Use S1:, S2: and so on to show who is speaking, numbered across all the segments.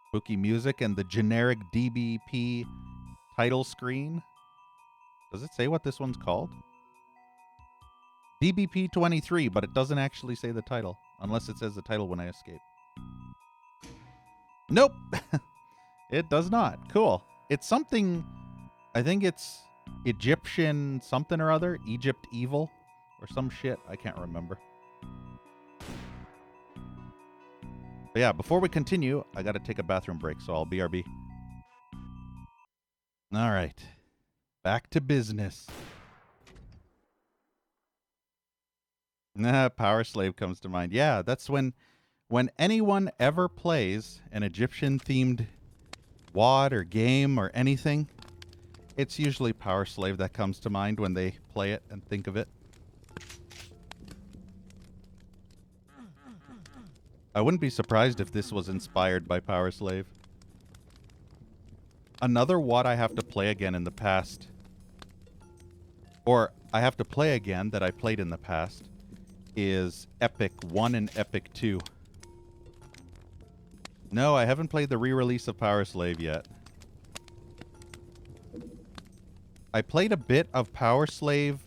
S1: Spooky music and the generic DBP title screen. Does it say what this one's called? DBP23, but it doesn't actually say the title. Unless it says the title when I escape. Nope. It does not. Cool. It's something... I think it's Egyptian something or other. Egypt Evil. Or some shit. I can't remember. But yeah, before we continue, I gotta take a bathroom break, so I'll BRB. Alright. Back to business. Power Slave comes to mind. Yeah, that's when anyone ever plays an Egyptian-themed WOD or game or anything, it's usually Power Slave that comes to mind when they play it and think of it. I wouldn't be surprised if this was inspired by Power Slave. Another WOD I have to play again in the past, or I have to play again that I played in the past, is Epic 1 and Epic 2. No, I haven't played the re-release of Power Slave yet. I played a bit of Power Slave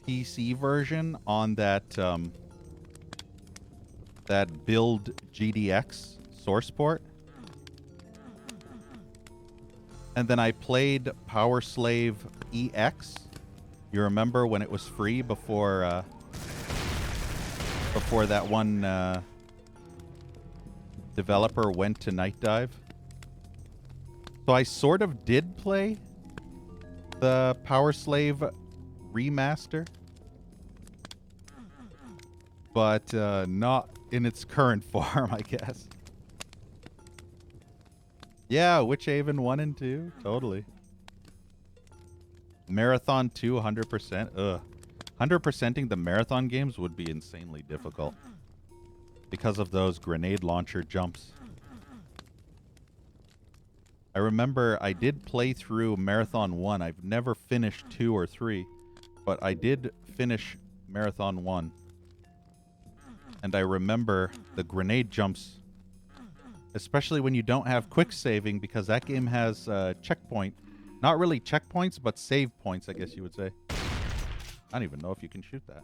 S1: PC version on that that build GDX source port. And then I played Power Slave EX. You remember when it was free before that one developer went to Night Dive? So I sort of did play the Power Slave remaster, but not in its current form, I guess. Yeah, Witch Haven 1 and 2, totally. Marathon 2, 100%. Ugh. 100%ing the marathon games would be insanely difficult because of those grenade launcher jumps. I remember I did play through Marathon 1. I've never finished 2 or 3, but I did finish Marathon 1. And I remember the grenade jumps, especially when you don't have quick saving, because that game has checkpoint. Not really checkpoints, but save points, I guess you would say. I don't even know if you can shoot that.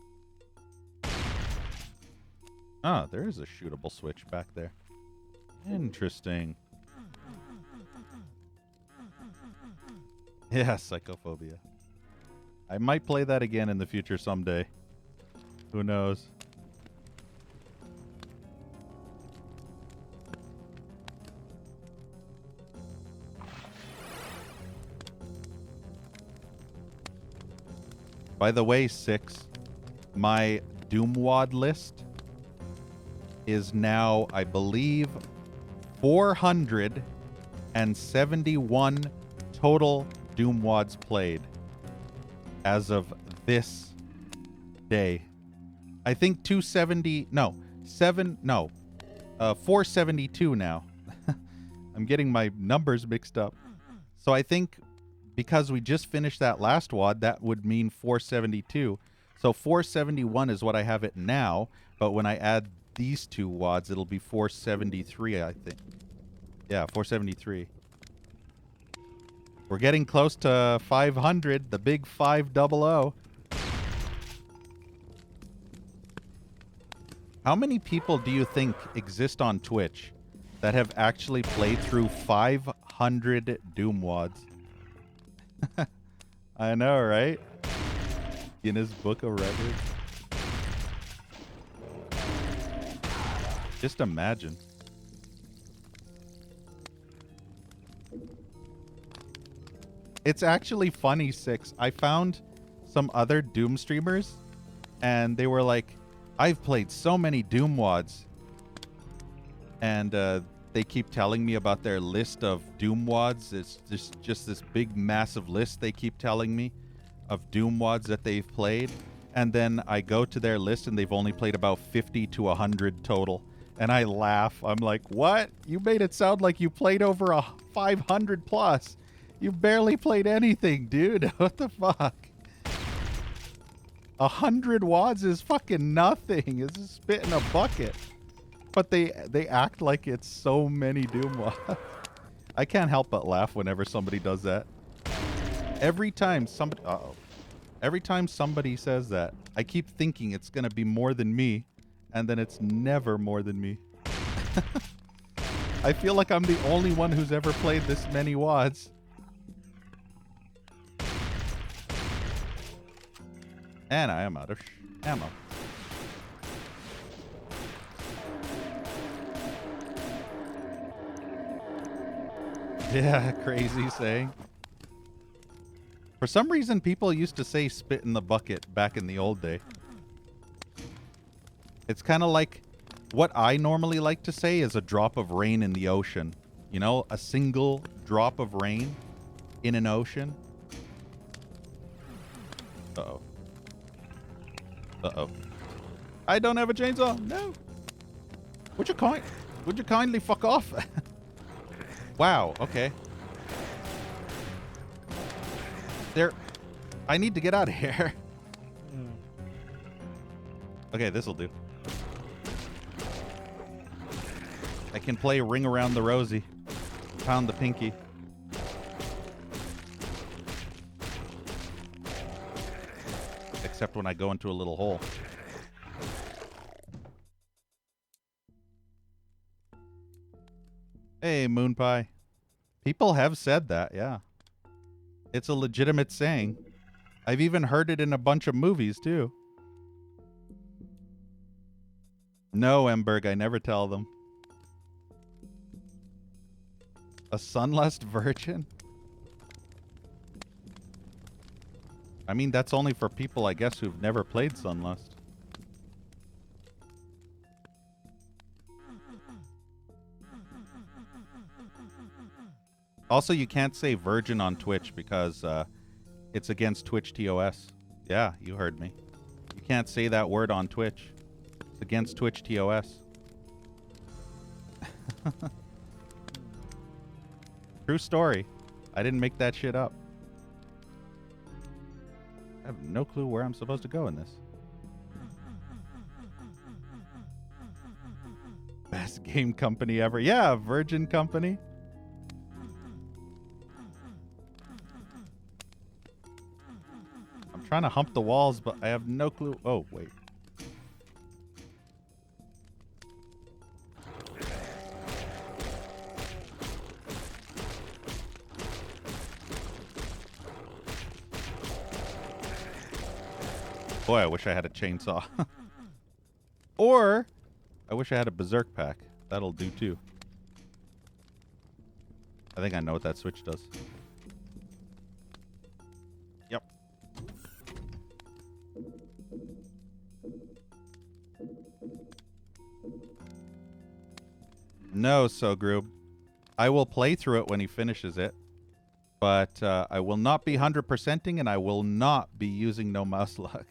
S1: Ah, there is a shootable switch back there. Interesting. Yeah, Psychophobia. I might play that again in the future someday. Who knows? By the way, 6, my Doomwad list is now, I believe, 471 total Doomwads played as of this day. I think 472 now. I'm getting my numbers mixed up. So I think because we just finished that last WOD, that would mean 472. So 471 is what I have it now, but when I add these two WODs, it'll be 473, I think. Yeah, 473. We're getting close to 500, the big 500. How many people do you think exist on Twitch that have actually played through 500 Doom WODs? I know, right? Guinness Book of Records. Just imagine. It's actually funny, 6. I found some other Doom streamers, and they were like, I've played so many Doom WODs. And they keep telling me about their list of Doom WODs. It's just this big, massive list they keep telling me of Doom WODs that they've played. And then I go to their list, and they've only played about 50 to 100 total. And I laugh. I'm like, what? You made it sound like you played over 500 plus. You barely played anything, dude. What the fuck? 100 WODs is fucking nothing. It's a spit in a bucket. But they act like it's so many Doom mods. I can't help but laugh whenever somebody does that. Every time somebody every time somebody says that, I keep thinking it's gonna be more than me, and then it's never more than me. I feel like I'm the only one who's ever played this many WoDs. And I am out of ammo. Yeah, crazy saying. For some reason, people used to say spit in the bucket back in the old day. It's kind of like what I normally like to say is a drop of rain in the ocean. You know, a single drop of rain in an ocean. Uh-oh. Uh-oh. I don't have a chainsaw. No. Would you kindly fuck off? Wow, okay. I need to get out of here. Okay, this'll do. I can play Ring Around the Rosie. Pound the Pinky. Except when I go into a little hole. Hey, Moon Pie. People have said that, yeah. It's a legitimate saying. I've even heard it in a bunch of movies, too. No, Emberg, I never tell them. A sunlust virgin? I mean, that's only for people, I guess, who've never played Sunlust. Also, you can't say virgin on Twitch because it's against Twitch TOS. Yeah, you heard me. You can't say that word on Twitch. It's against Twitch TOS. True story. I didn't make that shit up. I have no clue where I'm supposed to go in this. Best game company ever. Yeah, Virgin Company. I'm trying to hump the walls, but I have no clue. Oh, wait. Boy, I wish I had a chainsaw. Or, I wish I had a berserk pack. That'll do too. I think I know what that switch does. Yep. No, Sogrub. I will play through it when he finishes it. But I will not be 100%ing and I will not be using no mouse lock.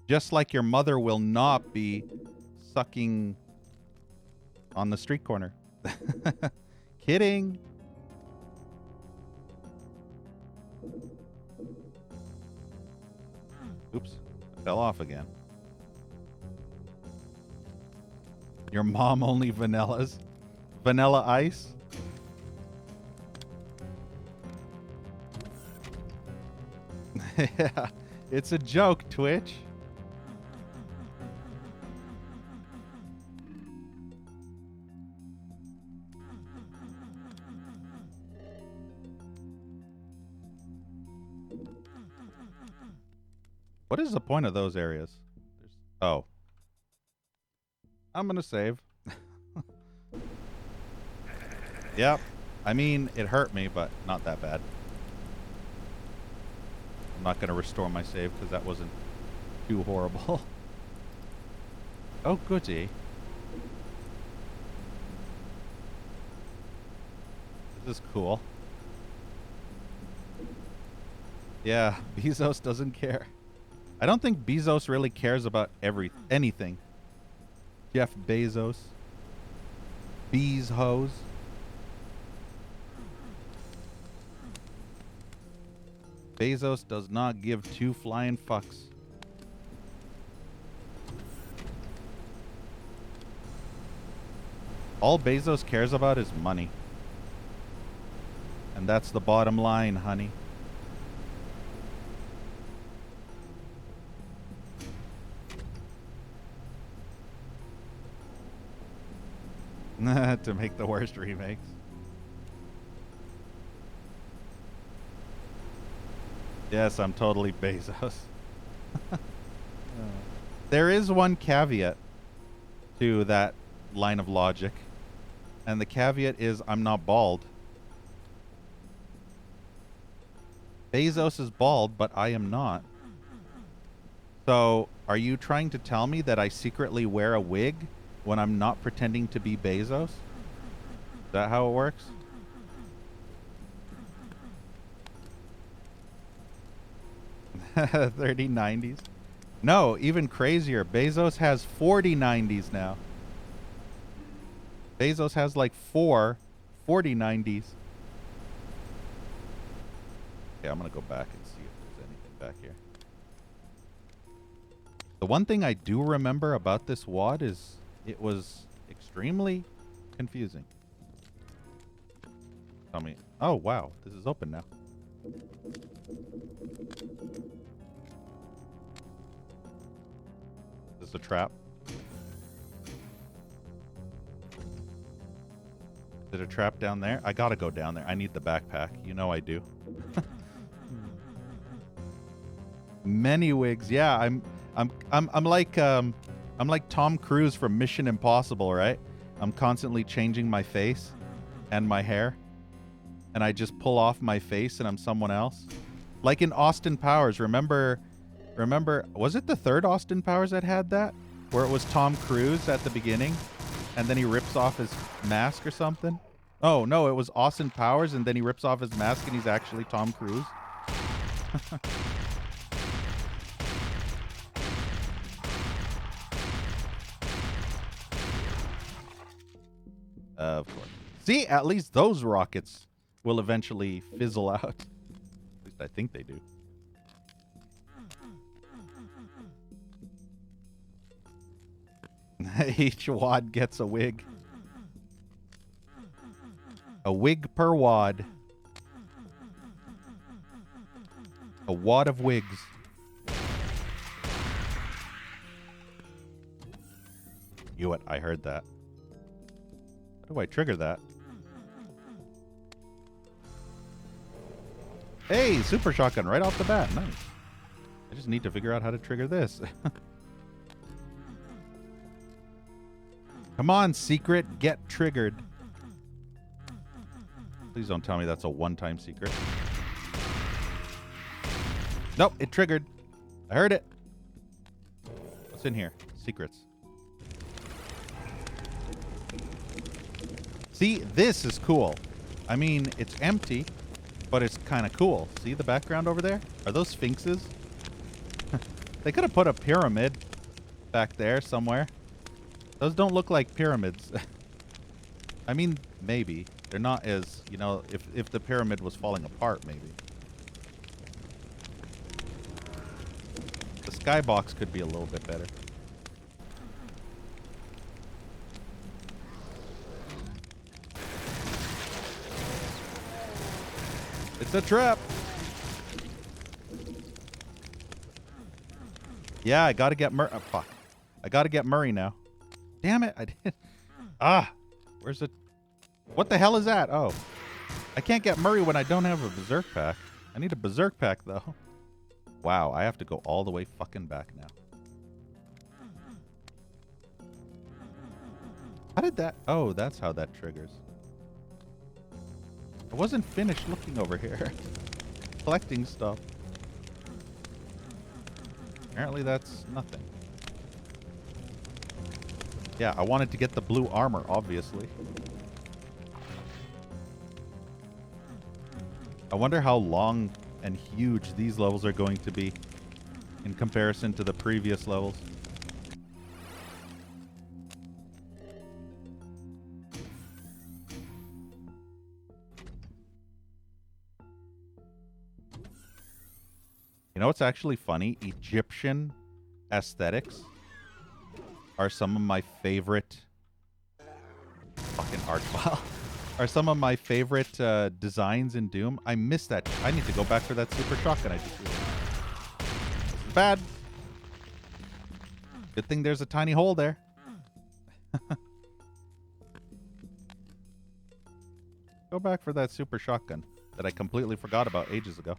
S1: Just like your mother will not be sucking on the street corner. Kidding. Oops. I fell off again. Your mom only vanillas? Vanilla ice? Yeah. It's a joke, Twitch. What is the point of those areas? Oh. I'm gonna save. Yep. I mean, it hurt me, but not that bad. I'm not gonna restore my save because that wasn't too horrible. Oh, goody. This is cool. Yeah, Bezos doesn't care. I don't think Bezos really cares about anything. Jeff Bezos. Bezos. Bezos does not give two flying fucks. All Bezos cares about is money. And that's the bottom line, honey. To make the worst remakes. Yes, I'm totally Bezos. There is one caveat to that line of logic. And the caveat is I'm not bald. Bezos is bald, but I am not. So, are you trying to tell me that I secretly wear a wig when I'm not pretending to be Bezos? Is that how it works? $30.90s. No, even crazier. Bezos has $40.90s now. Bezos has like 40.90s. Okay, I'm gonna go back and see if there's anything back here. The one thing I do remember about this WAD is it was extremely confusing. Tell me. Oh wow, this is open now. Is this a trap? Is it a trap down there? I gotta go down there. I need the backpack. You know I do. Many wigs. Yeah, I'm like Tom Cruise from Mission Impossible, right? I'm constantly changing my face and my hair. And I just pull off my face and I'm someone else. Like in Austin Powers, remember, was it the third Austin Powers that had that? Where it was Tom Cruise at the beginning and then he rips off his mask or something? Oh, no, it was Austin Powers and then he rips off his mask and he's actually Tom Cruise. Of course. See, at least those rockets will eventually fizzle out. At least I think they do. Each wad gets a wig. A wig per wad. A wad of wigs. You what? I heard that. How do I trigger that? Hey, super shotgun right off the bat. Nice. I just need to figure out how to trigger this. Come on, secret. Get triggered. Please don't tell me that's a one-time secret. Nope, it triggered. I heard it. What's in here? Secrets. See, this is cool. I mean, it's empty, but it's kind of cool. See the background over there? Are those sphinxes? They could have put a pyramid back there somewhere. Those don't look like pyramids. I mean, maybe. They're not as, you know, if the pyramid was falling apart, maybe. The skybox could be a little bit better. It's a trap. Yeah, I gotta get Murray. Oh, fuck. I gotta get Murray now. Damn it. I did. Ah. Where's it? What the hell is that? Oh. I can't get Murray when I don't have a berserk pack. I need a berserk pack, though. Wow, I have to go all the way fucking back now. How did that? Oh, that's how that triggers. I wasn't finished looking over here. Collecting stuff. Apparently that's nothing. Yeah, I wanted to get the blue armor, obviously. I wonder how long and huge these levels are going to be in comparison to the previous levels. You know what's actually funny? Egyptian aesthetics are some of my favorite fucking art file. Are some of my favorite designs in Doom. I miss that. I need to go back for that super shotgun I just realized. This is bad. Good thing there's a tiny hole there. Go back for that super shotgun that I completely forgot about ages ago.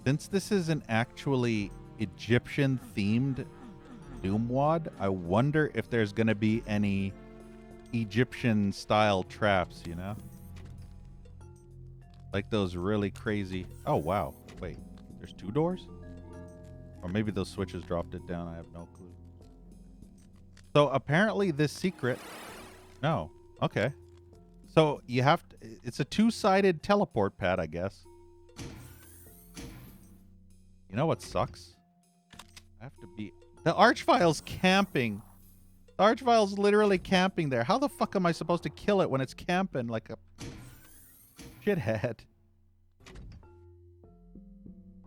S1: Since this is an actually Egyptian-themed Doomwad, I wonder if there's going to be any Egyptian-style traps, you know? Like those really crazy... Oh, wow. Wait, there's 2 doors? Or maybe those switches dropped it down. I have no clue. So apparently this secret... No. Okay. So you have to... It's a 2-sided teleport pad, I guess. You know what sucks? I have to be... The Archvile's camping. The Archvile's literally camping there. How the fuck am I supposed to kill it when it's camping like a shithead?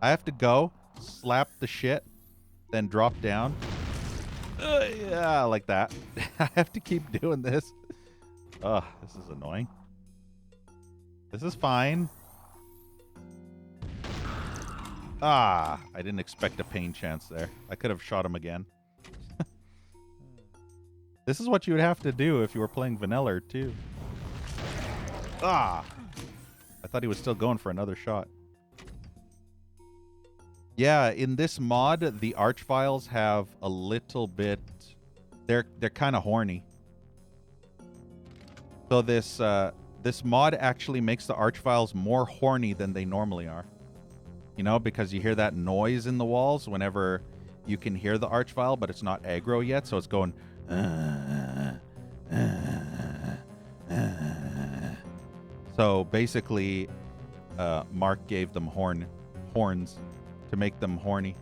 S1: I have to go, slap the shit, then drop down. Yeah, like that. I have to keep doing this. Ugh, this is annoying. This is fine. Ah, I didn't expect a pain chance there. I could have shot him again. This is what you would have to do if you were playing vanilla too. Ah! I thought he was still going for another shot. Yeah, in this mod, the Archviles have a little bit... They're kind of horny. So this mod actually makes the Archviles more horny than they normally are. You know, because you hear that noise in the walls whenever you can hear the Archvile, but it's not aggro yet, so it's going... So basically, Mark gave them horns to make them horny.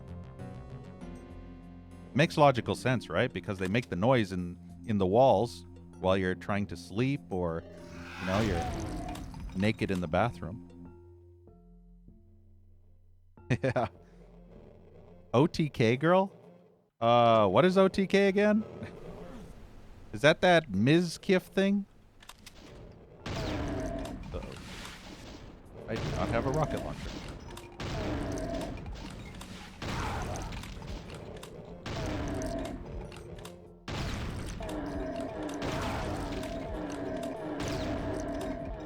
S1: Makes logical sense, right? Because they make the noise in the walls while you're trying to sleep, or, you know, you're naked in the bathroom. Yeah. OTK girl? What is OTK again? Is that Ms. Kiff thing? Uh-oh. I do not have a rocket launcher.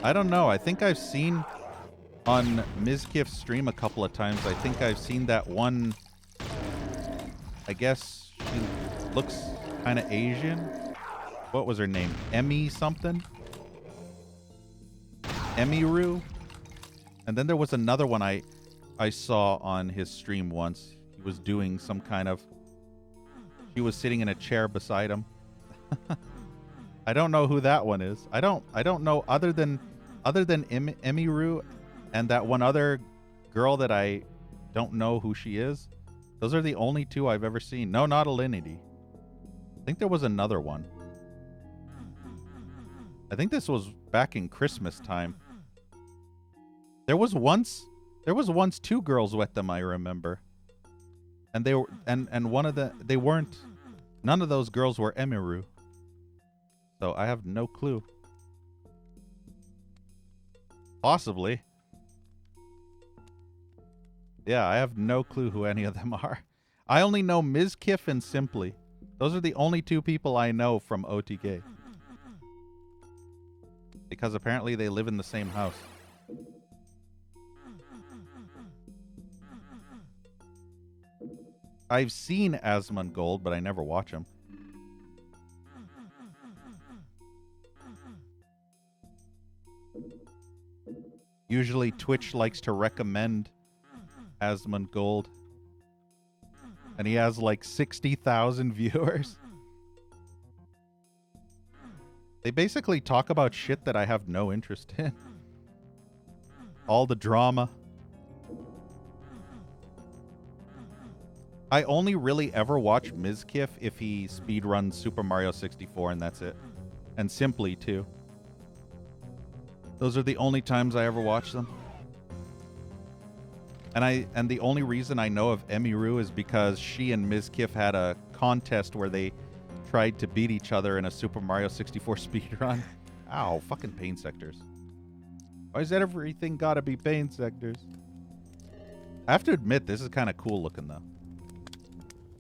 S1: I don't know. I think I've seen on Ms. Kiff's stream a couple of times. I think I've seen that one. I guess she looks kind of Asian. What was her name? Emmy something? Emiru? And then there was another one I saw on his stream once. He was doing some kind of... She was sitting in a chair beside him. I don't know who that one is. I don't know other than Emiru and that one other girl that I don't know who she is. Those are the only 2 I've ever seen. No, not Alinity. I think there was another one. I think this was back in Christmas time. There was once 2 girls with them, I remember. And they were and one of they weren't, none of those girls were Emiru. So I have no clue. Possibly. Yeah, I have no clue who any of them are. I only know Ms. Kiff and Simply. Those are the only 2 people I know from OTK. Because apparently they live in the same house. I've seen Asmongold, but I never watch him. Usually Twitch likes to recommend Asmongold. And he has like 60,000 viewers. They basically talk about shit that I have no interest in. All the drama. I only really ever watch Mizkif if he speedruns Super Mario 64, and that's it. And Simply, too. Those are the only times I ever watch them. And the only reason I know of Emiru is because she and Mizkif had a contest where they tried to beat each other in a Super Mario 64 speedrun. Ow, fucking pain sectors. Why is that everything gotta be pain sectors? I have to admit, this is kind of cool looking, though.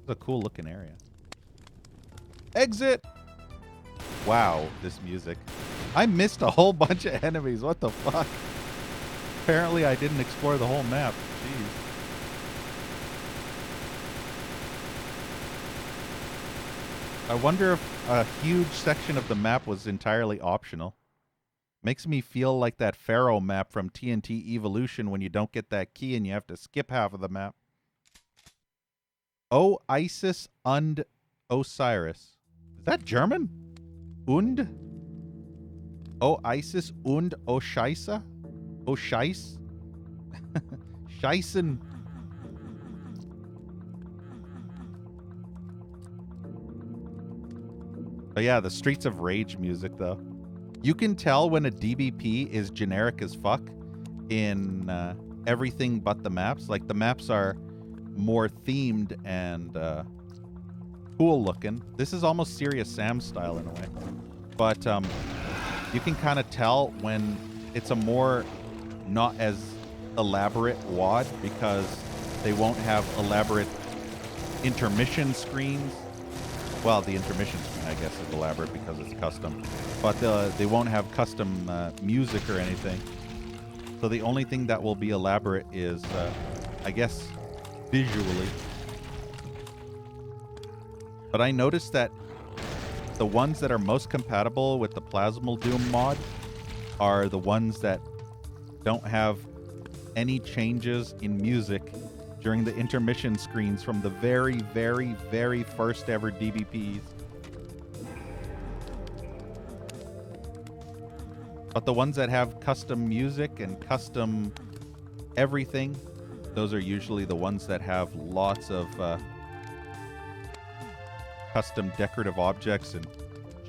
S1: It's a cool looking area. Exit! Wow, this music. I missed a whole bunch of enemies. What the fuck? Apparently I didn't explore the whole map. Jeez. I wonder if a huge section of the map was entirely optional. Makes me feel like that Pharaoh map from TNT Evolution when you don't get that key and you have to skip half of the map. Oh, Isis und Osiris. Is that German? Und? Oh, Isis und Oscheisse? Oscheiss? Scheißen. But yeah, the Streets of Rage music, though. You can tell when a DBP is generic as fuck in everything but the maps. Like, the maps are more themed and cool looking. This is almost Serious Sam style in a way. But you can kind of tell when it's a more not as elaborate WAD because they won't have elaborate intermission screens. Well, the intermission screen, I guess, is elaborate because it's custom. But they won't have custom music or anything. So the only thing that will be elaborate is, I guess, visually. But I noticed that the ones that are most compatible with the Plasmal Doom mod are the ones that don't have any changes in music during the intermission screens from the very, very, very first ever DBPs. But the ones that have custom music and custom everything, those are usually the ones that have lots of custom decorative objects and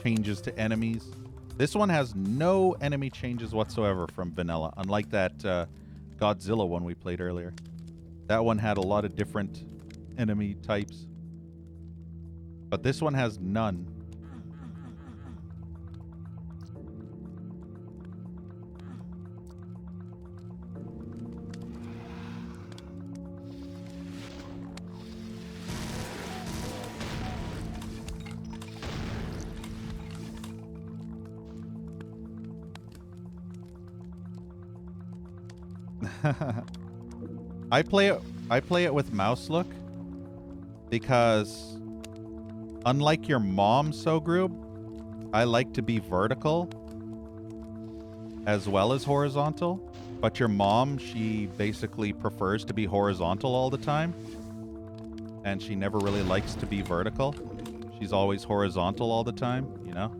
S1: changes to enemies. This one has no enemy changes whatsoever from vanilla, unlike that Godzilla one we played earlier. That one had a lot of different enemy types. But this one has none. I play it with mouse look because unlike your mom, So Group, I like to be vertical as well as horizontal. But your mom, she basically prefers to be horizontal all the time. And she never really likes to be vertical. She's always horizontal all the time, you know?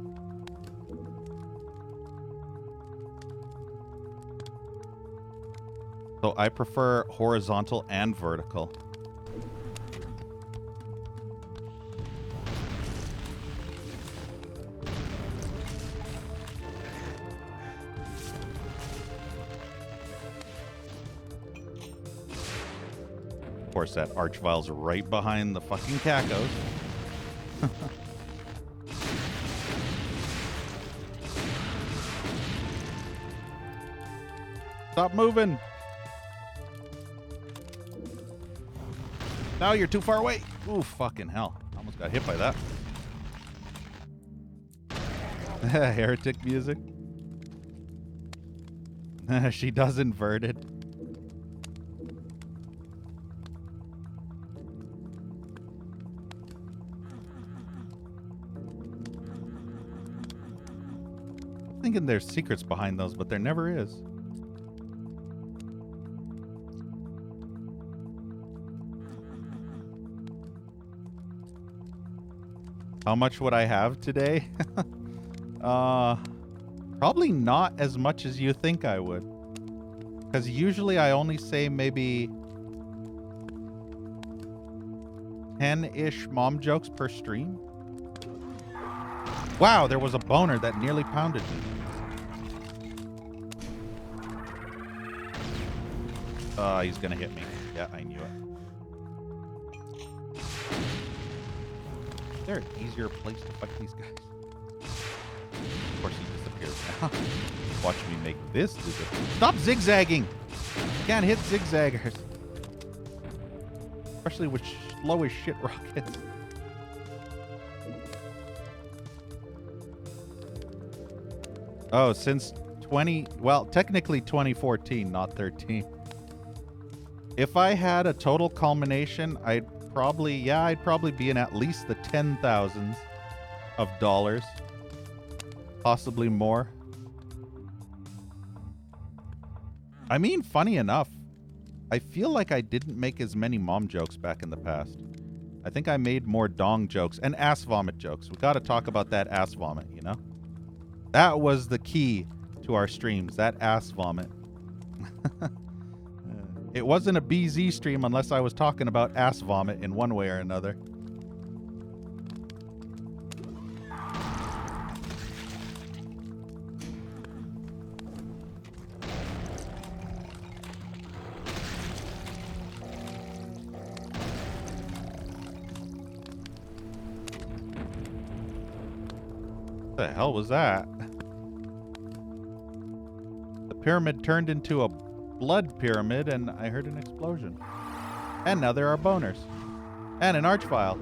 S1: So I prefer horizontal and vertical. Of course, that Archvile's right behind the fucking Cacos. Stop moving! Now you're too far away. Ooh, fucking hell. Almost got hit by that. Heretic music. She does inverted. I'm thinking there's secrets behind those, but there never is. How much would I have today? Probably not as much as you think I would. Because usually I only say maybe 10-ish mom jokes per stream. Wow, there was a boner that nearly pounded me. He's gonna hit me. Yeah, I knew it. Is there an easier place to fight these guys? Of course, he disappears now. Watch me make this disappear. Stop zigzagging! Can't hit zigzaggers. Especially with slow as shit rockets. Oh, since technically 2014, not 13. If I had a total culmination, I'd probably be in at least the 10,000s of dollars. Possibly more. I mean, funny enough, I feel like I didn't make as many mom jokes back in the past. I think I made more dong jokes and ass vomit jokes. We got to talk about that ass vomit, you know? That was the key to our streams, that ass vomit. It wasn't a BZ stream unless I was talking about ass vomit in one way or another. What the hell was that? The pyramid turned into a blood pyramid and I heard an explosion. And now there are boners. And an archvile.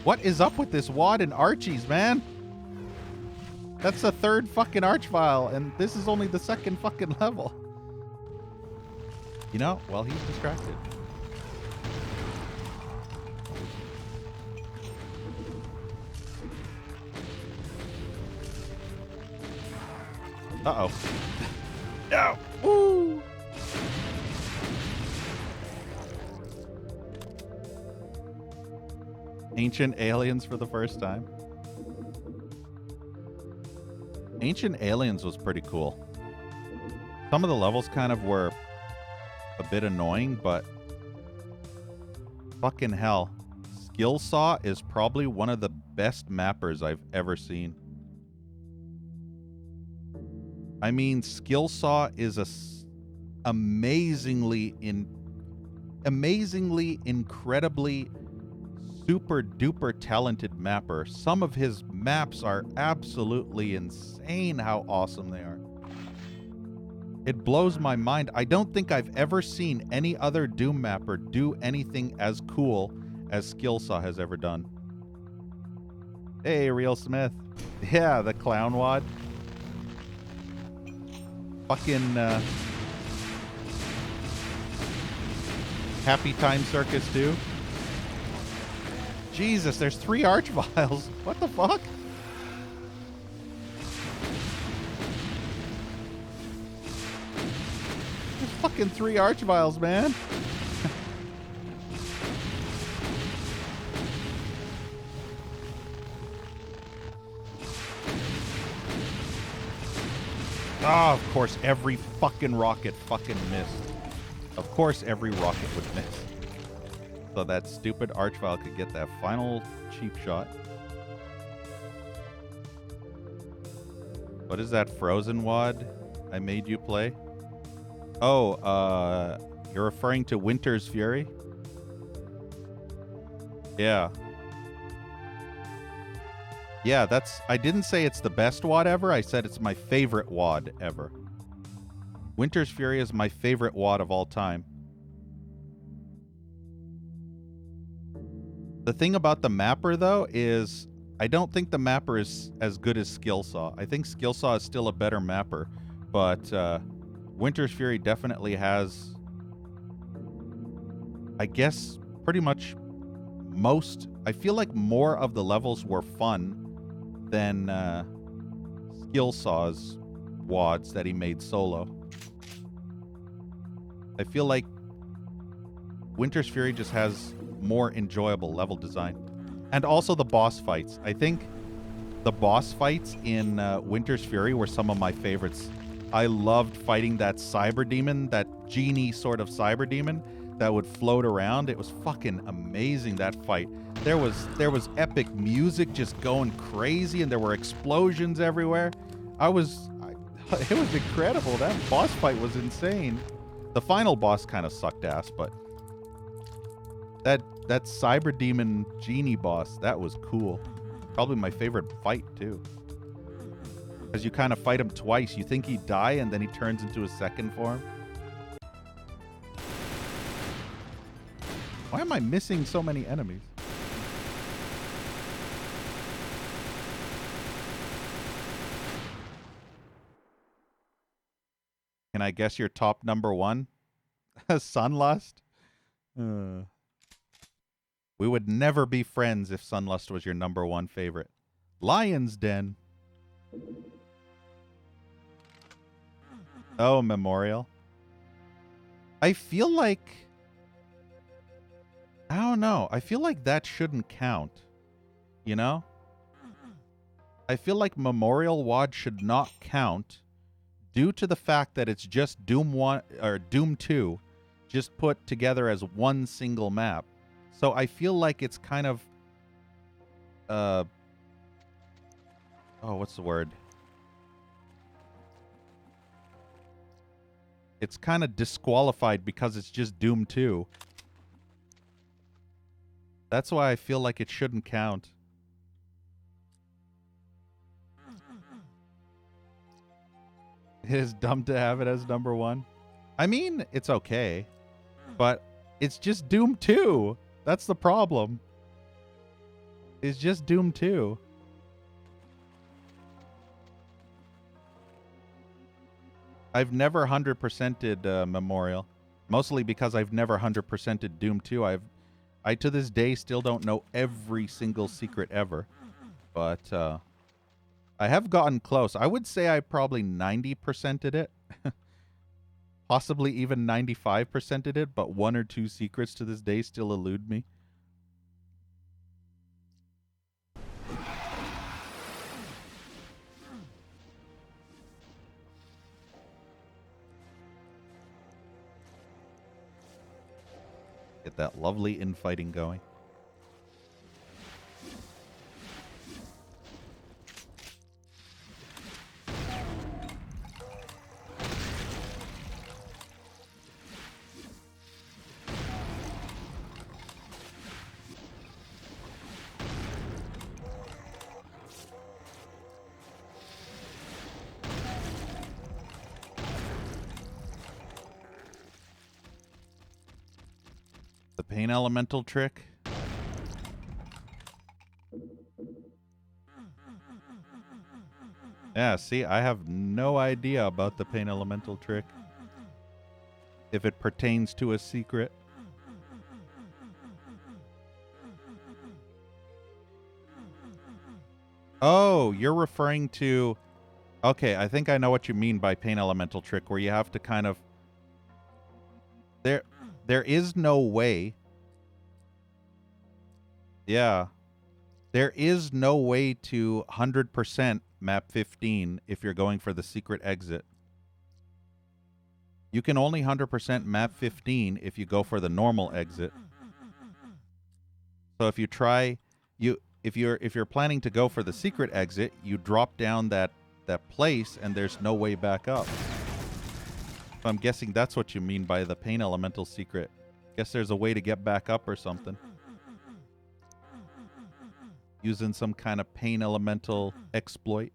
S1: What is up with this wad and archies, man? That's the third fucking archvile and this is only the second fucking level. You know, well, he's distracted. Uh-oh. No! Woo! Ancient Aliens for the first time. Ancient Aliens was pretty cool. Some of the levels kind of were a bit annoying, but fucking hell. Skillsaw is probably one of the best mappers I've ever seen. I mean, Skillsaw is a amazingly, incredibly, super duper talented mapper. Some of his maps are absolutely insane how awesome they are. It blows my mind. I don't think I've ever seen any other Doom mapper do anything as cool as Skillsaw has ever done. Hey, Real Smith. Yeah, the clown wad. Fucking Happy Time Circus 2. Jesus, there's 3 archviles. What the fuck? There's fucking 3 archviles, man. Oh, of course, every fucking rocket fucking missed. Of course, every rocket would miss. So that stupid archvile could get that final cheap shot. What is that frozen wad I made you play? Oh, you're referring to Winter's Fury? Yeah. Yeah, I didn't say it's the best wad ever. I said it's my favorite wad ever. Winter's Fury is my favorite wad of all time. The thing about the mapper, though, is I don't think the mapper is as good as Skillsaw. I think Skillsaw is still a better mapper, but Winter's Fury definitely has, I guess, pretty much most. I feel like more of the levels were fun than Skillsaw's wads that he made solo. I feel like Winter's Fury just has more enjoyable level design. And also the boss fights. I think the boss fights in Winter's Fury were some of my favorites I loved fighting that cyber demon, that genie sort of cyber demon that would float around. It was fucking amazing, that fight. There was epic music just going crazy, and there were explosions everywhere. It was incredible. That boss fight was insane. The final boss kind of sucked ass, but that cyber demon genie boss, that was cool. Probably my favorite fight too. Because you kind of fight him twice. You think he'd die, and then he turns into a second form. Why am I missing so many enemies? Can I guess your top number one? Sunlust? We would never be friends if Sunlust was your number one favorite. Lion's Den. Oh, Memorial. I feel like... I don't know. I feel like that shouldn't count. You know? I feel like Memorial WOD should not count due to the fact that it's just Doom 1 or Doom 2 just put together as one single map. So I feel like it's kind of oh, what's the word? It's kind of disqualified because it's just Doom 2. That's why I feel like it shouldn't count. It is dumb to have it as number one. I mean, it's okay, but it's just Doom 2. That's the problem. It's just Doom 2. I've never 100%ed Memorial, mostly because I've never 100%ed Doom 2. I to this day still don't know every single secret ever, but I have gotten close. I would say I probably 90%ed it, possibly even 95%ed it, but one or two secrets to this day still elude me. Get that lovely infighting going. The Pain Elemental trick. Yeah, see, I have no idea about the Pain Elemental trick. If it pertains to a secret. Oh, you're referring to... Okay, I think I know what you mean by Pain Elemental trick, where you have to kind of... There is no way. Yeah. There is no way to 100% map 15 if you're going for the secret exit. You can only 100% map 15 if you go for the normal exit. So if you try if you're planning to go for the secret exit, you drop down that place and there's no way back up. So I'm guessing that's what you mean by the Pain Elemental secret. Guess there's a way to get back up or something. Using some kind of Pain Elemental exploit.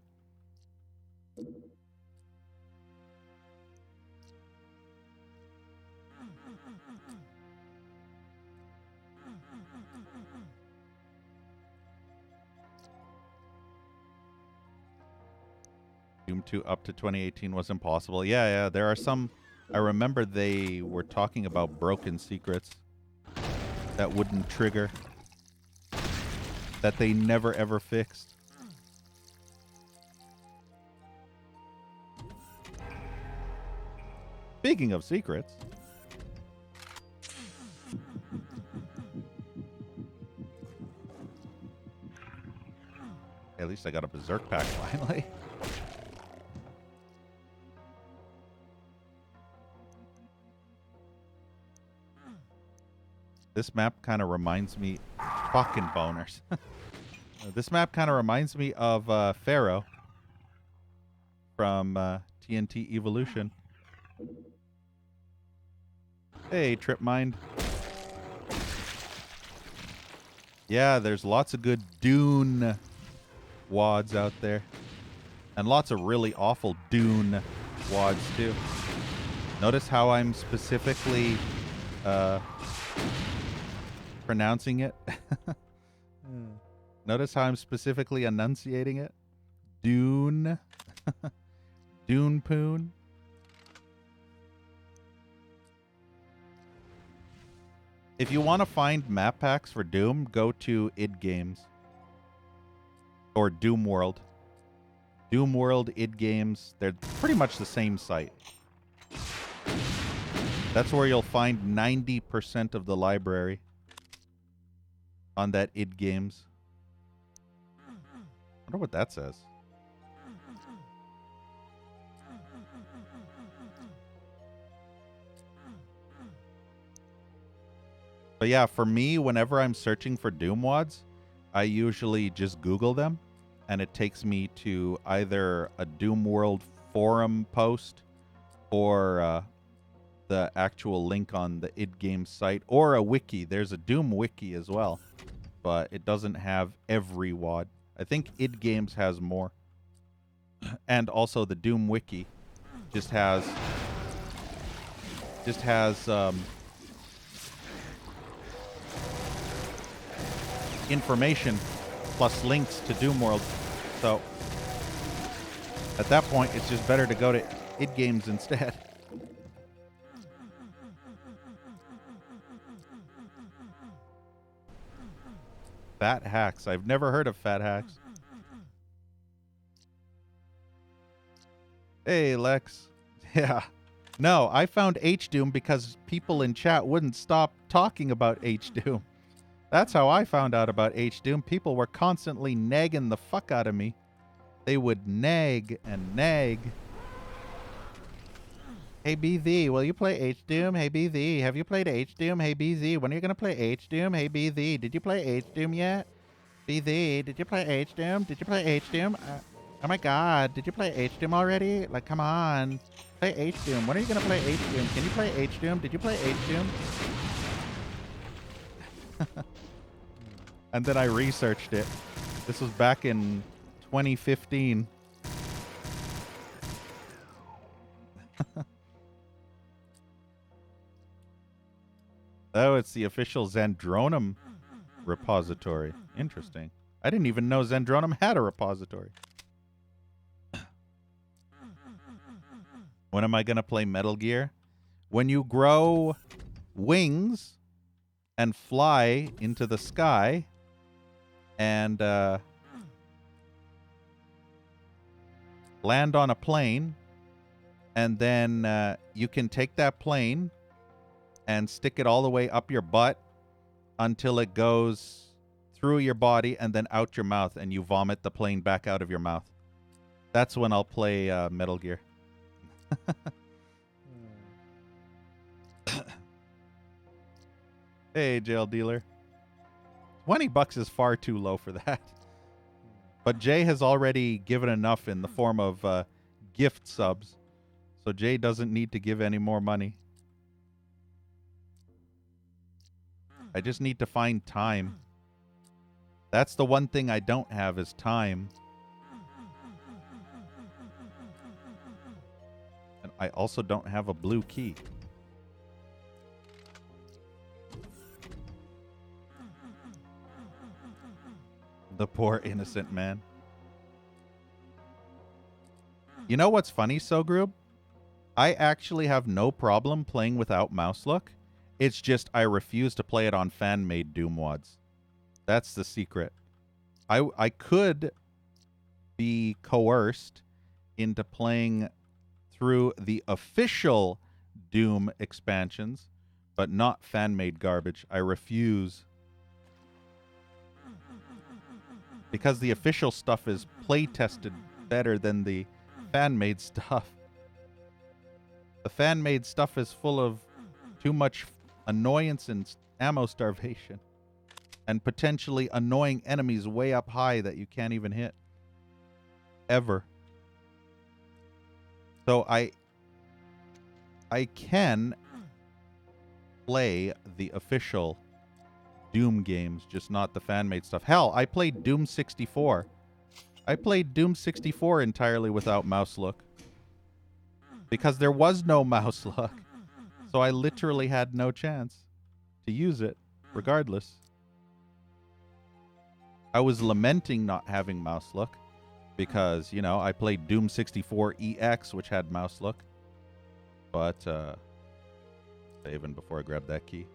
S1: Doom 2 up to 2018 was impossible. Yeah, there are some... I remember they were talking about broken secrets that wouldn't trigger. That they never ever fixed. Speaking of secrets... At least I got a Berserk pack finally. This map kind of reminds me... Fucking boners. This map kind of reminds me of Pharaoh from TNT Evolution. Hey, Trip Mind. Yeah, there's lots of good Dune wads out there. And lots of really awful Dune wads, too. Notice how I'm specifically pronouncing it? Notice how I'm specifically enunciating it? Dune. Dune Poon. If you want to find map packs for Doom, go to id Games. Or Doom World. Doom World, id Games, they're pretty much the same site. That's where you'll find 90% of the library on that id Games. I wonder what that says. But yeah, for me, whenever I'm searching for Doom wads, I usually just Google them, and it takes me to either a Doom World forum post or the actual link on the id Games site, or a wiki. There's a Doom wiki as well, but it doesn't have every wad. I think id Games has more. And also the Doom wiki just has information plus links to Doom World. So at that point, it's just better to go to id Games instead. Fat Hacks. I've never heard of Fat Hacks. Hey, Lex. Yeah. No, I found H-Doom because people in chat wouldn't stop talking about H-Doom. That's how I found out about H-Doom. People were constantly nagging the fuck out of me. They would nag and nag. Hey, BZ, will you play H-Doom? Hey, BZ, have you played H-Doom? Hey, BZ, when are you going to play H-Doom? Hey, BZ, did you play H-Doom yet? BZ, did you play H-Doom? Did you play H-Doom? Oh my god, did you play H-Doom already? Like, come on. Play H-Doom. When are you going to play H-Doom? Can you play H-Doom? Did you play H-Doom? And then I researched it. This was back in 2015. Oh, it's the official Zandronum repository. Interesting. I didn't even know Zandronum had a repository. When am I going to play Metal Gear? When you grow wings and fly into the sky and land on a plane, and then you can take that plane and stick it all the way up your butt until it goes through your body and then out your mouth, and you vomit the plane back out of your mouth. That's when I'll play Metal Gear. Hey, jail dealer. $20 is far too low for that. But Jay has already given enough in the form of gift subs. So Jay doesn't need to give any more money. I just need to find time. That's the one thing I don't have is time. And I also don't have a blue key. The poor innocent man. You know what's funny, Sogrub? I actually have no problem playing without mouse look. It's just I refuse to play it on fan-made Doom wads. That's the secret. I could be coerced into playing through the official Doom expansions, but not fan-made garbage. I refuse. Because the official stuff is play-tested better than the fan-made stuff. The fan-made stuff is full of too much annoyance and ammo starvation, and potentially annoying enemies way up high that you can't even hit. Ever. So I can play the official Doom games, just not the fan-made stuff. Hell, I played Doom 64. I played Doom 64 entirely without mouse look. Because there was no mouse look. So I literally had no chance to use it, regardless. I was lamenting not having mouse look. Because, you know, I played Doom 64 EX, which had mouse look. But, saving before I grab that key.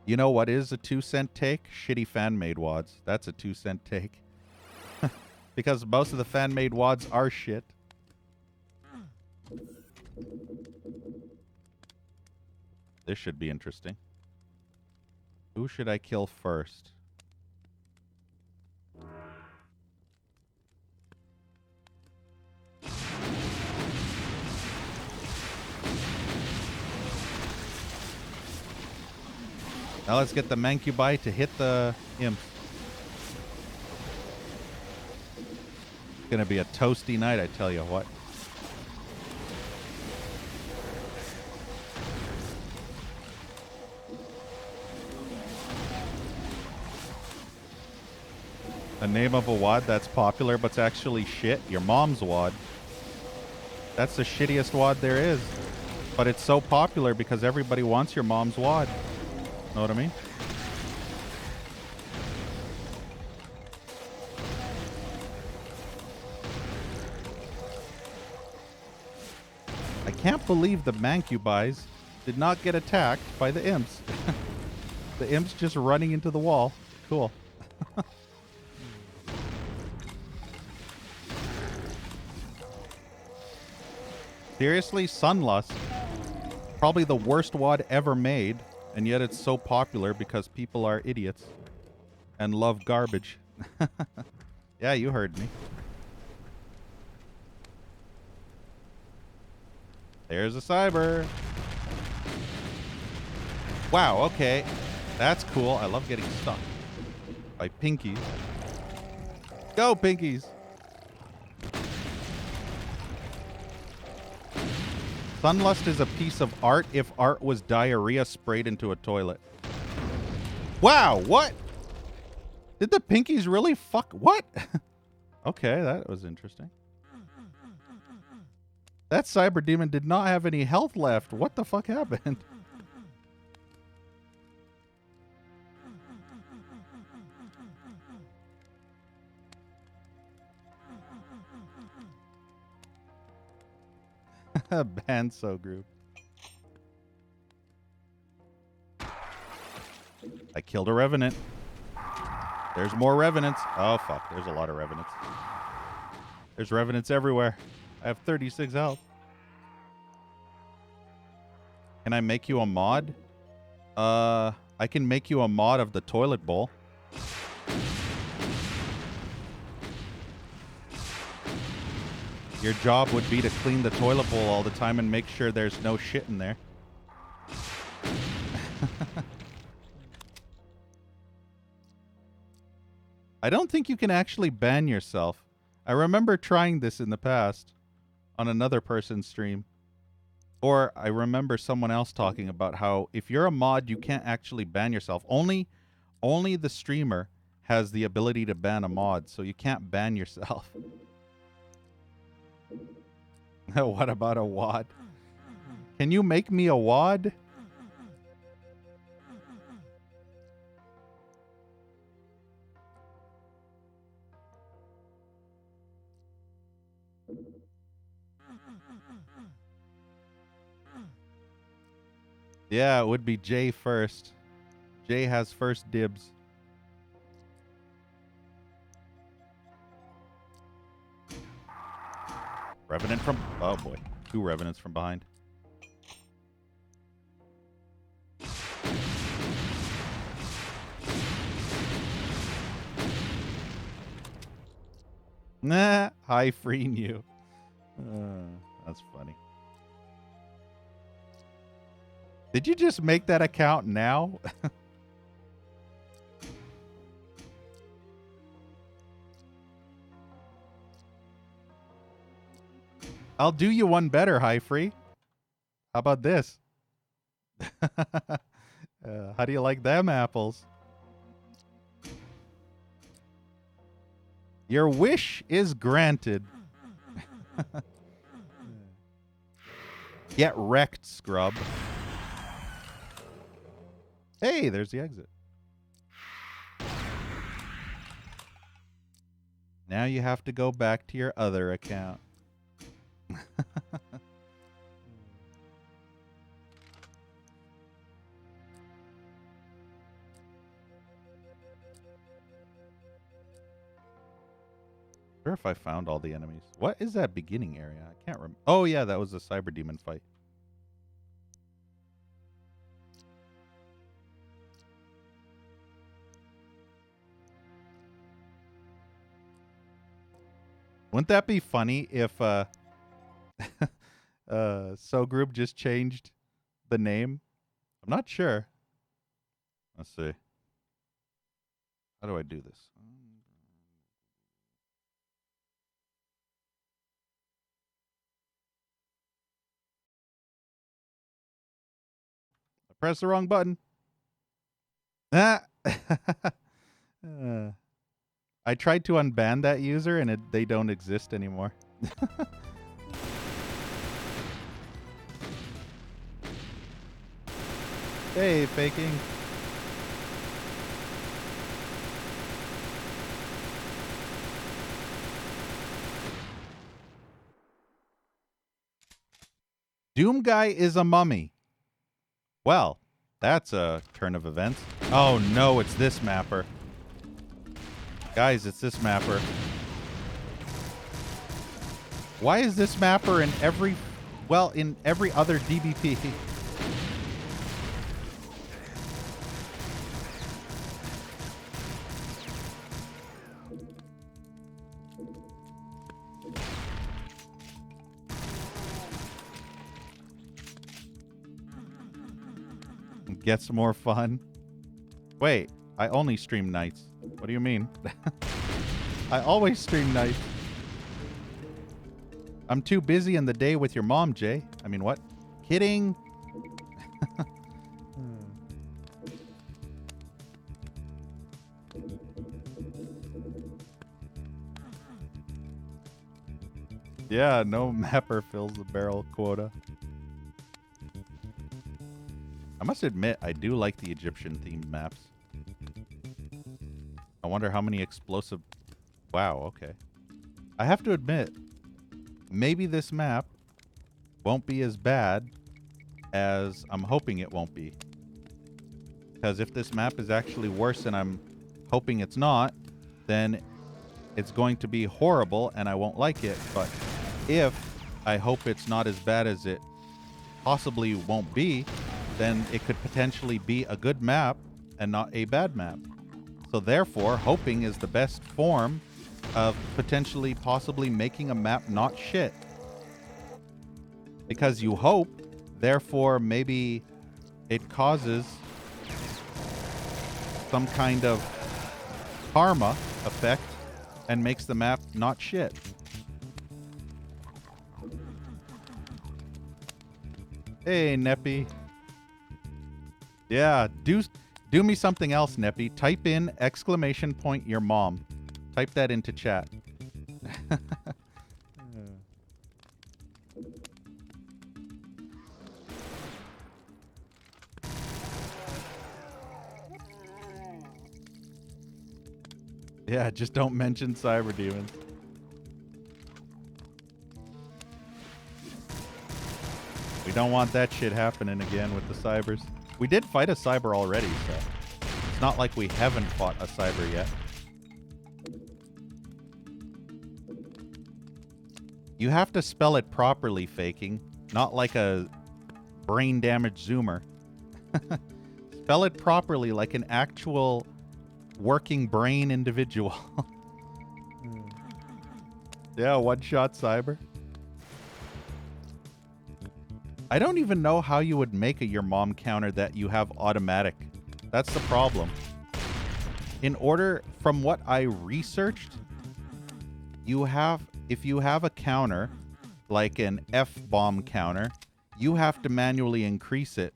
S1: You know what is a 2-cent take? Shitty fan-made wads. That's a 2-cent take. Because most of the fan-made wads are shit. This should be interesting. Who should I kill first? Now let's get the Mancubi to hit the imp. It's gonna be a toasty night, I tell you what. The name of a wad that's popular but's actually shit? Your mom's wad. That's the shittiest wad there is. But it's so popular because everybody wants your mom's wad. Know what I mean? I can't believe the Mancubis did not get attacked by the imps. The imps just running into the wall. Cool. Seriously, Sunlust. Probably the worst wad ever made, and yet it's so popular because people are idiots and love garbage. Yeah, you heard me. There's a cyber. Wow, okay. That's cool. I love getting stuck by pinkies. Go, pinkies. Sunlust is a piece of art if art was diarrhea sprayed into a toilet. Wow, what? Did the pinkies really fuck? What? Okay, that was interesting. That cyber demon did not have any health left. What the fuck happened? Banso group. I killed a revenant. There's more revenants. Oh fuck, there's a lot of revenants. There's revenants everywhere. I have 36 health. Can I make you a mod? I can make you a mod of the toilet bowl. Your job would be to clean the toilet bowl all the time and make sure there's no shit in there. I don't think you can actually ban yourself. I remember trying this in the past on another person's stream. Or I remember someone else talking about how if you're a mod, you can't actually ban yourself. Only the streamer has the ability to ban a mod, so you can't ban yourself. What about a wad? Can you make me a wad? Yeah, it would be Jay first. Jay has first dibs. Revenant from... Oh, boy. 2 revenants from behind. Nah, hi freeing you. That's funny. Did you just make that account now? I'll do you one better, hi free. How about this? How do you like them apples? Your wish is granted. Get wrecked, scrub. Hey, there's the exit. Now you have to go back to your other account. Sure if I found all the enemies. What is that beginning area? I can't remember. Oh, yeah, that was the cyber demon fight. Wouldn't that be funny if So Group just changed the name? I'm not sure. Let's see. How do I do this? I pressed the wrong button. Ah. I tried to unban that user and they don't exist anymore. Hey, faking. Doom Guy is a mummy. Well, that's a turn of events. Oh no, it's this mapper. Guys, it's this mapper. Why is this mapper in every other DBP? Gets more fun. Wait, I only stream nights. What do you mean? I always stream nights. I'm too busy in the day with your mom, Jay. I mean, what? Kidding. Yeah, no mapper fills the barrel quota. I must admit, I do like the Egyptian-themed maps. I wonder how many explosive... Wow, okay. I have to admit, maybe this map won't be as bad as I'm hoping it won't be. Because if this map is actually worse than I'm hoping it's not, then it's going to be horrible and I won't like it. But if I hope it's not as bad as it possibly won't be, then it could potentially be a good map and not a bad map. So therefore, hoping is the best form of potentially possibly making a map not shit. Because you hope, therefore maybe it causes some kind of karma effect and makes the map not shit. Hey, Neppy. Yeah, do me something else, Neppy. Type in ! your mom. Type that into chat. Yeah, just don't mention cyber demons. We don't want that shit happening again with the cybers. We did fight a cyber already, so it's not like we haven't fought a cyber yet. You have to spell it properly, faking. Not like a brain damaged zoomer. Spell it properly like an actual working brain individual. Yeah, one-shot cyber. I don't even know how you would make a your mom counter that you have automatic. That's the problem. In order, from what I researched, if you have a counter, like an F-bomb counter, you have to manually increase it.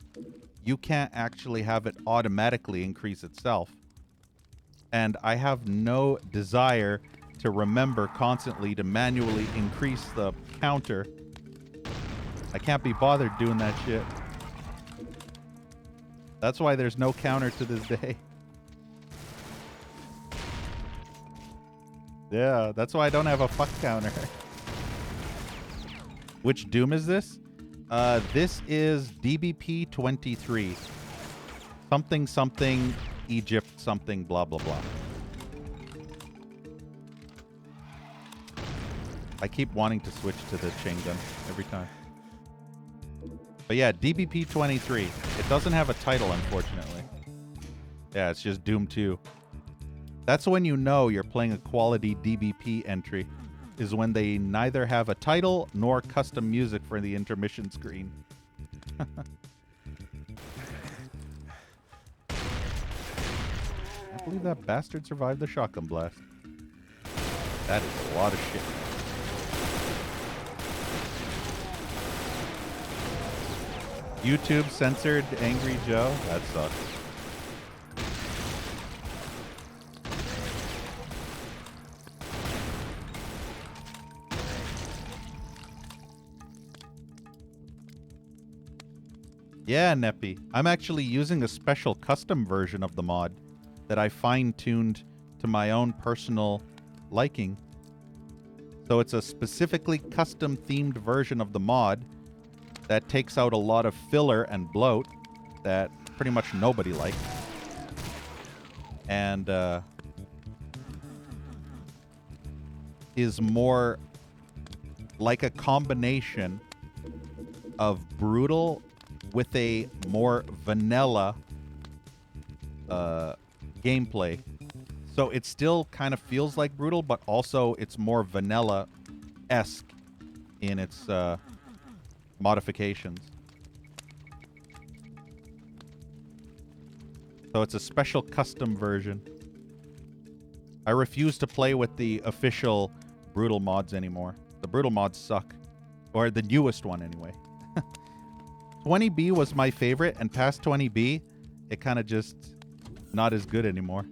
S1: You can't actually have it automatically increase itself. And I have no desire to remember constantly to manually increase the counter. I can't be bothered doing that shit. That's why there's no counter to this day. Yeah, that's why I don't have a fuck counter. Which Doom is this? This is DBP23. Something, something, Egypt, something, blah, blah, blah. I keep wanting to switch to the chain gun every time. But yeah, DBP23. It doesn't have a title, unfortunately. Yeah, it's just Doom 2. That's when you know you're playing a quality DBP entry, is when they neither have a title nor custom music for the intermission screen. I believe that bastard survived the shotgun blast. That is a lot of shit. YouTube censored Angry Joe? That sucks. Yeah, Neppy. I'm actually using a special custom version of the mod that I fine-tuned to my own personal liking. So it's a specifically custom-themed version of the mod that takes out a lot of filler and bloat that pretty much nobody likes. And is more like a combination of brutal with a more vanilla gameplay. So it still kind of feels like brutal, but also it's more vanilla-esque in its modifications. So it's a special custom version. I refuse to play with the official brutal mods anymore. The brutal mods suck. Or the newest one anyway. 20B was my favorite, and past 20B, it kind of just not as good anymore.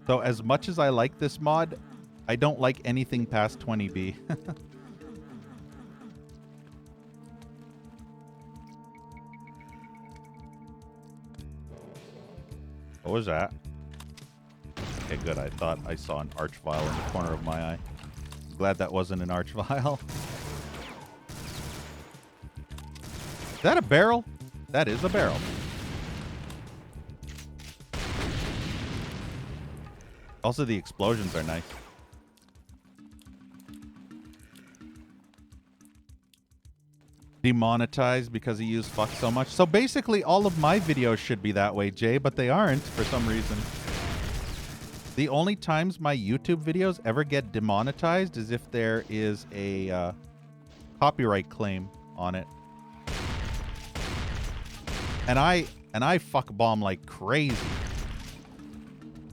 S1: So as much as I like this mod, I don't like anything past 20B. What was that? Okay, good. I thought I saw an arch vial in the corner of my eye. Glad that wasn't an arch vial. Is that a barrel? That is a barrel. Also, the explosions are nice. Demonetized because he used fuck so much. So basically, all of my videos should be that way, Jay, but they aren't for some reason. The only times my YouTube videos ever get demonetized is if there is a copyright claim on it. And I fuck bomb like crazy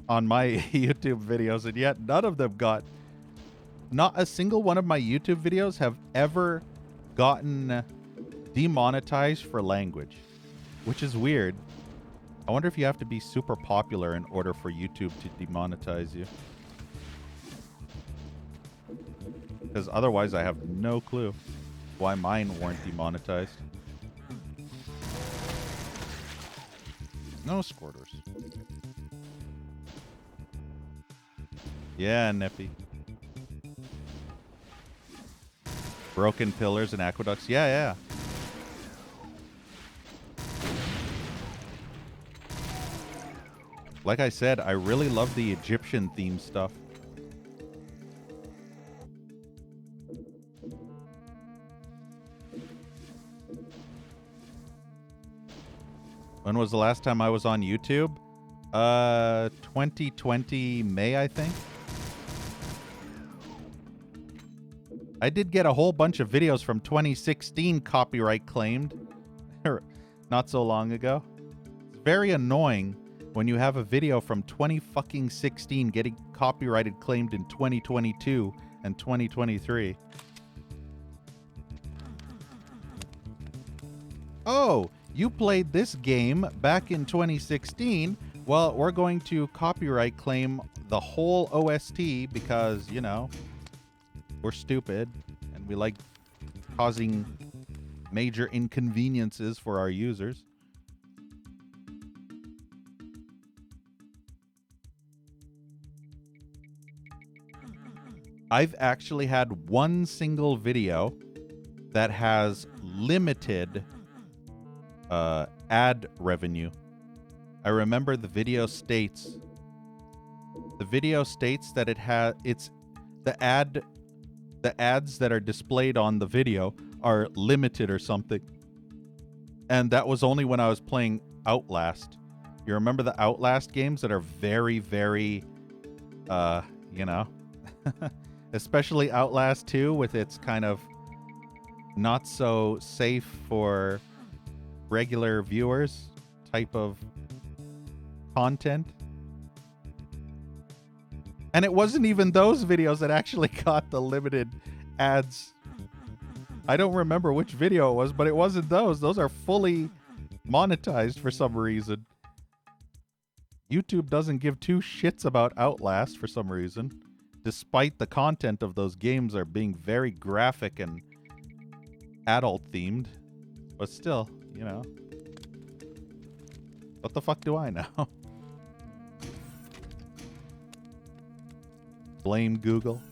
S1: on my YouTube videos, and yet none of them got... Not a single one of my YouTube videos have ever gotten demonetized for language, which is weird. I wonder if you have to be super popular in order for YouTube to demonetize you. Because otherwise I have no clue why mine weren't demonetized. No squirters. Yeah, Neppy. Broken pillars and aqueducts. Yeah, yeah. Like I said, I really love the Egyptian theme stuff. When was the last time I was on YouTube? 2020 May, I think. I did get a whole bunch of videos from 2016 copyright claimed not so long ago. It's very annoying when you have a video from 2016 getting copyrighted claimed in 2022 and 2023. Oh, you played this game back in 2016. Well, we're going to copyright claim the whole OST because, you know, we're stupid and we like causing major inconveniences for our users. I've actually had one single video that has limited ad revenue. I remember the video states that it's the ads that are displayed on the video are limited or something. And that was only when I was playing Outlast. You remember the Outlast games that are very, very, you know, especially Outlast 2 with its kind of not so safe for regular viewers type of content. And it wasn't even those videos that actually got the limited ads. I don't remember which video it was, but it wasn't those. Those are fully monetized for some reason. YouTube doesn't give two shits about Outlast for some reason, despite the content of those games are being very graphic and adult themed. But still, you know. What the fuck do I know? Blame Google.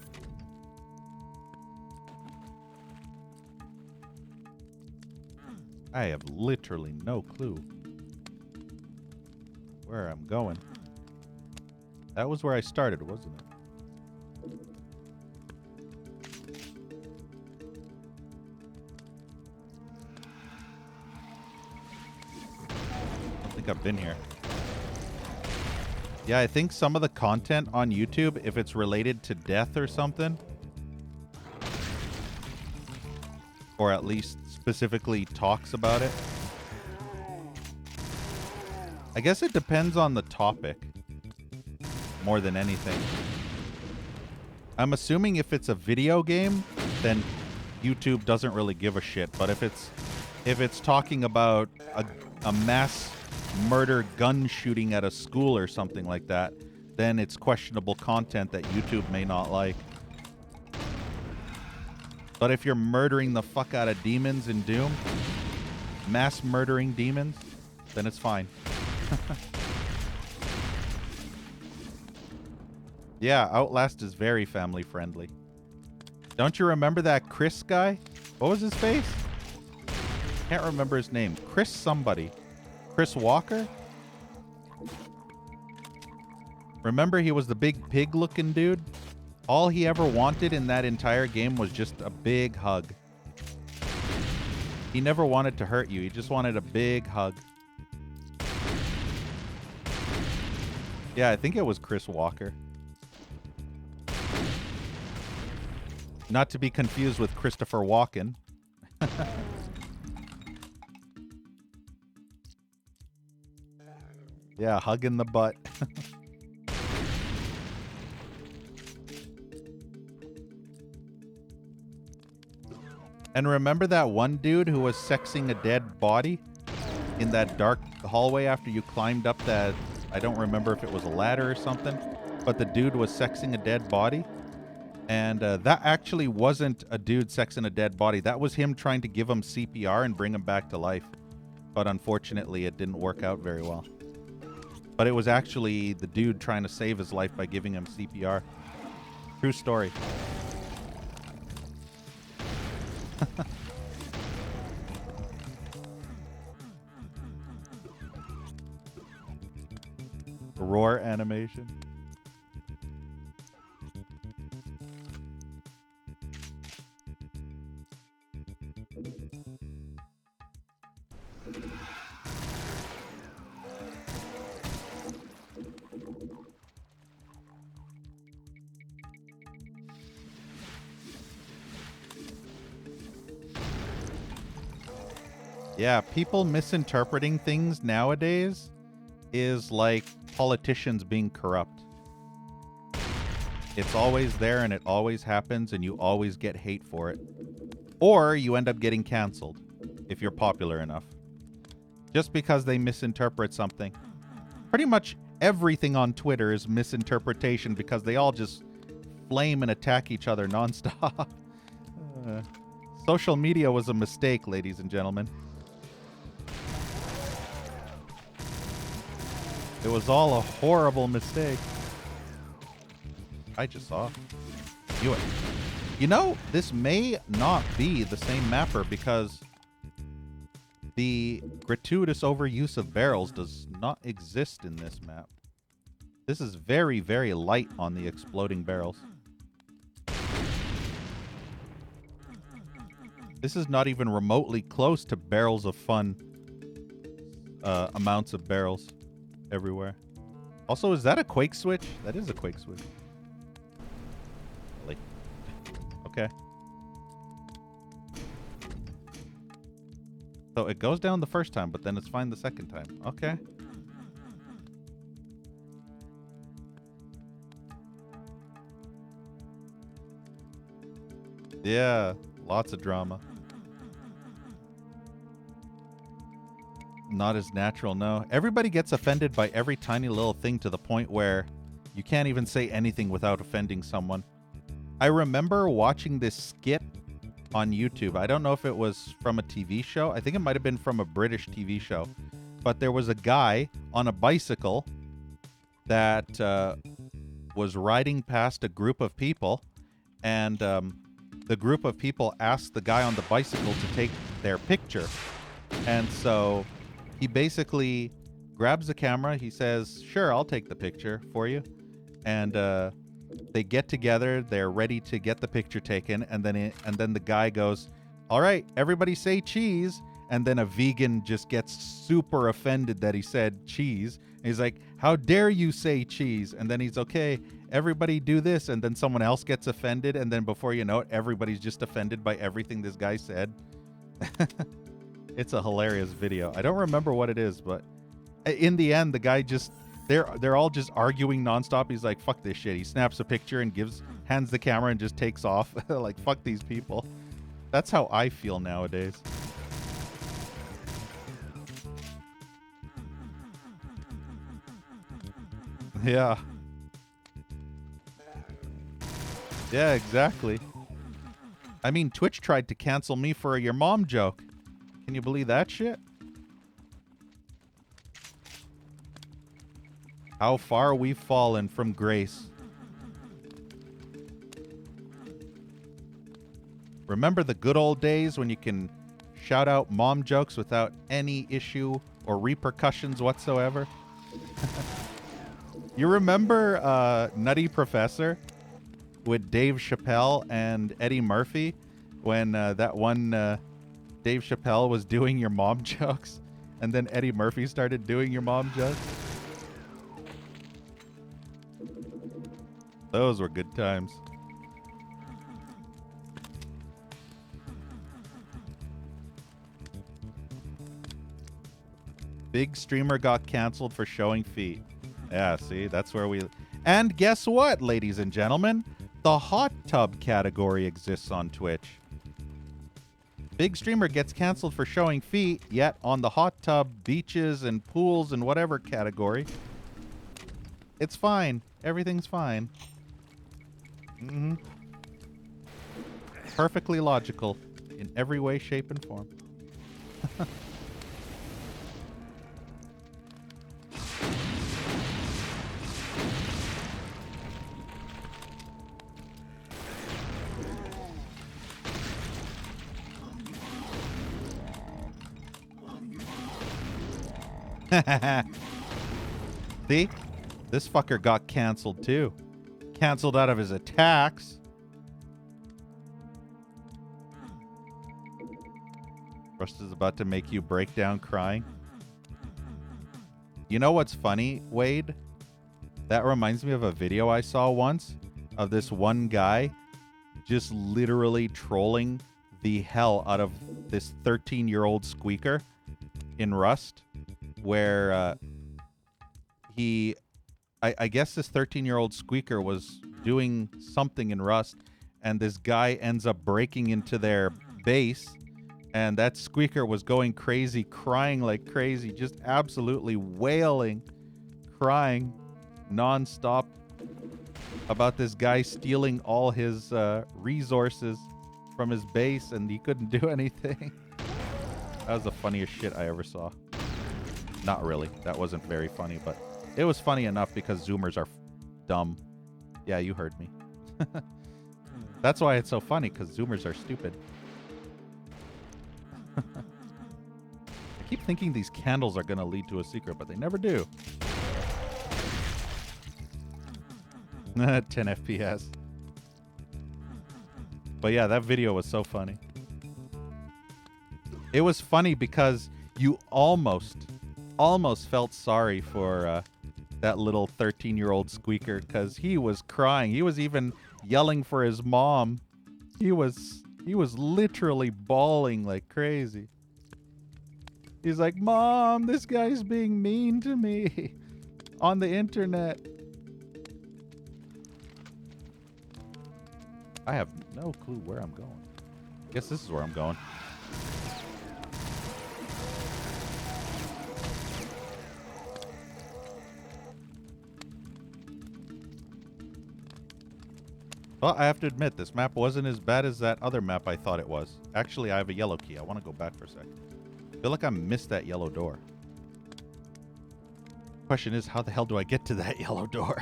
S1: I have literally no clue where I'm going. That was where I started, wasn't it? I don't think I've been here. Yeah, I think some of the content on YouTube, if it's related to death or something, or at least specifically talks about it. I guess it depends on the topic more than anything. I'm assuming if it's a video game, then YouTube doesn't really give a shit. But if it's talking about a mass murder gun shooting at a school or something like that, then it's questionable content that YouTube may not like. But if you're murdering the fuck out of demons in Doom, mass murdering demons, then it's fine. Yeah, Outlast is very family friendly. Don't you remember that Chris guy? What was his face? Can't remember his name. Chris somebody. Chris Walker? Remember he was the big pig looking dude? All he ever wanted in that entire game was just a big hug. He never wanted to hurt you. He just wanted a big hug. Yeah, I think it was Chris Walker. Not to be confused with Christopher Walken. Yeah, hug in the butt. And remember that one dude who was sexing a dead body in that dark hallway after you climbed up that, I don't remember if it was a ladder or something, but the dude was sexing a dead body? And that actually wasn't a dude sexing a dead body. That was him trying to give him CPR and bring him back to life. But unfortunately, it didn't work out very well. But it was actually the dude trying to save his life by giving him CPR. True story. Roar animation. Yeah, people misinterpreting things nowadays is like politicians being corrupt. It's always there and it always happens and you always get hate for it. Or you end up getting canceled if you're popular enough. Just because they misinterpret something. Pretty much everything on Twitter is misinterpretation because they all just flame and attack each other nonstop. Social media was a mistake, ladies and gentlemen. It was all a horrible mistake. I just saw. You know, this may not be the same mapper because the gratuitous overuse of barrels does not exist in this map. This is very, very light on the exploding barrels. This is not even remotely close to barrels of fun. Amounts of barrels everywhere. Also, is that a quake switch? That is a quake switch. Like, okay. So it goes down the first time, but then it's fine the second time. Okay. Yeah, lots of drama. Not as natural, no. Everybody gets offended by every tiny little thing to the point where you can't even say anything without offending someone. I remember watching this skit on YouTube. I don't know if it was from a TV show. I think it might have been from a British TV show. But there was a guy on a bicycle that was riding past a group of people, and the group of people asked the guy on the bicycle to take their picture. And so he basically grabs the camera. He says, "Sure, I'll take the picture for you." And they get together. They're ready to get the picture taken. And then the guy goes, "All right, everybody say cheese." And then a vegan just gets super offended that he said cheese. And he's like, "How dare you say cheese?" And then he's, "Okay, everybody do this." And then someone else gets offended. And then before you know it, everybody's just offended by everything this guy said. It's a hilarious video. I don't remember what it is, but in the end, the guy just, they're all just arguing nonstop. He's like, "Fuck this shit." He snaps a picture and hands the camera and just takes off. Like, fuck these people. That's how I feel nowadays. Yeah. Yeah, exactly. I mean, Twitch tried to cancel me for a "your mom" joke. Can you believe that shit? How far we've fallen from grace. Remember the good old days when you can shout out mom jokes without any issue or repercussions whatsoever? You remember Nutty Professor with Dave Chappelle and Eddie Murphy when that one Dave Chappelle was doing "your mom" jokes and then Eddie Murphy started doing "your mom" jokes? Those were good times. Big streamer got canceled for showing feet. Yeah, see, that's where we... And guess what, ladies and gentlemen? The hot tub category exists on Twitch. Big streamer gets canceled for showing feet, yet on the hot tub, beaches, and pools and whatever category, it's fine. Everything's fine. Mm-hmm. Perfectly logical in every way, shape, and form. See? This fucker got canceled too. Canceled out of his attacks. Rust is about to make you break down crying. You know what's funny, Wade? That reminds me of a video I saw once of this one guy just literally trolling the hell out of this 13-year-old squeaker in Rust, where I guess this 13-year-old squeaker was doing something in Rust, and this guy ends up breaking into their base, and that squeaker was going crazy, crying like crazy, just absolutely wailing, crying nonstop about this guy stealing all his resources from his base, and he couldn't do anything. That was the funniest shit I ever saw. Not really. That wasn't very funny, but it was funny enough because Zoomers are dumb. Yeah, you heard me. That's why it's so funny, because Zoomers are stupid. I keep thinking these candles are going to lead to a secret, but they never do. 10 FPS. But yeah, that video was so funny. It was funny because you almost felt sorry for that little 13-year-old squeaker, because he was crying. He was even yelling for his mom. He was literally bawling like crazy. He's like, "Mom, this guy's being mean to me on the internet." I have no clue where I'm going. I guess this is where I'm going. Well, I have to admit, this map wasn't as bad as that other map I thought it was. Actually, I have a yellow key. I want to go back for a second. I feel like I missed that yellow door. Question is, how the hell do I get to that yellow door?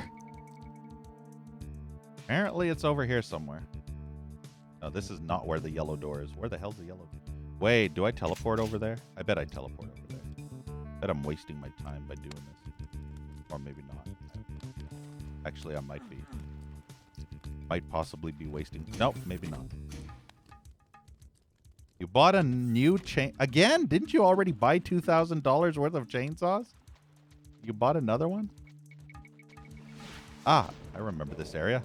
S1: Apparently, it's over here somewhere. No, this is not where the yellow door is. Where the hell's the yellow door? Wait, do I teleport over there? I bet I teleport over there. I bet I'm wasting my time by doing this. Or maybe not. Actually, I might be. Might possibly be wasting. Nope, maybe not. You bought a new chain again? Didn't you already buy $2,000 worth of chainsaws? You bought another one? Ah, I remember this area.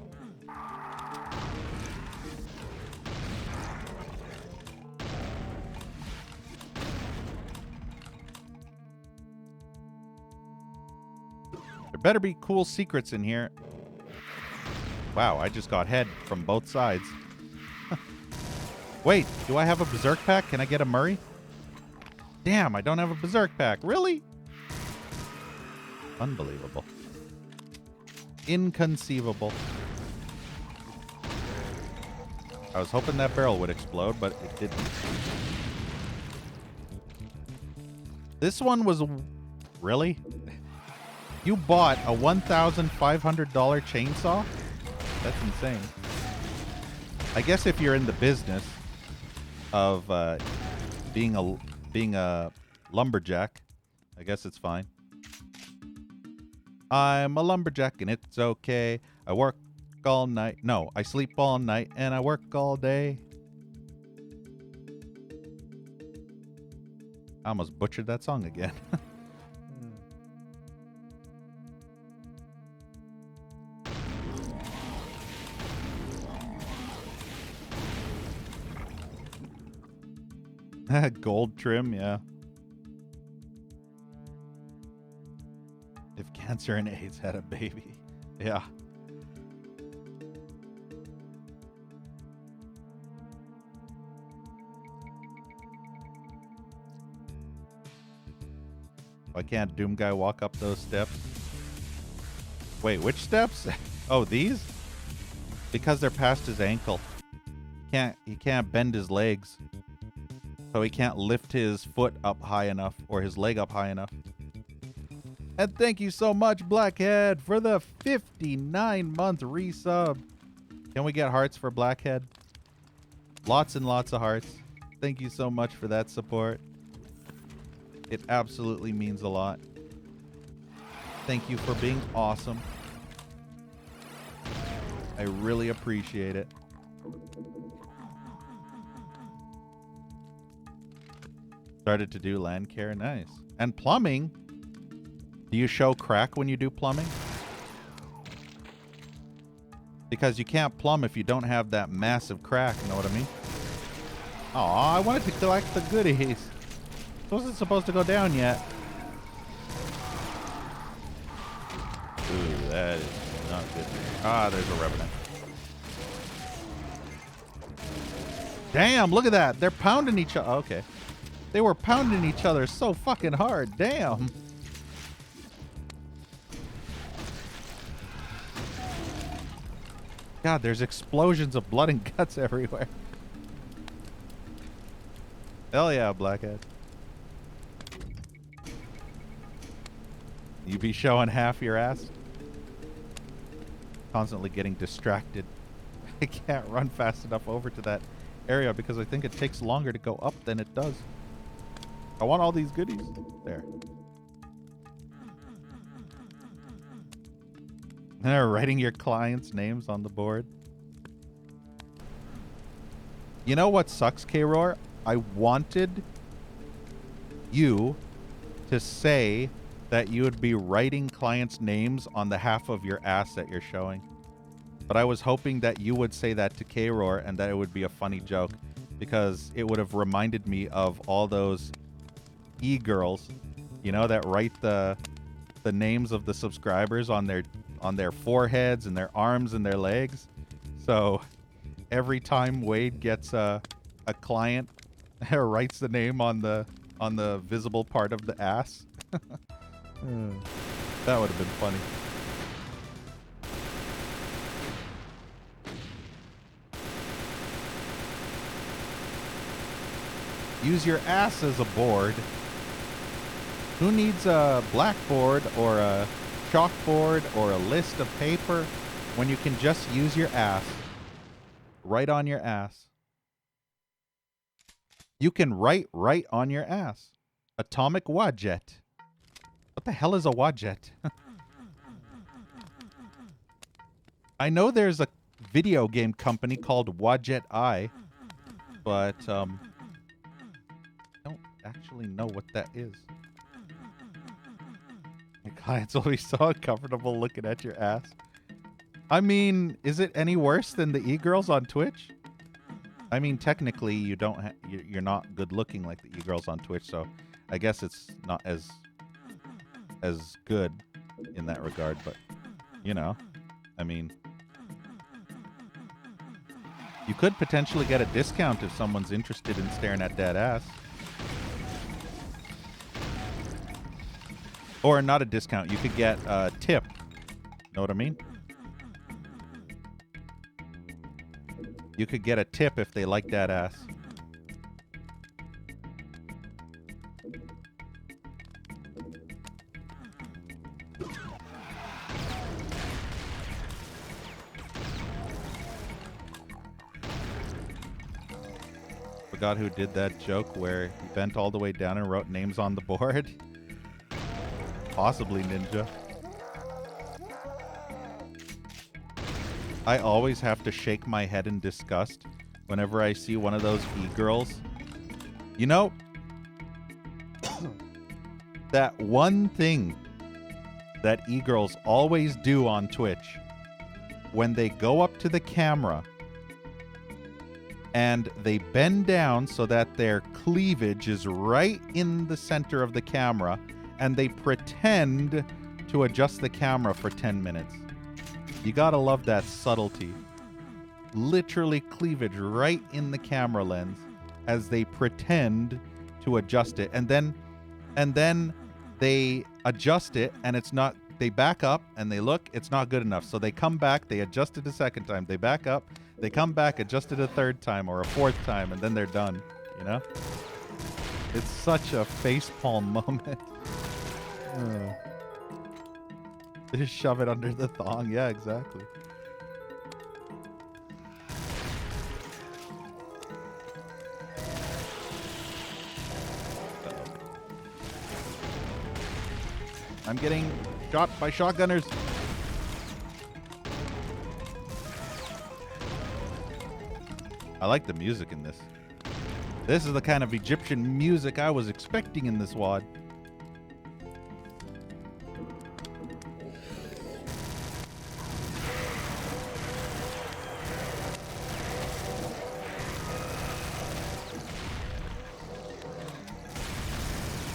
S1: There better be cool secrets in here. Wow, I just got head from both sides. Wait, do I have a Berserk pack? Can I get a Murray? Damn, I don't have a Berserk pack. Really? Unbelievable. Inconceivable. I was hoping that barrel would explode, but it didn't. This one was... Really? You bought a $1,500 chainsaw? That's insane. I guess if you're in the business of being a lumberjack, I guess it's fine. I'm a lumberjack and it's okay. I work all night. No, I sleep all night and I work all day. I almost butchered that song again. Gold trim, yeah. If cancer and AIDS had a baby. Yeah. Why can't Doom Guy walk up those steps? Wait, which steps? Oh, these? Because they're past his ankle. He can't bend his legs. So he can't lift his foot up high enough or his leg up high enough. And thank you so much, Blackhead, for the 59-month resub. Can we get hearts for Blackhead? Lots and lots of hearts. Thank you so much for that support. It absolutely means a lot. Thank you for being awesome. I really appreciate it. Started to do land care. Nice. And plumbing. Do you show crack when you do plumbing? Because you can't plumb if you don't have that massive crack. You know what I mean? Aw, I wanted to collect the goodies. Wasn't supposed to go down yet. Ooh, that is not good. Ah, there's a revenant. Damn, look at that. They're pounding each other. Okay. They were pounding each other so fucking hard. Damn. God, there's explosions of blood and guts everywhere. Hell yeah, Blackhead. You be showing half your ass? Constantly getting distracted. I can't run fast enough over to that area because I think it takes longer to go up than it does. I want all these goodies. There. They're writing your clients' names on the board. You know what sucks, K-Roar? I wanted you to say that you would be writing clients' names on the half of your ass that you're showing. But I was hoping that you would say that to K-Roar and that it would be a funny joke because it would have reminded me of all those e-girls, you know, that write the names of the subscribers on their foreheads and their arms and their legs. So every time Wade gets a client or writes the name on the visible part of the ass. That would have been funny. Use your ass as a board. Who needs a blackboard or a chalkboard or a list of paper when you can just use your ass? Right on your ass. You can write right on your ass. Atomic Wadjet. What the hell is a Wadjet? I know there's a video game company called Wadjet Eye, but I don't actually know what that is. Your clients will be so uncomfortable looking at your ass. I mean, is it any worse than the e-girls on Twitch? I mean, technically, you're not good looking like the e-girls on Twitch, so I guess it's not as good in that regard. But you know, I mean, you could potentially get a discount if someone's interested in staring at that ass. Or not a discount. You could get a tip. Know what I mean? You could get a tip if they like that ass. Forgot who did that joke where he bent all the way down and wrote names on the board. Possibly Ninja. I always have to shake my head in disgust whenever I see one of those e-girls. You know, that one thing that e-girls always do on Twitch when they go up to the camera and they bend down so that their cleavage is right in the center of the camera and they pretend to adjust the camera for 10 minutes. You gotta love that subtlety. Literally cleavage right in the camera lens as they pretend to adjust it. And then they adjust it and it's not, they back up and they look, it's not good enough. So they come back, they adjust it a second time, they back up, they come back, adjust it a third time or a fourth time, and then they're done, you know? It's such a facepalm moment. They just shove it under the thong. Yeah, exactly. I'm getting shot by shotgunners. I like the music in this. This is the kind of Egyptian music I was expecting in this WOD.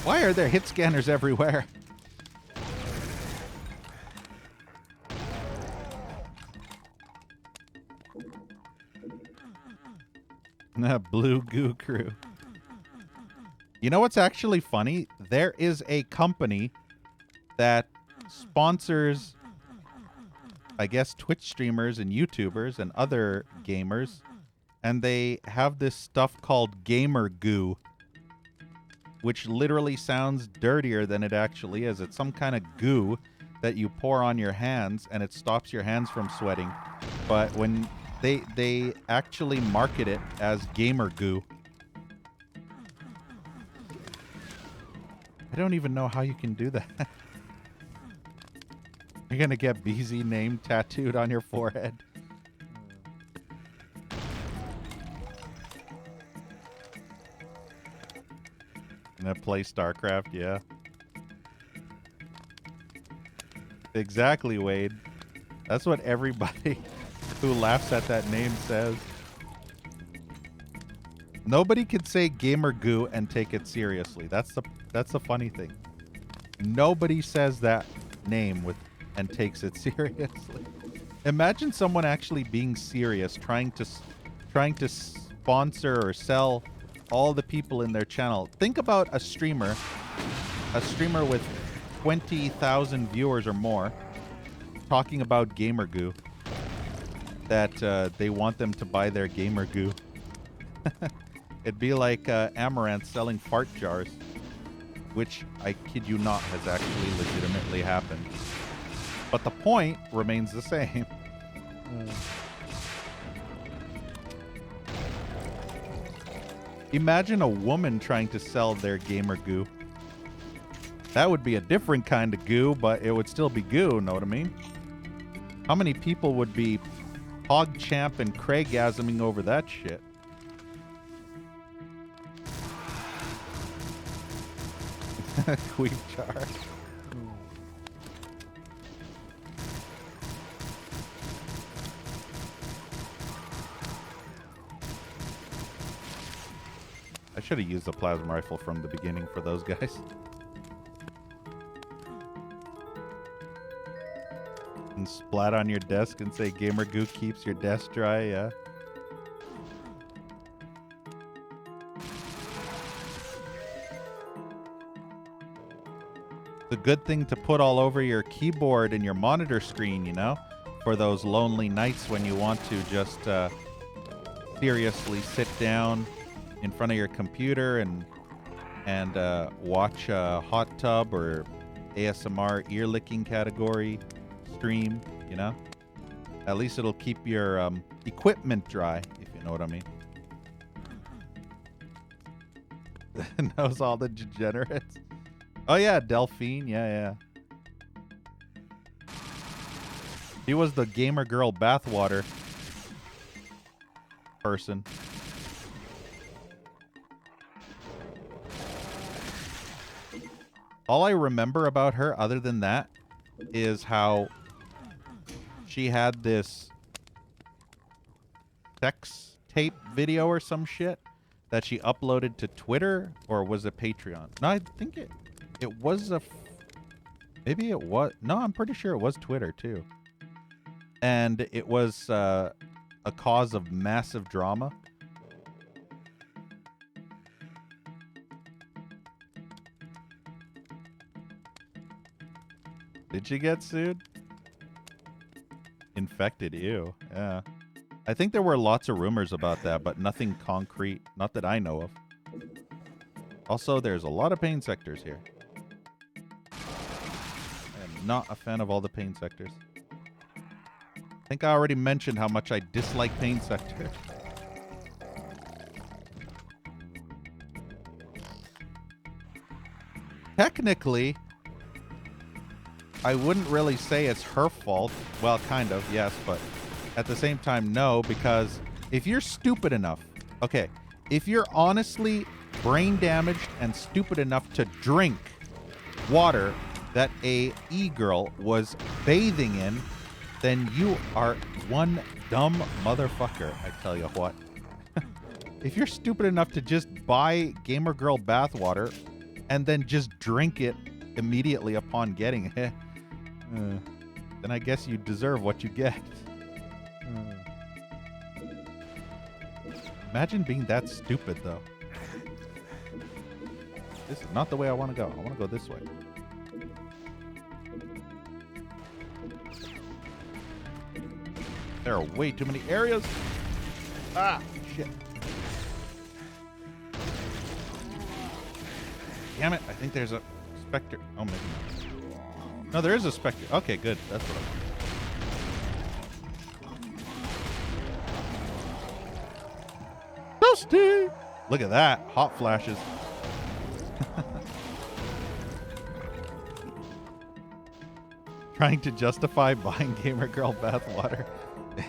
S1: Why are there hit scanners everywhere? Blue Goo Crew. You know what's actually funny? There is a company that sponsors, I guess, Twitch streamers and YouTubers and other gamers, and they have this stuff called gamer goo, which literally sounds dirtier than it actually is. It's some kind of goo that you pour on your hands, and it stops your hands from sweating. But when they actually market it as gamer goo. I don't even know how you can do that. You're gonna get BZ name tattooed on your forehead. Gonna play StarCraft, yeah. Exactly, Wade. That's what everybody who laughs at that name says. Nobody could say gamer goo and take it seriously. That's the funny thing. Nobody says that name and takes it seriously. Imagine someone actually being serious, trying to sponsor or sell all the people in their channel. Think about a streamer with 20,000 viewers or more talking about gamer goo, that they want them to buy their gamer goo. It'd be like Amaranth selling fart jars, which, I kid you not, has actually legitimately happened. But the point remains the same. Imagine a woman trying to sell their gamer goo. That would be a different kind of goo, but it would still be goo, know what I mean? How many people would be PogChamp and Craigasming over that shit? Queef jar. I should have used a plasma rifle from the beginning for those guys. And splat on your desk and say gamer goo keeps your desk dry, yeah. It's a good thing to put all over your keyboard and your monitor screen, you know, for those lonely nights when you want to just seriously sit down in front of your computer and watch a hot tub or ASMR ear licking category stream, you know. At least it'll keep your equipment dry, if you know what I mean. Knows all the degenerates. Oh yeah, Delphine. Yeah. She was the gamer girl bathwater person. All I remember about her, other than that, is how she had this sex tape video or some shit that she uploaded to Twitter, or was it Patreon? No, I think it was maybe it was. No, I'm pretty sure it was Twitter too. And it was a cause of massive drama. Did she get sued? Infected, ew. Yeah. I think there were lots of rumors about that, but nothing concrete. Not that I know of. Also, there's a lot of pain sectors here. I am not a fan of all the pain sectors. I think I already mentioned how much I dislike pain sector. Technically, I wouldn't really say it's her fault. Well, kind of, yes, but at the same time, no, because if you're stupid enough, okay, if you're honestly brain damaged and stupid enough to drink water that a e-girl was bathing in, then you are one dumb motherfucker, I tell you what. If you're stupid enough to just buy gamer girl bathwater, and then just drink it immediately upon getting it, then I guess you deserve what you get. Imagine being that stupid, though. This is not the way I want to go. I want to go this way. There are way too many areas. Ah, shit. Damn it. I think there's a specter. Oh, maybe not. No, there is a specter. Okay, good. That's what I want. Toasty! Look at that. Hot flashes. Trying to justify buying Gamer Girl bathwater.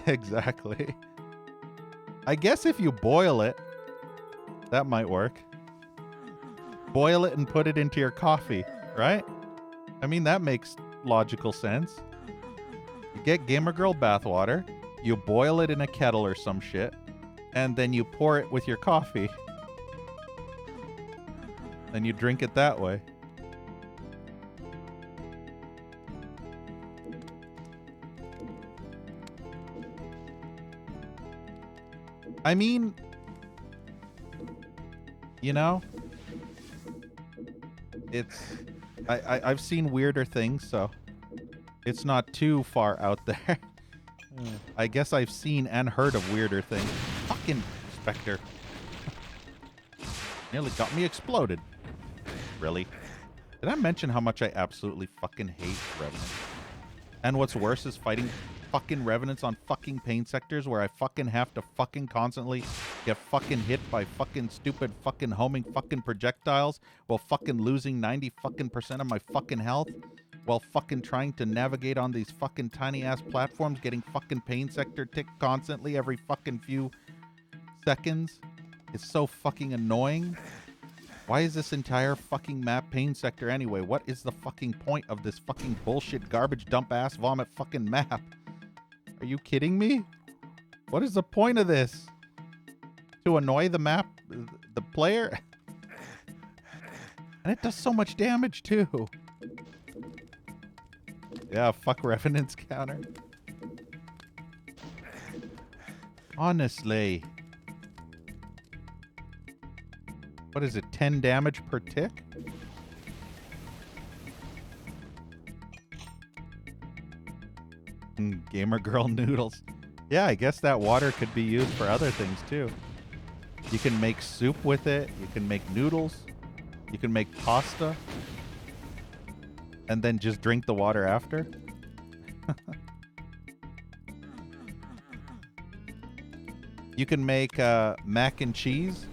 S1: Exactly. I guess if you boil it, that might work. Boil it and put it into your coffee, right? I mean, that makes logical sense. You get Gamer Girl bathwater, you boil it in a kettle or some shit, and then you pour it with your coffee. Then you drink it that way. I mean, you know, it's I've seen weirder things, so it's not too far out there. I guess I've seen and heard of weirder things. Fucking Spectre. Nearly got me exploded. Really? Did I mention how much I absolutely fucking hate Revenants? And what's worse is fighting fucking Revenants on fucking pain sectors where I fucking have to fucking constantly get fucking hit by fucking stupid fucking homing fucking projectiles while fucking losing 90 fucking % of my fucking health while fucking trying to navigate on these fucking tiny ass platforms getting fucking pain sector tick constantly every fucking few seconds. It's so fucking annoying. Why is this entire fucking map pain sector anyway? What is the fucking point of this fucking bullshit garbage dump ass vomit fucking map? Are you kidding me? What is the point of this? To annoy the map, the player? And it does so much damage too. Yeah, fuck Revenant's counter. Honestly. What is it, 10 damage per tick? Gamer Girl noodles. Yeah, I guess that water could be used for other things too. You can make soup with it. You can make noodles. You can make pasta. And then just drink the water after. You can make mac and cheese.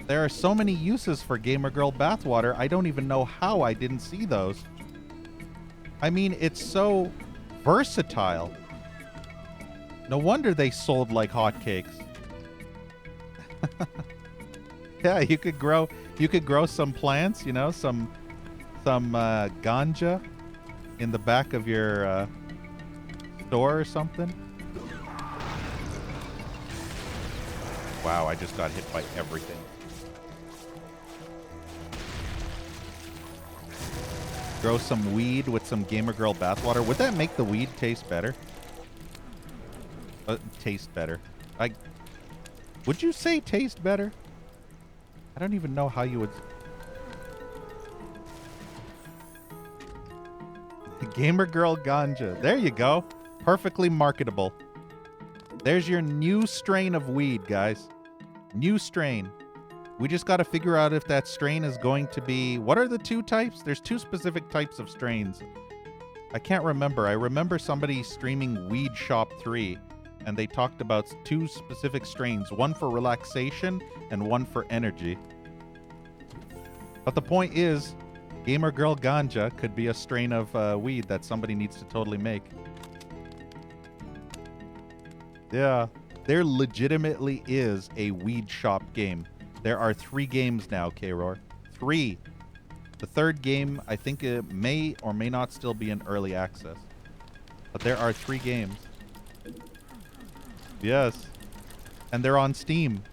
S1: There are so many uses for Gamer Girl bathwater, I don't even know how I didn't see those. I mean, it's so versatile. No wonder they sold like hotcakes. Yeah, you could grow some plants, you know, some ganja in the back of your store or something. Wow, I just got hit by everything. Grow some weed with some Gamer Girl bathwater. Would that make the weed taste better? Taste better. Would you say taste better? I don't even know how you would. Gamer Girl ganja. There you go. Perfectly marketable. There's your new strain of weed, guys. New strain. We just got to figure out if that strain is going to be... What are the two types? There's two specific types of strains. I can't remember. I remember somebody streaming Weed Shop 3, and they talked about two specific strains. One for relaxation and one for energy. But the point is, Gamer Girl Ganja could be a strain of weed that somebody needs to totally make. Yeah. There legitimately is a Weed Shop game. There are 3 games now, K-Roar. 3. The third game, I think it may or may not still be in early access. But there are 3 games. Yes. And they're on Steam.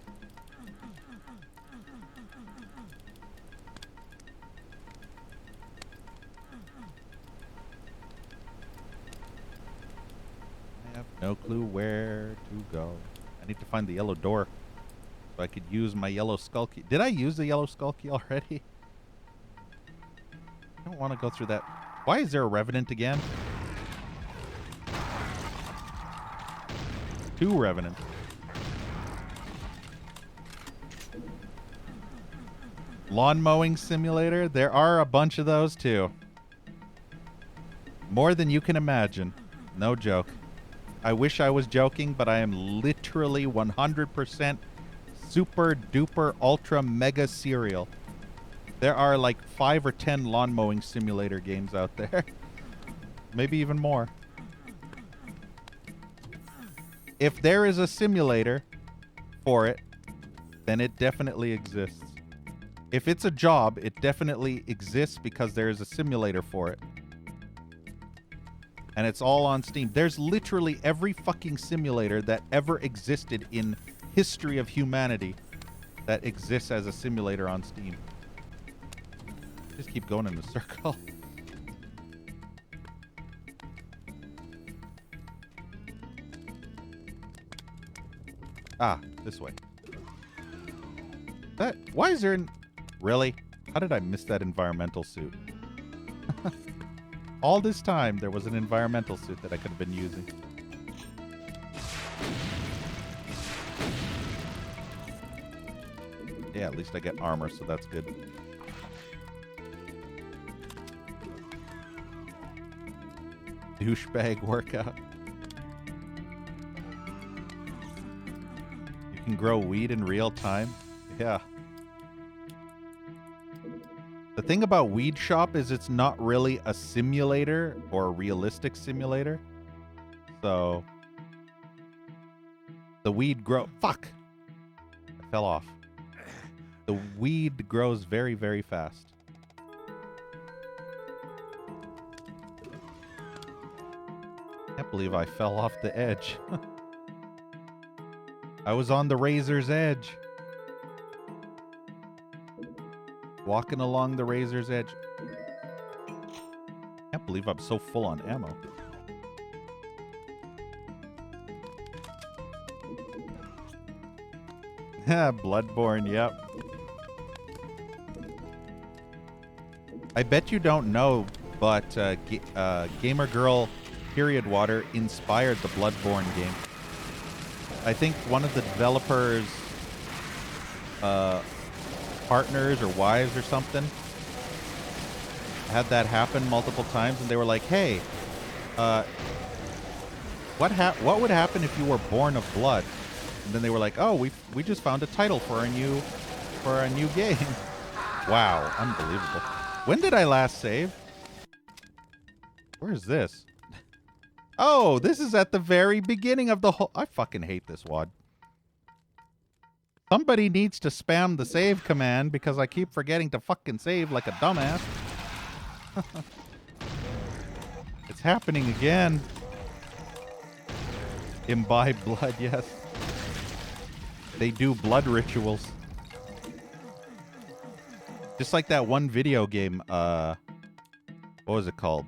S1: No clue where to go. I need to find the yellow door so I could use my yellow skull key. Did I use the yellow skull key already? I don't want to go through that. Why is there a revenant again? 2 revenants. Lawn mowing simulator. There are a bunch of those too. More than you can imagine. No joke. I wish I was joking, but I am literally 100% super duper ultra mega serial. There are like 5 or 10 lawn mowing simulator games out there. Maybe even more. If there is a simulator for it, then it definitely exists. If it's a job, it definitely exists because there is a simulator for it. And it's all on Steam. There's literally every fucking simulator that ever existed in history of humanity that exists as a simulator on Steam. Just keep going in a circle. Ah, this way. Why is there really? How did I miss that environmental suit? All this time, there was an environmental suit that I could have been using. Yeah, at least I get armor, so that's good. Douchebag workout. You can grow weed in real time? Yeah. The thing about Weed Shop is it's not really a simulator or a realistic simulator. So the weed fuck! I fell off. The weed grows very, very fast. Can't believe I fell off the edge. I was on the razor's edge. Walking along the razor's edge. Can't believe I'm so full on ammo. Bloodborne, yep. I bet you don't know, but Gamer Girl Period Water inspired the Bloodborne game. I think one of the developers' partners or wives or something had that happen multiple times, and they were like, "Hey, what would happen if you were born of blood?" And then they were like, "Oh, we just found a title for a new game." Wow, unbelievable. When did I last save? Where is this? Oh, this is at the very beginning of the whole... I fucking hate this WAD. Somebody needs to spam the save command because I keep forgetting to fucking save like a dumbass. It's happening again. Imbibe blood, yes. They do blood rituals. Just like that one video game, what was it called?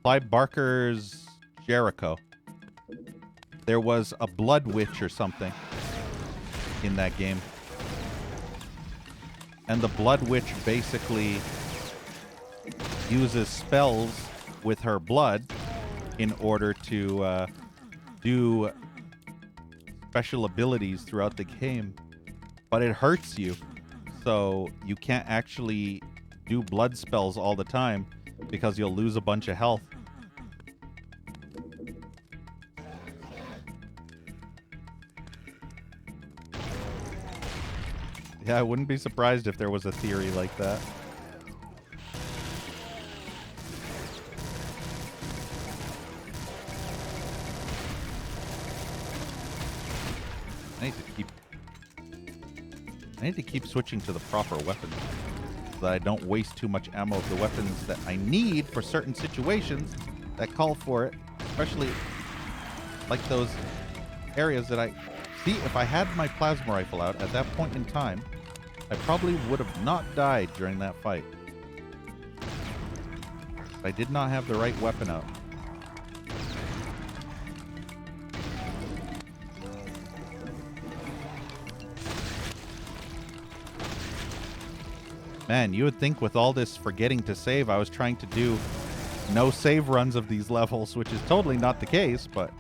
S1: Clive Barker's Jericho. There was a blood witch or something in that game. And the blood witch basically uses spells with her blood in order to do special abilities throughout the game. But it hurts you. So you can't actually do blood spells all the time because you'll lose a bunch of health. Yeah, I wouldn't be surprised if there was a theory like that. I need to keep switching to the proper weapons so that I don't waste too much ammo of the weapons that I need for certain situations that call for it, especially like those areas that I... See, if I had my plasma rifle out at that point in time, I probably would have not died during that fight. I did not have the right weapon out. Man, you would think with all this forgetting to save, I was trying to do no save runs of these levels, which is totally not the case, but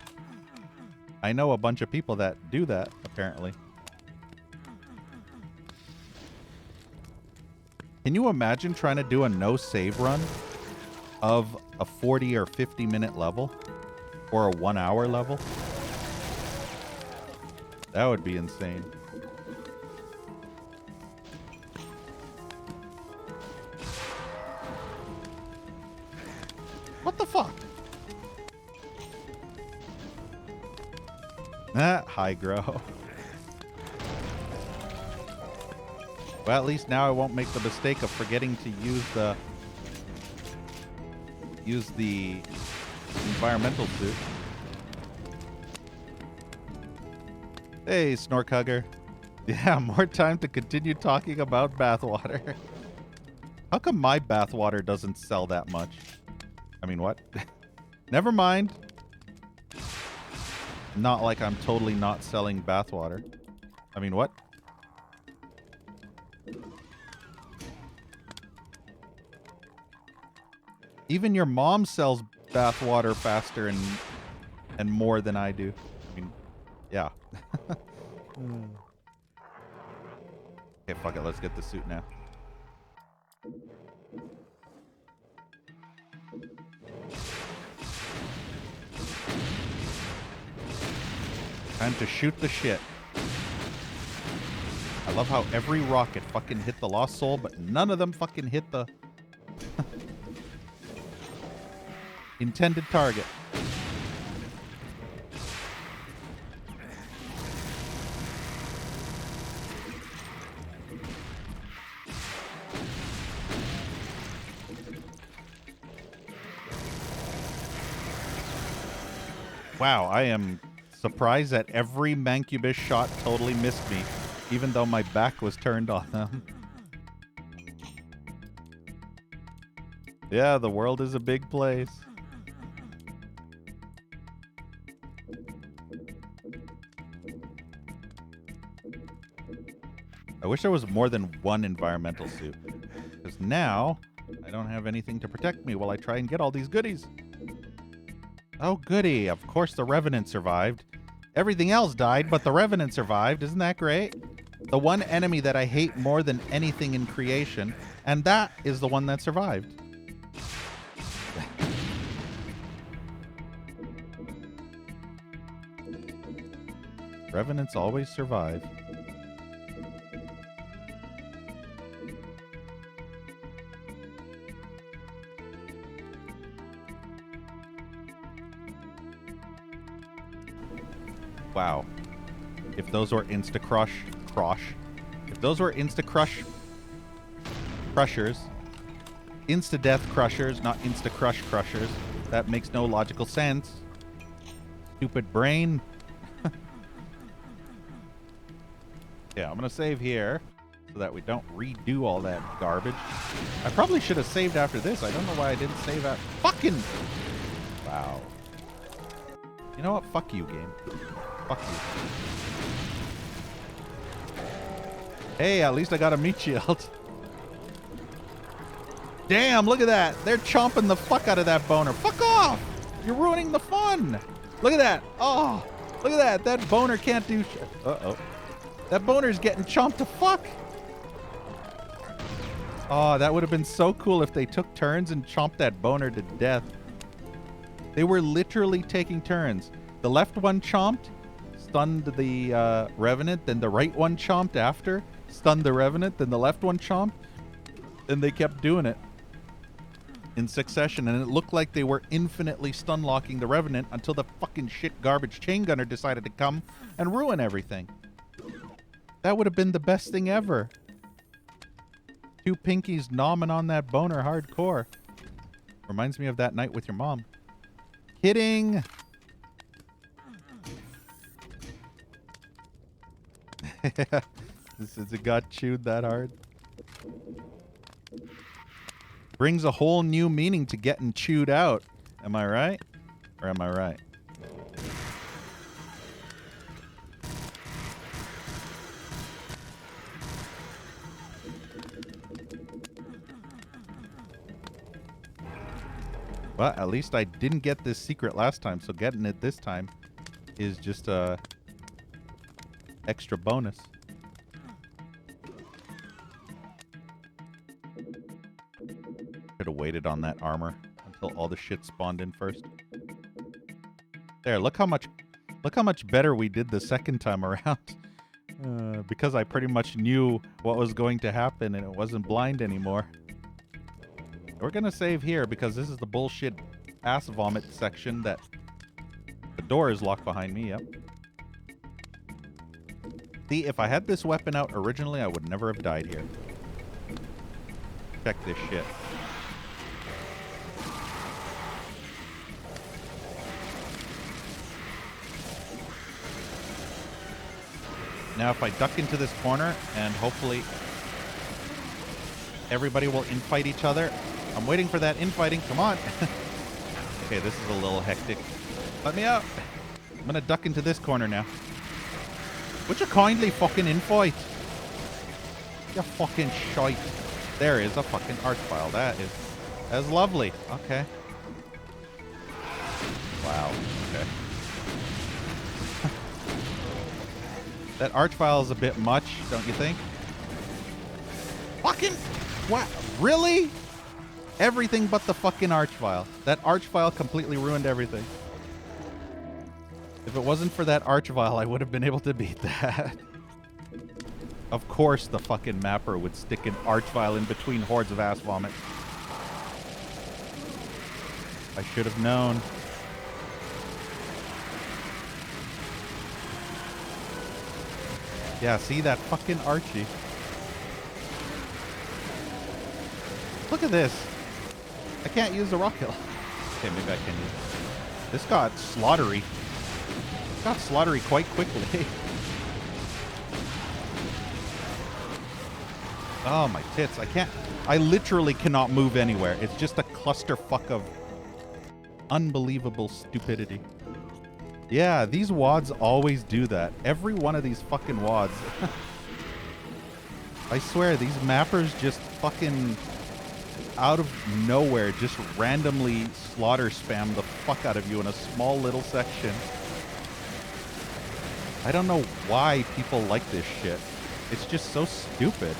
S1: I know a bunch of people that do that, apparently. Can you imagine trying to do a no save run of a 40 or 50 minute level? Or a 1 hour level? That would be insane. What the fuck? High grow. Well, at least now I won't make the mistake of forgetting to use the environmental suit. Hey, Snork Hugger. Yeah, more time to continue talking about bathwater. How come my bathwater doesn't sell that much? I mean, what? Never mind. Not like I'm totally not selling bathwater. I mean, what? Even your mom sells bathwater faster and more than I do. I mean, yeah. Okay, fuck it. Let's get the suit now. Time to shoot the shit. I love how every rocket fucking hit the Lost Soul, but none of them fucking hit the intended target. Wow, I am surprised that every Mancubus shot totally missed me, even though my back was turned on them. Yeah, the world is a big place. I wish there was more than one environmental suit, because now I don't have anything to protect me while I try and get all these goodies. Oh, goody. Of course the Revenant survived. Everything else died, but the Revenant survived. Isn't that great? The one enemy that I hate more than anything in creation, and that is the one that survived. Revenants always survive. Wow. If those were insta-crushers, insta-death crushers, not insta-crush crushers, that makes no logical sense. Stupid brain. Yeah, I'm gonna save here so that we don't redo all that garbage. I probably should have saved after this. I don't know why I didn't save at fucking... Wow. You know what? Fuck you, game. Fuck you. Hey, at least I got a meat shield. Damn, look at that. They're chomping the fuck out of that boner. Fuck off! You're ruining the fun. Look at that. Oh, look at that. That boner can't do shit. Uh-oh. That boner's getting chomped to fuck. Oh, that would have been so cool if they took turns and chomped that boner to death. They were literally taking turns. The left one chomped, stunned the Revenant, then the right one chomped after, stunned the Revenant, then the left one chomped, and they kept doing it in succession, and it looked like they were infinitely stun locking the Revenant until the fucking shit garbage chain gunner decided to come and ruin everything. That would have been the best thing ever. Two pinkies nomming on that boner hardcore. Reminds me of that night with your mom. Kidding. Since it got chewed that hard. Brings a whole new meaning to getting chewed out. Am I right? Or am I right? Well, at least I didn't get this secret last time, so getting it this time is just a extra bonus. Could have waited on that armor until all the shit spawned in first. There, look how much better we did the second time around. Because I pretty much knew what was going to happen and it wasn't blind anymore. We're gonna save here because this is the bullshit ass vomit section that the door is locked behind me. Yep. See, if I had this weapon out originally, I would never have died here. Check this shit. Now if I duck into this corner and hopefully everybody will infight each other. I'm waiting for that infighting. Come on. Okay, this is a little hectic. Let me out. I'm gonna duck into this corner now. Would you kindly fucking infight? You fucking shite. There is a fucking archvile. That's lovely. Okay. Wow. Okay. That archvile is a bit much, don't you think? Fucking what? Really? Everything but the fucking archvile. That archvile completely ruined everything. If it wasn't for that archvile, I would have been able to beat that. Of course the fucking mapper would stick an archvile in between hordes of ass vomit. I should have known. Yeah, see that fucking Archie. Look at this. I can't use the rocket. Okay, maybe I can use it. This got slaughtery. Got slaughtery quite quickly. Oh, my tits. I literally cannot move anywhere. It's just a clusterfuck of unbelievable stupidity. Yeah, these wads always do that. Every one of these fucking wads. I swear, these mappers just fucking out of nowhere just randomly slaughter spam the fuck out of you in a small little section. I don't know why people like this shit. It's just so stupid.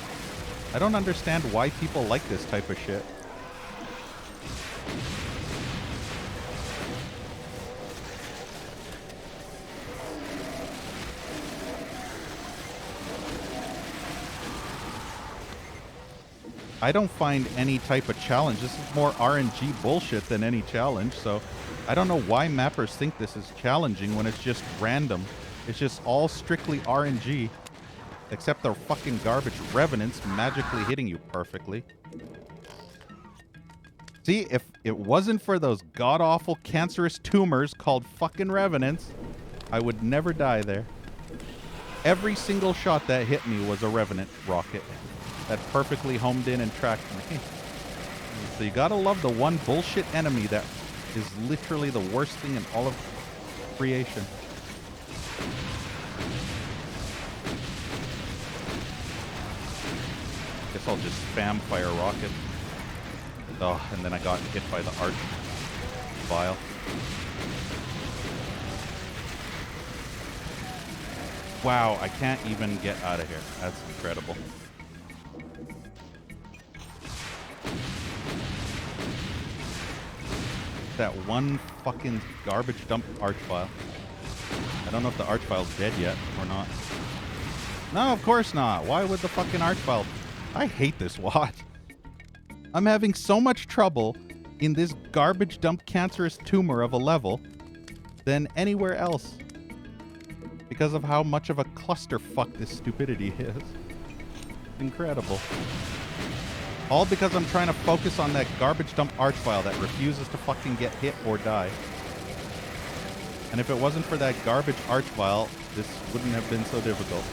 S1: I don't understand why people like this type of shit. I don't find any type of challenge. This is more RNG bullshit than any challenge, so I don't know why mappers think this is challenging when it's just random. It's just all strictly RNG, except they're fucking garbage revenants magically hitting you perfectly. See, if it wasn't for those god-awful cancerous tumors called fucking revenants, I would never die there. Every single shot that hit me was a revenant rocket that perfectly homed in and tracked me. So you gotta love the one bullshit enemy that is literally the worst thing in all of creation. Guess I'll just spam fire rocket. Oh, and then I got hit by the arch vial. Wow, I can't even get out of here. That's incredible. That one fucking garbage dump archvile. I don't know if the archvile's dead yet or not. No, of course not. Why would the fucking archvile? I hate this watch. I'm having so much trouble in this garbage dump cancerous tumor of a level than anywhere else because of how much of a clusterfuck this stupidity is. Incredible. All because I'm trying to focus on that garbage dump archvile that refuses to fucking get hit or die. And if it wasn't for that garbage archvile, this wouldn't have been so difficult.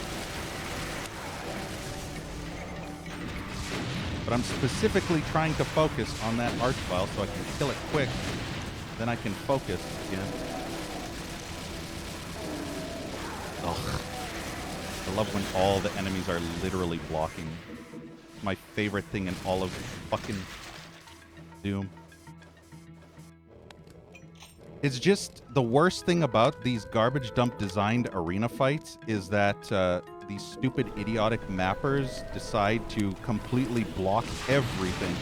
S1: But I'm specifically trying to focus on that archvile so I can kill it quick. Then I can focus again. Ugh. I love when all the enemies are literally blocking. My favorite thing in all of fucking Doom. It's just the worst thing about these garbage dump designed arena fights is that these stupid idiotic mappers decide to completely block everything.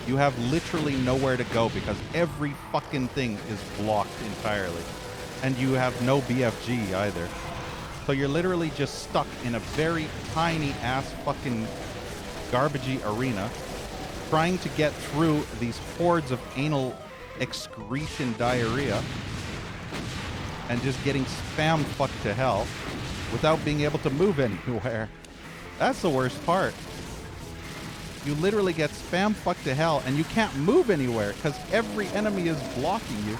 S1: You have literally nowhere to go because every fucking thing is blocked entirely. And you have no BFG either. So you're literally just stuck in a very tiny ass fucking garbagey arena trying to get through these hordes of anal excretion diarrhea and just getting spam fucked to hell without being able to move anywhere. That's the worst part. You literally get spam fucked to hell and you can't move anywhere because every enemy is blocking you.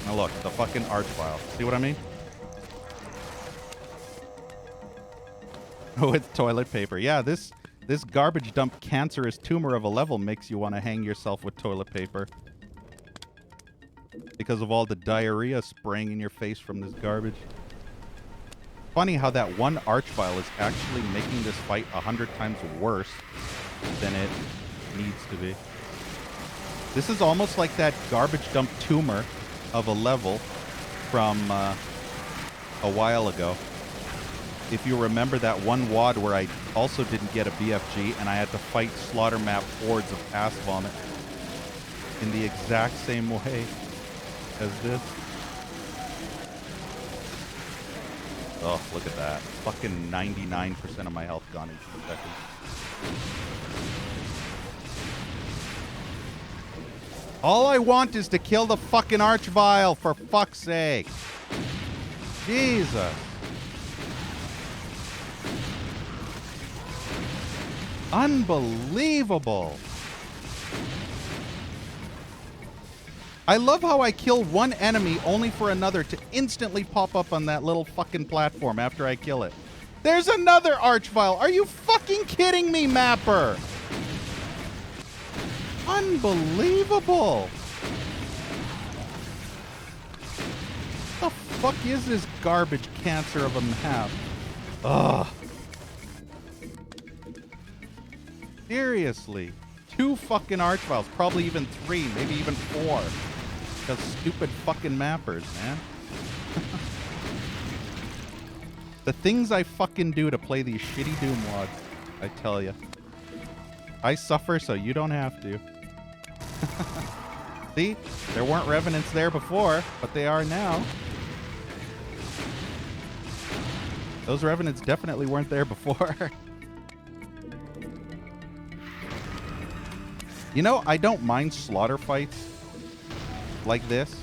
S1: Now look, the fucking archvile. See what I mean? With toilet paper. Yeah, this garbage dump cancerous tumor of a level makes you want to hang yourself with toilet paper. Because of all the diarrhea spraying in your face from this garbage. Funny how that one archvile is actually making this fight 100 times worse than it needs to be. This is almost like that garbage dump tumor of a level from a while ago. If you remember that one WOD where I also didn't get a BFG and I had to fight slaughter map hordes of ass vomit in the exact same way as this. Oh, look at that. Fucking 99% of my health gone in 2 seconds. All I want is to kill the fucking archvile, for fuck's sake. Jesus. Unbelievable. I love how I kill one enemy only for another to instantly pop up on that little fucking platform after I kill it. There's another archvile. Are you fucking kidding me, mapper? Unbelievable. What the fuck is this garbage cancer of a map? Ugh. Seriously. 2 fucking archviles. Probably even 3. Maybe even 4. Because stupid fucking mappers, man. The things I fucking do to play these shitty Doom mods, I tell ya. I suffer so you don't have to. See? There weren't Revenants there before, but they are now. Those Revenants definitely weren't there before. You know, I don't mind slaughter fights like this.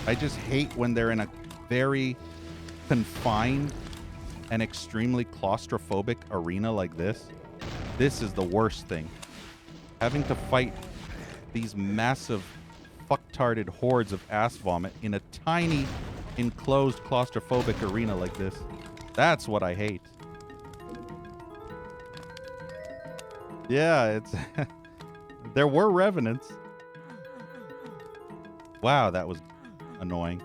S1: I just hate when they're in a very confined and extremely claustrophobic arena like this. This is the worst thing. Having to fight these massive fucktarded hordes of ass vomit in a tiny enclosed claustrophobic arena like this. That's what I hate. Yeah, it's... There were Revenants. Wow, that was annoying.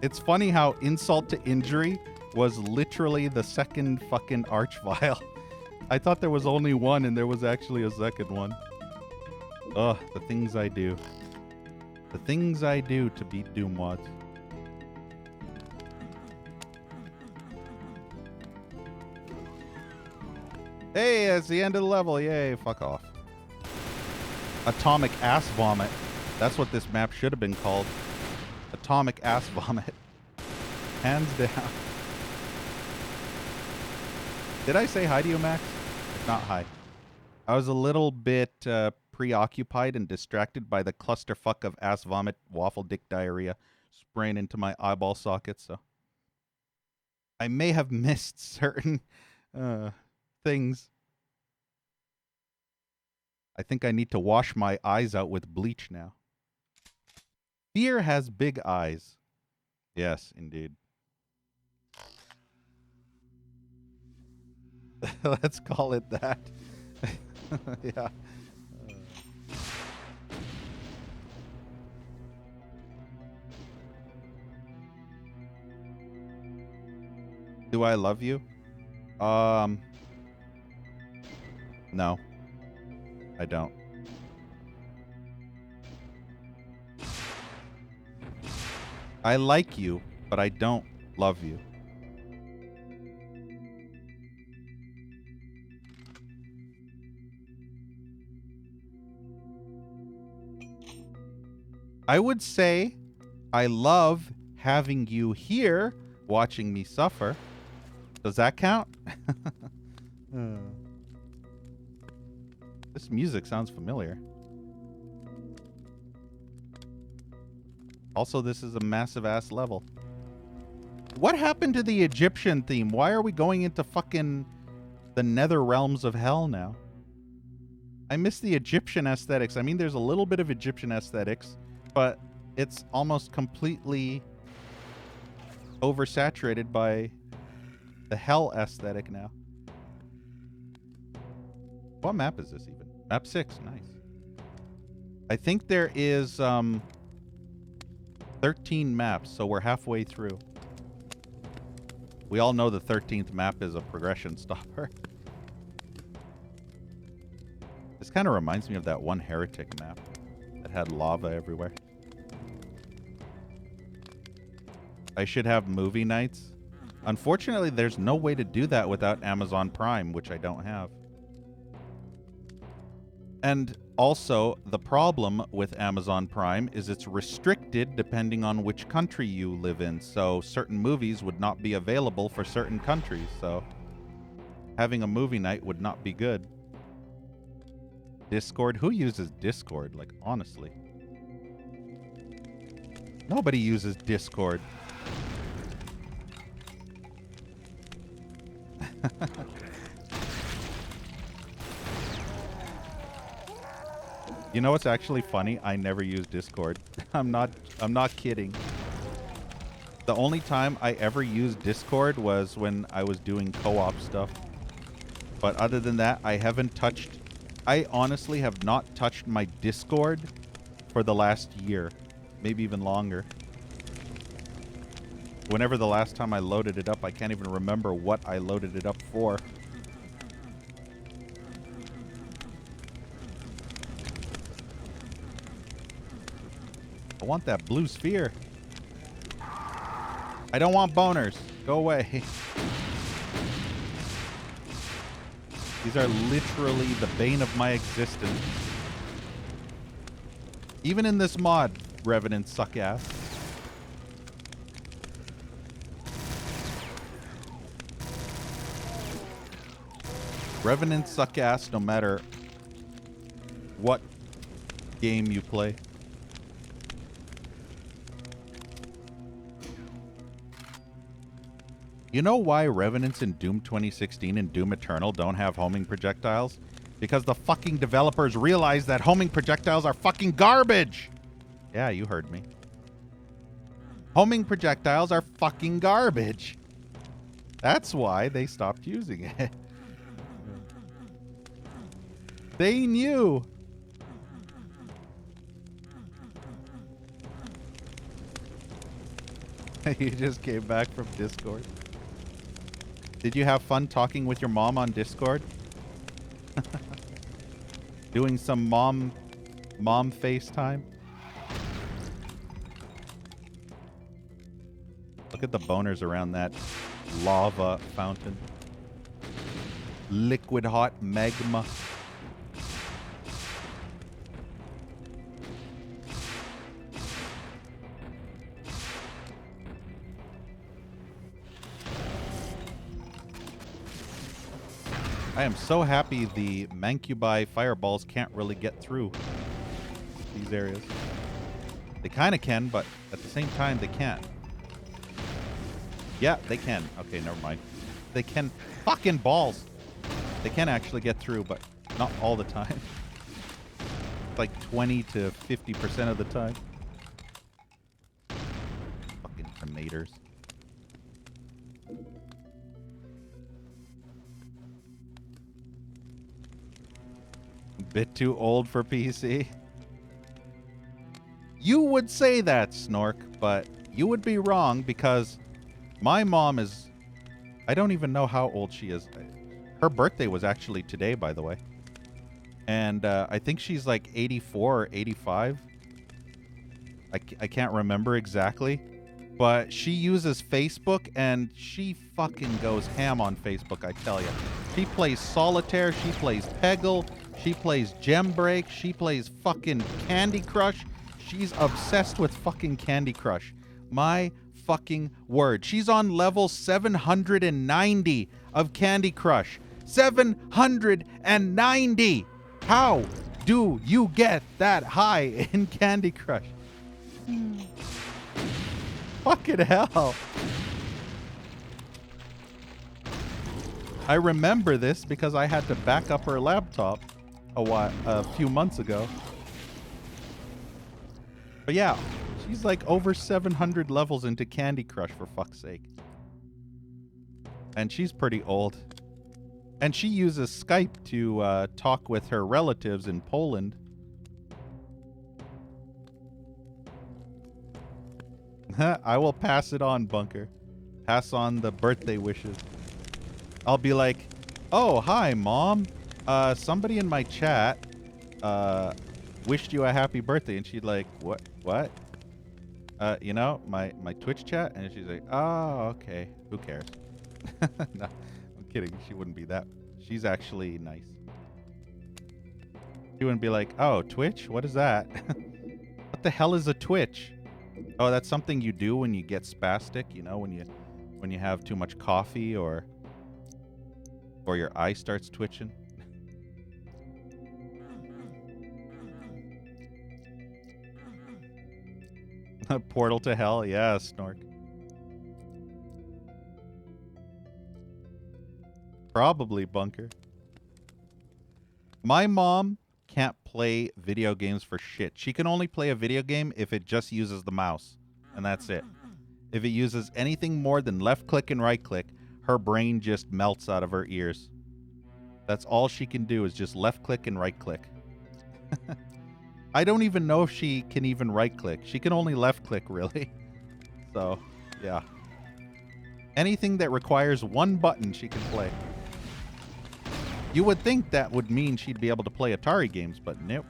S1: It's funny how insult to injury was literally the second fucking archvile. I thought there was only one and there was actually a second one. Ugh, the things I do. The things I do to beat Doom mods. Hey, it's the end of the level. Yay, fuck off. Atomic ass vomit. That's what this map should have been called. Atomic ass vomit. Hands down. Did I say hi to you, Max? If not, hi. I was a little bit preoccupied and distracted by the clusterfuck of ass vomit, waffle dick diarrhea spraying into my eyeball socket, so I may have missed certain things. I think I need to wash my eyes out with bleach now. Fear has big eyes. Yes, indeed. Let's call it that. Yeah. Do I love you? No. I don't. I like you, but I don't love you. I would say I love having you here watching me suffer. Does that count? This music sounds familiar. Also, this is a massive ass level. What happened to the Egyptian theme? Why are we going into fucking the nether realms of hell now? I miss the Egyptian aesthetics. I mean, there's a little bit of Egyptian aesthetics, but it's almost completely oversaturated by the hell aesthetic now. What map is this even? Map 6. Nice. I think there is 13 maps, so we're halfway through. We all know the 13th map is a progression stopper. This kind of reminds me of that one Heretic map that had lava everywhere. I should have movie nights. Unfortunately, there's no way to do that without Amazon Prime, which I don't have. And also, the problem with Amazon Prime is it's restricted depending on which country you live in. So certain movies would not be available for certain countries. So having a movie night would not be good. Discord? Who uses Discord? Like, honestly. Nobody uses Discord. You know what's actually funny? I never use Discord. I'm not kidding. The only time I ever used Discord was when I was doing co-op stuff. But other than that, I honestly have not touched my Discord for the last year, maybe even longer. Whenever the last time I loaded it up, I can't even remember what I loaded it up for. I want that blue sphere. I don't want boners. Go away. These are literally the bane of my existence. Even in this mod, Revenants suck ass. Revenants suck ass no matter what game you play. You know why Revenants in Doom 2016 and Doom Eternal don't have homing projectiles? Because the fucking developers realized that homing projectiles are fucking garbage! Yeah, you heard me. Homing projectiles are fucking garbage. That's why they stopped using it. They knew. You just came back from Discord. Did you have fun talking with your mom on Discord? Doing some mom FaceTime? Look at the boners around that lava fountain. Liquid hot magma. I am so happy the Mancubi fireballs can't really get through these areas. They kind of can, but at the same time, they can't. Yeah, they can. Okay, never mind. They can. Fucking balls. They can actually get through, but not all the time. Like 20 to 50% of the time. Fucking tornadoes. Bit too old for PC. You would say that, Snork, but you would be wrong because my mom is... I don't even know how old she is. Her birthday was actually today, by the way. And I think she's like 84 or 85. I can't remember exactly. But she uses Facebook, and she fucking goes ham on Facebook, I tell you. She plays Solitaire, she plays Peggle, she plays Gem Break, she plays fucking Candy Crush. She's obsessed with fucking Candy Crush. My fucking word. She's on level 790 of Candy Crush. 790! How do you get that high in Candy Crush? Fucking hell. I remember this because I had to back up her laptop a few months ago. But yeah, she's like over 700 levels into Candy Crush, for fuck's sake. And she's pretty old. And she uses Skype to talk with her relatives in Poland. I will pass it on, Bunker. Pass on the birthday wishes. I'll be like, oh, hi, Mom. Somebody in my chat wished you a happy birthday. And she'd like, what? You know, my Twitch chat? And she's like, oh, okay. Who cares? No, I'm kidding. She wouldn't be that. She's actually nice. She wouldn't be like, oh, Twitch? What is that? What the hell is a Twitch? Oh, that's something you do when you get spastic, you know, when you have too much coffee or your eye starts twitching. Portal to hell, yeah, Snork. Probably, Bunker. My mom can't play video games for shit. She can only play a video game if it just uses the mouse, and that's it. If it uses anything more than left click and right click, her brain just melts out of her ears. That's all she can do is just left click and right click. I don't even know if she can even right click. She can only left click, really. So, yeah. Anything that requires one button, she can play. You would think that would mean she'd be able to play Atari games, but nope.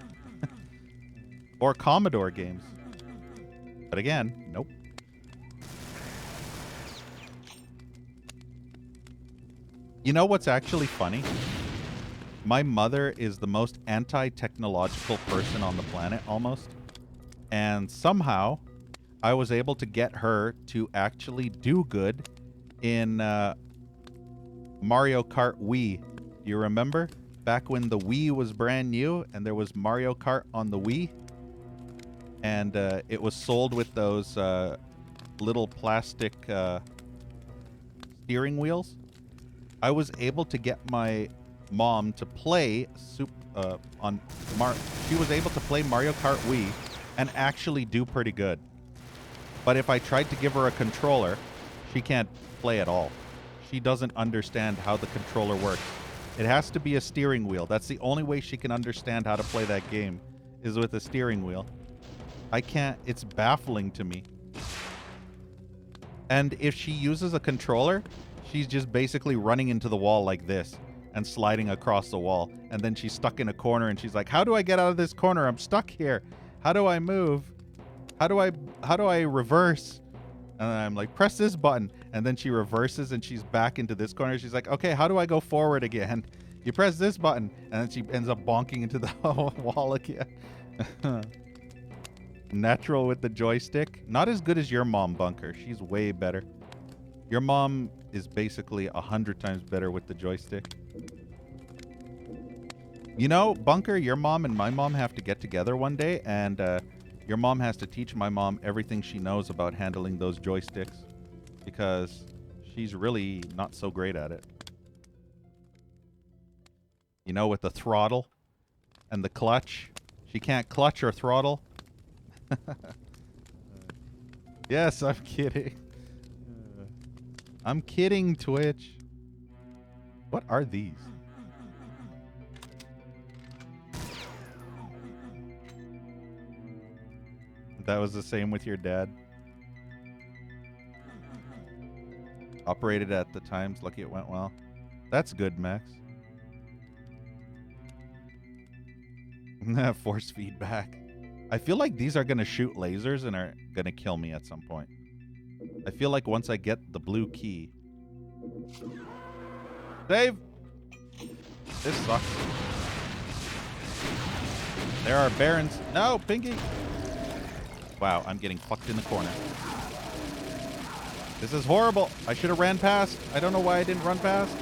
S1: Or Commodore games. But again, nope. You know what's actually funny? My mother is the most anti-technological person on the planet, almost. And somehow, I was able to get her to actually do good in Mario Kart Wii. You remember? Back when the Wii was brand new and there was Mario Kart on the Wii? And it was sold with those little plastic steering wheels. I was able to get my mom to play she was able to play Mario Kart Wii and actually do pretty good. But if I tried to give her a controller, she can't play at all. She doesn't understand how the controller works. It has to be a steering wheel. That's the only way she can understand how to play that game, is with a steering wheel. I can't. It's baffling to me. And if she uses a controller, she's just basically running into the wall like this and sliding across the wall. And then she's stuck in a corner and she's like, how do I get out of this corner? I'm stuck here. How do I move? How do I reverse? And then I'm like, press this button. And then she reverses and she's back into this corner. She's like, okay, how do I go forward again? You press this button. And then she ends up bonking into the wall again. Natural with the joystick. Not as good as your mom, Bunker. She's way better. Your mom is basically 100 times better with the joystick. You know, Bunker, your mom and my mom have to get together one day, and your mom has to teach my mom everything she knows about handling those joysticks, because she's really not so great at it. You know, with the throttle and the clutch. She can't clutch or throttle. Yes, I'm kidding. I'm kidding, Twitch. What are these? That was the same with your dad. Operated at the times. Lucky it went well. That's good, Max. Force feedback. I feel like these are going to shoot lasers and are going to kill me at some point. I feel like once I get the blue key... Save! This sucks. There are barons. No, Pinky! Wow, I'm getting fucked in the corner. This is horrible. I should have ran past. I don't know why I didn't run past.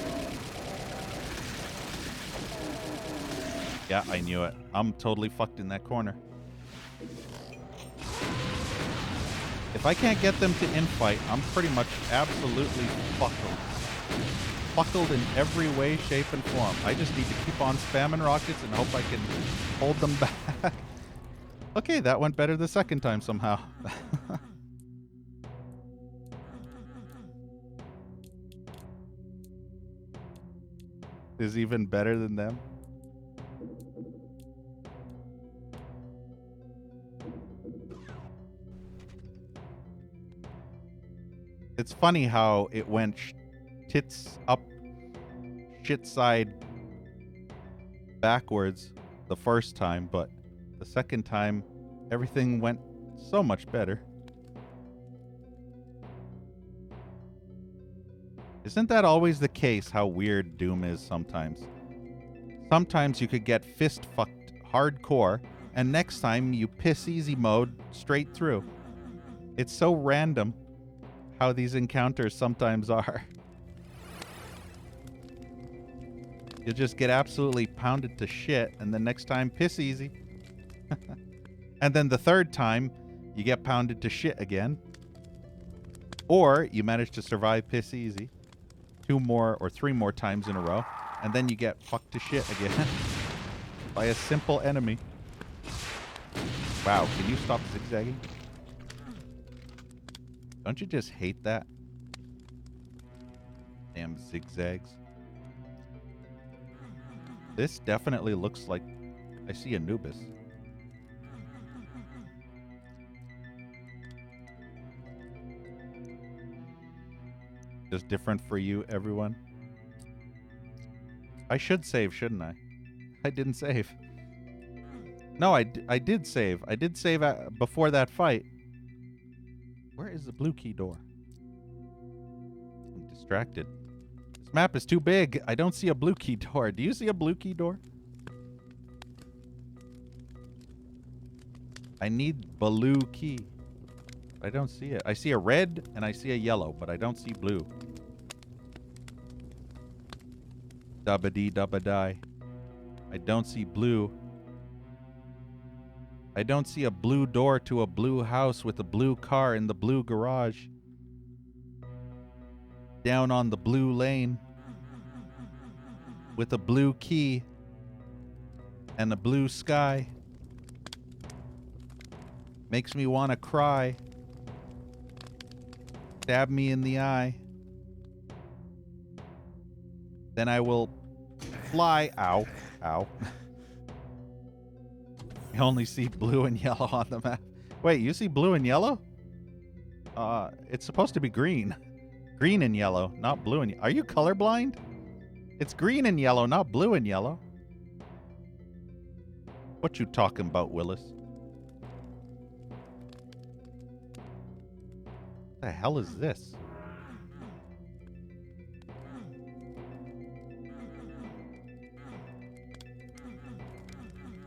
S1: Yeah, I knew it. I'm totally fucked in that corner. If I can't get them to infight, I'm pretty much absolutely fuckled. Fuckled in every way, shape, and form. I just need to keep on spamming rockets and hope I can hold them back. Okay, that went better the second time somehow. Is even better than them. It's funny how it went tits up, shit side backwards the first time, but the second time everything went so much better. Isn't that always the case, how weird Doom is sometimes? Sometimes you could get fist fucked hardcore, and next time you piss easy mode straight through. It's so random how these encounters sometimes are. You'll just get absolutely pounded to shit, and the next time, piss easy. And then the third time, you get pounded to shit again. Or you manage to survive piss easy 2 more or 3 more times in a row, and then you get fucked to shit again by a simple enemy. Wow, can you stop zigzagging? Don't you just hate that? Damn zigzags. This definitely looks like I see Anubis. Just different for you, everyone. I should save, shouldn't I? I didn't save. No, I did save. I did save before that fight. Where is the blue key door? I'm distracted. This map is too big. I don't see a blue key door. Do you see a blue key door? I need blue key. I don't see it. I see a red and I see a yellow, but I don't see blue. Dubba-dee, dubba-die. I don't see blue. I don't see a blue door to a blue house with a blue car in the blue garage. Down on the blue lane. With a blue key. And a blue sky. Makes me want to cry. Stab me in the eye. Then I will fly. Ow. Ow. I only see blue and yellow on the map. Wait, you see blue and yellow? It's supposed to be green. Green and yellow, not blue and... Are you colorblind? It's green and yellow, not blue and yellow. What you talking about, Willis? What the hell is this?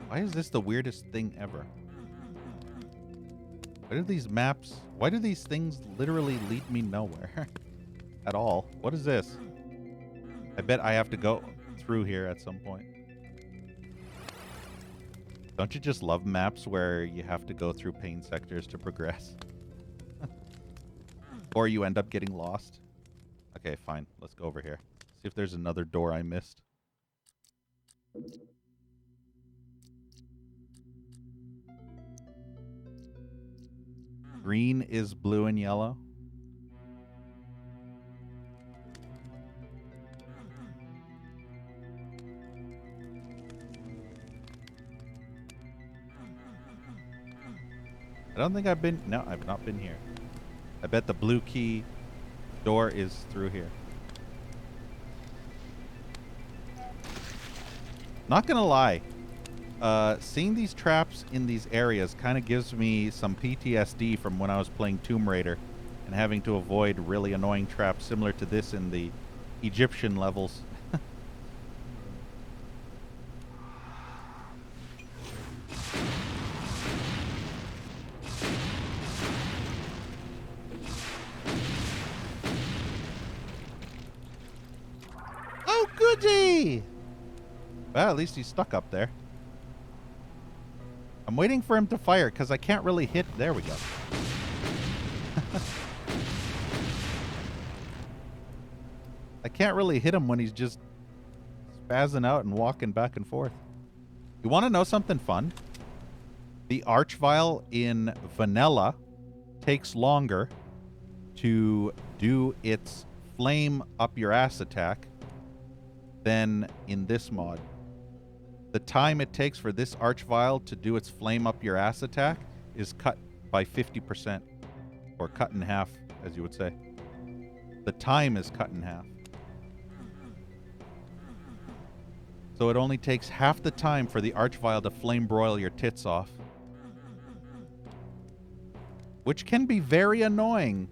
S1: Why is this the weirdest thing ever? Why do these maps... Why do these things literally lead me nowhere? At all. What is this? I bet I have to go through here at some point. Don't you just love maps where you have to go through pain sectors to progress? Or you end up getting lost? Okay, fine. Let's go over here. See if there's another door I missed. Green is blue and yellow. I don't think I've been... No, I've not been here. I bet the blue key door is through here. Not gonna lie. Seeing these traps in these areas kind of gives me some PTSD from when I was playing Tomb Raider and having to avoid really annoying traps similar to this in the Egyptian levels. Oh, goody! Well, at least he's stuck up there. I'm waiting for him to fire because I can't really hit. There we go. I can't really hit him when he's just spazzing out and walking back and forth. You want to know something fun? The Archvile in vanilla takes longer to do its flame up your ass attack than in this mod. The time it takes for this Archvile to do its flame up your ass attack is cut by 50%, or cut in half, as you would say. The time is cut in half. So it only takes half the time for the Archvile to flame broil your tits off. Which can be very annoying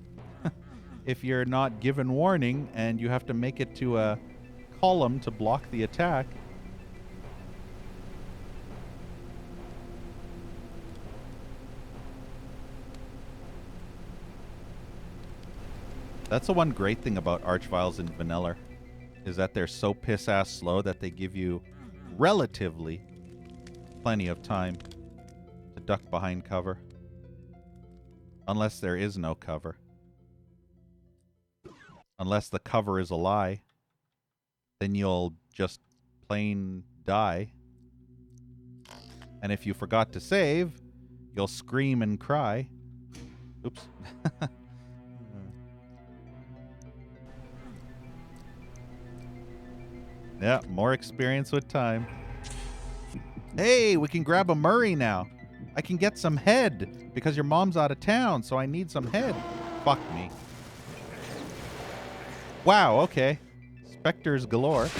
S1: if you're not given warning and you have to make it to a column to block the attack. That's the one great thing about Archviles in vanilla, is that they're so piss-ass slow that they give you relatively plenty of time to duck behind cover. Unless there is no cover. Unless the cover is a lie, then you'll just plain die. And if you forgot to save, you'll scream and cry. Oops. Yeah, more experience with time. Hey, we can grab a Murray now. I can get some head because your mom's out of town, so I need some head. Fuck me. Wow, okay. Specters galore.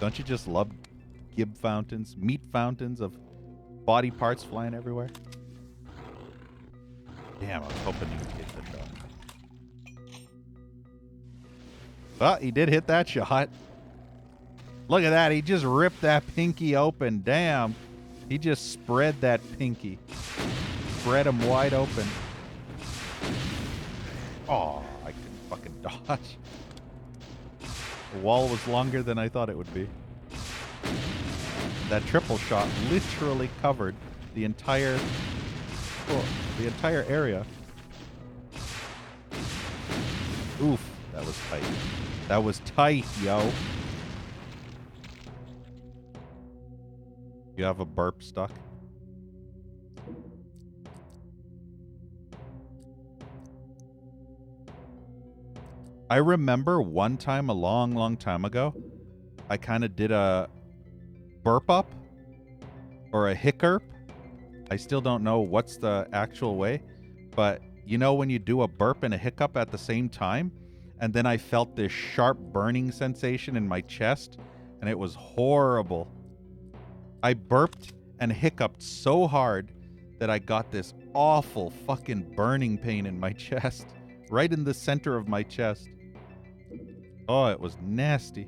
S1: Don't you just love gib fountains, meat fountains of body parts flying everywhere? Damn, I was hoping you would hit the shot. Well, he did hit that shot. Look at that. He just ripped that pinky open. Damn. He just spread that pinky. Spread him wide open. Oh, I couldn't fucking dodge. The wall was longer than I thought it would be. That triple shot literally covered the entire area. Oof, that was tight. That was tight, yo. You have a burp stuck? I remember one time a long time ago, I kind of did a burp up or a hiccup. I still don't know what's the actual way, but you know when you do a burp and a hiccup at the same time, and then I felt this sharp burning sensation in my chest, and it was horrible. I burped and hiccuped so hard that I got this awful fucking burning pain in my chest, right in the center of my chest. Oh, it was nasty.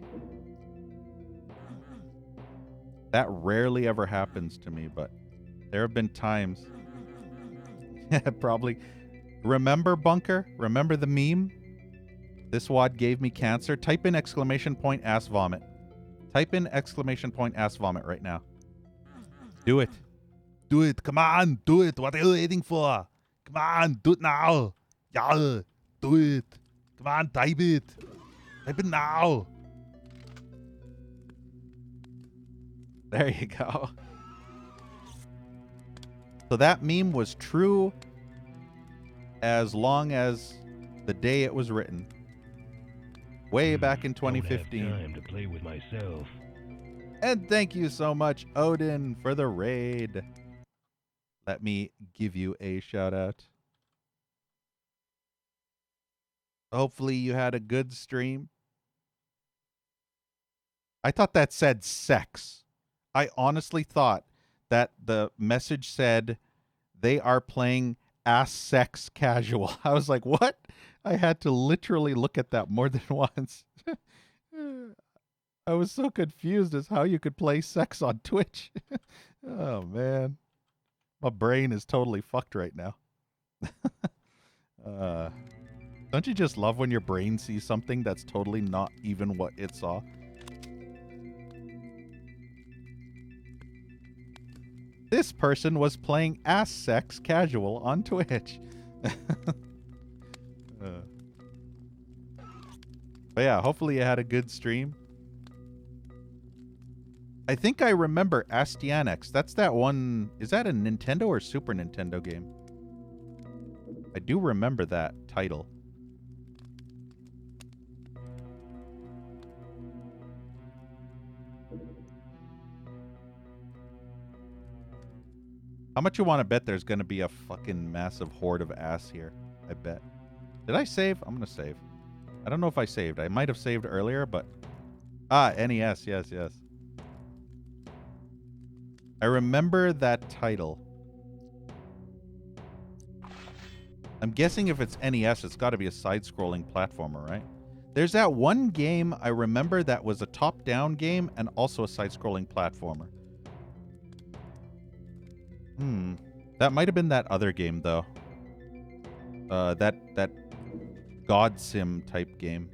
S1: That rarely ever happens to me, but there have been times. Probably. Remember, Bunker? Remember the meme? This wad gave me cancer. Type in exclamation point ass vomit. Type in exclamation point ass vomit right now. Do it. Do it. Come on. Do it. What are you waiting for? Come on. Do it now. Yeah. Do it. Come on. Type it. Type it now. There you go. So that meme was true as long as the day it was written. Way back in 2015.
S2: Don't have time to play with myself.
S1: And thank you so much, Odin, for the raid. Let me give you a shout out. Hopefully you had a good stream. I thought that said sex. I honestly thought that the message said They are playing ass sex casual. I was like, what? I had to literally look at that more than once. I was so confused as how you could play sex on Twitch. Oh, man. My brain is totally fucked right now. Don't you just love when your brain sees something that's totally not even what it saw? This person was playing ass sex casual on Twitch. But yeah, hopefully you had a good stream. I think I remember Astyanax. That's that one. Is that a Nintendo or Super Nintendo game? I do remember that title. How much you want to bet there's going to be a fucking massive horde of ass here? I bet. Did I save? I'm going to save. I don't know if I saved. I might have saved earlier, but... Ah, NES. Yes, yes. I remember that title. I'm guessing if it's NES, it's got to be a side-scrolling platformer, right? There's that one game I remember that was a top-down game and also a side-scrolling platformer. That might have been that other game, though. That God Sim type game.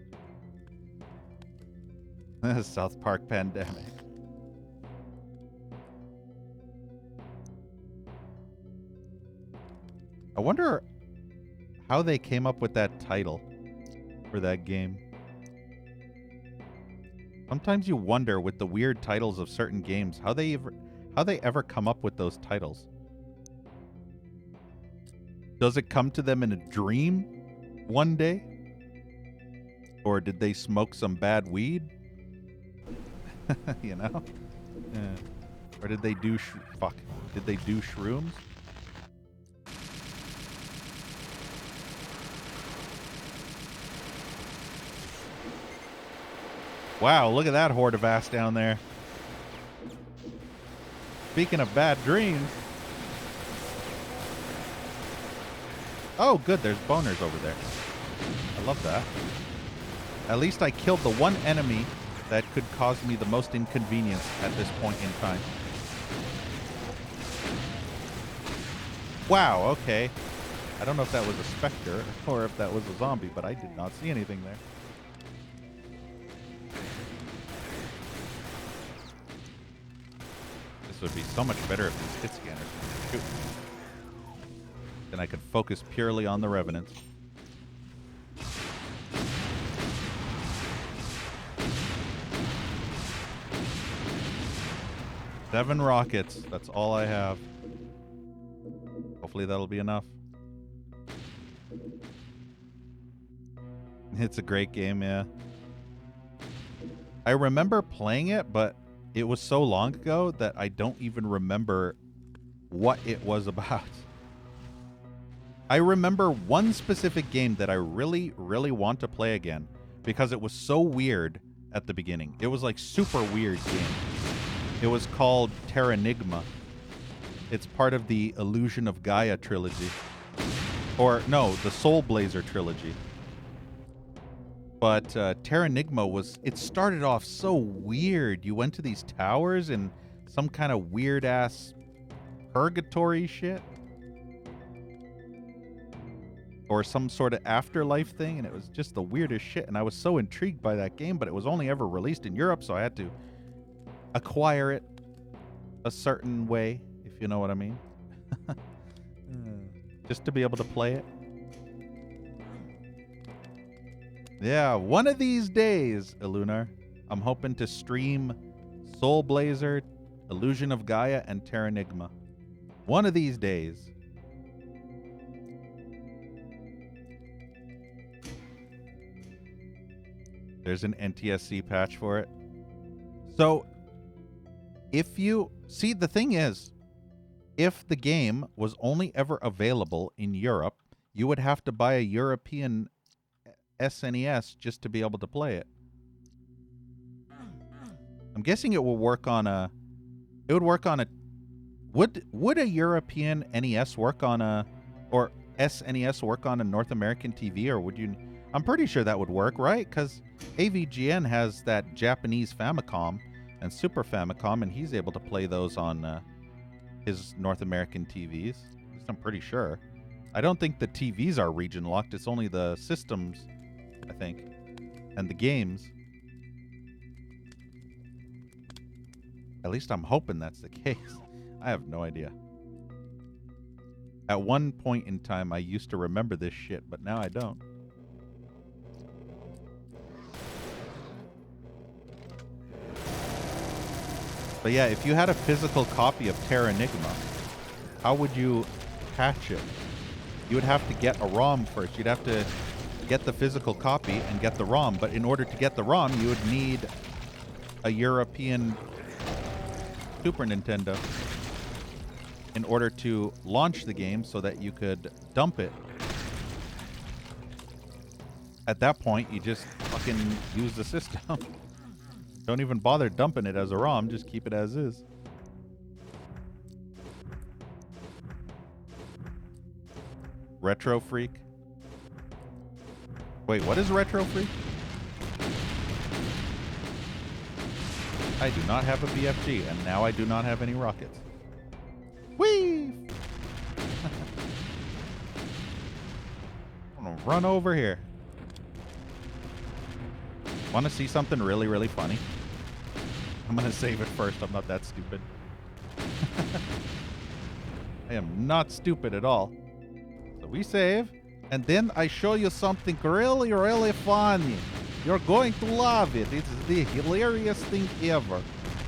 S1: South Park Pandemic. I wonder how they came up with that title for that game. Sometimes you wonder with the weird titles of certain games how they ever come up with those titles. Does it come to them in a dream one day? Or did they smoke some bad weed? You know? Yeah. Or did they do Did they do shrooms? Wow, look at that horde of ass down there. Speaking of bad dreams. Oh, good. There's boners over there. I love that. At least I killed the one enemy that could cause me the most inconvenience at this point in time. Wow, okay. I don't know if that was a specter or if that was a zombie, but I did not see anything there. This would be so much better if these hit scanners could shoot. Then I could focus purely on the revenants. Seven rockets. That's all I have. Hopefully that'll be enough. It's a great game, yeah. I remember playing it, but it was so long ago that I don't even remember what it was about. I remember one specific game that I really, really want to play again because it was so weird at the beginning. It was like super weird game. It was called Terranigma. It's part of the Illusion of Gaia trilogy. Or, no, the Soul Blazer trilogy. But Terranigma was... It started off so weird. You went to these towers and some kind of weird-ass purgatory shit. Or some sort of afterlife thing, and it was just the weirdest shit. And I was so intrigued by that game, but it was only ever released in Europe, so I had to acquire it a certain way, if you know what I mean. Just to be able to play it. Yeah, one of these days, Ilunar, I'm hoping to stream Soul Blazer, Illusion of Gaia, and Terranigma. One of these days. There's an NTSC patch for it. So, if you... See, the thing is, if the game was only ever available in Europe, you would have to buy a European SNES just to be able to play it. I'm guessing it will work on a... It would work on a... Would a European NES work on a, or SNES work on a North American TV, or would you? I'm pretty sure that would work, right? Because AVGN has that Japanese Famicom and Super Famicom, and he's able to play those on his North American TVs. At least I'm pretty sure. I don't think the TVs are region locked. It's only the systems, I think, and the games. At least I'm hoping that's the case. I have no idea. At one point in time, I used to remember this shit, but now I don't. But yeah, if you had a physical copy of Terra Enigma, how would you patch it? You would have to get a ROM first. You'd have to get the physical copy and get the ROM. But in order to get the ROM, you would need a European Super Nintendo in order to launch the game so that you could dump it. At that point, you just fucking use the system. Don't even bother dumping it as a ROM, just keep it as is. Retro Freak? Wait, what is Retro Freak? I do not have a BFG, and now I do not have any rockets. Whee! I'm gonna run over here. Want to see something really, really funny? I'm gonna save it first. I'm not that stupid. I am not stupid at all. So we save, and then I show you something really, really funny. You're going to love it. It's the hilarious thing ever.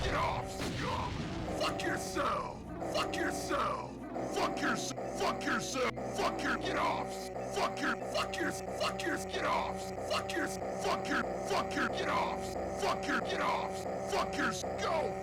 S2: Get off, scum! Fuck yourself! Fuck yourself! Fuck yourself! Fuck yourself! Fuck your... Get off! Fuck your... Fuck your... Fuck your... Get off! Fuck your... Fuck your... Fuck your... Get off! Fuck your... Get off! Fuck your... Go!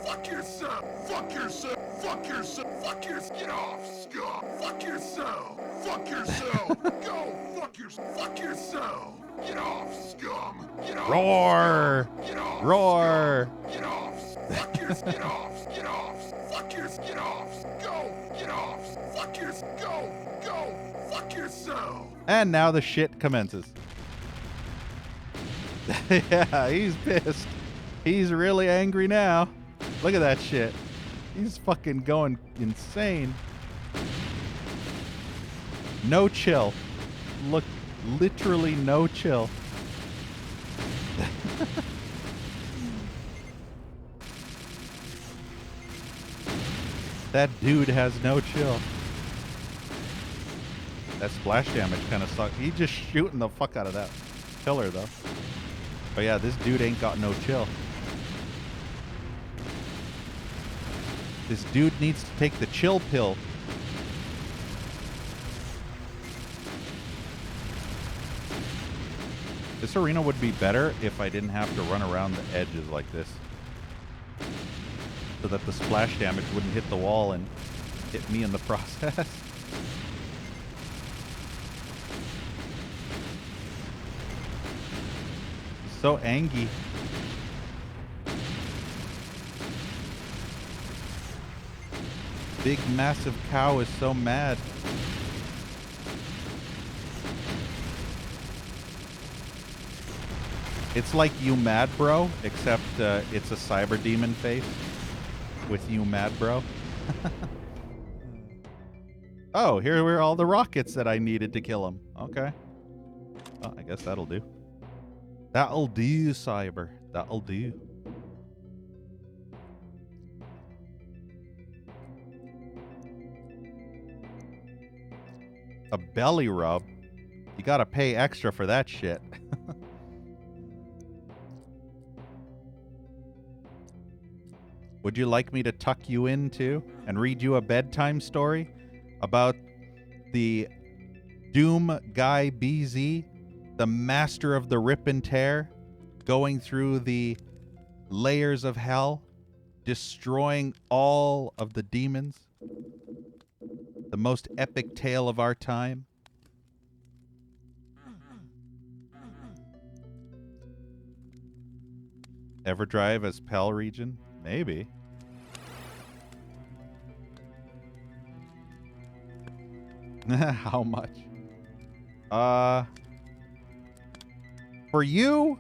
S2: Fuck yourself! Fuck yourself! Fuck yourself! Fuck your... Get off, scum! Fuck yourself! Fuck yourself! Go! Fuck your... Fuck yourself! Get off, scum! Get off!
S1: Roar!
S2: Get off!
S1: Roar!
S2: Scum. Get off! Fuck your... Get off! Get off! Fuck your... Get off! Go! Get off! Fuck your... Go! Go! Fuck yourself!
S1: And now the shit commences. Yeah, he's pissed. He's really angry now. Look at that shit. He's fucking going insane. No chill. Look, literally no chill. That dude has no chill. That splash damage kind of sucks. He's just shooting the fuck out of that pillar, though. But yeah, this dude ain't got no chill. This dude needs to take the chill pill. This arena would be better if I didn't have to run around the edges like this. So that the splash damage wouldn't hit the wall and hit me in the process. So angry. Big massive cow is so mad. It's like You Mad Bro, except it's a cyber demon face with You Mad Bro. Oh, here were all the rockets that I needed to kill him. Okay. Well, I guess that'll do. That'll do, Cyber. That'll do. A belly rub? You gotta pay extra for that shit. Would you like me to tuck you in too and read you a bedtime story about the Doom Guy BZ, the master of the rip and tear, going through the layers of hell, destroying all of the demons? The most epic tale of our time. Ever drive as Pell region? Maybe. How much? For you,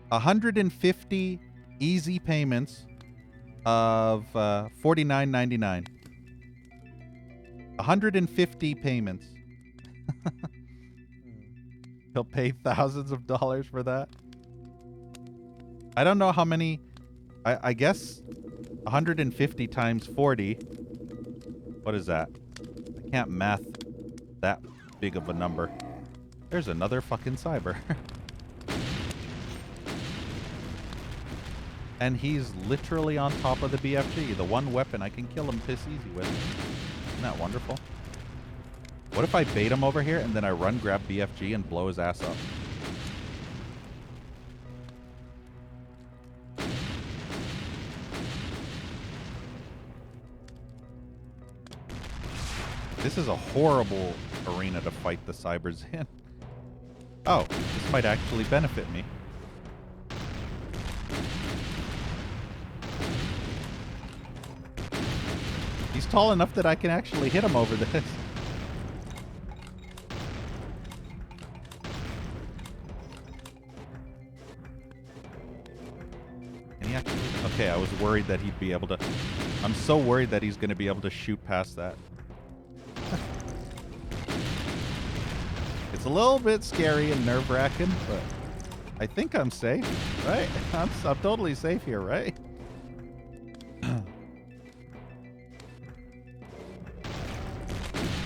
S1: 150 easy payments of $49.99. 150 payments. He'll pay thousands of dollars for that. I don't know how many. I guess 150 times 40. What is that? I can't math that big of a number. There's another fucking cyber. And he's literally on top of the BFG, the one weapon I can kill him piss easy with. Isn't that wonderful? What if I bait him over here and then I run, grab BFG, and blow his ass up? This is a horrible arena to fight the cybers in. Oh, this might actually benefit me. He's tall enough that I can actually hit him over this. Can he actually? Okay, I was worried that he'd be able to. I'm so worried that he's going to be able to shoot past that. It's a little bit scary and nerve-wracking, but I think I'm safe, right? I'm totally safe here, right?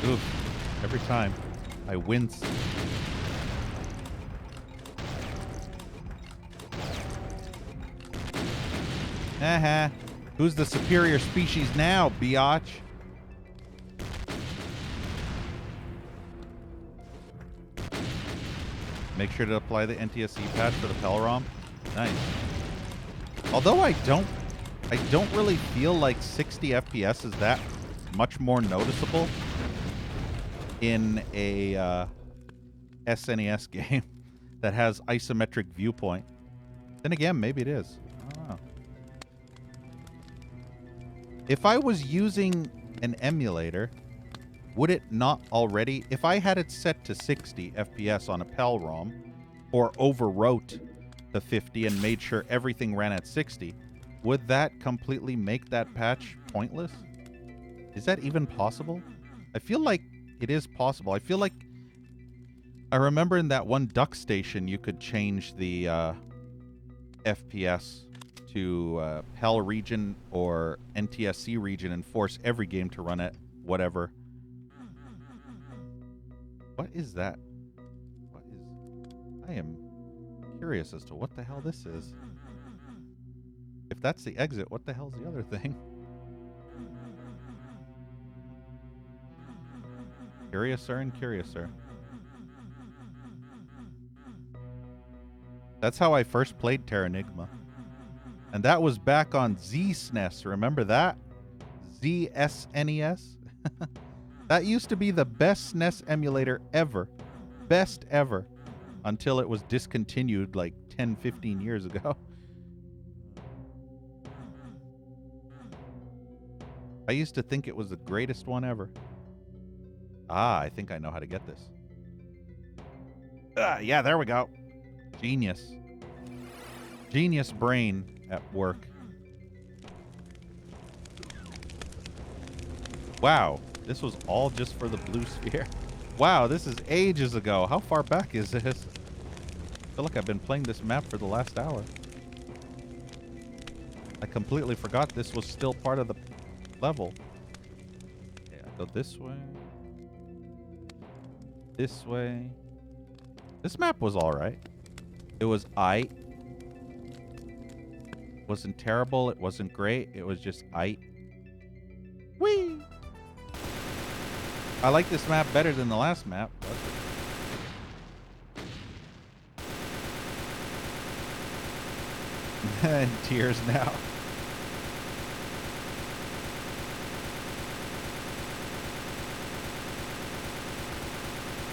S1: Oof. Every time I wince. Haha. Who's the superior species now, biatch? Make sure to apply the NTSC patch for the PEL-ROM. Nice. Although I don't really feel like 60 FPS is that much more noticeable in a SNES game that has isometric viewpoint. Then again, maybe it is. I don't know. If I was using an emulator, would it not already, if I had it set to 60 FPS on a PEL-ROM, or overwrote the 50 and made sure everything ran at 60, would that completely make that patch pointless? Is that even possible? I feel like it is possible. I feel like I remember in that one duck station you could change the FPS to PEL region or NTSC region and force every game to run at whatever. What is that? What is... I am curious as to what the hell this is. If that's the exit, what the hell's the other thing? Curiouser and curiouser. That's how I first played Terranigma. And that was back on Z-SNES. Remember that? ZSNES? That used to be the best SNES emulator ever. Best ever. Until it was discontinued like 10, 15 years ago. I used to think it was the greatest one ever. Ah, I think I know how to get this. Yeah, there we go. Genius. Genius brain at work. Wow, this was all just for the blue sphere. Wow, this is ages ago. How far back is this? I feel like I've been playing this map for the last hour. I completely forgot this was still part of the level. Okay, I go this way. This way. This map was alright. It was aight. Wasn't terrible. It wasn't great. It was just aight. Whee! I like this map better than the last map. In tears now.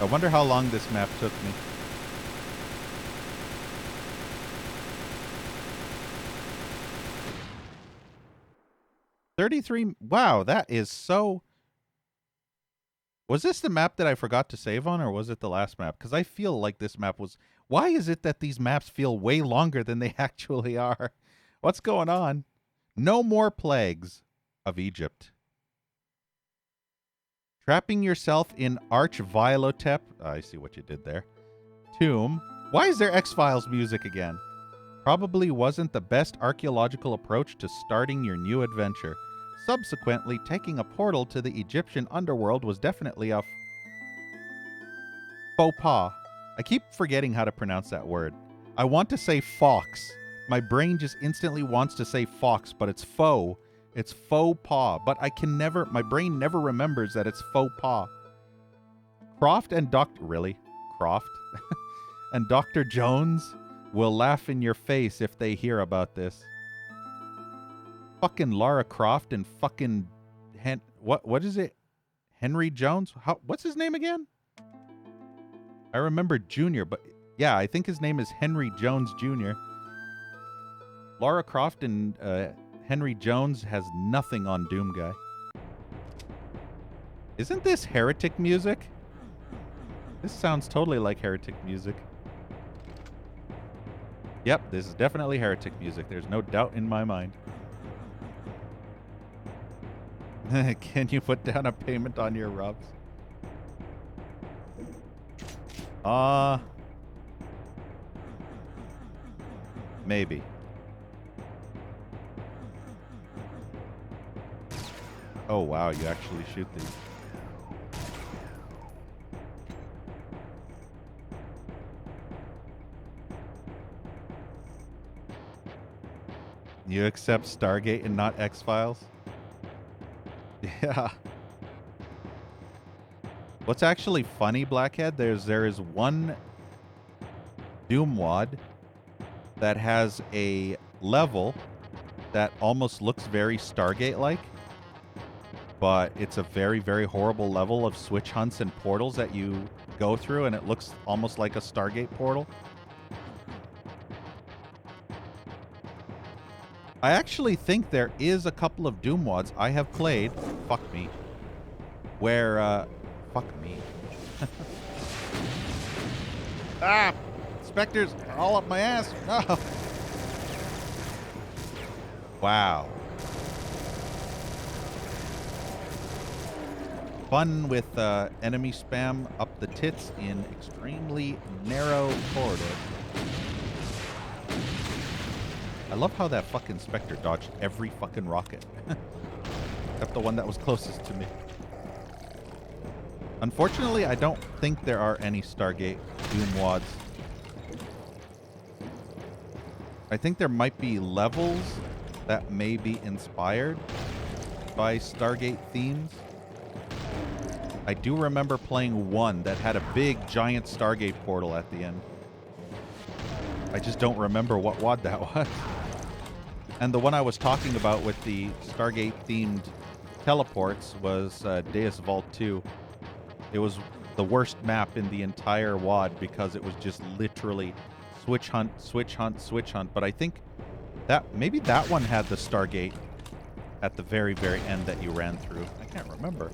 S1: I wonder how long this map took me. $33. Wow, that is so Was this the map that I forgot to save on, or was it the last map? Because I feel like this map was... Why is it that these maps feel way longer than they actually are? What's going on? No more plagues of Egypt. Trapping yourself in Arch-Violotep. I see what you did there. Tomb. Why is there X-Files music again? Probably wasn't the best archaeological approach to starting your new adventure. Subsequently, taking a portal to the Egyptian underworld was definitely a faux pas. I keep forgetting how to pronounce that word. I want to say fox. My brain just instantly wants to say fox, but it's faux. It's faux pas, but I can never, my brain never remembers that it's faux pas. Croft and Really? Croft? And Dr. Jones will laugh in your face if they hear about this. Fucking Lara Croft and fucking what is it? Henry Jones? What's his name again? I remember Jr., but yeah, I think his name is Henry Jones Jr. Lara Croft and Henry Jones has nothing on Doom Guy. Isn't this Heretic music? This sounds totally like Heretic music. Yep, this is definitely Heretic music. There's no doubt in my mind. Can you put down a payment on your rubs? Maybe. Oh, wow, you actually shoot these. You accept Stargate and not X-Files? Yeah. What's actually funny, Blackhead, there is one Doom WAD that has a level that almost looks very Stargate-like, but it's a very, very horrible level of switch hunts and portals that you go through, and it looks almost like a Stargate portal. I actually think there is a couple of Doom WADs I have played, fuck me, where, fuck me. Ah! Spectres all up my ass! No! Wow. Fun with enemy spam up the tits in extremely narrow corridor. I love how that fucking Spectre dodged every fucking rocket. Except the one that was closest to me. Unfortunately, I don't think there are any Stargate Doom WADs. I think there might be levels that may be inspired by Stargate themes. I do remember playing one that had a big, giant Stargate portal at the end. I just don't remember what WAD that was. And the one I was talking about with the Stargate-themed teleports was Deus Vault 2. It was the worst map in the entire WAD because it was just literally switch hunt, switch hunt, switch hunt. But I think that maybe that one had the Stargate at the very, very end that you ran through. I can't remember.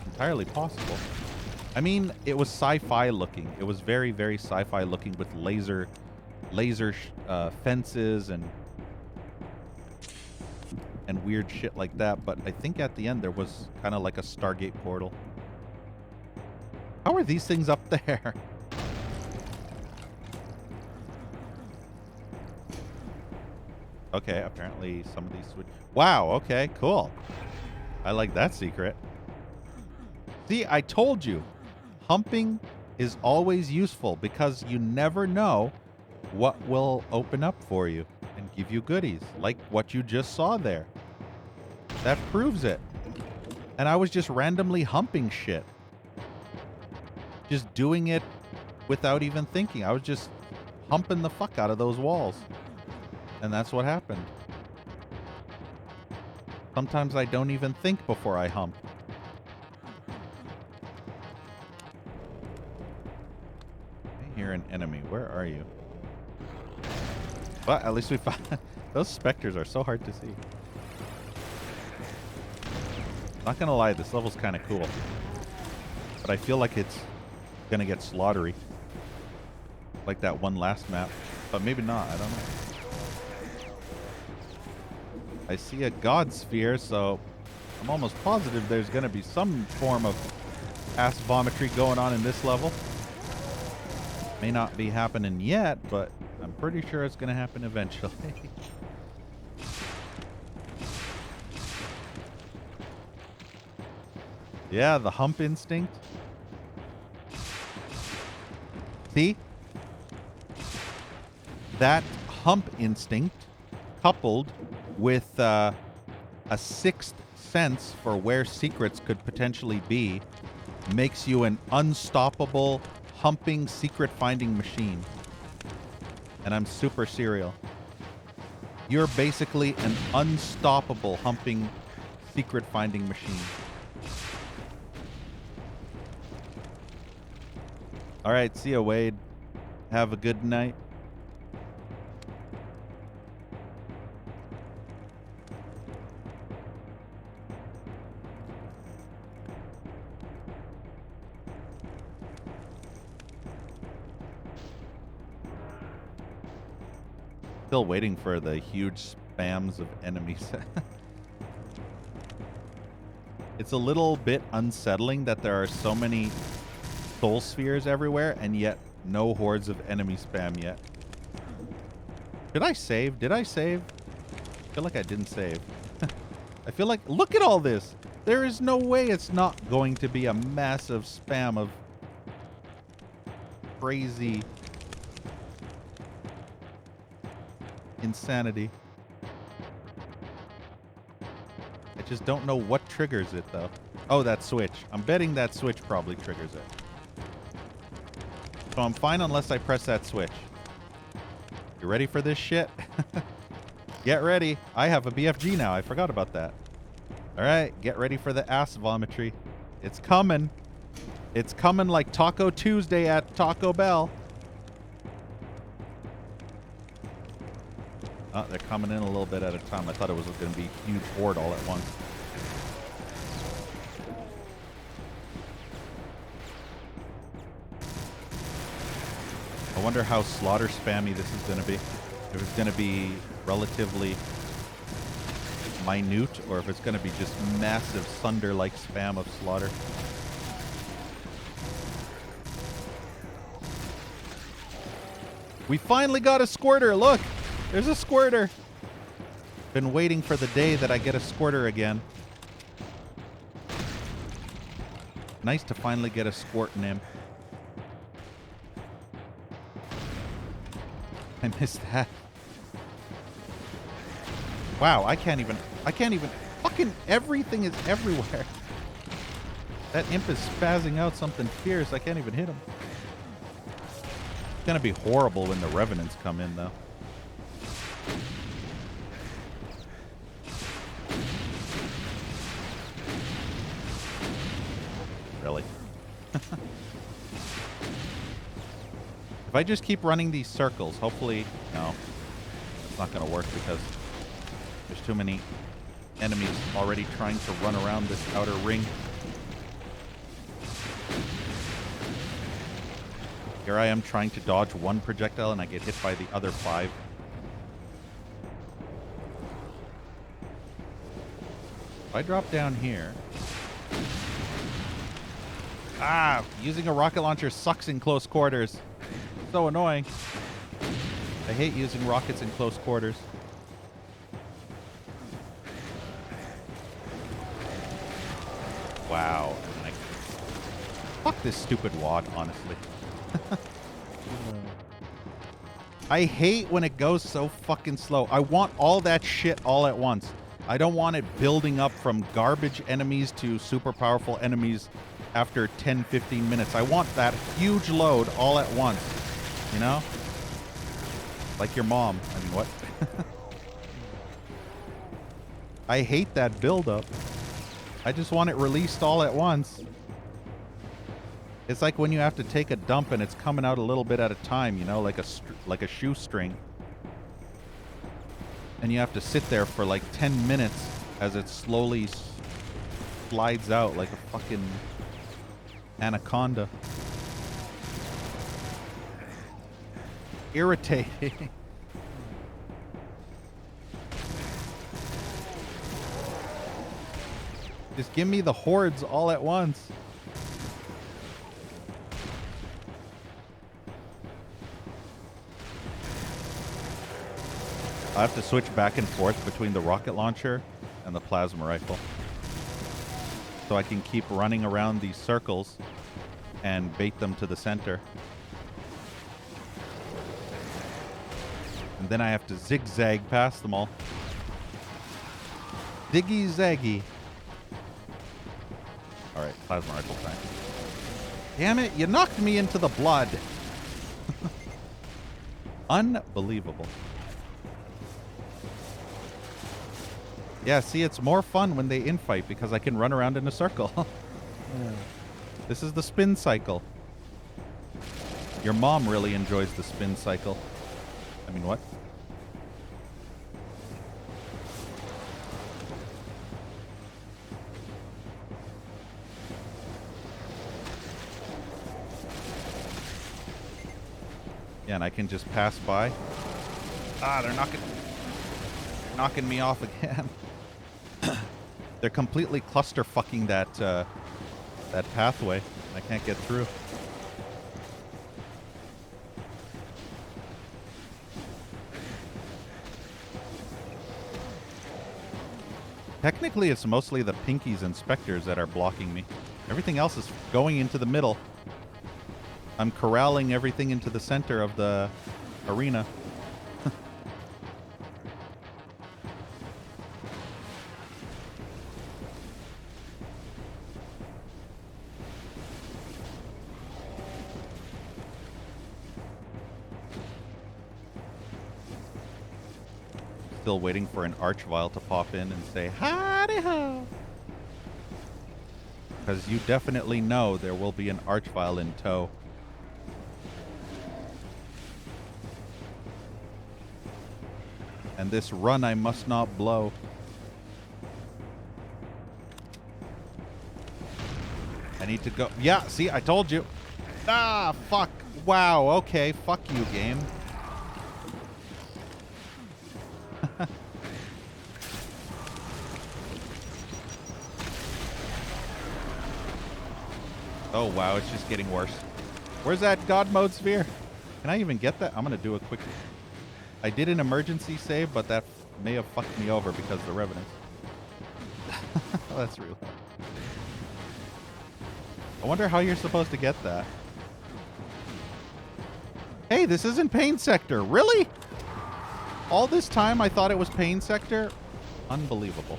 S1: Entirely possible. I mean, it was sci-fi looking. It was very, very sci-fi looking with laser fences and weird shit like that. But I think at the end there was kind of like a Stargate portal. How are these things up there? Okay, apparently some of these switch. Wow, okay, cool. I like that secret. See, I told you. Humping is always useful because you never know what will open up for you and give you goodies, like what you just saw there. That proves it. And I was just randomly humping shit. Just doing it without even thinking. I was just humping the fuck out of those walls. And that's what happened. Sometimes I don't even think before I hump. I hear an enemy. Where are you? But at least we found... Those specters are so hard to see. Not gonna lie, this level's kind of cool. But I feel like it's gonna get slaughtery. Like that one last map. But maybe not, I don't know. I see a god sphere, so I'm almost positive there's gonna be some form of ass vomitry going on in this level. May not be happening yet, but I'm pretty sure it's gonna happen eventually. Yeah, the hump instinct. See? That hump instinct, coupled with a sixth sense for where secrets could potentially be, makes you an unstoppable, humping, secret-finding machine. And I'm super serial. You're basically an unstoppable, humping, secret-finding machine. All right, see ya, Wade. Have a good night. Still waiting for the huge spams of enemies. It's a little bit unsettling that there are so many soul spheres everywhere, and yet no hordes of enemy spam yet. Did I save? Did I save? I feel like I didn't save. I feel like, look at all this. There is no way it's not going to be a massive spam of crazy insanity. I just don't know what triggers it, though. Oh, that switch. I'm betting that switch probably triggers it. So I'm fine unless I press that switch. You ready for this shit? Get ready. I have a BFG now. I forgot about that. All right, get ready for the ass vomitry. It's coming. It's coming like Taco Tuesday at Taco Bell. Oh, they're coming in a little bit at a time. I thought it was going to be a huge horde all at once. I wonder how slaughter spammy this is going to be. If it's going to be relatively minute, or if it's going to be just massive thunder-like spam of slaughter. We finally got a squirter. Look, there's a squirter. Been waiting for the day that I get a squirter again. Nice to finally get a squirtin' imp. I missed that. Wow, I can't even, fucking everything is everywhere. That imp is spazzing out something fierce. I can't even hit him. It's gonna be horrible when the revenants come in, though. Really? If I just keep running these circles, hopefully... No. It's not going to work because there's too many enemies already trying to run around this outer ring. Here I am trying to dodge one projectile and I get hit by the other 5. If I drop down here... Ah! Using a rocket launcher sucks in close quarters. So annoying. I hate using rockets in close quarters. Wow. Fuck this stupid wad, honestly. I hate when it goes so fucking slow. I want all that shit all at once. I don't want it building up from garbage enemies to super powerful enemies after 10, 15 minutes. I want that huge load all at once. You know? Like your mom. I mean, what? I hate that buildup. I just want it released all at once. It's like when you have to take a dump and it's coming out a little bit at a time, you know, like a shoestring. And you have to sit there for like 10 minutes as it slowly slides out like a fucking anaconda. Irritating. Just give me the hordes all at once. I have to switch back and forth between the rocket launcher and the plasma rifle. So I can keep running around these circles and bait them to the center. And then I have to zigzag past them all. Diggy zaggy. Alright, plasma rifle time. Damn it, you knocked me into the blood. Unbelievable. Yeah, see, it's more fun when they infight because I can run around in a circle. Yeah. This is the spin cycle. Your mom really enjoys the spin cycle. I mean, what? Yeah, and I can just pass by. Ah, they're knocking me off again. They're completely cluster-fucking that pathway. I can't get through. Technically, it's mostly the pinkies and specters that are blocking me. Everything else is going into the middle. I'm corralling everything into the center of the arena. Still waiting for an Archvile to pop in and say, howdy ho. Because you definitely know there will be an Archvile in tow. And this run I must not blow. I need to go. Yeah, see, I told you. Ah, fuck. Wow, okay. Fuck you, game. Oh, wow, it's just getting worse. Where's that God mode sphere? Can I even get that? I'm going to do a quick... I did an emergency save, but that may have fucked me over because of the Revenants. That's real. I wonder how you're supposed to get that. Hey, this isn't Pain Sector. Really? All this time I thought it was Pain Sector? Unbelievable.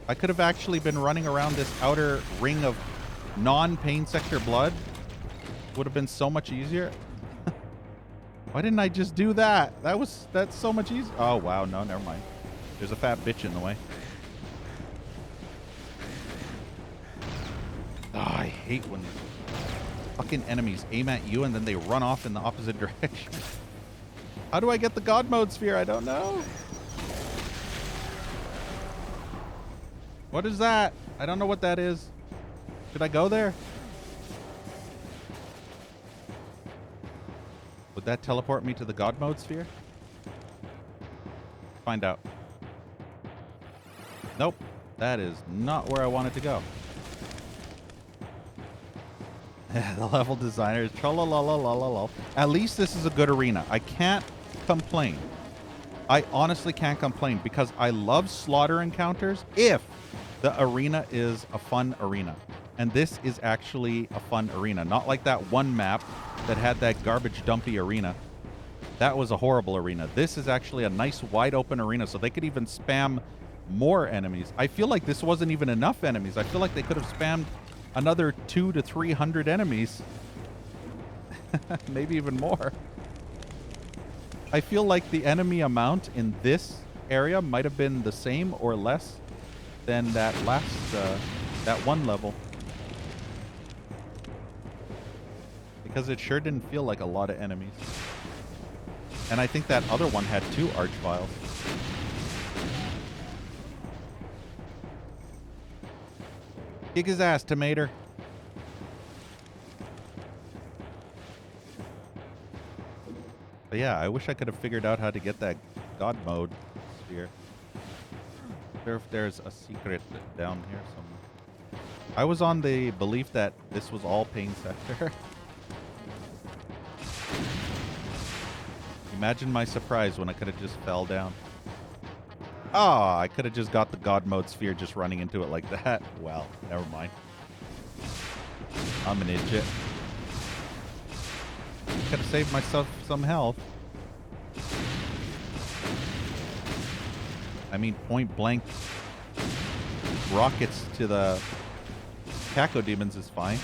S1: I could have actually been running around this outer ring of non-Pain Sector blood. Would have been so much easier. Why didn't I just do that? That's so much easier. Oh, wow. No, never mind. There's a fat bitch in the way. Oh, I hate when fucking enemies aim at you and then they run off in the opposite direction. How do I get the God mode sphere? I don't know. What is that? I don't know what that is. Should I go there? Would that teleport me to the God mode sphere? Find out. Nope. That is not where I wanted to go. The level designers. Tra-la-la-la-la-la-la. At least this is a good arena. I can't complain. I honestly can't complain because I love slaughter encounters if the arena is a fun arena. And this is actually a fun arena. Not like that one map that had that garbage dumpy arena. That was a horrible arena. This is actually a nice wide open arena, so they could even spam more enemies. I feel like this wasn't even enough enemies. I feel like they could have spammed another 200 to 300 enemies. Maybe even more. I feel like the enemy amount in this area might have been the same or less than that last, that one level. Because it sure didn't feel like a lot of enemies. And I think that other one had 2 Archviles. Kick his ass, Tomater. But yeah, I wish I could have figured out how to get that God mode sphere. I wonder if there's a secret down here somewhere. I was on the belief that this was all Pain Sector. Imagine my surprise when I could have just fell down. Oh, I could have just got the God mode sphere just running into it like that. Well, never mind. I'm an idiot. Could have saved myself some health. I mean, point blank rockets to the Caco demons is fine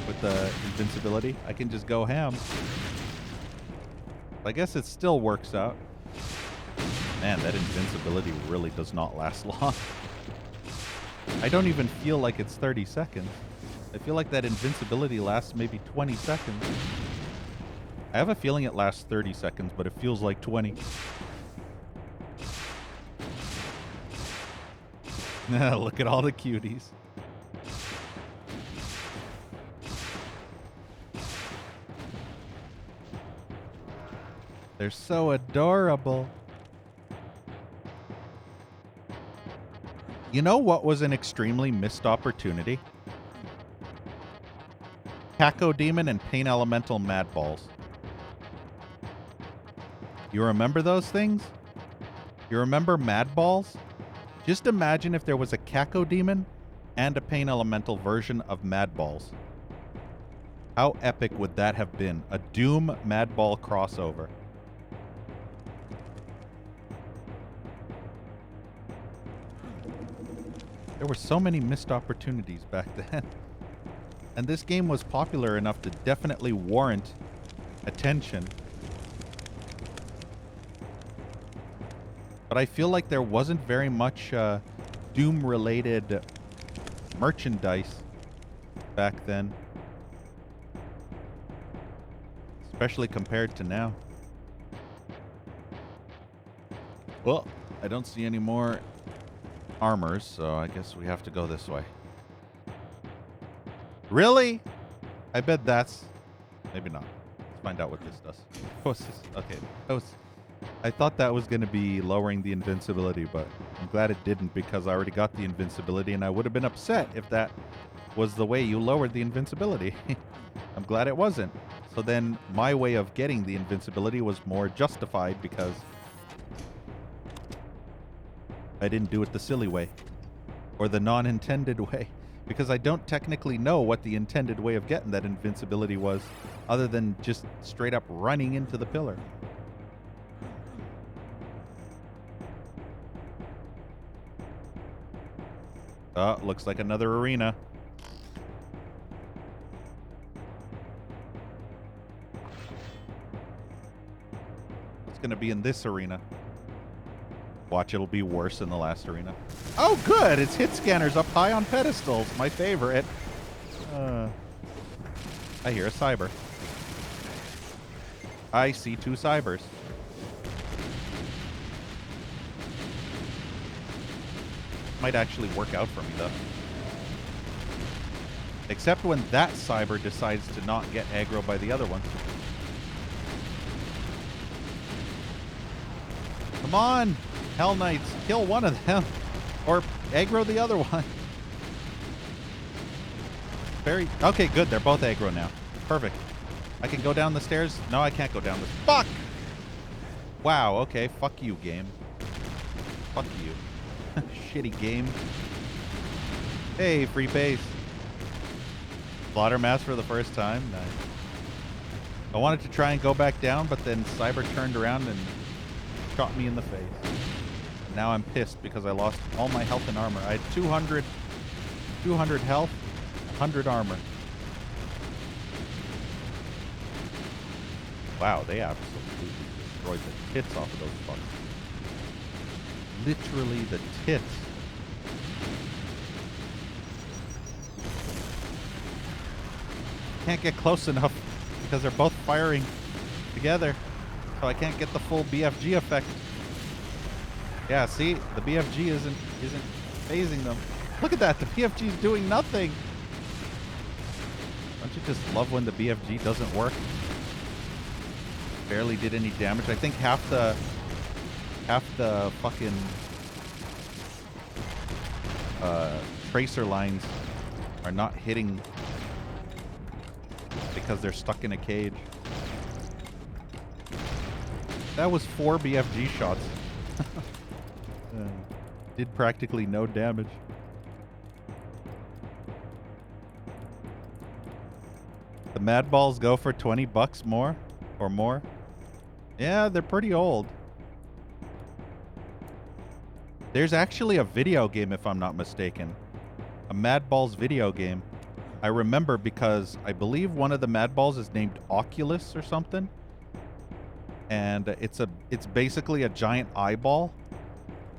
S1: with the invincibility. I can just go ham. I guess it still works out. Man, that invincibility really does not last long. I don't even feel like it's 30 seconds. I feel like that invincibility lasts maybe 20 seconds. I have a feeling it lasts 30 seconds, but it feels like 20. Look at all the cuties. They're so adorable. You know what was an extremely missed opportunity? Caco Demon and Pain Elemental Mad Balls. You remember those things? You remember Mad Balls? Just imagine if there was a Caco Demon and a Pain Elemental version of Mad Balls. How epic would that have been? A Doom Mad Ball crossover. There were so many missed opportunities back then. And this game was popular enough to definitely warrant attention. But I feel like there wasn't very much Doom-related merchandise back then. Especially compared to now. Well, I don't see any more armors, so I guess we have to go this way. Really? I bet that's... Maybe not. Let's find out what this does. What's this? Okay. I thought that was going to be lowering the invincibility, but I'm glad it didn't because I already got the invincibility and I would have been upset if that was the way you lowered the invincibility. I'm glad it wasn't. So then my way of getting the invincibility was more justified because I didn't do it the silly way or the non-intended way because I don't technically know what the intended way of getting that invincibility was other than just straight up running into the pillar. Oh, looks like another arena. It's going to be in this arena. Watch, it'll be worse than the last arena. Oh, good! It's hit scanners up high on pedestals. My favorite. I hear a cyber. I see 2 cybers. Might actually work out for me, though. Except when that cyber decides to not get aggro by the other one. Come on! Hell Knights, kill one of them. Or aggro the other one. Okay, good. They're both aggro now. Perfect. I can go down the stairs. No, I can't go down this. Fuck! Wow, okay. Fuck you, game. Fuck you. Shitty game. Hey, free base. Slaughter mass for the first time. Nice. I wanted to try and go back down, but then Cyber turned around and shot me in the face. And now I'm pissed because I lost all my health and armor. I had 200 health, 100 armor. Wow, they absolutely destroyed the tits off of those fuckers. Literally the tits. Can't get close enough because they're both firing together, so I can't get the full BFG effect. Yeah, see, the BFG isn't phasing them. Look at that. The BFG is doing nothing. Don't you just love when the BFG doesn't work? Barely did any damage. I think half the fucking tracer lines are not hitting because they're stuck in a cage. That was 4 BFG shots. Did practically no damage. The Mad Balls go for 20 bucks more or more. Yeah, they're pretty old. There's actually a video game, if I'm not mistaken. A Mad Balls video game. I remember because I believe one of the Mad Balls is named Oculus or something. And it's basically a giant eyeball.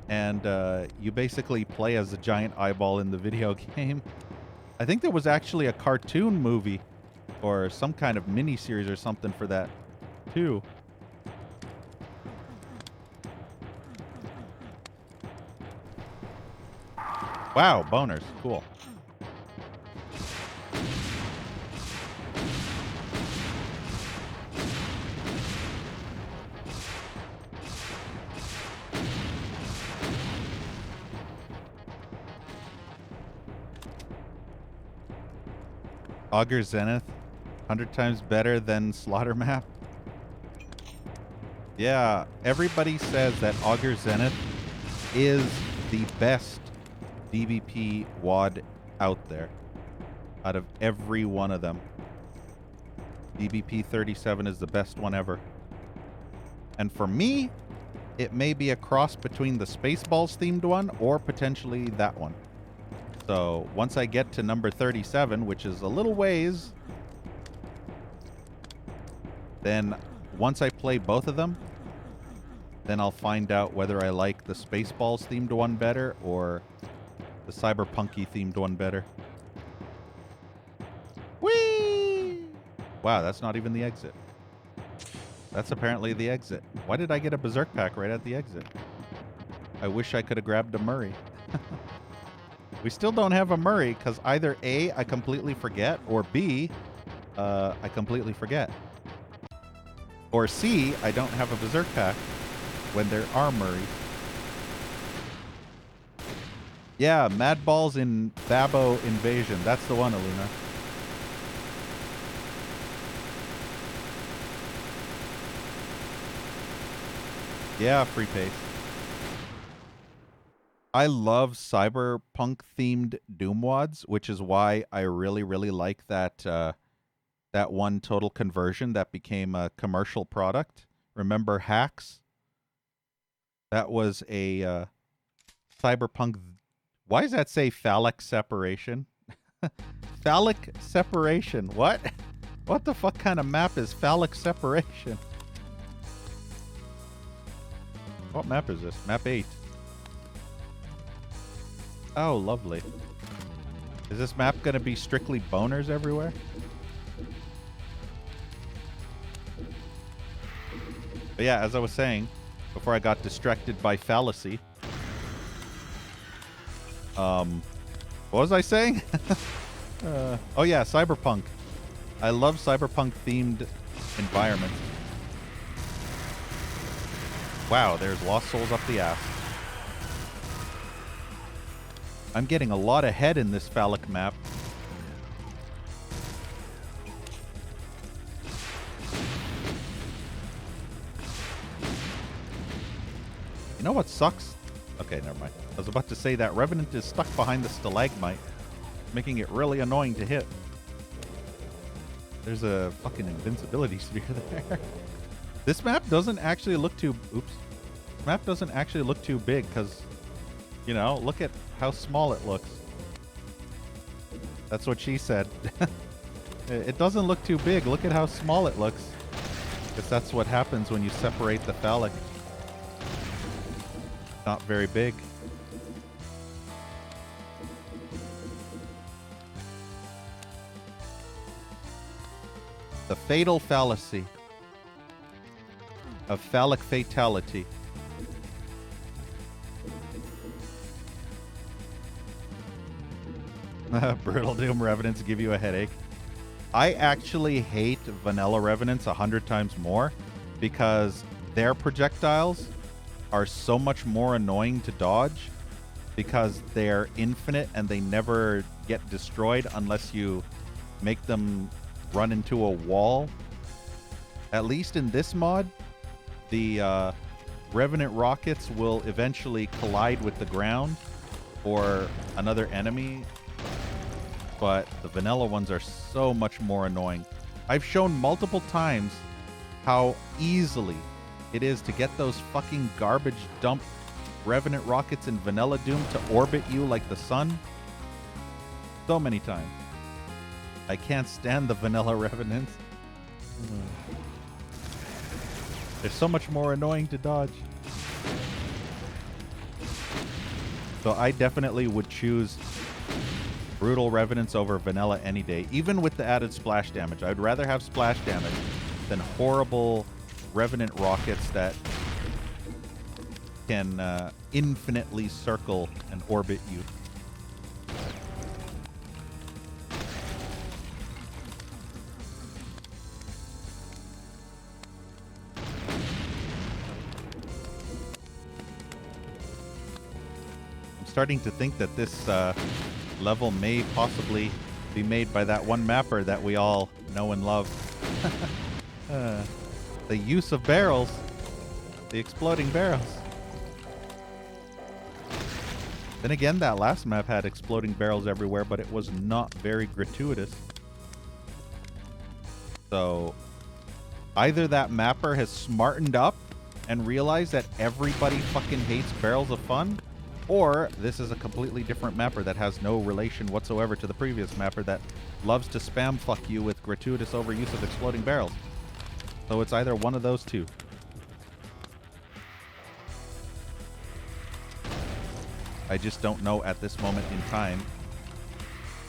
S1: And you basically play as a giant eyeball in the video game. I think there was actually a cartoon movie or some kind of mini-series or something for that too. Wow, boners. Cool. Augur Zenith, 100 times better than Slaughter Map. Yeah, everybody says that Augur Zenith is the best DBP WAD out there. Out of every one of them. DBP27 is the best one ever. And for me, it may be a cross between the Spaceballs themed one or potentially that one. So once I get to number 37, which is a little ways, then once I play both of them, then I'll find out whether I like the Spaceballs themed one better or the Cyberpunky themed one better. Whee! Wow, that's not even the exit. That's apparently the exit. Why did I get a Berserk pack right at the exit? I wish I could have grabbed a Murray. We still don't have a Murray because either A, I completely forget, or B, I completely forget. Or C, I don't have a Berserk pack when there are Murrays. Yeah, Mad Balls in Babo Invasion. That's the one, Aluna. Yeah, free pace. I love cyberpunk themed Doom WADs, which is why I really, really like that that one total conversion that became a commercial product. Remember Hacks? That was a cyberpunk. Why does that say phallic separation? Phallic separation. What? What the fuck kind of map is phallic separation? What map is this? Map 8. Oh, lovely. Is this map going to be strictly boners everywhere? But yeah, as I was saying, before I got distracted by fallacy. What was I saying? Oh yeah, cyberpunk. I love cyberpunk themed environments. Wow, there's Lost Souls up the ass. I'm getting a lot of head in this phallic map. You know what sucks? Okay, never mind. I was about to say that Revenant is stuck behind the stalagmite, making it really annoying to hit. There's a fucking invincibility sphere there. This map doesn't actually look too... Oops. This map doesn't actually look too big because, you know, look at how small it looks. That's what she said. It doesn't look too big. Look at how small it looks. Because that's what happens when you separate the phallic. Not very big. The fatal fallacy of phallic fatality. Brutal Doom Revenants give you a headache. I actually hate Vanilla Revenants 100 times more because their projectiles are so much more annoying to dodge because they're infinite and they never get destroyed unless you make them run into a wall. At least in this mod, the Revenant rockets will eventually collide with the ground or another enemy, but the vanilla ones are so much more annoying. I've shown multiple times how easily it is to get those fucking garbage dump Revenant rockets in Vanilla Doom to orbit you like the sun. So many times. I can't stand the Vanilla Revenants. They're so much more annoying to dodge. So I definitely would choose Brutal Revenants over Vanilla any day, even with the added splash damage. I'd rather have splash damage than horrible Revenant rockets that can infinitely circle and orbit you. I'm starting to think that this level may possibly be made by that one mapper that we all know and love. The use of barrels. The exploding barrels. Then again, that last map had exploding barrels everywhere, but it was not very gratuitous. So, either that mapper has smartened up and realized that everybody fucking hates barrels of fun, or this is a completely different mapper that has no relation whatsoever to the previous mapper that loves to spam fuck you with gratuitous overuse of exploding barrels. So it's either one of those two. I just don't know at this moment in time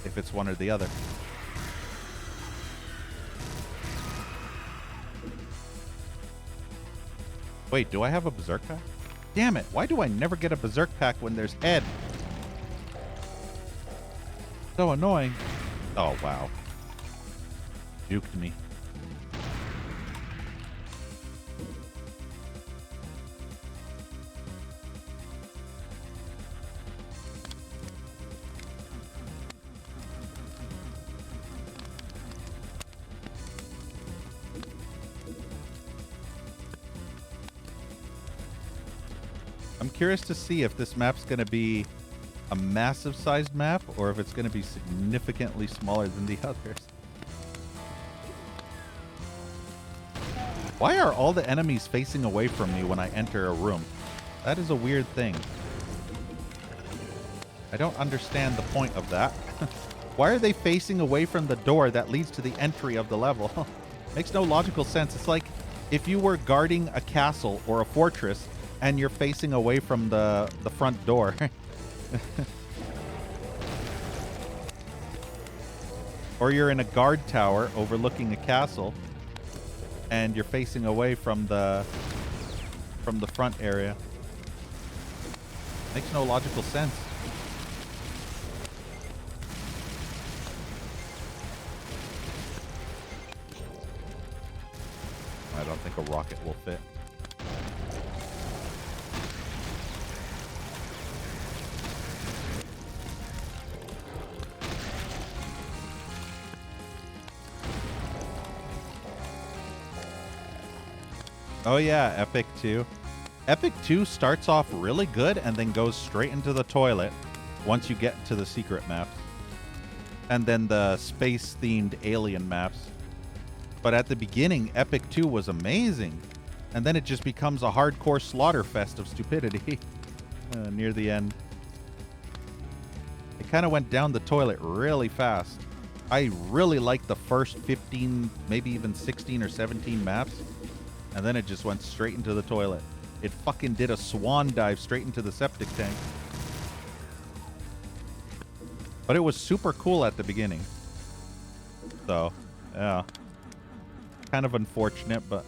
S1: if it's one or the other. Wait, do I have a Berserk pack? Damn it, why do I never get a Berserk pack when there's Ed? So annoying. Oh, wow. Juked me. I'm curious to see if this map's going to be a massive sized map or if it's going to be significantly smaller than the others. Why are all the enemies facing away from me when I enter a room? That is a weird thing. I don't understand the point of that. Why are they facing away from the door that leads to the entry of the level? Makes no logical sense. It's like if you were guarding a castle or a fortress and you're facing away from the front door. Or you're in a guard tower overlooking a castle and you're facing away from the front area. Makes no logical sense. I don't think a rocket will fit. Oh yeah, Epic 2. Epic 2 starts off really good and then goes straight into the toilet once you get to the secret maps. And then the space-themed alien maps. But at the beginning, Epic 2 was amazing. And then it just becomes a hardcore slaughter fest of stupidity near the end. It kind of went down the toilet really fast. I really liked the first 15, maybe even 16 or 17 maps. And then it just went straight into the toilet. It fucking did a swan dive straight into the septic tank. But it was super cool at the beginning. So, yeah. Kind of unfortunate, but...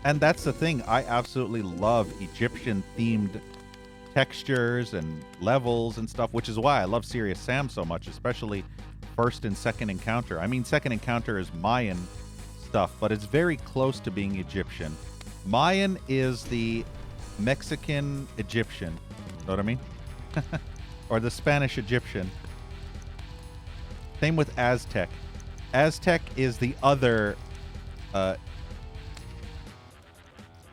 S1: And that's the thing. I absolutely love Egyptian-themed textures and levels and stuff, which is why I love Serious Sam so much, especially first and second encounter. I mean, second encounter is Mayan stuff, but it's very close to being Egyptian. Mayan is the Mexican Egyptian. Know what I mean? Or the Spanish Egyptian. Same with Aztec. Aztec is the other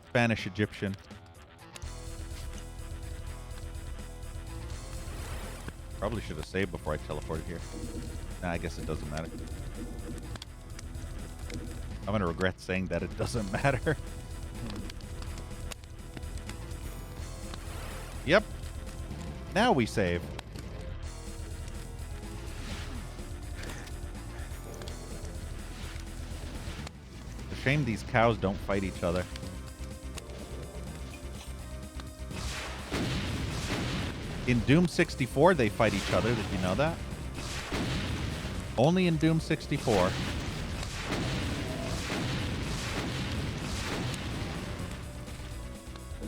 S1: Spanish Egyptian. Probably should have saved before I teleported here. Nah, I guess it doesn't matter. I'm gonna regret saying that it doesn't matter. Yep. Now we save. It's a shame these cows don't fight each other. In Doom 64, they fight each other. Did you know that? Only in Doom 64.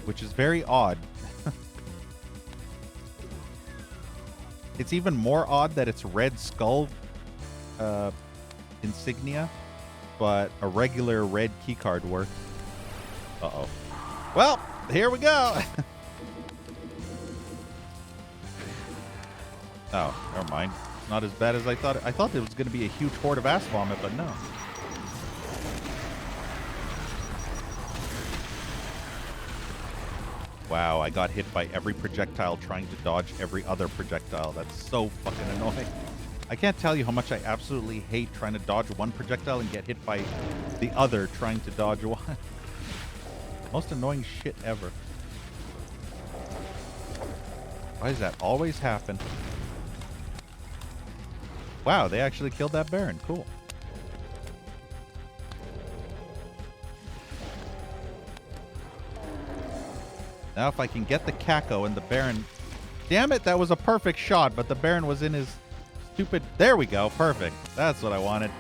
S1: Which is very odd. It's even more odd that it's Red Skull insignia, but a regular red keycard works. Uh-oh. Well, here we go. Oh, never mind. Not as bad as I thought. I thought there was going to be a huge horde of ass vomit, but no. Wow, I got hit by every projectile trying to dodge every other projectile. That's so fucking annoying. I can't tell you how much I absolutely hate trying to dodge one projectile and get hit by the other trying to dodge one. Most annoying shit ever. Why does that always happen? Wow, they actually killed that Baron. Cool. Now if I can get the Kako and the Baron... Damn it, that was a perfect shot, but the Baron was in his stupid... There we go, perfect. That's what I wanted.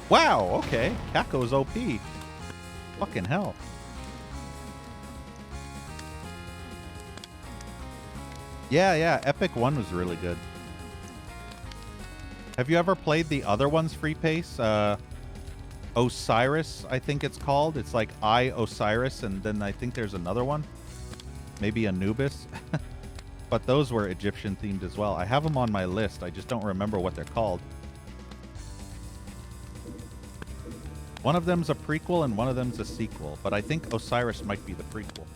S1: Wow, okay. Kako's OP. Fucking hell. Yeah, Epic 1 was really good. Have you ever played the other ones, Free Pace? Osiris, I think it's called. It's like Osiris, and then I think there's another one. Maybe Anubis. But those were Egyptian themed as well. I have them on my list. I just don't remember what they're called. One of them's a prequel and one of them's a sequel. But I think Osiris might be the prequel.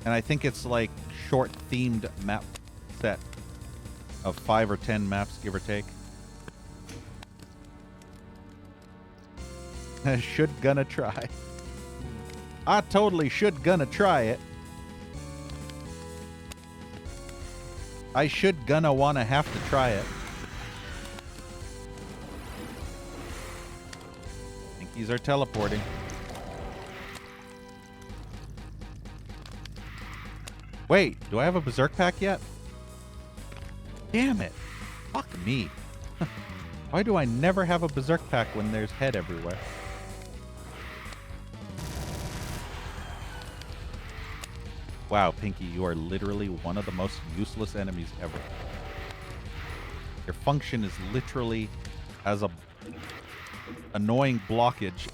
S1: And I think it's like short themed map set of 5 or 10 maps, give or take. Should gonna try. I totally should gonna try it. I should gonna wanna have to try it. Pinkies are teleporting. Wait, do I have a Berserk pack yet? Damn it. Fuck me. Why do I never have a Berserk pack when there's head everywhere? Wow, Pinky, you are literally one of the most useless enemies ever. Your function is literally as a annoying blockage.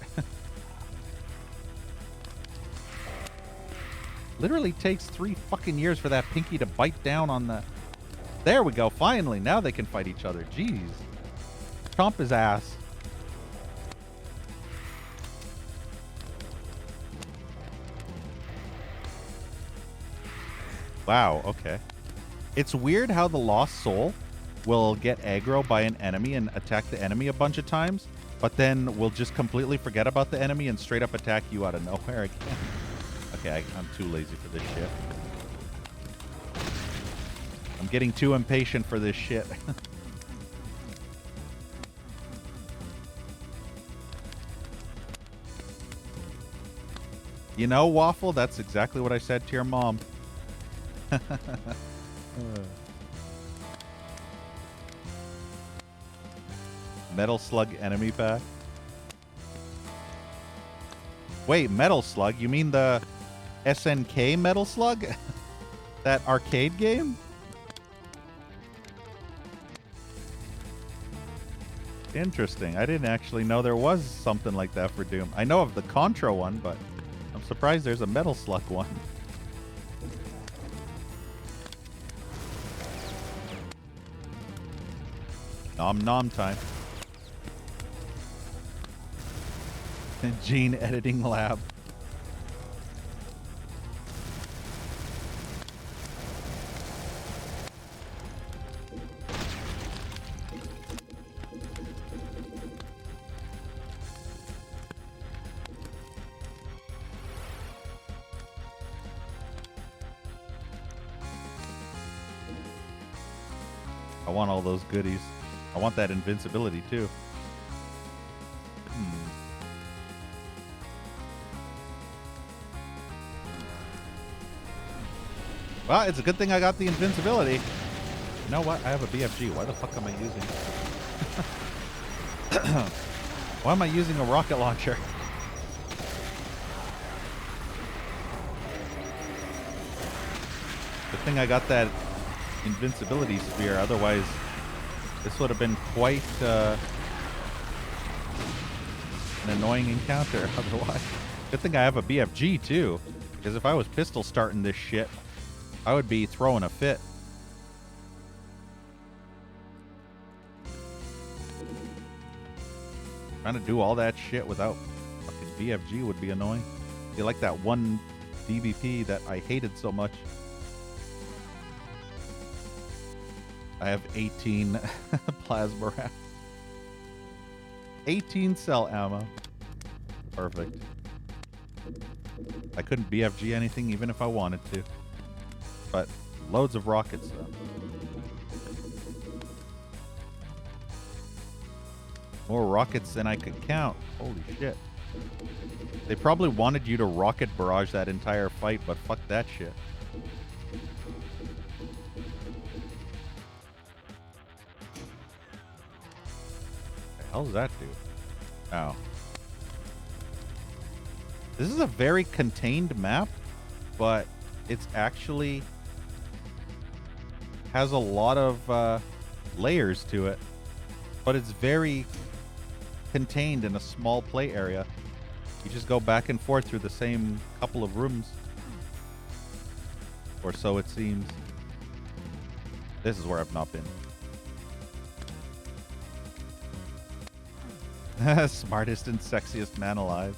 S1: Literally takes 3 fucking years for that Pinky to bite down on the... There we go, finally. Now they can fight each other. Jeez. Chomp his ass. Wow, okay. It's weird how the Lost Soul will get aggro by an enemy and attack the enemy a bunch of times, but then will just completely forget about the enemy and straight up attack you out of nowhere again. Okay, I'm too lazy for this shit. I'm getting too impatient for this shit. You know, Waffle, that's exactly what I said to your mom. Metal Slug enemy pack. Wait, Metal Slug? You mean the SNK Metal Slug? That arcade game? Interesting. I didn't actually know there was something like that for Doom. I know of the Contra one, but I'm surprised there's a Metal Slug one. Nom nom time. Gene editing lab. I want all those goodies. I want that invincibility too. Well, it's a good thing I got the invincibility. You know what? I have a BFG. Why the fuck am I using Why am I using a rocket launcher? Good thing I got that invincibility sphere. Otherwise, this would have been quite an annoying encounter. Otherwise, good thing I have a BFG too. Because if I was pistol starting this shit, I would be throwing a fit. Trying to do all that shit without fucking BFG would be annoying. You like that one DBP that I hated so much. I have 18 plasma rounds. 18 cell ammo. Perfect. I couldn't BFG anything even if I wanted to. But loads of rockets though. More rockets than I could count. Holy shit. They probably wanted you to rocket barrage that entire fight, but fuck that shit. What the hell does that do? Oh. This is a very contained map, but it's actually has a lot of layers to it. But it's very contained in a small play area. You just go back and forth through the same couple of rooms. Or so it seems. This is where I've not been. Smartest and sexiest man alive.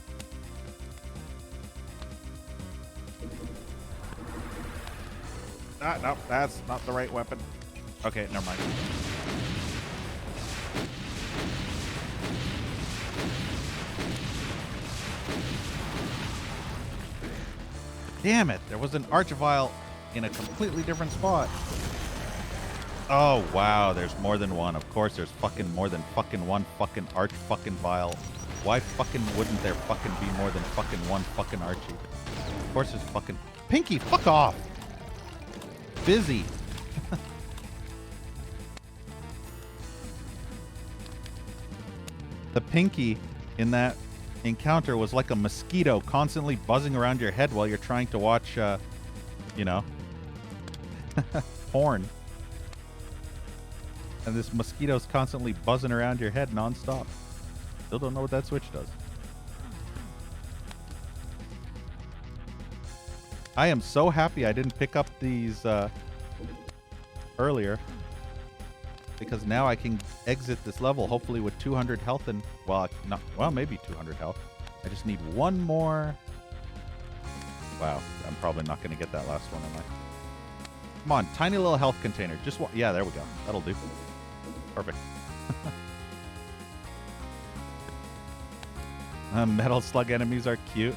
S1: Ah, no, that's not the right weapon. Okay, never mind. Damn it, there was an Archivile in a completely different spot. Oh, wow, there's more than one. Of course there's fucking more than fucking one fucking Arch fucking Vile. Why fucking wouldn't there fucking be more than fucking one fucking Archie? Of course there's fucking... Pinky, fuck off! Busy. The Pinky in that encounter was like a mosquito constantly buzzing around your head while you're trying to watch, you know, porn. And this mosquito's constantly buzzing around your head nonstop. Still don't know what that switch does. I am so happy I didn't pick up these earlier, because now I can exit this level hopefully with 200 health and, well, not, well, maybe 200 health. I just need one more. Wow, I'm probably not going to get that last one, am I? Come on, tiny little health container. Just one. Yeah, there we go. That'll do. Perfect. Metal Slug enemies are cute.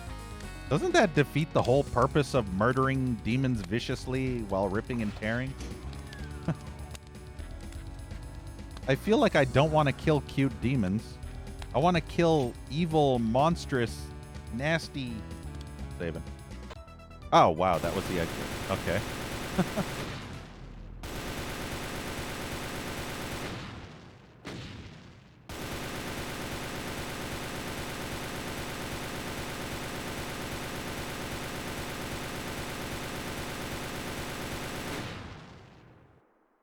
S1: Doesn't that defeat the whole purpose of murdering demons viciously while ripping and tearing? I feel like I don't want to kill cute demons. I want to kill evil, monstrous, nasty... Saving. Oh, wow, that was the exit. Okay.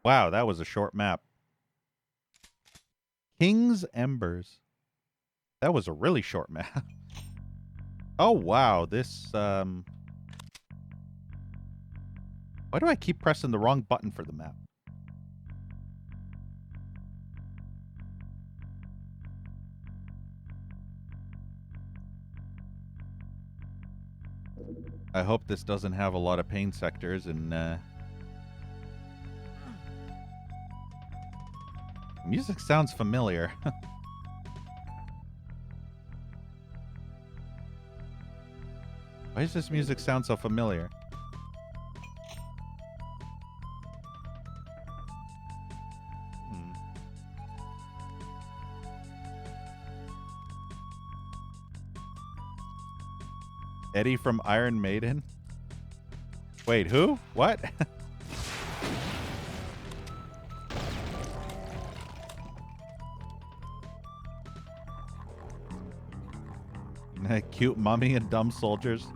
S1: Wow, that was a short map. King's Embers. That was a really short map. Oh, wow. This, Why do I keep pressing the wrong button for the map? I hope this doesn't have a lot of pain sectors and, music sounds familiar. Why does this music sound so familiar? Eddie from Iron Maiden? Wait, who? What? Cute mummy and dumb soldiers.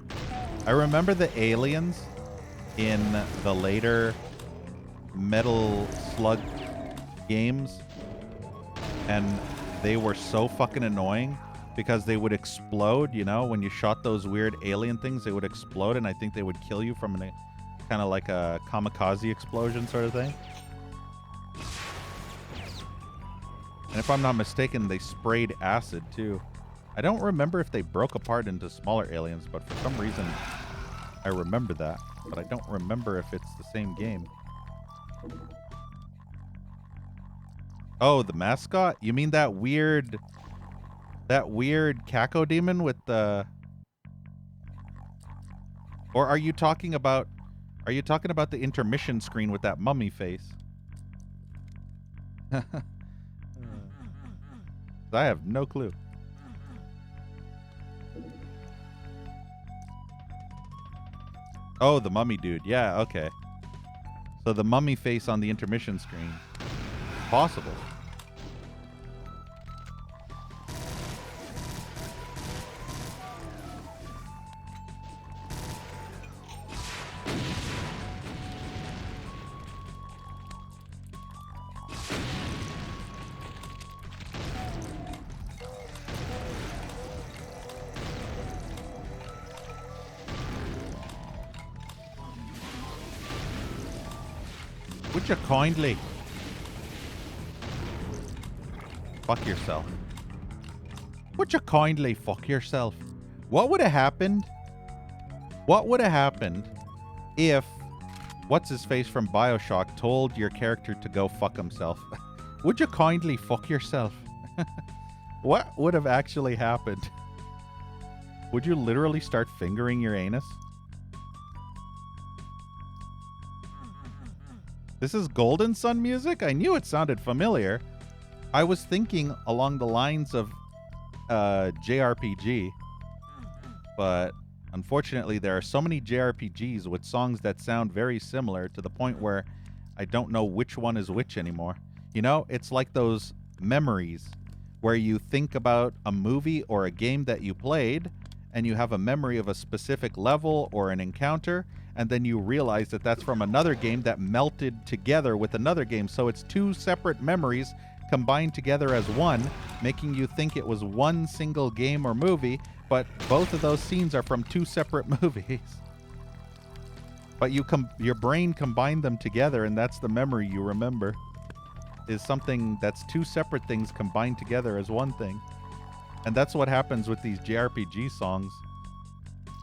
S1: I remember the aliens in the later Metal Slug games, and they were so fucking annoying because they would explode, you know, when you shot those weird alien things, they would explode, and I think they would kill you from a kind of like a kamikaze explosion sort of thing. And if I'm not mistaken, they sprayed acid too. I don't remember if they broke apart into smaller aliens, but for some reason I remember that, but I don't remember if it's the same game. Oh, the mascot? You mean that weird Caco demon with the... Or are you talking about the intermission screen with that mummy face? I have no clue. Oh, the mummy dude. Yeah, okay. So the mummy face on the intermission screen. Possible. Would you kindly fuck yourself? Would you kindly fuck yourself? What would have happened? What would have happened if what's-his-face from BioShock told your character to go fuck himself? Would you kindly fuck yourself? What would have actually happened? Would you literally start fingering your anus? This is Golden Sun music? I knew it sounded familiar. I was thinking along the lines of JRPG, but unfortunately there are so many JRPGs with songs that sound very similar to the point where I don't know which one is which anymore. You know, it's like those memories where you think about a movie or a game that you played and you have a memory of a specific level or an encounter, and then you realize that that's from another game that melted together with another game. So it's two separate memories combined together as one, making you think it was one single game or movie, but both of those scenes are from two separate movies. But your brain combined them together, and that's the memory you remember. Is something that's two separate things combined together as one thing. And that's what happens with these JRPG songs.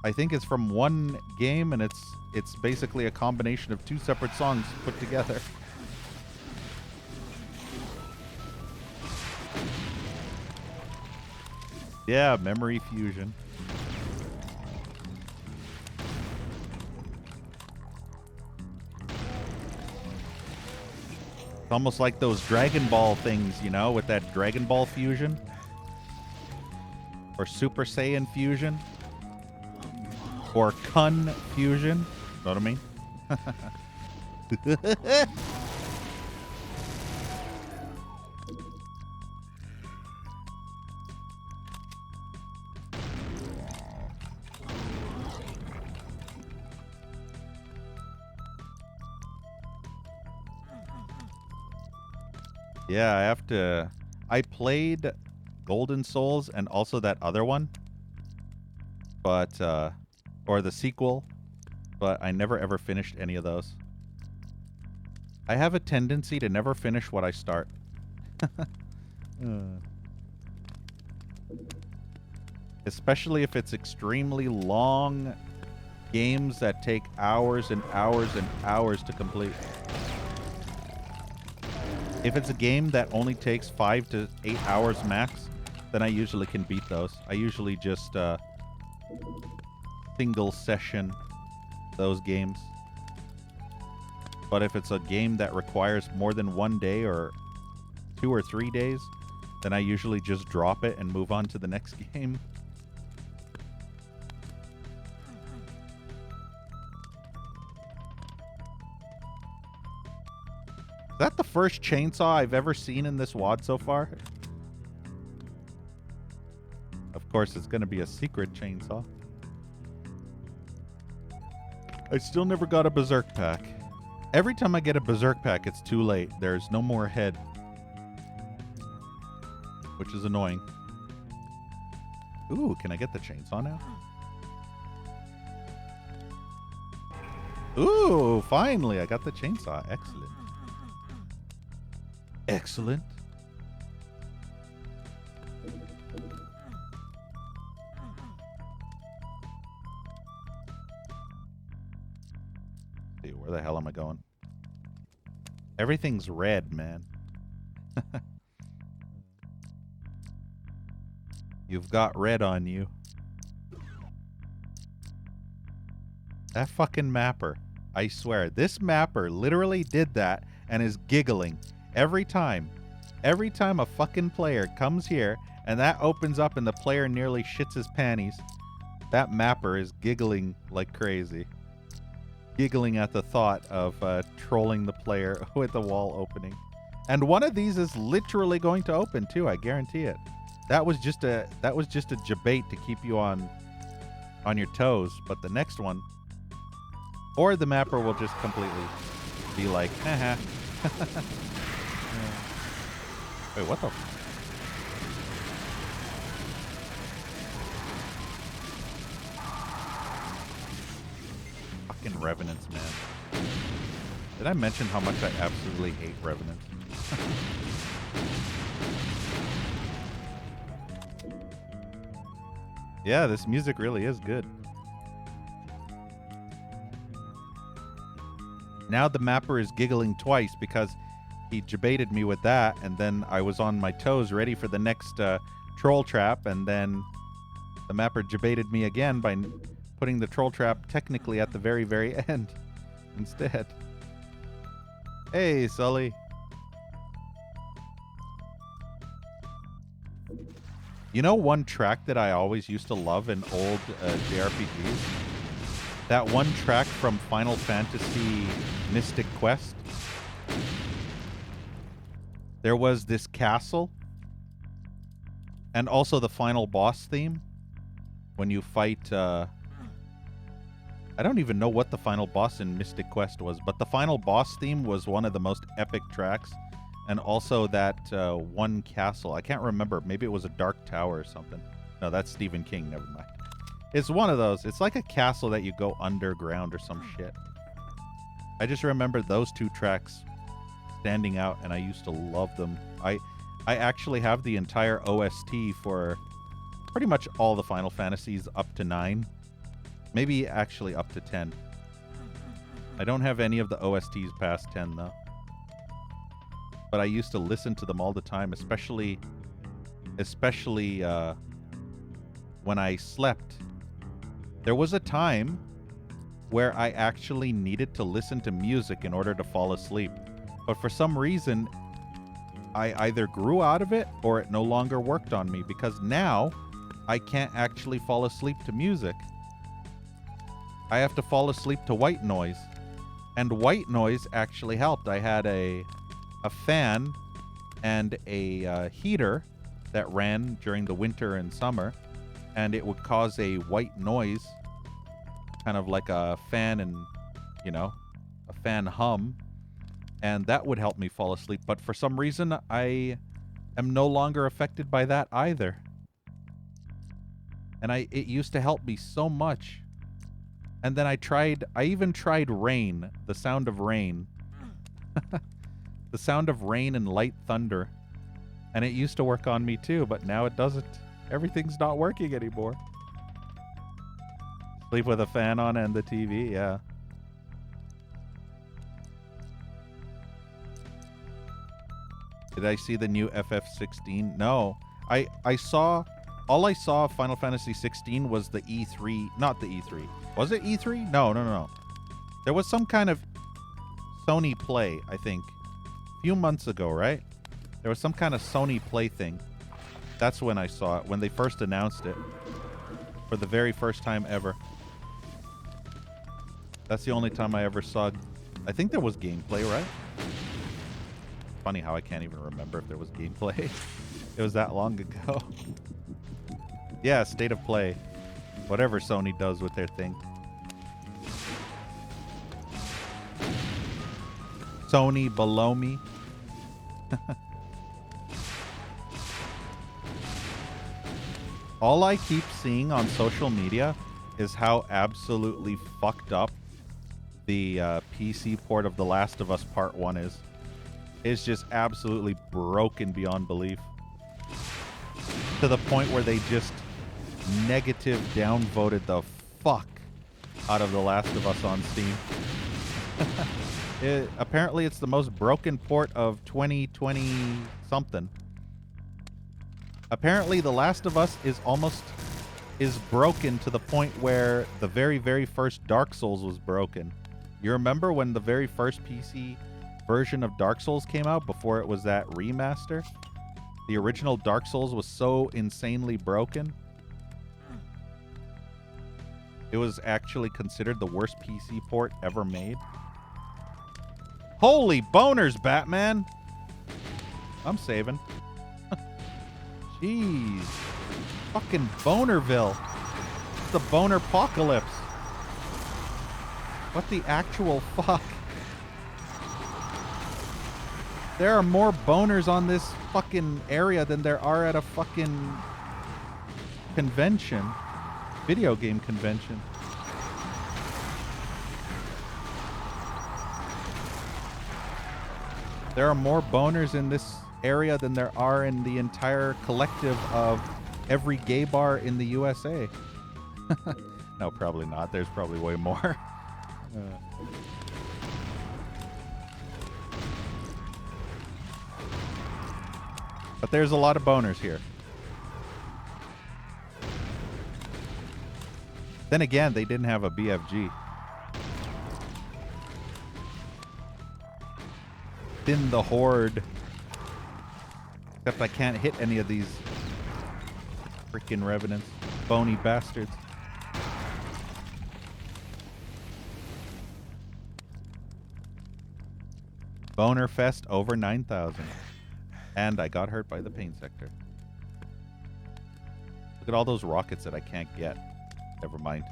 S1: I think it's from one game, and it's basically a combination of two separate songs put together. Yeah, memory fusion. It's almost like those Dragon Ball things, you know, with that Dragon Ball fusion. Or Super Saiyan fusion. Or Kun fusion. Know what I mean? Yeah, I have to... I played Golden Souls and also that other one. But, or the sequel. But I never ever finished any of those. I have a tendency to never finish what I start. Especially if it's extremely long games that take hours and hours and hours to complete. If it's a game that only takes 5 to 8 hours max, then I usually can beat those. I usually just single session those games. But if it's a game that requires more than 1 day or 2 or 3 days, then I usually just drop it and move on to the next game. Is that the first chainsaw I've ever seen in this WOD so far? Of course, it's going to be a secret chainsaw. I still never got a Berserk pack. Every time I get a Berserk pack, it's too late. There's no more head. Which is annoying. Ooh, can I get the chainsaw now? Ooh, finally, I got the chainsaw. Excellent. Excellent. See, where the hell am I going? Everything's red, man. You've got red on you. That fucking mapper. I swear, this mapper literally did that and is giggling every time. Every time a fucking player comes here and that opens up and the player nearly shits his panties, that mapper is giggling like crazy. Giggling at the thought of trolling the player with the wall opening. And one of these is literally going to open too, I guarantee it. That was just a debate to keep you on your toes, but the next one, or the mapper will just completely be like, haha. Wait, what the? Fucking Revenants, man. Did I mention how much I absolutely hate Revenants? Yeah, this music really is good. Now the mapper is giggling twice because he debated me with that, and then I was on my toes ready for the next troll trap, and then the mapper debated me again by putting the troll trap technically at the very, very end instead. Hey, Sully. You know one track that I always used to love in old JRPGs? That one track from Final Fantasy Mystic Quest? There was this castle, and also the final boss theme. When you fight, I don't even know what the final boss in Mystic Quest was, but the final boss theme was one of the most epic tracks. And also that one castle. I can't remember. Maybe it was a Dark Tower or something. No, that's Stephen King. Never mind. It's one of those. It's like a castle that you go underground or some shit. I just remember those two tracks standing out, and I used to love them. I actually have the entire OST for pretty much all the Final Fantasies up to 9. Maybe actually up to 10. I don't have any of the OSTs past 10, though. But I used to listen to them all the time, especially when I slept. There was a time where I actually needed to listen to music in order to fall asleep. But for some reason, I either grew out of it or it no longer worked on me, because now I can't actually fall asleep to music. I have to fall asleep to white noise. And white noise actually helped. I had a fan and a heater that ran during the winter and summer, and it would cause a white noise, kind of like a fan and, you know, a fan hum. and that would help me fall asleep. But for some reason, I am no longer affected by that either. And it used to help me so much. And then I even tried rain, the sound of rain. The sound of rain and light thunder. And it used to work on me too, but now it doesn't. Everything's not working anymore. Sleep with a fan on and the TV, yeah. Did I see the new FF16? No. I saw... All I saw of Final Fantasy 16 was the E3... Not the E3. Was it E3? No. There was some kind of Sony Play, I think. A few months ago, right? There was some kind of Sony Play thing. That's when I saw it. When they first announced it. For the very first time ever. That's the only time I ever saw... I think there was gameplay, right? Funny how I can't even remember if there was gameplay. It was that long ago. Yeah, State of Play. Whatever Sony does with their thing. Sony below me. All I keep seeing on social media is how absolutely fucked up the PC port of The Last of Us Part 1 is. It's just absolutely broken beyond belief. To the point where they just negative downvoted the fuck out of The Last of Us on Steam. Apparently it's the most broken port of 2020 something. Apparently The Last of Us is broken to the point where the very, very first Dark Souls was broken. You remember when the very first PC version of Dark Souls came out before it was that remaster? The original Dark Souls was so insanely broken. It was actually considered the worst PC port ever made. Holy boners, Batman! I'm saving. Jeez. Fucking Bonerville. It's the boner apocalypse. What the actual fuck? There are more boners on this fucking area than there are at a fucking convention. Video game convention. There are more boners in this area than there are in the entire collective of every gay bar in the USA. No, probably not. There's probably way more. But there's a lot of boners here. Then again, they didn't have a BFG. Thin the horde. Except I can't hit any of these freaking revenants. Bony bastards. Boner Fest over 9,000. And I got hurt by the pain sector. Look at all those rockets that I can't get. Never mind.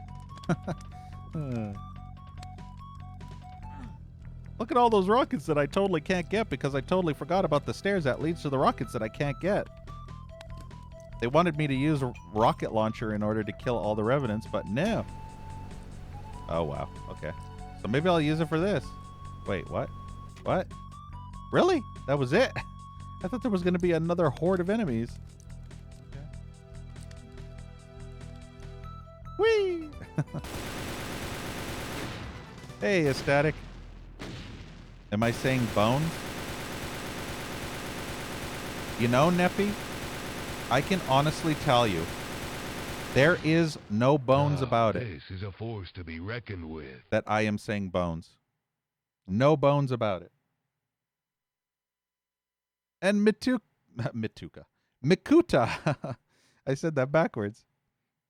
S1: Look at all those rockets that I totally can't get because I totally forgot about the stairs that leads to the rockets that I can't get. They wanted me to use a rocket launcher in order to kill all the revenants, but no. Oh, wow. Okay. So maybe I'll use it for this. Wait, what? What? Really? That was it? I thought there was going to be another horde of enemies. Whee! Hey, Ecstatic. Am I saying bones? You know, Neppy, I can honestly tell you, there is no bones about it.
S2: This is a force to be reckoned with.
S1: That I am saying bones. No bones about it. And Mikuta. I said that backwards.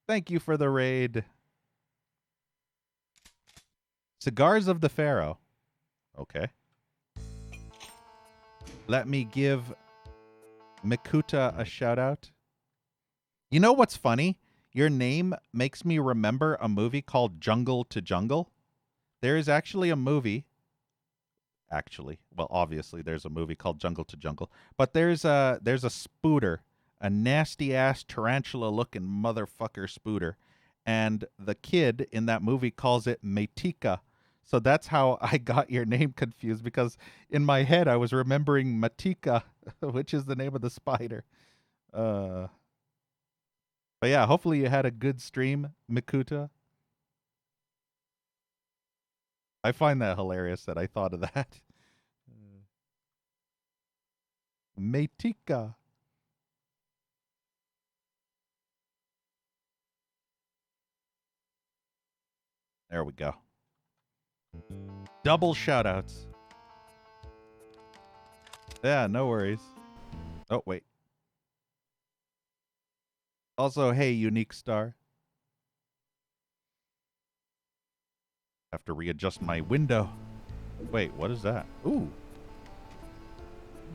S1: Thank you for the raid. Cigars of the Pharaoh. Okay. Let me give Mikuta a shout out. You know what's funny? Your name makes me remember a movie called Jungle to Jungle. There is actually a movie actually. Well, obviously there's a movie called Jungle to Jungle, but there's a spooter, a nasty ass tarantula looking motherfucker spooter, and the kid in that movie calls it Metika. So that's how I got your name confused, because in my head I was remembering Matika, which is the name of the spider. But yeah, hopefully you had a good stream, Mikuta. I find that hilarious that I thought of that. Metika. There we go. Double shoutouts. Yeah, no worries. Oh, wait. Also, hey, Unique Star. Have to readjust my window. Wait, what is that? Ooh.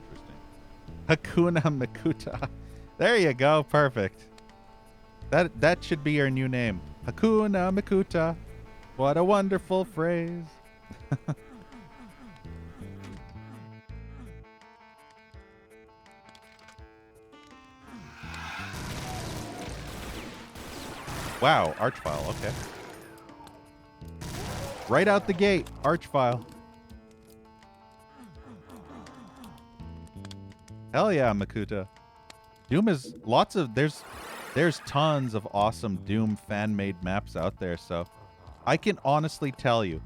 S1: Interesting. Hakuna Mikuta. There you go. Perfect. That should be your new name. Hakuna Mikuta. What a wonderful phrase. Wow, Archvile, okay. Right out the gate, Archvile. Hell yeah, Makuta. Doom is lots of there's tons of awesome Doom fan-made maps out there, so I can honestly tell you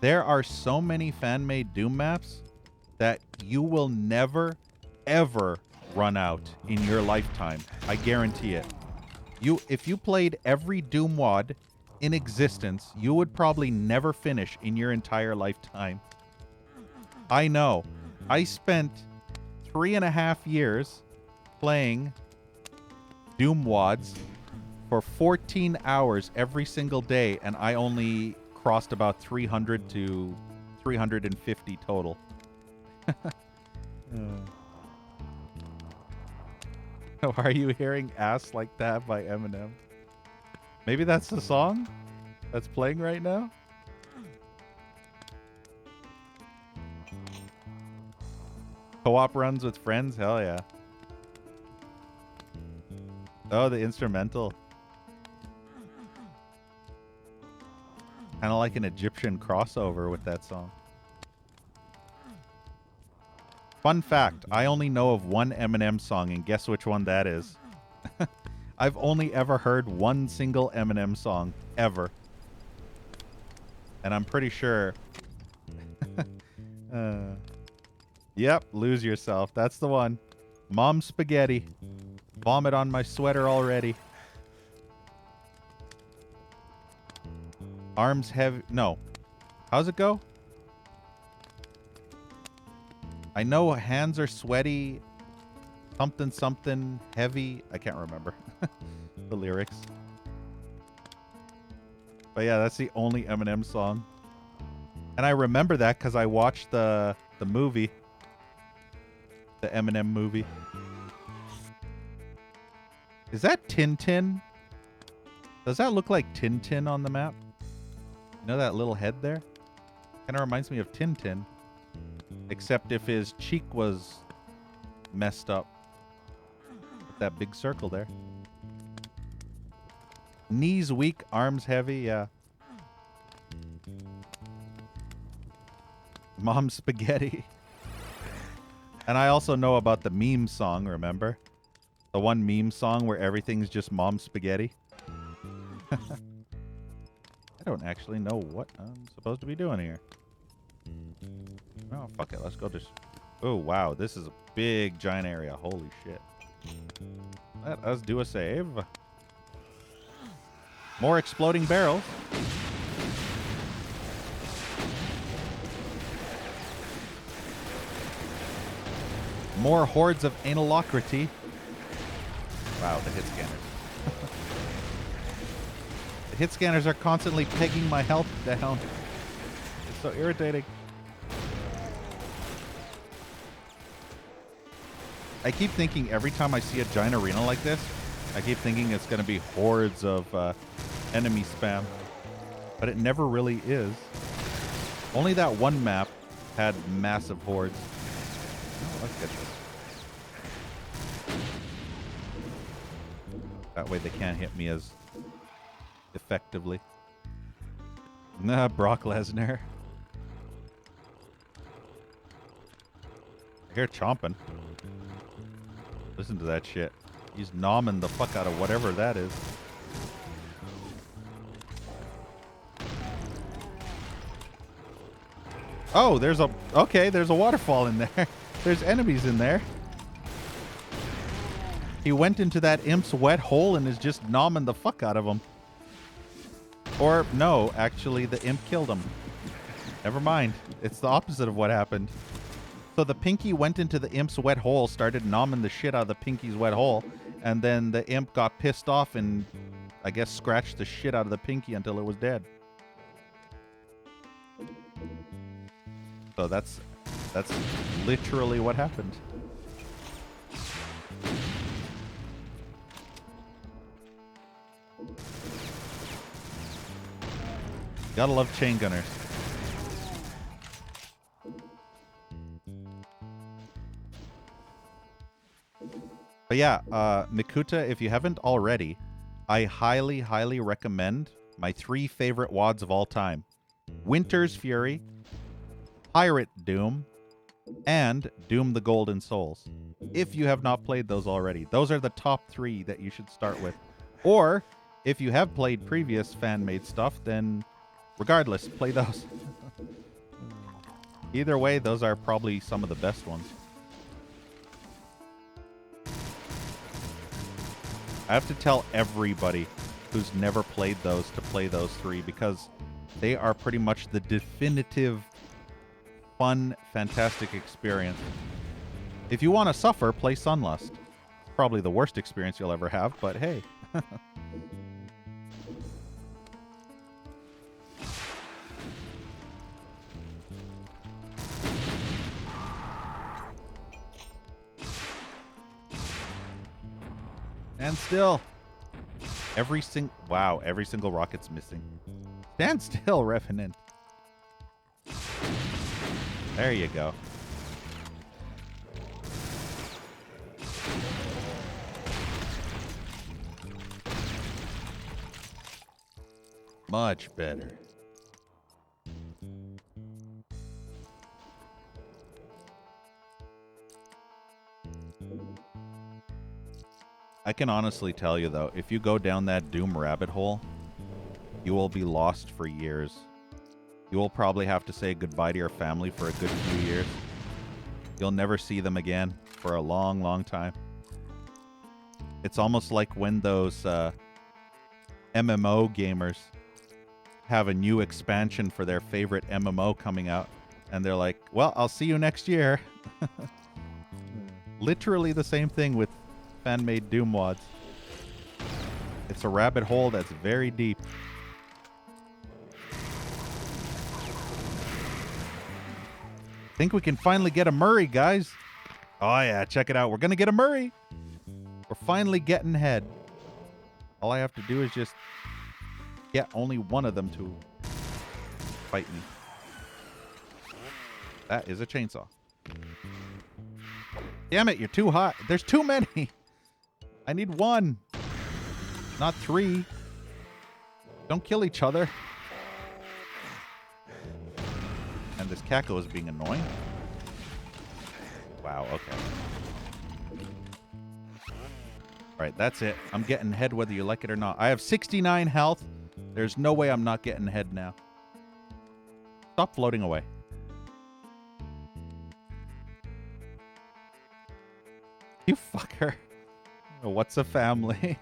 S1: there are so many fan-made Doom maps that you will never ever run out in your lifetime. I guarantee it. If you played every Doom WOD in existence, you would probably never finish in your entire lifetime. I know. I spent 3.5 years playing Doom WODs for 14 hours every single day, and I only crossed about 300 to 350 total. Why are you hearing Ass Like That by Eminem? Maybe that's the song that's playing right now? Co-op runs with friends? Hell yeah. Oh, the instrumental. Kind of like an Egyptian crossover with that song. Fun fact, I only know of one Eminem song, and guess which one that is? I've only ever heard one single Eminem song, ever. And I'm pretty sure... Yep, Lose Yourself. That's the one. Mom Spaghetti. Vomit on my sweater already. Arms heavy... No. How's it go? I know hands are sweaty. Something, something heavy. I can't remember the lyrics. But yeah, that's the only Eminem song. And I remember that because I watched the movie. The Eminem movie. Is that Tintin? Does that look like Tintin on the map? You know that little head there? Kind of reminds me of Tintin. Except if his cheek was messed up. With that big circle there. Knees weak, arms heavy, yeah. Mom Spaghetti. And I also know about the meme song, remember? The one meme song where everything's just Mom Spaghetti. I don't actually know what I'm supposed to be doing here. Oh, fuck it. Let's go just... Oh, wow. This is a big, giant area. Holy shit. Let us do a save. More exploding barrels. More hordes of analocrity. Wow, the hit scanners. The hit scanners are constantly pegging my health down. It's so irritating. I keep thinking every time I see a giant arena like this, I keep thinking it's going to be hordes of enemy spam. But it never really is. Only that one map had massive hordes. Oh, let's get this. That way they can't hit me as effectively. Nah, Brock Lesnar. I hear chomping. Listen to that shit. He's nomming the fuck out of whatever that is. Oh, there's a waterfall in there. There's enemies in there. He went into that imp's wet hole and is just nomming the fuck out of him. Or, no, actually, the imp killed him. Never mind. It's the opposite of what happened. So the Pinky went into the imp's wet hole, started nomming the shit out of the Pinky's wet hole, and then the imp got pissed off and, I guess, scratched the shit out of the Pinky until it was dead. So that's literally what happened. Gotta love chain gunners. But yeah, Mikuta, if you haven't already, I highly, highly recommend my 3 favorite WODs of all time. Winter's Fury, Pirate Doom, and Doom the Golden Souls. If you have not played those already, those are the top 3 that you should start with. Or, if you have played previous fan-made stuff, then regardless, play those. Either way, those are probably some of the best ones. I have to tell everybody who's never played those to play those 3 because they are pretty much the definitive fun, fantastic experience. If you want to suffer, play Sunlust. Probably the worst experience you'll ever have, but hey. And still, every single rocket's missing. Stand still, Revenant. There you go. Much better. I can honestly tell you, though, if you go down that Doom rabbit hole, you will be lost for years. You will probably have to say goodbye to your family for a good few years. You'll never see them again for a long, long time. It's almost like when those MMO gamers have a new expansion for their favorite MMO coming out, and they're like, well, I'll see you next year. Literally the same thing with fan-made Doom WODs. It's a rabbit hole that's very deep. Think we can finally get a Murray, guys. Oh yeah, check it out. We're gonna get a Murray. We're finally getting head. All I have to do is just get only one of them to fight me. That is a chainsaw. Damn it, you're too hot. There's too many. I need 1, not 3. Don't kill each other. And this Kako is being annoying. Wow, okay. Alright, that's it. I'm getting head whether you like it or not. I have 69 health. There's no way I'm not getting head now. Stop floating away. You fucker. What's a family?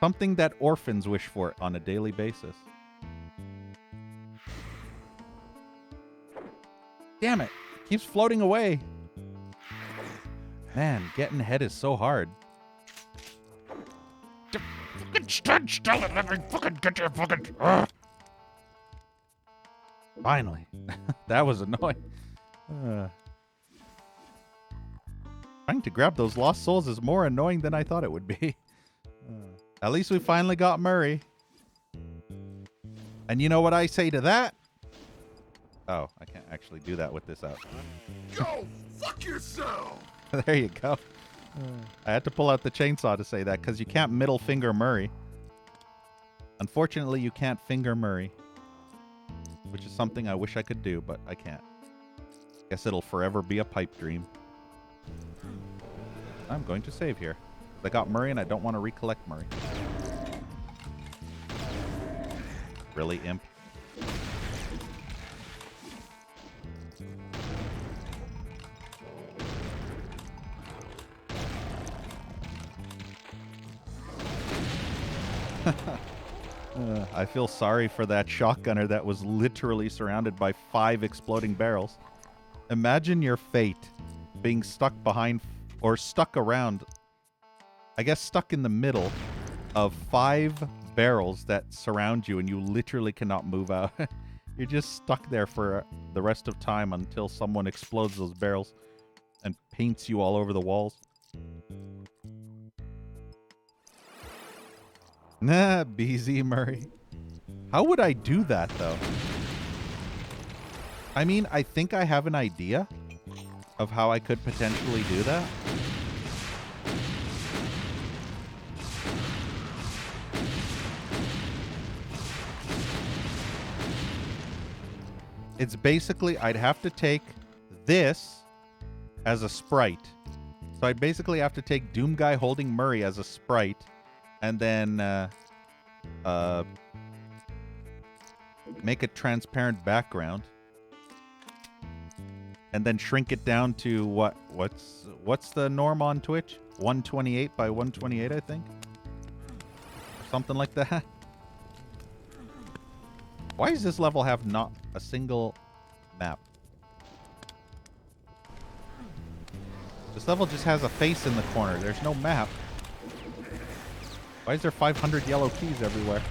S1: Something that orphans wish for on a daily basis. Damn it. Keeps floating away. Man, getting head is so hard.
S2: Fucking stand still and let me fucking get your fucking...
S1: Finally. That was annoying. Trying to grab those lost souls is more annoying than I thought it would be. At least we finally got Murray. And you know what I say to that? Oh, I can't actually do that with this out.
S2: Go fuck yourself.
S1: There you go. I had to pull out the chainsaw to say that because you can't middle finger Murray. Unfortunately, you can't finger Murray, which is something I wish I could do, but I can't. Guess it'll forever be a pipe dream. I'm going to save here. I got Murray and I don't want to recollect Murray. Really, imp? I feel sorry for that shotgunner that was literally surrounded by 5 exploding barrels. Imagine your fate being stuck behind or stuck around, I guess stuck in the middle of 5 barrels that surround you and you literally cannot move out. You're just stuck there for the rest of time until someone explodes those barrels and paints you all over the walls. Nah, BZ Murray. How would I do that, though? I mean, I think I have an idea of how I could potentially do that. It's basically, I'd have to take this as a sprite. So I'd basically have to take Doom Guy holding Murray as a sprite and then make a transparent background and then shrink it down to what's the norm on Twitch? 128 by 128, I think. Or something like that. Why does this level have not a single map? This level just has a face in the corner. There's no map. Why is there 500 yellow keys everywhere?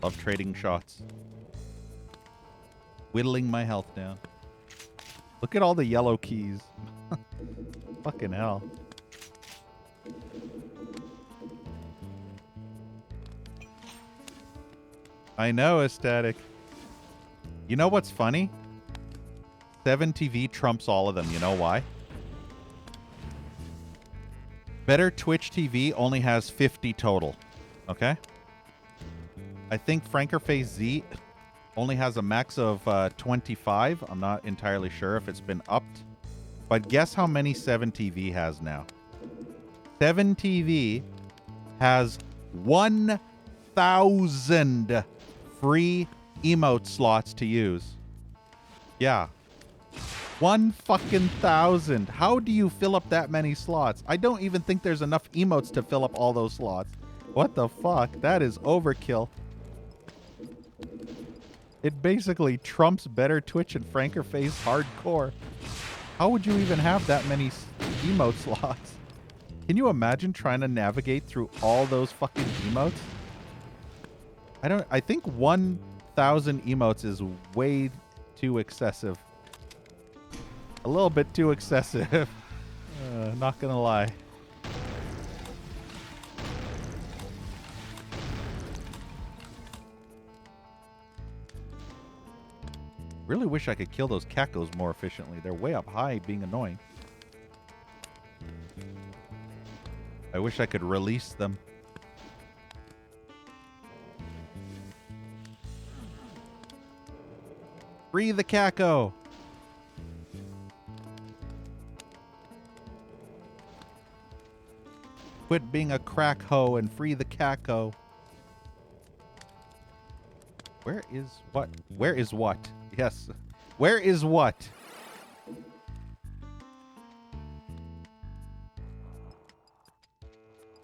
S1: Love trading shots. Whittling my health down. Look at all the yellow keys. Fucking hell. I know, Ecstatic. You know what's funny? 7TV trumps all of them. You know why? Better Twitch TV only has 50 total. Okay? I think Frankerface Z only has a max of 25. I'm not entirely sure if it's been upped. But guess how many 7TV has now? 7TV has 1,000 free emote slots to use. Yeah. 1,000. How do you fill up that many slots? I don't even think there's enough emotes to fill up all those slots. What the fuck? That is overkill. It basically trumps Better Twitch and Frankerface hardcore. How would you even have that many emote slots? Can you imagine trying to navigate through all those fucking emotes? I think 1,000 emotes is way too excessive. A little bit too excessive. Not gonna lie. Really wish I could kill those cacos more efficiently. They're way up high being annoying. I wish I could release them. Free the caco! Quit being a crack hoe and free the caco. Where is what? Where is what? Yes. Where is what?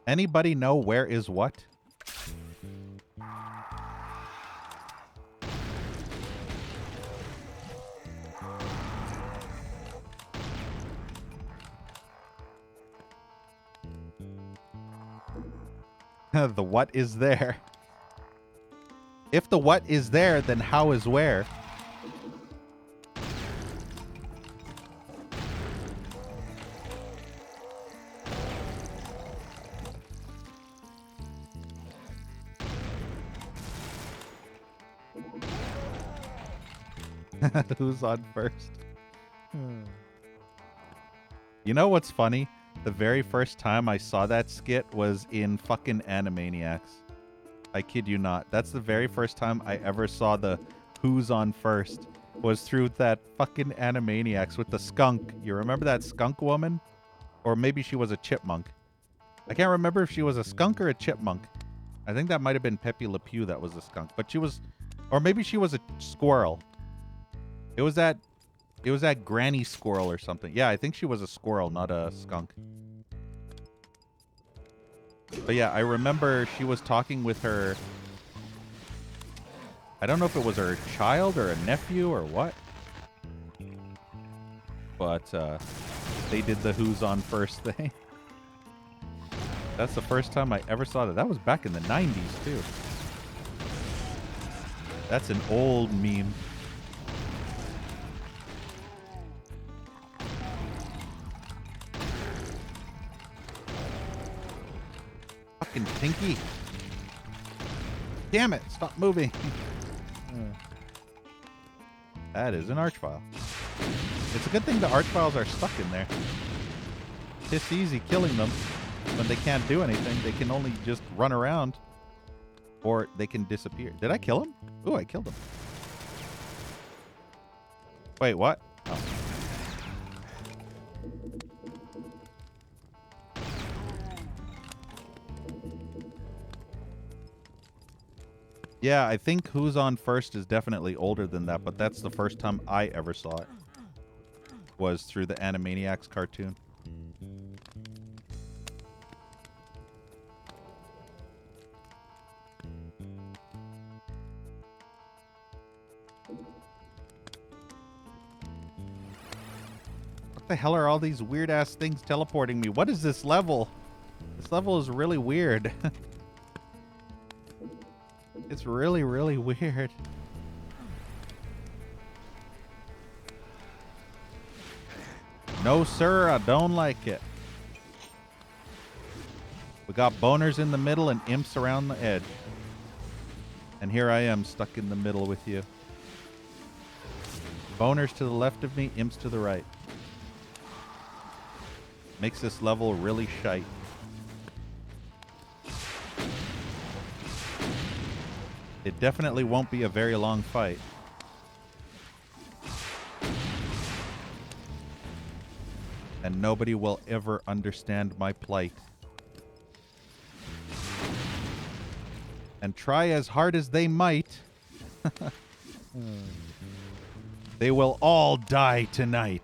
S1: Anybody know where is what? The what is there? If the what is there, then how is where? Who's on first? You know what's funny? The very first time I saw that skit was in fucking Animaniacs. I kid you not. That's the very first time I ever saw the Who's on First was through that fucking Animaniacs with the skunk. You remember that skunk woman? Or maybe she was a chipmunk. I can't remember if she was a skunk or a chipmunk. I think that might have been Pepe Le Pew that was a skunk. But she was... Or maybe she was a squirrel. It was that granny squirrel or something. Yeah, I think she was a squirrel, not a skunk. But yeah, I remember she was talking with her... I don't know if it was her child or a nephew or what. But they did the Who's on First thing. That's the first time I ever saw that. That was back in the 90s, too. That's an old meme. Fucking Tinky. Damn it, stop moving. That is an archvile. It's a good thing the archviles are stuck in there. It's easy killing them when they can't do anything. They can only just run around or they can disappear. Did I kill him? Ooh, I killed him. Wait, what? Oh. Yeah, I think Who's on First is definitely older than that, but that's the first time I ever saw it. Was through the Animaniacs cartoon. What the hell are all these weird-ass things teleporting me? What is this level? This level is really weird. It's really, really weird. No, sir, I don't like it. We got boners in the middle and imps around the edge. And here I am stuck in the middle with you. Boners to the left of me, imps to the right. Makes this level really shite. It definitely won't be a very long fight. And nobody will ever understand my plight. And try as hard as they might, they will all die tonight.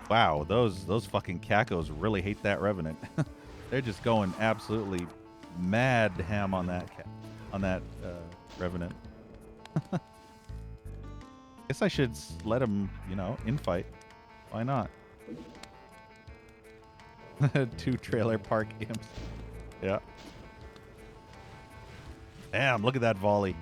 S1: Wow, those fucking cacos really hate that Revenant. They're just going absolutely mad ham on that Revenant. Guess I should let him, infight. Why not? 2 trailer park imps. Yeah. Damn, look at that volley.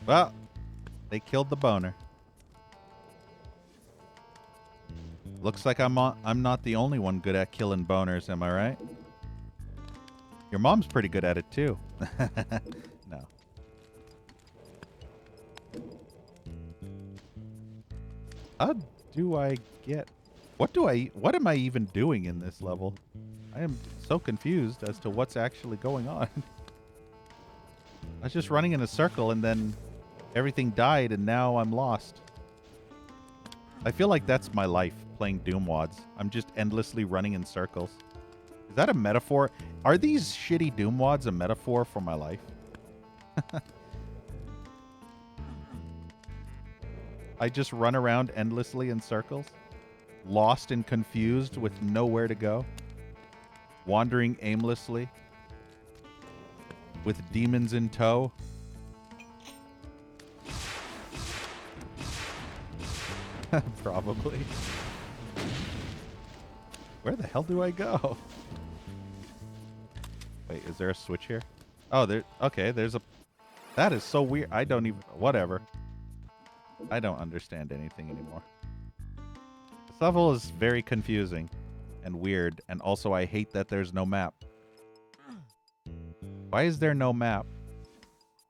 S1: Well, they killed the boner. Looks like I'm not the only one good at killing boners, am I right? Your mom's pretty good at it too. No. How do I get... What am I even doing in this level? I am so confused as to what's actually going on. I was just running in a circle and then everything died and now I'm lost. I feel like that's my life, playing Doom WODs. I'm just endlessly running in circles. Is that a metaphor? Are these shitty Doom WODs a metaphor for my life? I just run around endlessly in circles, lost and confused with nowhere to go, wandering aimlessly, with demons in tow. Probably. Where the hell do I go? Wait, is there a switch here? Oh, there. Okay, there's a... That is so weird. I don't even... Whatever. I don't understand anything anymore. This level is very confusing and weird, and also I hate that there's no map. Why is there no map?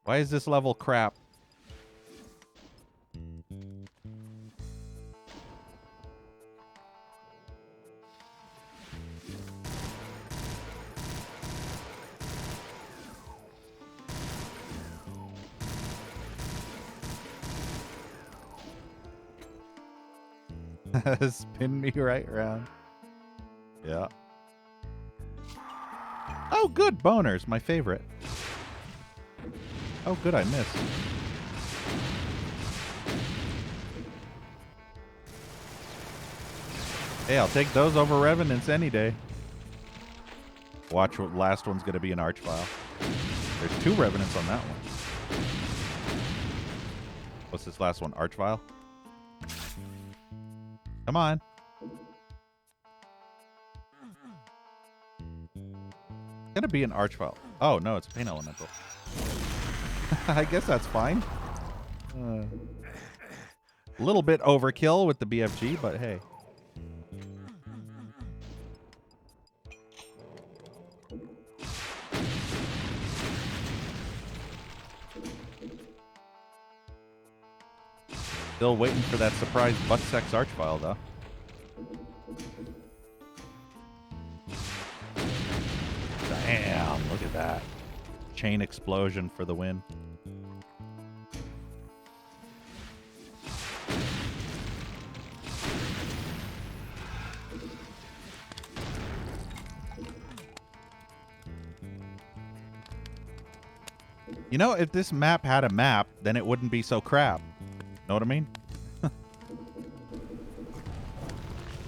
S1: Why is this level crap? Spin me right round. Yeah. Oh, good. Boners, my favorite. Oh, good. I missed. Hey, I'll take those over Revenants any day. Watch what last one's going to be an Archvile. There's 2 Revenants on that one. What's this last one? Archvile? Come on. Gonna be an Archvile. Oh, no, it's a Pain Elemental. I guess that's fine. A little bit overkill with the BFG, but hey. Still waiting for that surprise butt sex Archvile, though. Damn, look at that. Chain explosion for the win. You know, if this map had a map, then it wouldn't be so crap. Know what I mean?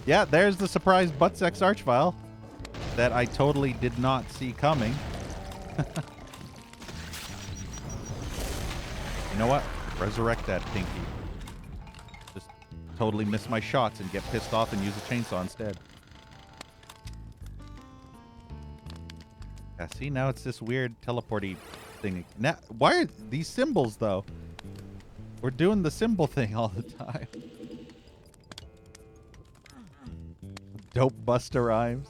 S1: Yeah, there's the surprise butt sex Archvile that I totally did not see coming. You know what? Resurrect that Pinky. Just totally miss my shots and get pissed off and use a chainsaw instead. Yeah, see, now it's this weird teleporty thing. Now, why are these symbols, though? We're doing the symbol thing all the time. Dope Buster rhymes.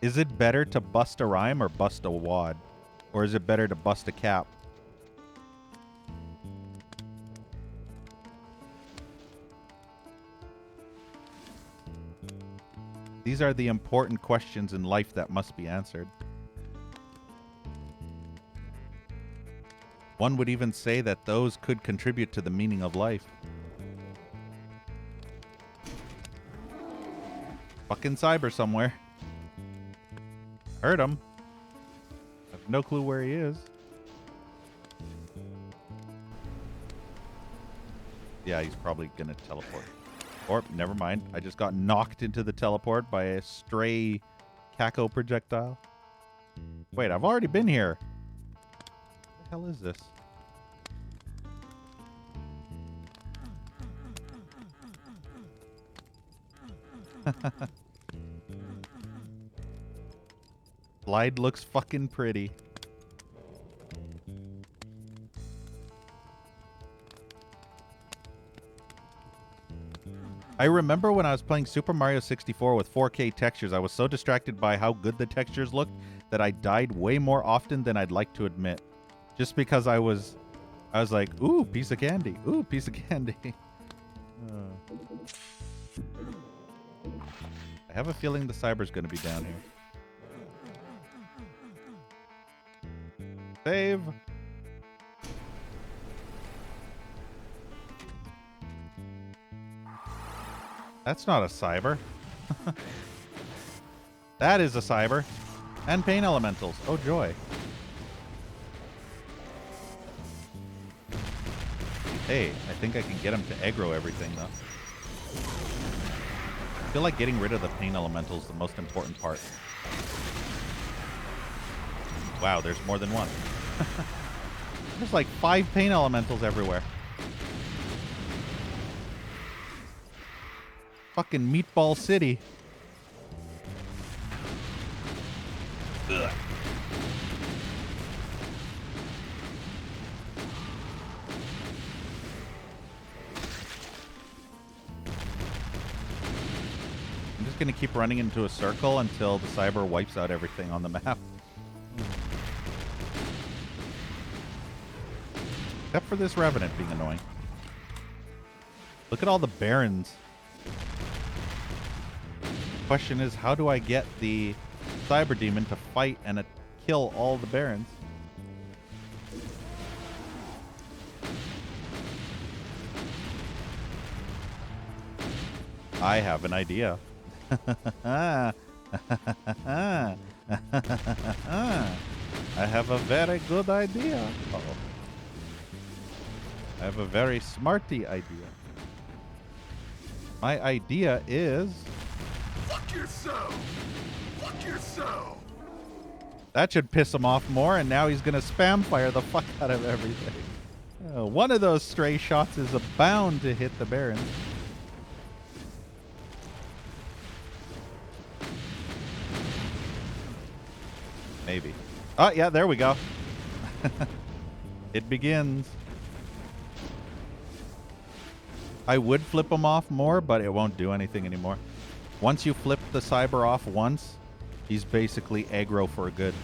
S1: Is it better to bust a rhyme or bust a wad? Or is it better to bust a cap? These are the important questions in life that must be answered. One would even say that those could contribute to the meaning of life. Fucking Cyber somewhere. Heard him. I have no clue where he is. Yeah, he's probably gonna teleport. Or, never mind. I just got knocked into the teleport by a stray Kako projectile. Wait, I've already been here. What the hell is this? Slide looks fucking pretty. I remember when I was playing Super Mario 64 with 4K textures, I was so distracted by how good the textures looked that I died way more often than I'd like to admit. Just because I was like, ooh, piece of candy. Ooh, piece of candy. I have a feeling the Cyber's going to be down here. Save. That's not a Cyber. That is a Cyber. And Pain Elementals. Oh, joy. Hey, I think I can get him to aggro everything, though. I feel like getting rid of the Pain Elemental is the most important part. Wow, there's more than one. There's like 5 Pain Elementals everywhere. Fucking Meatball City. Ugh. just going to keep running into a circle until the cyber wipes out everything on the map. Except for this Revenant being annoying. Look at all the Barons. Question is, how do I get the Cyber Demon to fight and kill all the Barons? I have an idea. I have a very good idea. Uh-oh. I have a very smarty idea. My idea is...
S2: Fuck yourself! Fuck yourself!
S1: That should piss him off more, and now he's going to spam fire the fuck out of everything. One of those stray shots is bound to hit the Baron. Maybe. Oh, yeah, there we go. It begins. I would flip him off more, but it won't do anything anymore. Once you flip the cyber off once, he's basically aggro for good.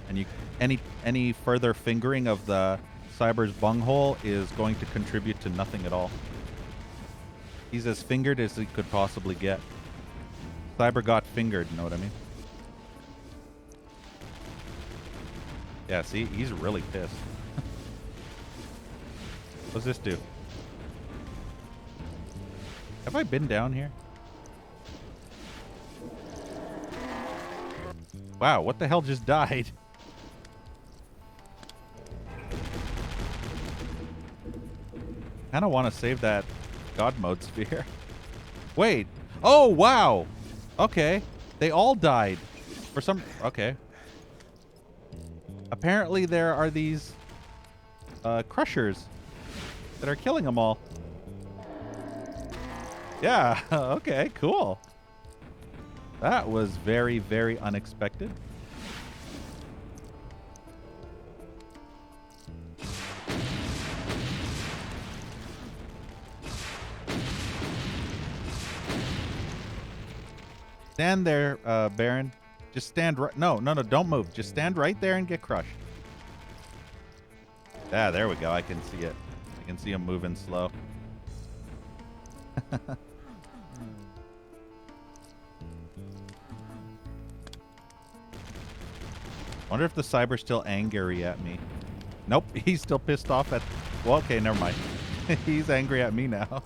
S1: And you any further fingering of the cyber's bunghole is going to contribute to nothing at all. He's as fingered as he could possibly get. Cyber got fingered, you know what I mean? Yeah, see, he's really pissed. What's this do? Have I been down here? Wow, what the hell just died? Kinda want to save that God mode sphere. Wait. Oh, wow. Okay. They all died. For some... Okay. Apparently there are these crushers that are killing them all. Yeah, okay, cool. That was very, very unexpected. Stand there, Baron. Just stand right... No, don't move. Just stand right there and get crushed. Yeah, there we go. I can see it. I can see him moving slow. Wonder if the cyber's still angry at me. Nope, he's still pissed off at... Well, okay, never mind. He's angry at me now.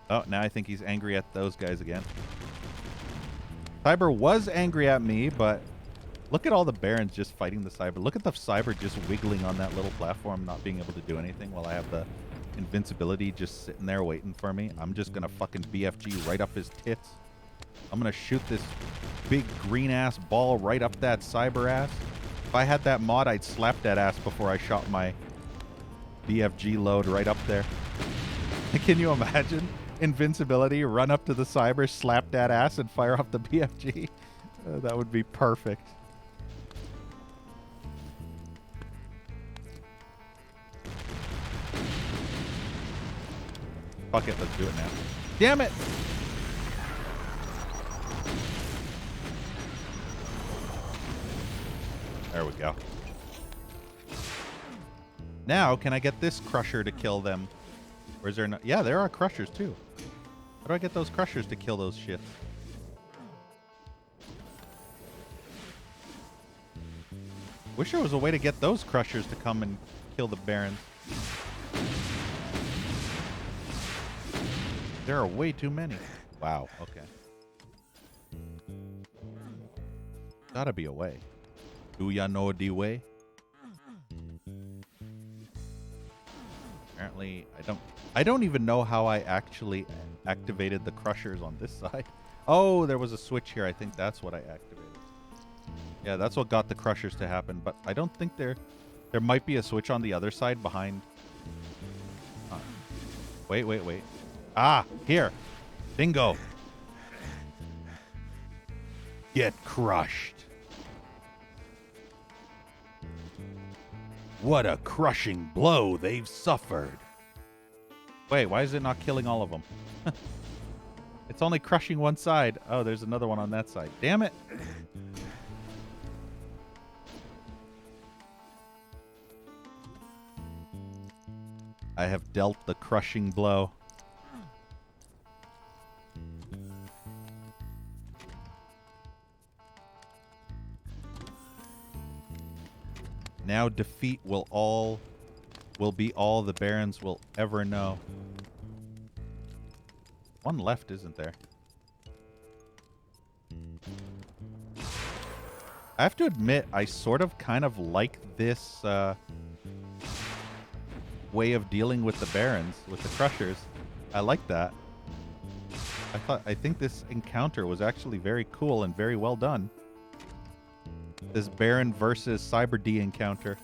S1: Oh, now I think he's angry at those guys again. Cyber was angry at me, but look at all the Barons just fighting the cyber. Look at the cyber just wiggling on that little platform, not being able to do anything while I have the invincibility just sitting there waiting for me. I'm just gonna fucking BFG right up his tits. I'm gonna shoot this big green ass ball right up that cyber ass. If I had that mod, I'd slap that ass before I shot my BFG load right up there. Can you imagine? Invincibility, run up to the cyber, slap that ass, and fire off the BFG. That would be perfect. Fuck it, let's do it now. Damn it! There we go. Now, can I get this crusher to kill them? Or is there no... Yeah, there are crushers too. How do I get those crushers to kill those shits? Wish there was a way to get those crushers to come and kill the Barons. There are way too many. Wow, okay. Gotta be a way. Do ya know the way? Apparently, I don't even know how I actually activated the crushers on this side. Oh, there was a switch here. I think that's what I activated. Yeah, that's what got the crushers to happen, but I don't think there might be a switch on the other side behind. Wait. Ah, here. Bingo. Get crushed. What a crushing blow they've suffered. Wait, why is it not killing all of them? It's only crushing one side. Oh, there's another one on that side. Damn it. I have dealt the crushing blow. Now defeat will be all the Barons will ever know. One left, isn't there? I have to admit, I sort of kind of like this way of dealing with the Barons, with the Crushers. I like that. I think this encounter was actually very cool and very well done. This Baron versus Cyber D encounter,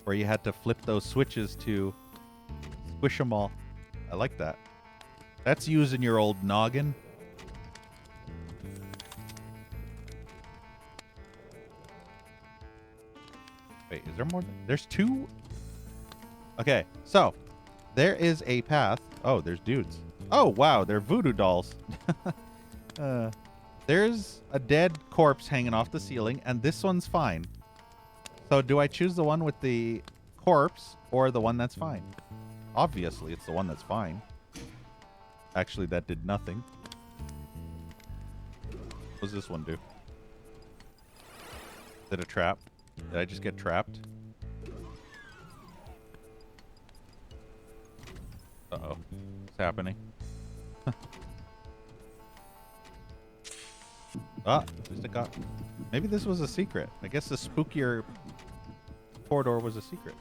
S1: where you had to flip those switches to squish them all. I like that. That's using your old noggin. Wait, is there more? There's two? Okay, so there is a path. Oh, there's dudes. Oh, wow, they're voodoo dolls. There's a dead corpse hanging off the ceiling, and this one's fine. So do I choose the one with the corpse or the one that's fine? Obviously, it's the one that's fine. Actually, that did nothing. What does this one do? Is it a trap? Did I just get trapped? Uh-oh. What's happening? Ah, at least I got... Maybe this was a secret. I guess the spookier corridor was a secret.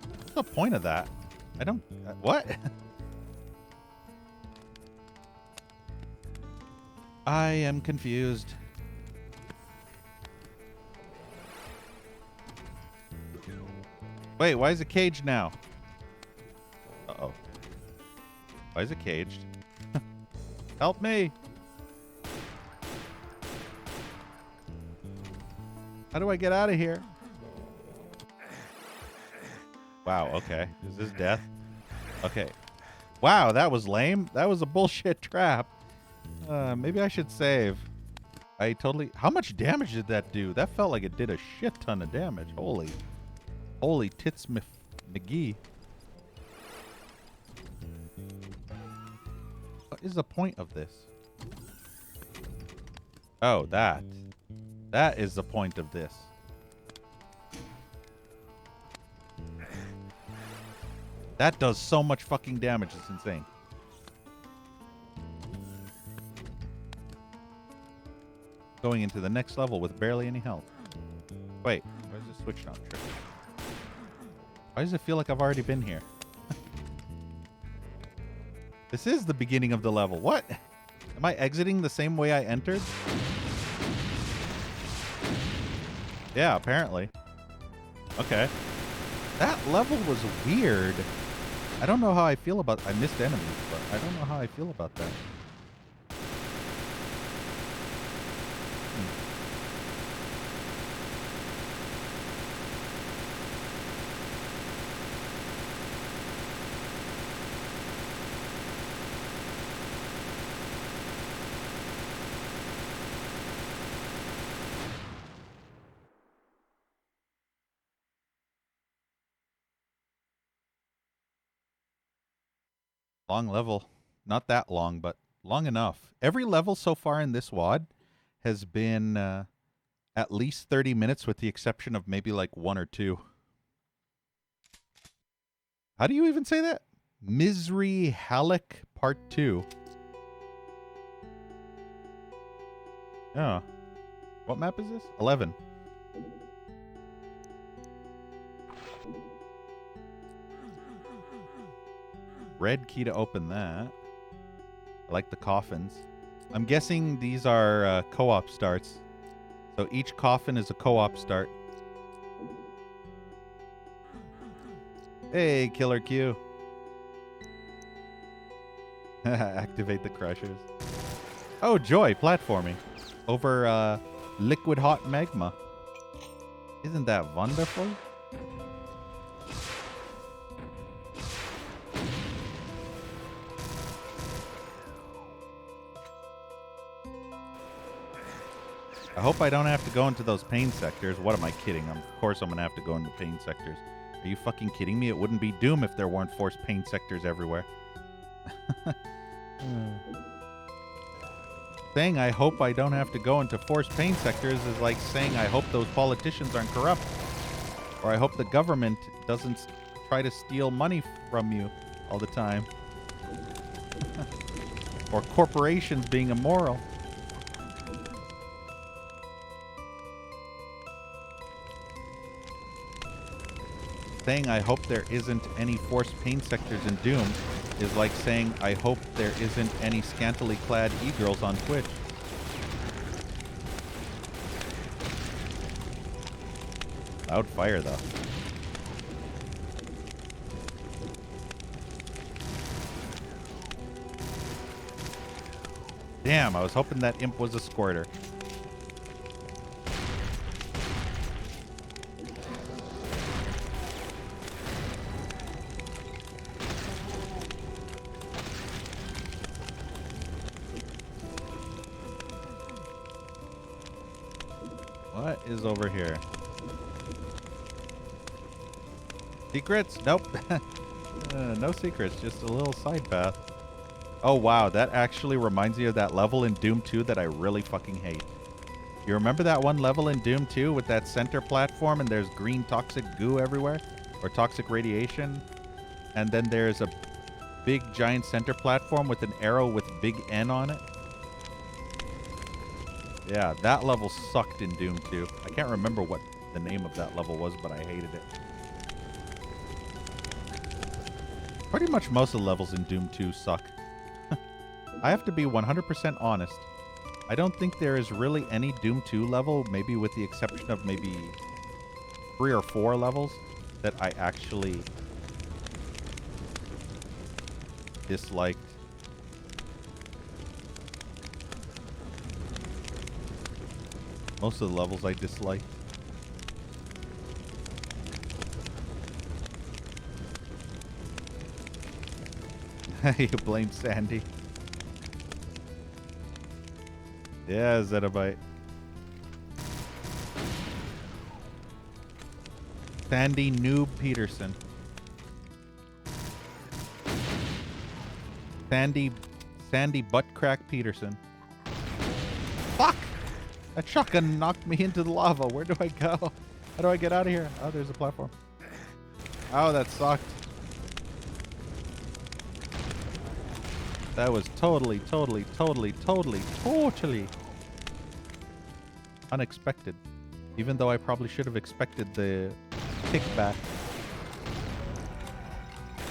S1: What's the point of that? I don't... what? I am confused. Wait, why is it caged now? Uh-oh. Why is it caged? Help me! How do I get out of here? Wow, okay. Is this death? Okay. Wow, that was lame. That was a bullshit trap. Maybe I should save. I totally... How much damage did that do? That felt like it did a shit ton of damage. Holy tits McGee. What is the point of this? Oh, that. That is the point of this. That does so much fucking damage. It's insane. Going into the next level with barely any health. Wait, why is this switch not tripping? Why does it feel like I've already been here? This is the beginning of the level. What? Am I exiting the same way I entered? Yeah, apparently. Okay. That level was weird. I don't know how I feel about... I missed enemies, but I don't know how I feel about that. Long level. Not that long, but long enough. Every level so far in this WOD has been at least 30 minutes with the exception of maybe like 1 or 2. How do you even say that? Misery Halleck Part 2. Oh. What map is this? 11. Red key to open that. I like the coffins. I'm guessing these are co-op starts. So each coffin is a co-op start. Hey, Killer Q. Activate the crushers. Oh, joy, platforming. Over liquid hot magma. Isn't that wonderful? I hope I don't have to go into those pain sectors. What am I kidding? Of course I'm going to have to go into pain sectors. Are you fucking kidding me? It wouldn't be Doom if there weren't forced pain sectors everywhere. Saying I hope I don't have to go into forced pain sectors is like saying I hope those politicians aren't corrupt. Or I hope the government doesn't try to steal money from you all the time. Or corporations being immoral. Saying I hope there isn't any forced pain sectors in Doom is like saying I hope there isn't any scantily clad e-girls on Twitch. Loud fire though. Damn, I was hoping that imp was a squirter. What is over here? Secrets? Nope. No secrets, just a little side path. Oh wow, that actually reminds me of that level in Doom 2 that I really fucking hate. You remember that one level in Doom 2 with that center platform and there's green toxic goo everywhere? Or toxic radiation? And then there's a big giant center platform with an arrow with big N on it? Yeah, that level sucked in Doom 2. I can't remember what the name of that level was, but I hated it. Pretty much most of the levels in Doom 2 suck. I have to be 100% honest. I don't think there is really any Doom 2 level, maybe with the exception of maybe 3 or 4 levels, that I actually disliked. Most of the levels I disliked. You blame Sandy. Yeah, Zettabyte. Sandy Noob Peterson. Sandy Buttcrack Peterson. Fuck! That shotgun knocked me into the lava. Where do I go? How do I get out of here? Oh, there's a platform. Oh, that sucked. That was totally unexpected. Even though I probably should have expected the kickback.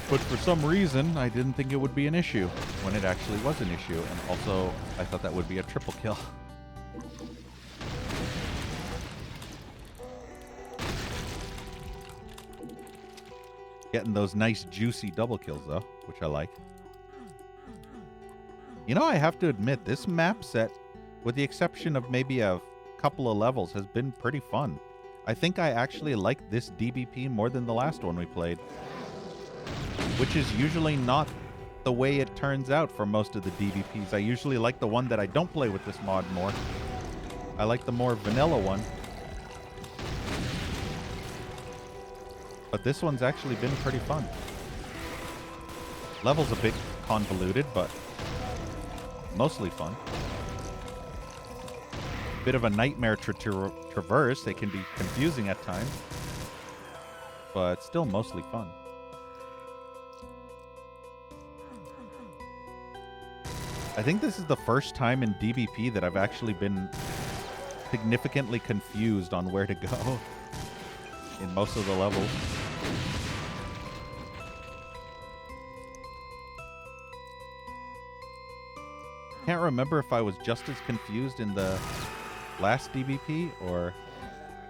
S1: But for some reason, I didn't think it would be an issue when it actually was an issue. And also, I thought that would be a triple kill. Getting those nice juicy double kills though, which I like. You know, I have to admit, this map set, with the exception of maybe a couple of levels, has been pretty fun. I think I actually like this DBP more than the last one we played. Which is usually not the way it turns out for most of the DBPs. I usually like the one that I don't play with this mod more. I like the more vanilla one. But this one's actually been pretty fun. Level's a bit convoluted, but mostly fun. Bit of a nightmare to traverse. They can be confusing at times, but still mostly fun. I think this is the first time in DBP that I've actually been significantly confused on where to go in most of the levels. Can't remember if I was just as confused in the last DBP or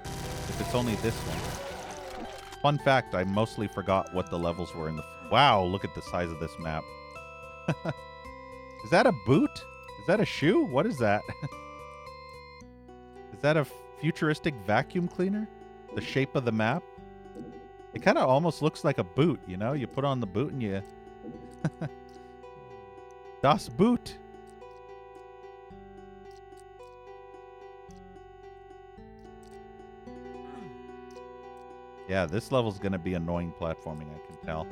S1: if it's only this one. Fun fact, I mostly forgot what the levels were in the... Wow, look at the size of this map. Is that a boot? Is that a shoe? What is that? Is that a futuristic vacuum cleaner? The shape of the map? It kind of almost looks like a boot, you know? You put on the boot and you... Das Boot. Yeah, this level's gonna be annoying platforming, I can tell.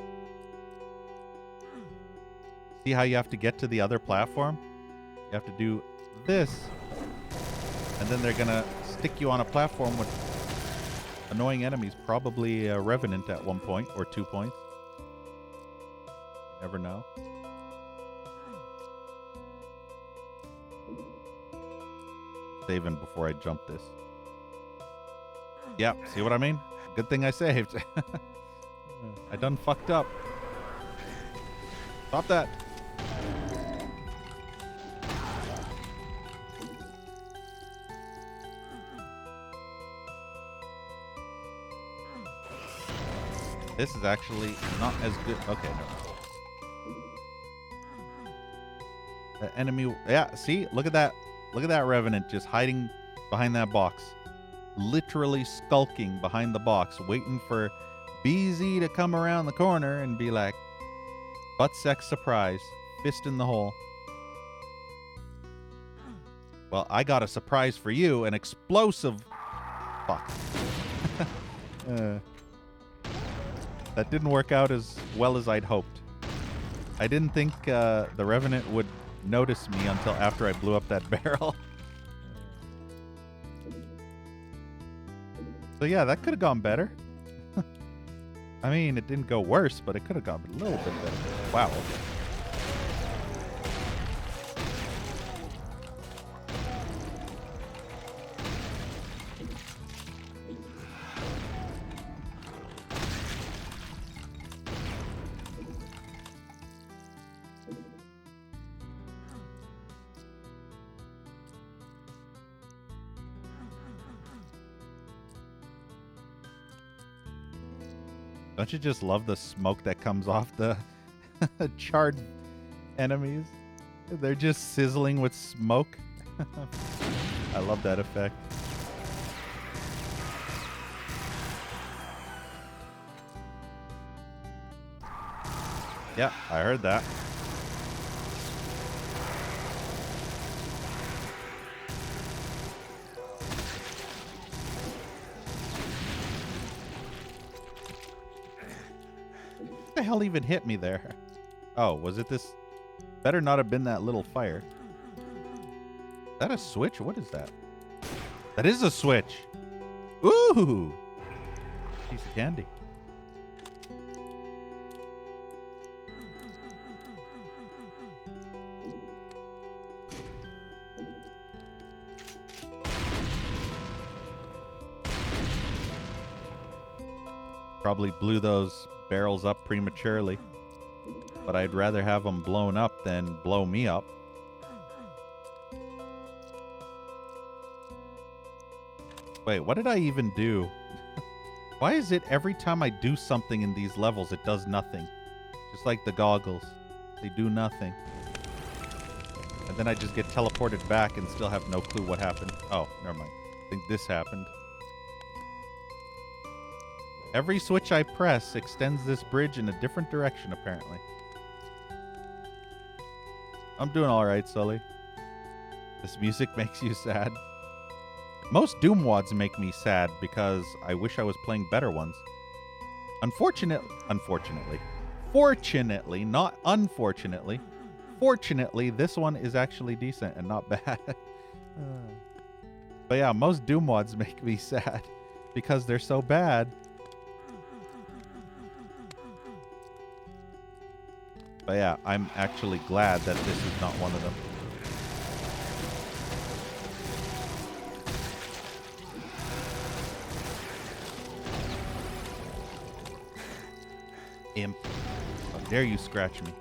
S1: See how you have to get to the other platform? You have to do this, and then they're gonna stick you on a platform with annoying enemies, probably a Revenant at 1 point or 2 points. You never know. Saving before I jump this. Yeah, see what I mean? Good thing I saved. I done fucked up. Stop that. This is actually not as good. Okay, no. The enemy. Yeah, see? Look at that. Look at that Revenant just hiding behind that box. Literally skulking behind the box, waiting for BZ to come around the corner and be like, butt sex surprise. Fist in the hole. Well, I got a surprise for you. An explosive. Fuck. That didn't work out as well as I'd hoped. I didn't think the Revenant would notice me until after I blew up that barrel. So yeah, that could have gone better. I mean, it didn't go worse, but it could have gone a little bit better. Wow. Don't you just love the smoke that comes off the charred enemies? They're just sizzling with smoke. I love that effect. Yeah, I heard that. What the hell even hit me there? Oh, was it this? Better not have been that little fire. Is that a switch? What is that? That is a switch. Ooh! Piece of candy. Probably blew those barrels up prematurely, but I'd rather have them blown up than blow me up. Wait, what did I even do? Why is it every time I do something in these levels, it does nothing? Just like the goggles. They do nothing. And then I just get teleported back and still have no clue what happened. Oh, never mind. I think this happened. Every switch I press extends this bridge in a different direction, apparently. I'm doing all right, Sully. This music makes you sad. Most Doom WODs make me sad because I wish I was playing better ones. Fortunately, not unfortunately, fortunately, this one is actually decent and not bad. But yeah, most Doom WODs make me sad because they're so bad. But yeah, I'm actually glad that this is not one of them. Imp. How dare you scratch me?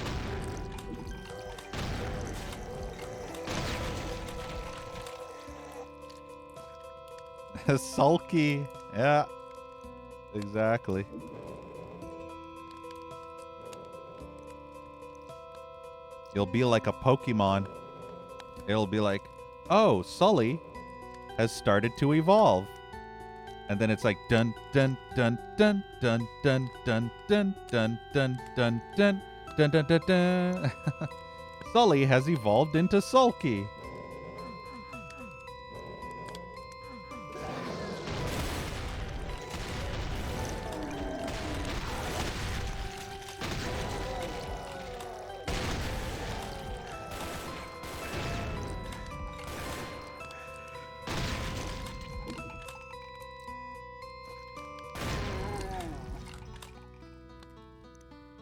S1: Sulky. Yeah. Exactly. You'll be like a Pokemon. It'll be like, oh, Sully has started to evolve. And then it's like dun dun dun dun dun dun dun dun dun dun dun dun dun dun dun dun. Sully has evolved into Sulky.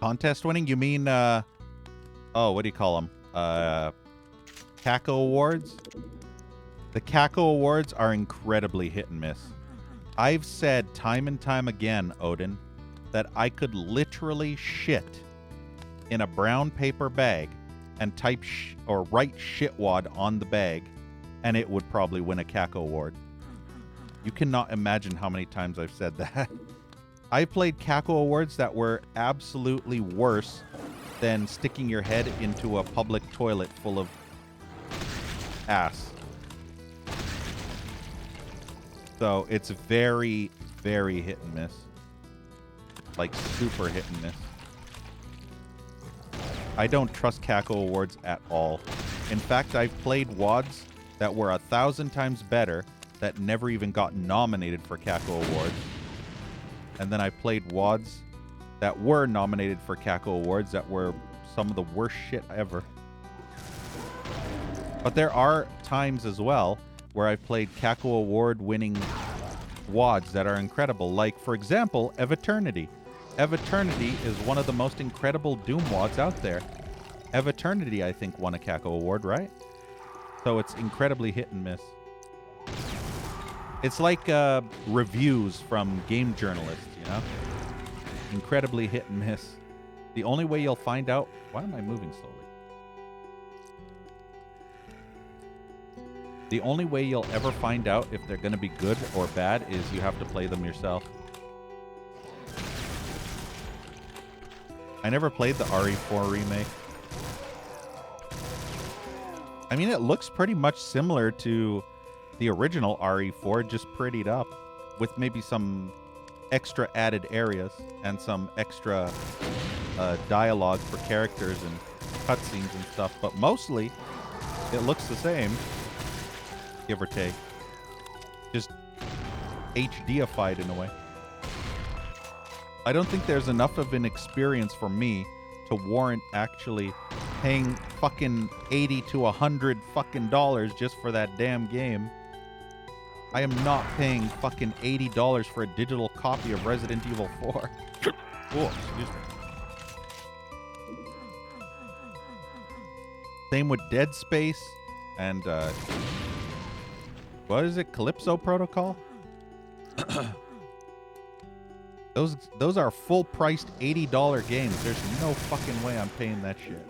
S1: Contest winning? You mean, oh, what do you call them? Caco Awards? The Caco Awards are incredibly hit and miss. I've said time and time again, Odin, that I could literally shit in a brown paper bag and type or write shitwad on the bag, and it would probably win a Caco Award. You cannot imagine how many times I've said that. I played Caco Awards that were absolutely worse than sticking your head into a public toilet full of ass. So it's very, very hit and miss. Like super hit and miss. I don't trust Caco Awards at all. In fact, I've played WADs that were 1,000 times better that never even got nominated for Caco Awards. And then I played WADs that were nominated for Caco Awards that were some of the worst shit ever. But there are times as well where I've played Caco Award-winning WADs that are incredible. Like, for example, Eviternity. Eviternity is one of the most incredible Doom WADs out there. Eviternity, I think, won a Caco Award, right? So it's incredibly hit and miss. It's like reviews from game journalists, you know? Incredibly hit and miss. The only way you'll find out... Why am I moving slowly? The only way you'll ever find out if they're going to be good or bad is you have to play them yourself. I never played the RE4 remake. I mean, it looks pretty much similar to the original RE4, just prettied up with maybe some extra added areas and some extra dialogue for characters and cutscenes and stuff. But mostly, it looks the same, give or take. Just HDified in a way. I don't think there's enough of an experience for me to warrant actually paying fucking $80 to $100 fucking dollars just for that damn game. I am not paying fucking $80 for a digital copy of Resident Evil 4. Oh, excuse me. Same with Dead Space and what is it? Calypso Protocol? Those are full-priced $80 games. There's no fucking way I'm paying that shit.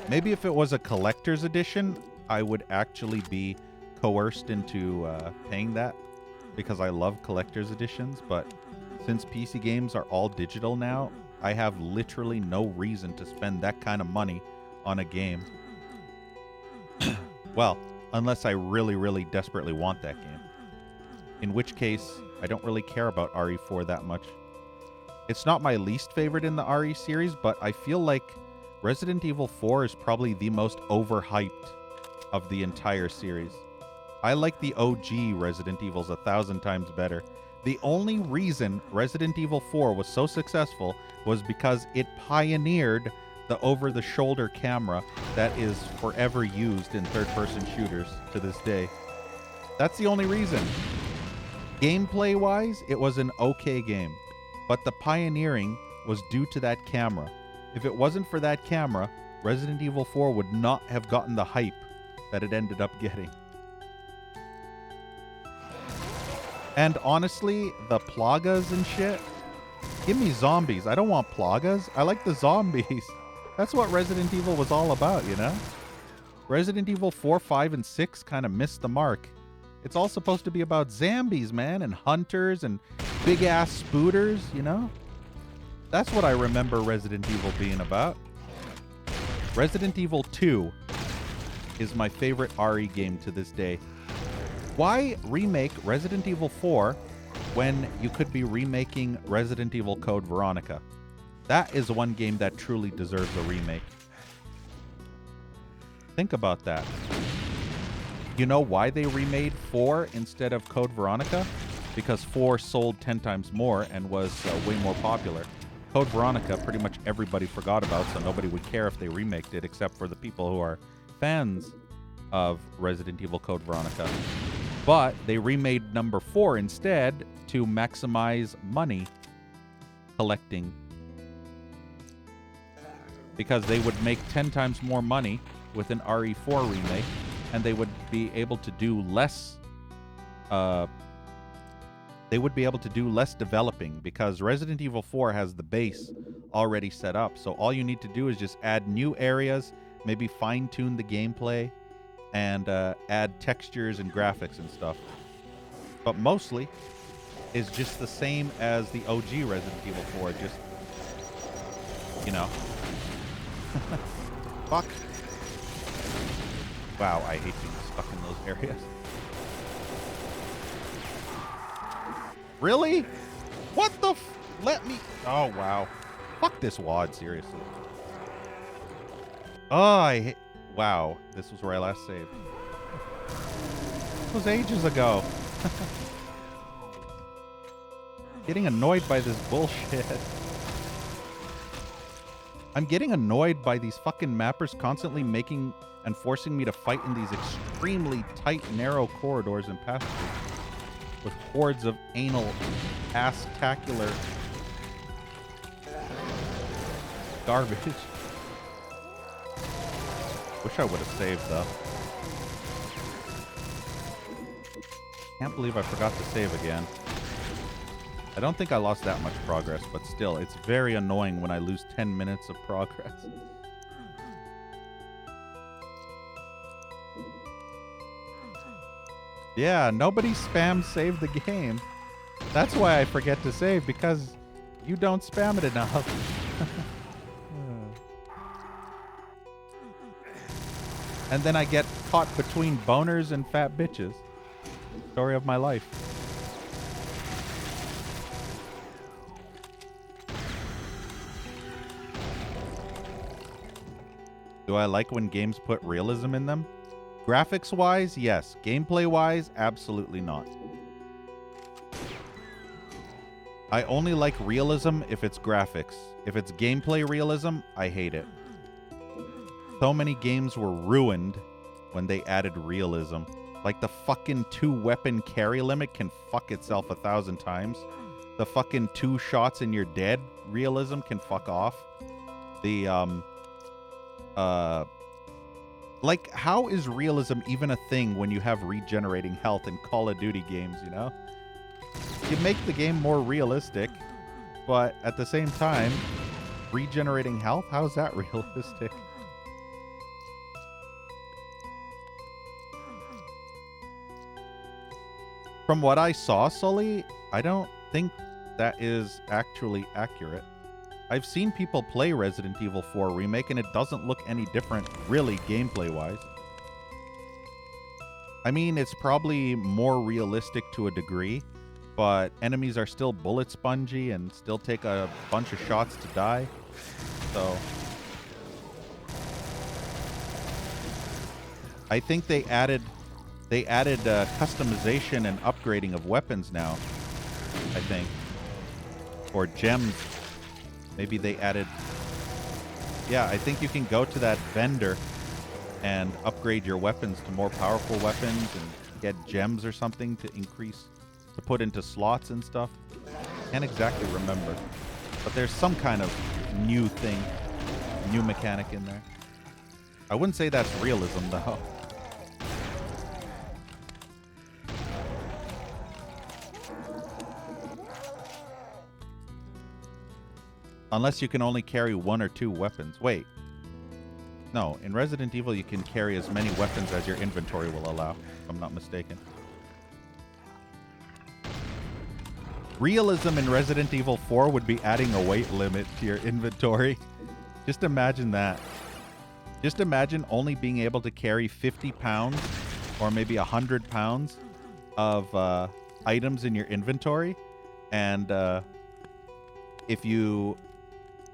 S1: Maybe if it was a collector's edition, I would actually be coerced into paying that because I love collector's editions. But since PC games are all digital now, I have literally no reason to spend that kind of money on a game. Well, unless I really, really desperately want that game. In which case, I don't really care about RE4 that much. It's not my least favorite in the RE series, but I feel like Resident Evil 4 is probably the most overhyped of the entire series. I like the OG Resident Evils 1,000 times better. The only reason Resident Evil 4 was so successful was because it pioneered the over-the-shoulder camera that is forever used in third-person shooters to this day. That's the only reason. Gameplay-wise, it was an okay game, but the pioneering was due to that camera. If it wasn't for that camera, Resident Evil 4 would not have gotten the hype that it ended up getting. And honestly, the plagas and shit, give me zombies. I don't want plagas. I like the zombies. That's what Resident Evil was all about, you know? Resident Evil 4, 5, and 6 kind of missed the mark. It's all supposed to be about zombies, man, and hunters and big-ass spooters, you know? That's what I remember Resident Evil being about. Resident Evil 2 is my favorite RE game to this day. Why remake Resident Evil 4 when you could be remaking Resident Evil Code Veronica? That is one game that truly deserves a remake. Think about that. You know why they remade 4 instead of Code Veronica? Because 4 sold 10 times more and was way more popular. Code Veronica, pretty much everybody forgot about, so nobody would care if they remaked it, except for the people who are fans of Resident Evil Code Veronica. But they remade number 4 instead to maximize money collecting. Because they would make 10 times more money with an RE4 remake, and they would be able to do less developing, because Resident Evil 4 has the base already set up. So all you need to do is just add new areas, maybe fine-tune the gameplay, and add textures and graphics and stuff. But mostly is just the same as the OG Resident Evil 4, just, you know. Fuck. Wow, I hate being stuck in those areas. Really? What the let me... Oh, wow. Fuck this WAD, seriously. Oh, wow. This was where I last saved. This was ages ago. Getting annoyed by this bullshit. I'm getting annoyed by these fucking mappers constantly making and forcing me to fight in these extremely tight, narrow corridors and passages with hordes of anal, ass-tacular garbage. Wish I would have saved, though. Can't believe I forgot to save again. I don't think I lost that much progress, but still, it's very annoying when I lose 10 minutes of progress. Yeah, nobody spams save the game. That's why I forget to save, because you don't spam it enough. And then I get caught between boners and fat bitches. Story of my life. Do I like when games put realism in them? Graphics-wise, yes. Gameplay-wise, absolutely not. I only like realism if it's graphics. If it's gameplay realism, I hate it. So many games were ruined when they added realism. Like the fucking 2-weapon carry limit can fuck itself 1,000 times. The fucking 2 shots and you're dead realism can fuck off. The, like, how is realism even a thing when you have regenerating health in Call of Duty games, you know? You make the game more realistic, but at the same time, regenerating health? How is that realistic? From what I saw, Sully, I don't think that is actually accurate. I've seen people play Resident Evil 4 Remake, and it doesn't look any different, really, gameplay-wise. I mean, it's probably more realistic to a degree, but enemies are still bullet spongy and still take a bunch of shots to die. So I think they added customization and upgrading of weapons now, I think. Or gems. Maybe they added... Yeah, I think you can go to that vendor and upgrade your weapons to more powerful weapons and get gems or something to increase, to put into slots and stuff. Can't exactly remember. But there's some kind of new thing, new mechanic in there. I wouldn't say that's realism, though. Unless you can only carry 1 or 2 weapons. Wait. No, in Resident Evil you can carry as many weapons as your inventory will allow, if I'm not mistaken. Realism in Resident Evil 4 would be adding a weight limit to your inventory. Just imagine that. Just imagine only being able to carry 50 pounds or maybe 100 pounds of items in your inventory. And if you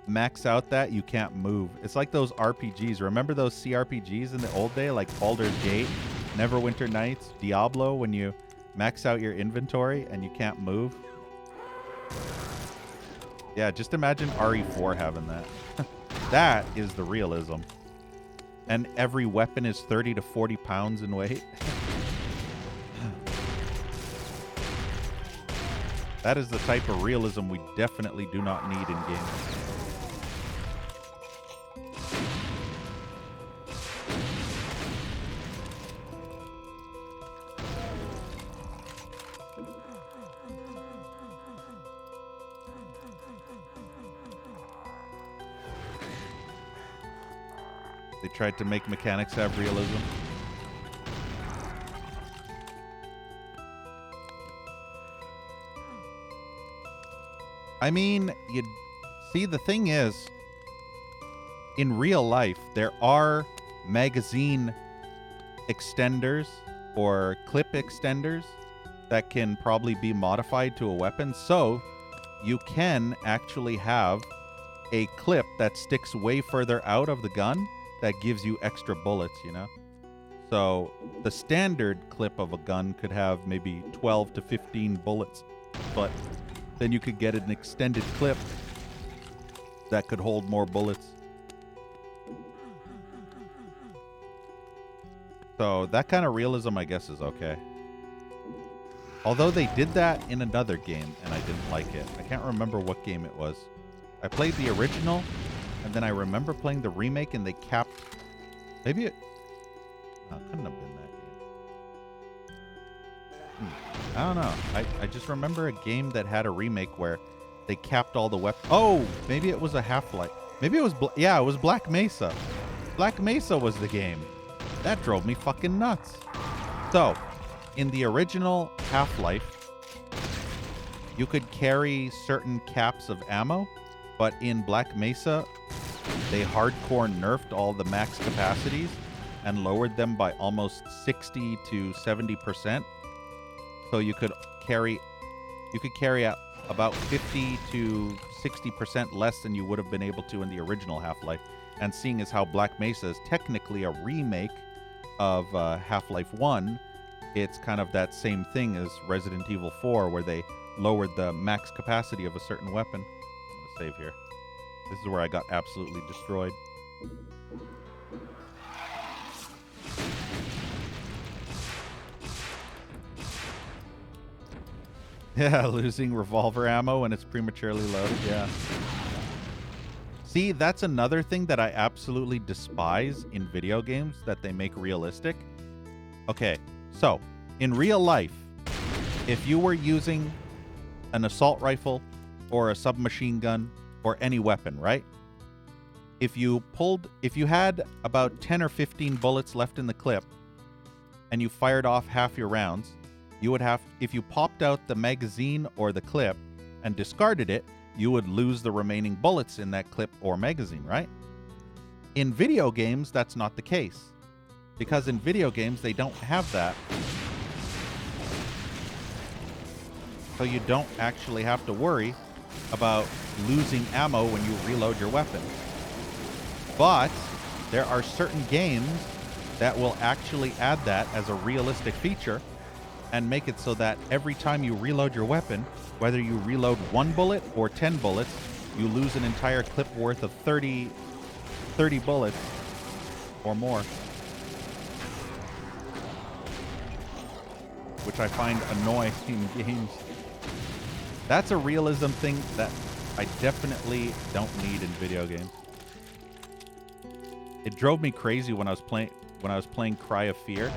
S1: max out that, you can't move. It's like those RPGs. Remember those CRPGs in the old day, like Baldur's Gate, Neverwinter Nights, Diablo, when you max out your inventory and you can't move? Yeah, just imagine RE4 having that. That is the realism. And every weapon is 30 to 40 pounds in weight. That is the type of realism we definitely do not need in games. They tried to make mechanics have realism. I mean, you see, the thing is, in real life, there are magazine extenders or clip extenders that can probably be modified to a weapon. So you can actually have a clip that sticks way further out of the gun that gives you extra bullets, you know? So the standard clip of a gun could have maybe 12 to 15 bullets, but then you could get an extended clip that could hold more bullets. So that kind of realism, I guess, is okay. Although they did that in another game, and I didn't like it. I can't remember what game it was. I played the original, and then I remember playing the remake, and they capped... Maybe it... No, it couldn't have been that game. I don't know. I just remember a game that had a remake where they capped all the weapons. Oh! Maybe it was a Half-Life. Maybe it was... Yeah, it was Black Mesa. Black Mesa was the game. That drove me fucking nuts. So, in the original Half-Life, you could carry certain caps of ammo, but in Black Mesa, they hardcore nerfed all the max capacities and lowered them by almost 60 to 70%. So you could carry out about 50 to 60% less than you would have been able to in the original Half-Life. And seeing as how Black Mesa is technically a remake of Half-Life 1, it's kind of that same thing as Resident Evil 4, where they lowered the max capacity of a certain weapon. I'm gonna save here. This is where I got absolutely destroyed. Yeah, losing revolver ammo when it's prematurely loaded, yeah. See, that's another thing that I absolutely despise in video games that they make realistic. Okay, so, in real life, if you were using an assault rifle or a submachine gun or any weapon, right? If you had about 10 or 15 bullets left in the clip and you fired off half your rounds, you would have, if you popped out the magazine or the clip and discarded it, you would lose the remaining bullets in that clip or magazine, right? In video games, that's not the case. Because in video games, they don't have that. So you don't actually have to worry about losing ammo when you reload your weapon. But there are certain games that will actually add that as a realistic feature and make it so that every time you reload your weapon, whether you reload 1 bullet or 10 bullets, you lose an entire clip worth of 30 bullets or more. Which I find annoying in games. That's a realism thing that I definitely don't need in video games. It drove me crazy when I was playing Cry of Fear,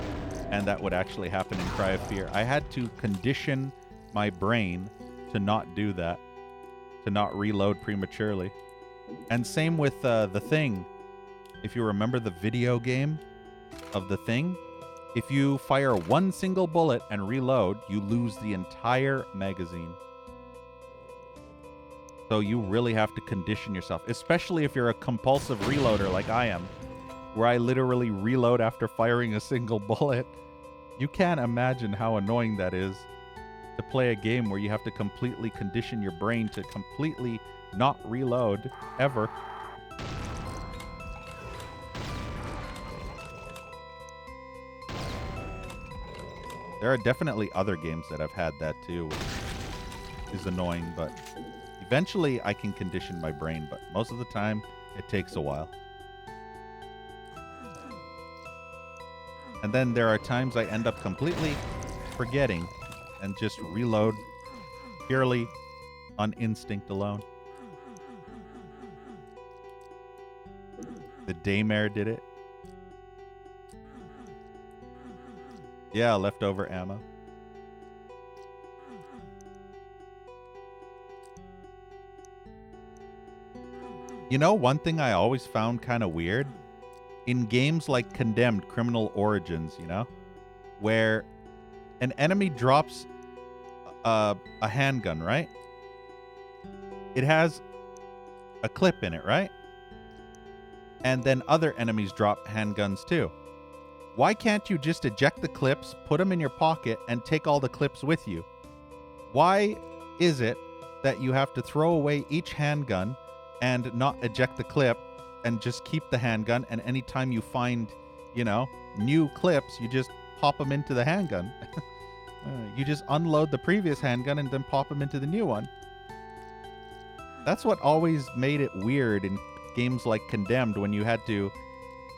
S1: and that would actually happen in Cry of Fear. I had to condition my brain to not do that, to not reload prematurely. And same with The Thing. If you remember the video game of The Thing, if you fire 1 single bullet and reload, you lose the entire magazine. So you really have to condition yourself, especially if you're a compulsive reloader like I am, where I literally reload after firing a single bullet. You can't imagine how annoying that is to play a game where you have to completely condition your brain to completely not reload ever. There are definitely other games that have had that too, which is annoying, but eventually I can condition my brain, but most of the time it takes a while. And then there are times I end up completely forgetting and just reload purely on instinct alone. The daymare did it. Yeah, leftover ammo. You know, one thing I always found kind of weird in games like Condemned Criminal Origins, you know, where an enemy drops a handgun, right? It has a clip in it, right? And then other enemies drop handguns too. Why can't you just eject the clips, put them in your pocket, and take all the clips with you? Why is it that you have to throw away each handgun and not eject the clip and just keep the handgun, and anytime you find, you know, new clips, you just pop them into the handgun? You just unload the previous handgun and then pop them into the new one. That's what always made it weird in games like Condemned, when you had to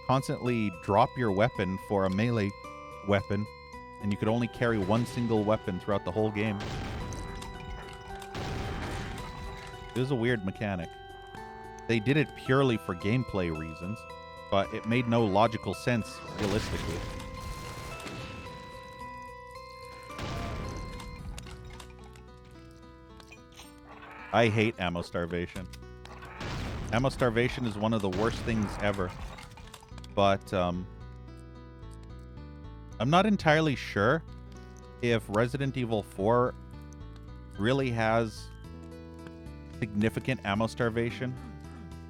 S1: constantly drop your weapon for a melee weapon, and you could only carry one single weapon throughout the whole game. It was a weird mechanic. They did it purely for gameplay reasons, but it made no logical sense realistically. I hate ammo starvation. Ammo starvation is one of the worst things ever. But I'm not entirely sure if Resident Evil 4 really has significant ammo starvation,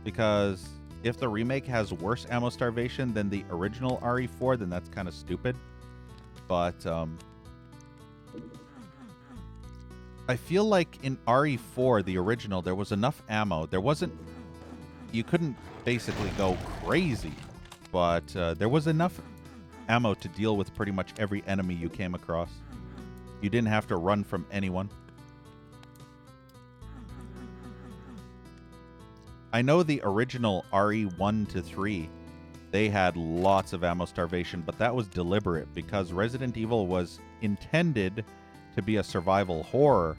S1: because if the remake has worse ammo starvation than the original RE4, then that's kind of stupid. But I feel like in RE4, the original, there was enough ammo. There wasn't... You couldn't basically go crazy, but there was enough ammo to deal with pretty much every enemy you came across. You didn't have to run from anyone. I know the original RE1 to 3, they had lots of ammo starvation, but that was deliberate because Resident Evil was intended to be a survival horror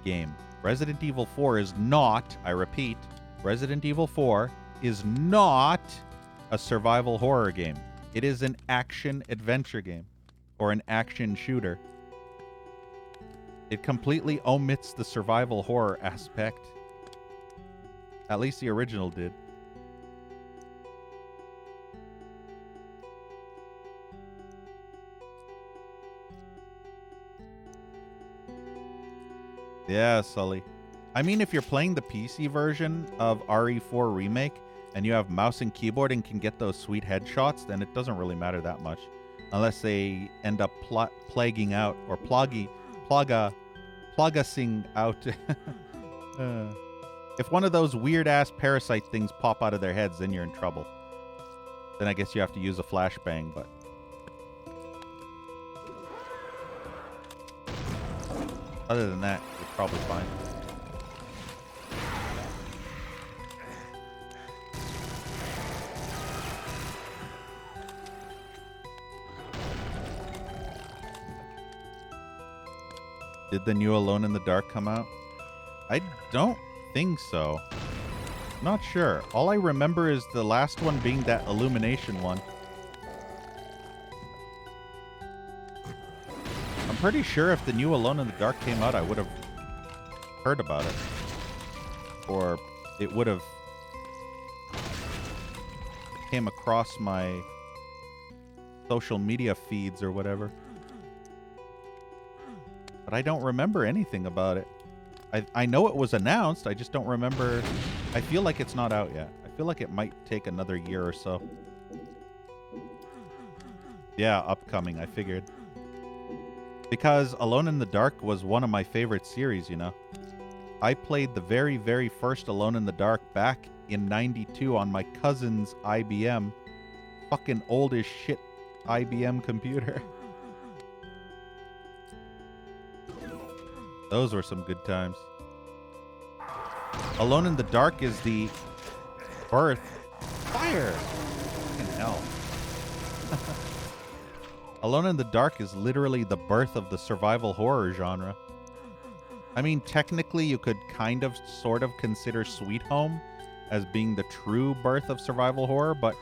S1: game. Resident Evil 4 is not, I repeat, Resident Evil 4 is not a survival horror game. It is an action adventure game, or an action shooter. It completely omits the survival horror aspect. At least the original did. Yeah, Sully. I mean, if you're playing the PC version of RE4 Remake and you have mouse and keyboard and can get those sweet headshots, then it doesn't really matter that much. Unless they end up plaguing out or plugusing out. If one of those weird-ass parasite things pop out of their heads, then you're in trouble. Then I guess you have to use a flashbang, but... Other than that, you're probably fine. Did the new Alone in the Dark come out? I don't think so. Not sure. All I remember is the last one being that Illumination one. I'm pretty sure if the new Alone in the Dark came out, I would have heard about it. Or it would have came across my social media feeds or whatever. But I don't remember anything about it. I know it was announced, I just don't remember. I feel like it's not out yet. I feel like it might take another year or so. Yeah, upcoming, I figured. Because Alone in the Dark was one of my favorite series, you know. I played the very, very first Alone in the Dark back in '92 on my cousin's IBM. Fucking old as shit IBM computer. Those were some good times. Alone in the Dark is the birth. Fire! Fucking hell. Alone in the Dark is literally the birth of the survival horror genre. I mean, technically, you could kind of, sort of consider Sweet Home as being the true birth of survival horror, but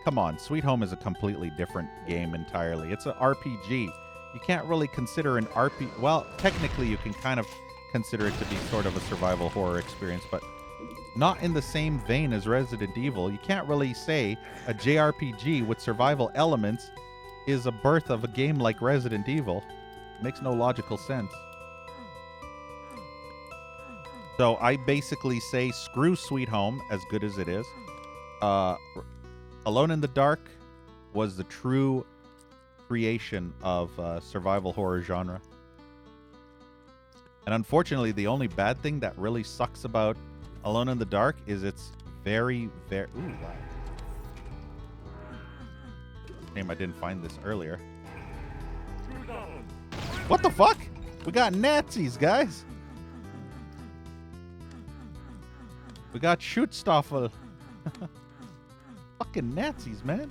S1: come on, Sweet Home is a completely different game entirely. It's an RPG. You can't really consider an RPG. Well, technically, you can kind of consider it to be sort of a survival horror experience, but not in the same vein as Resident Evil. You can't really say a JRPG with survival elements is a birth of a game like Resident Evil. It makes no logical sense. So I basically say screw Sweet Home, as good as it is. Alone in the Dark was the true creation of survival horror genre. And unfortunately, the only bad thing that really sucks about Alone in the Dark is it's very, very... Ooh, wow. Shame I didn't find this earlier. What the fuck? We got Nazis, guys. We got Schutzstaffel. Fucking Nazis, man.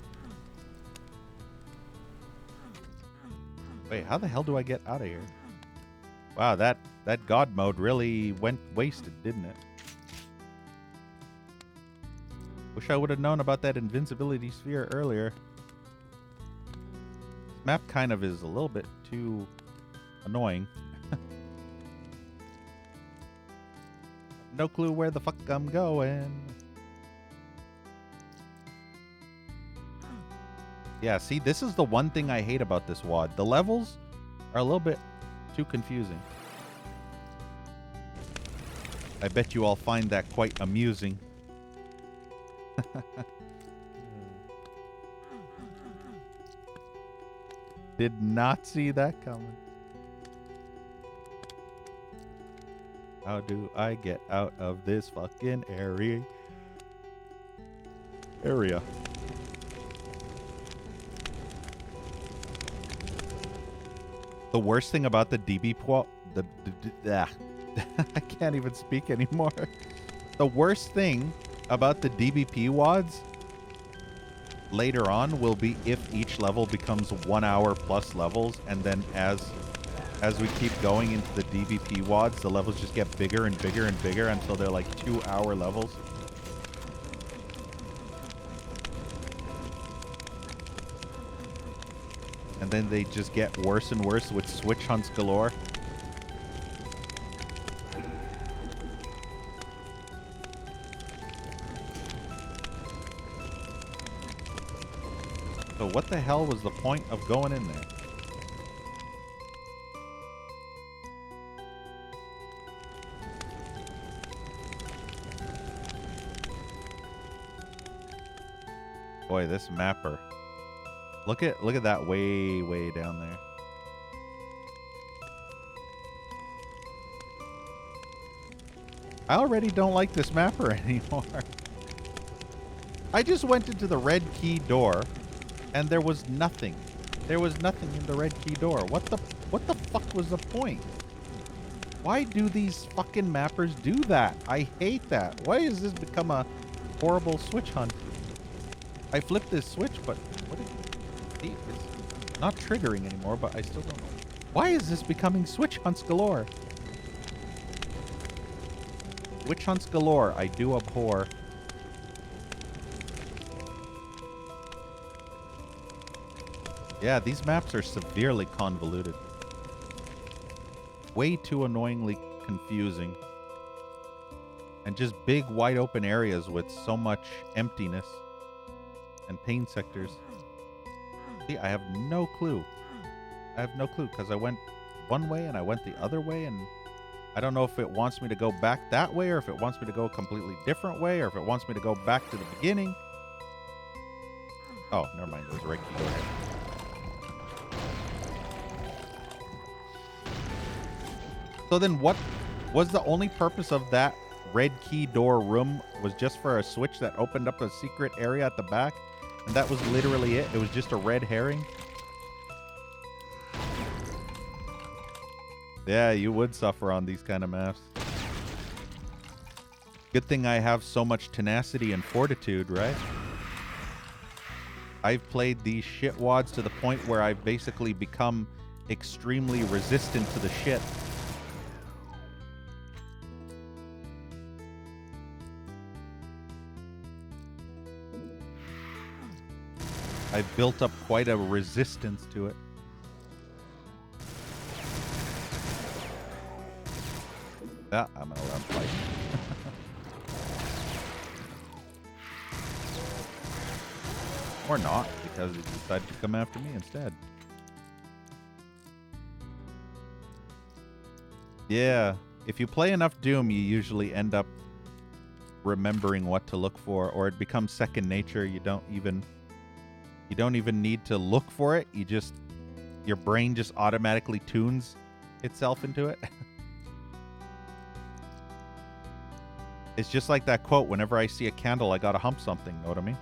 S1: Wait, how the hell do I get out of here? Wow, that God mode really went wasted, didn't it? Wish I would have known about that invincibility sphere earlier. This map kind of is a little bit too annoying. No clue where the fuck I'm going. Yeah, see, this is the one thing I hate about this WAD. The levels are a little bit too confusing. I bet you all find that quite amusing. Did not see that coming. How do I get out of this fucking area? The worst thing about the I can't even speak anymore. The worst thing about the DBP WADs later on will be if each level becomes 1 hour plus levels, and then as we keep going into the DBP WADs, the levels just get bigger and bigger and bigger until they're like 2 hour levels. And then they just get worse and worse with switch hunts galore. So what the hell was the point of going in there? Boy, this mapper. Look at that way down there. I already don't like this mapper anymore. I just went into the red key door and there was nothing. There was nothing in the red key door. What the fuck was the point? Why do these fucking mappers do that? I hate that. Why has this become a horrible switch hunt? I flipped this switch, but what is it? See, it's not triggering anymore, but I still don't know. Why is this becoming switch hunts galore? Witch hunts galore, I do abhor. Yeah, these maps are severely convoluted. Way too annoyingly confusing. And just big, wide open areas with so much emptiness. And pain sectors. See, I have no clue. I have no clue because I went one way and I went the other way, and I don't know if it wants me to go back that way or if it wants me to go a completely different way or if it wants me to go back to the beginning. Oh, never mind. There's a red key door here. So then what was the only purpose of that red key door room was just for a switch that opened up a secret area at the back? And that was literally it? It was just a red herring? Yeah, you would suffer on these kind of maps. Good thing I have so much tenacity and fortitude, right? I've played these shit wads to the point where I've basically become extremely resistant to the shit. I've built up quite a resistance to it. Yeah, I'm gonna let him fight. Or not, because he decided to come after me instead. Yeah, if you play enough Doom, you usually end up remembering what to look for, or it becomes second nature. You don't even need to look for it. Your brain just automatically tunes itself into it. It's just like that quote, whenever I see a candle, I gotta hump something, know what I mean?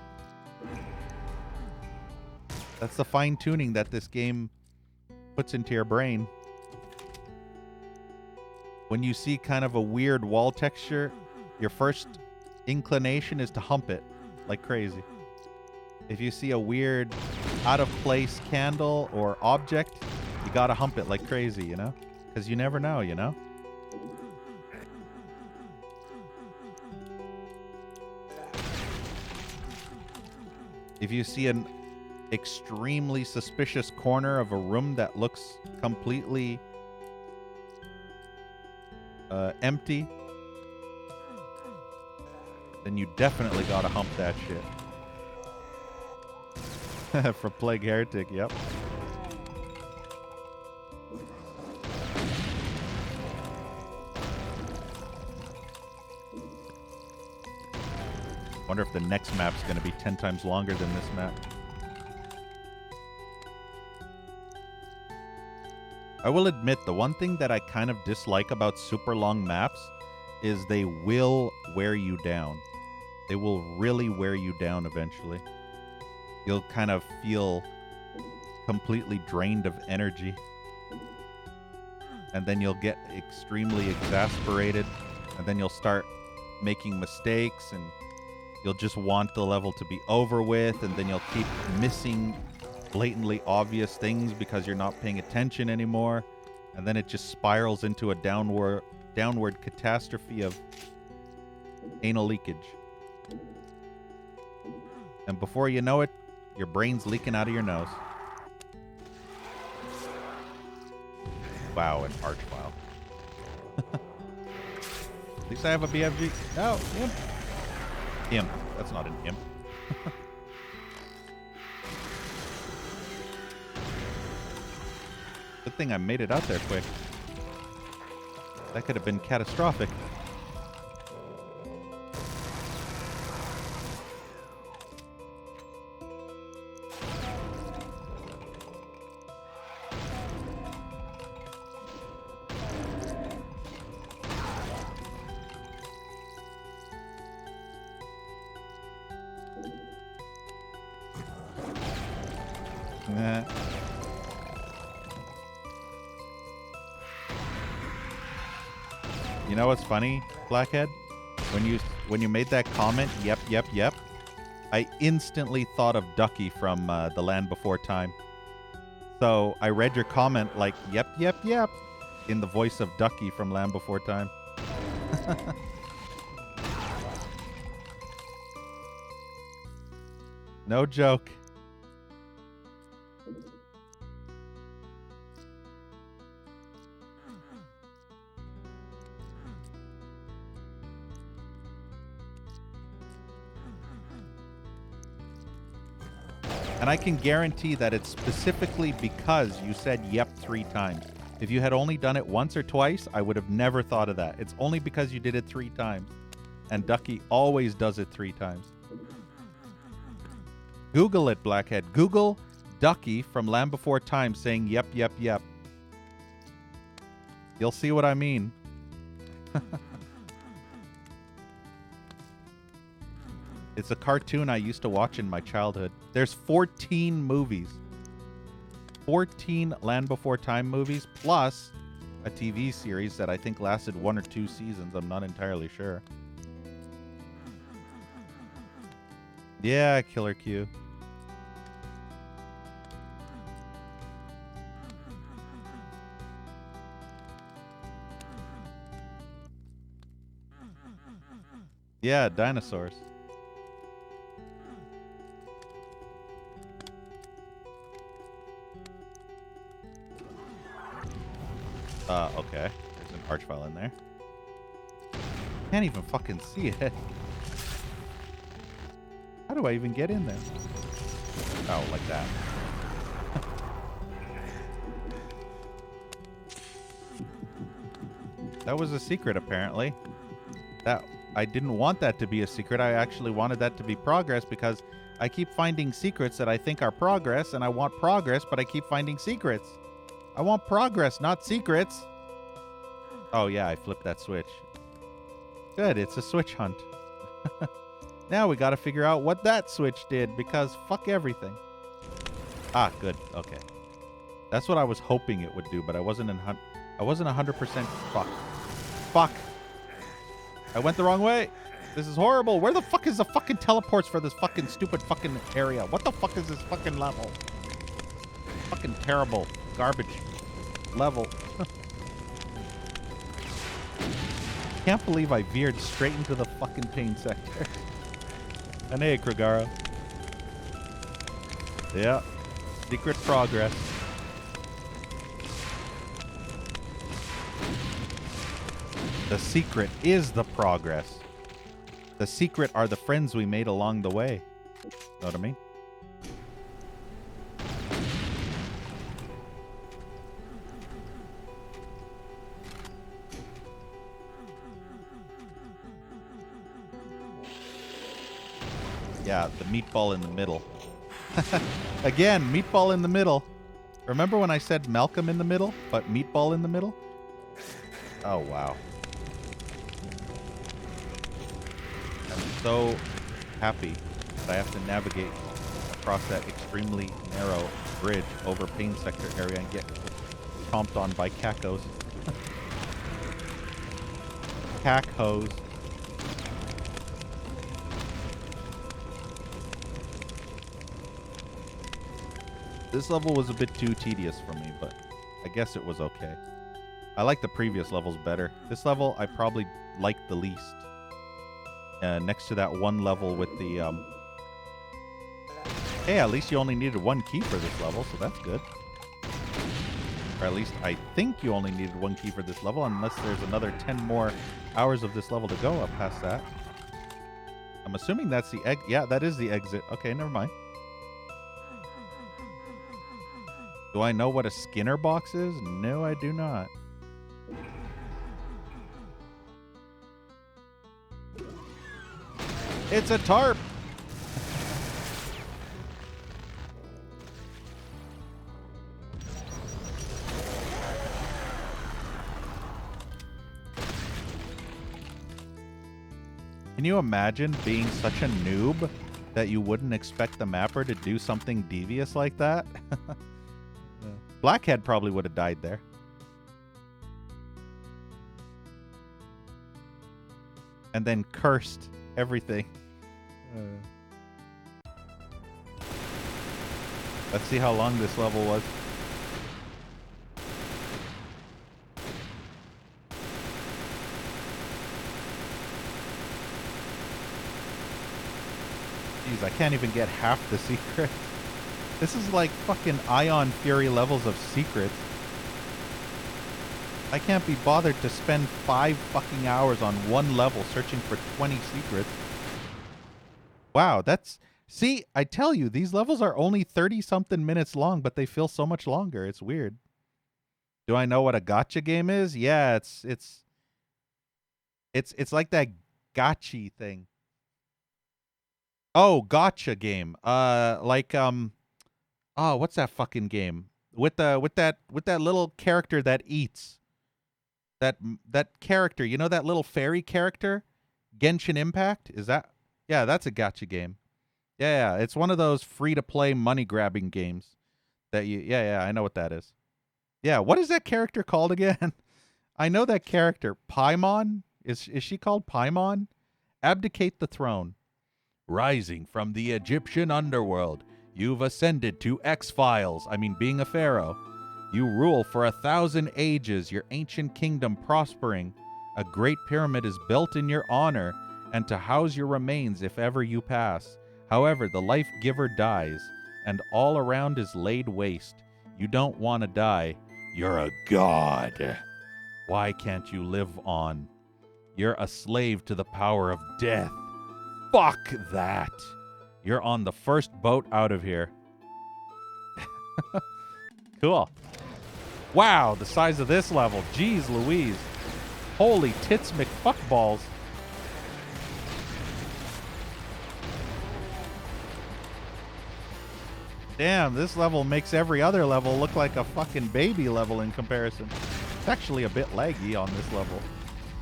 S1: That's the fine tuning that this game puts into your brain. When you see kind of a weird wall texture, your first inclination is to hump it like crazy. If you see a weird, out-of-place candle or object, you gotta hump it like crazy, you know? Because you never know, you know? If you see an extremely suspicious corner of a room that looks completely empty, then you definitely gotta hump that shit. For Plague Heretic, yep. Wonder if the next map's gonna be 10 times longer than this map. I will admit, the one thing that I kind of dislike about super long maps is they will wear you down. They will really wear you down eventually. You'll kind of feel completely drained of energy. And then you'll get extremely exasperated. And then you'll start making mistakes. And you'll just want the level to be over with. And then you'll keep missing blatantly obvious things because you're not paying attention anymore. And then it just spirals into a downward catastrophe of anal leakage. And before you know it, your brain's leaking out of your nose. Wow, an arch file. At least I have a BFG. No, imp. Imp. That's not an imp. Good thing I made it out there quick. That could have been catastrophic. Nah. You know what's funny, Blackhead? When you made that comment, yep, I instantly thought of Ducky from The Land Before Time. So I read your comment like, yep, in the voice of Ducky from Land Before Time. No joke. And I can guarantee that it's specifically because you said yep 3 times. If you had only done it once or twice, I would have never thought of that. It's only because you did it 3 times. And Ducky always does it 3 times. Google it, Blackhead. Google Ducky from Land Before Time saying yep. You'll see what I mean. It's a cartoon I used to watch in my childhood. There's 14 movies. 14 Land Before Time movies, plus a TV series that I think lasted 1 or 2 seasons. I'm not entirely sure. Yeah, Killer Q. Yeah, dinosaurs. Okay. There's an archvile in there. Can't even fucking see it. How do I even get in there? Oh, like that. That was a secret, apparently. That I didn't want that to be a secret. I actually wanted that to be progress because I keep finding secrets that I think are progress, and I want progress, but I keep finding secrets. I want progress, not secrets. Oh, yeah, I flipped that switch. Good, it's a switch hunt. Now we gotta figure out what that switch did, because fuck everything. Ah, good. Okay. That's what I was hoping it would do, but I wasn't 100% fuck. Fuck. I went the wrong way. This is horrible. Where the fuck is the fucking teleports for this fucking stupid fucking area? What the fuck is this fucking level? Fucking terrible. Garbage level. Can't believe I veered straight into the fucking pain sector. And hey, Kragara. Yeah. Secret progress. The secret is the progress. The secret are the friends we made along the way. Know what I mean? Yeah, the meatball in the middle. Again, meatball in the middle. Remember when I said Malcolm in the middle, but meatball in the middle? Oh, wow. I'm so happy that I have to navigate across that extremely narrow bridge over Pain Sector area and get chomped on by cacos. Cacos. This level was a bit too tedious for me, but I guess it was okay. I like the previous levels better. This level I probably liked the least. Next to that one level with the... Hey, at least you only needed one key for this level, so that's good. Or at least I think you only needed one key for this level, unless there's another 10 more hours of this level to go up past that. I'm assuming that's the egg. Yeah, that is the exit. Okay, never mind. Do I know what a Skinner box is? No, I do not. It's a tarp! Can you imagine being such a noob that you wouldn't expect the mapper to do something devious like that? Blackhead probably would have died there. And then cursed everything. Let's see how long this level was. Jeez, I can't even get half the secret. This is like fucking Ion Fury levels of secrets. I can't be bothered to spend 5 fucking hours on one level searching for 20 secrets. Wow, that's... See, I tell you, these levels are only 30-something minutes long, but they feel so much longer. It's weird. Do I know what a gotcha game is? Yeah, it's like that gotchi thing. Oh, gotcha game. Oh, what's that fucking game? With that little character that eats. That character, you know that little fairy character? Genshin Impact? Is that? Yeah, that's a gotcha game. Yeah, it's one of those free-to-play money-grabbing games. That you yeah, I know what that is. Yeah, what is that character called again? I know that character. Paimon? Is she called Paimon? Abdicate the throne. Rising from the Egyptian underworld, you've ascended to X-Files. I mean, being a pharaoh. You rule for 1,000 ages, your ancient kingdom prospering. A great pyramid is built in your honor, and to house your remains if ever you pass. However, the life giver dies, and all around is laid waste. You don't want to die. You're a god. Why can't you live on? You're a slave to the power of death. Fuck that. You're on the first boat out of here. Cool. Wow, the size of this level. Jeez Louise. Holy tits McFuckballs. Damn, this level makes every other level look like a fucking baby level in comparison. It's actually a bit laggy on this level.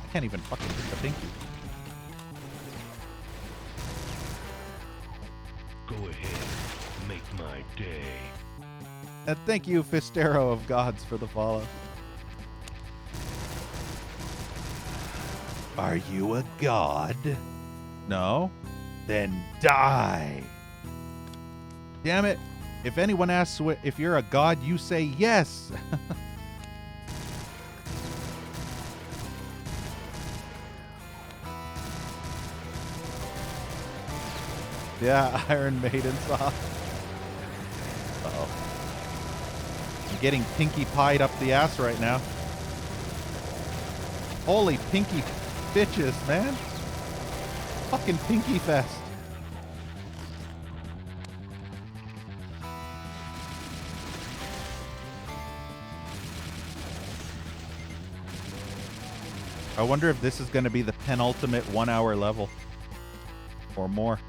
S1: I can't even fucking hit the pinky.
S3: Go ahead, make my day.
S1: And thank you, Fistero of Gods, for the follow. Are you a god? No? Then die. Damn it. If anyone asks if you're a god, you say yes. Yeah, Iron Maiden soft. Uh-oh. I'm getting pinky pied up the ass right now. Holy pinky bitches, man. Fucking pinky fest. I wonder if this is going to be the penultimate 1 hour level. Or more.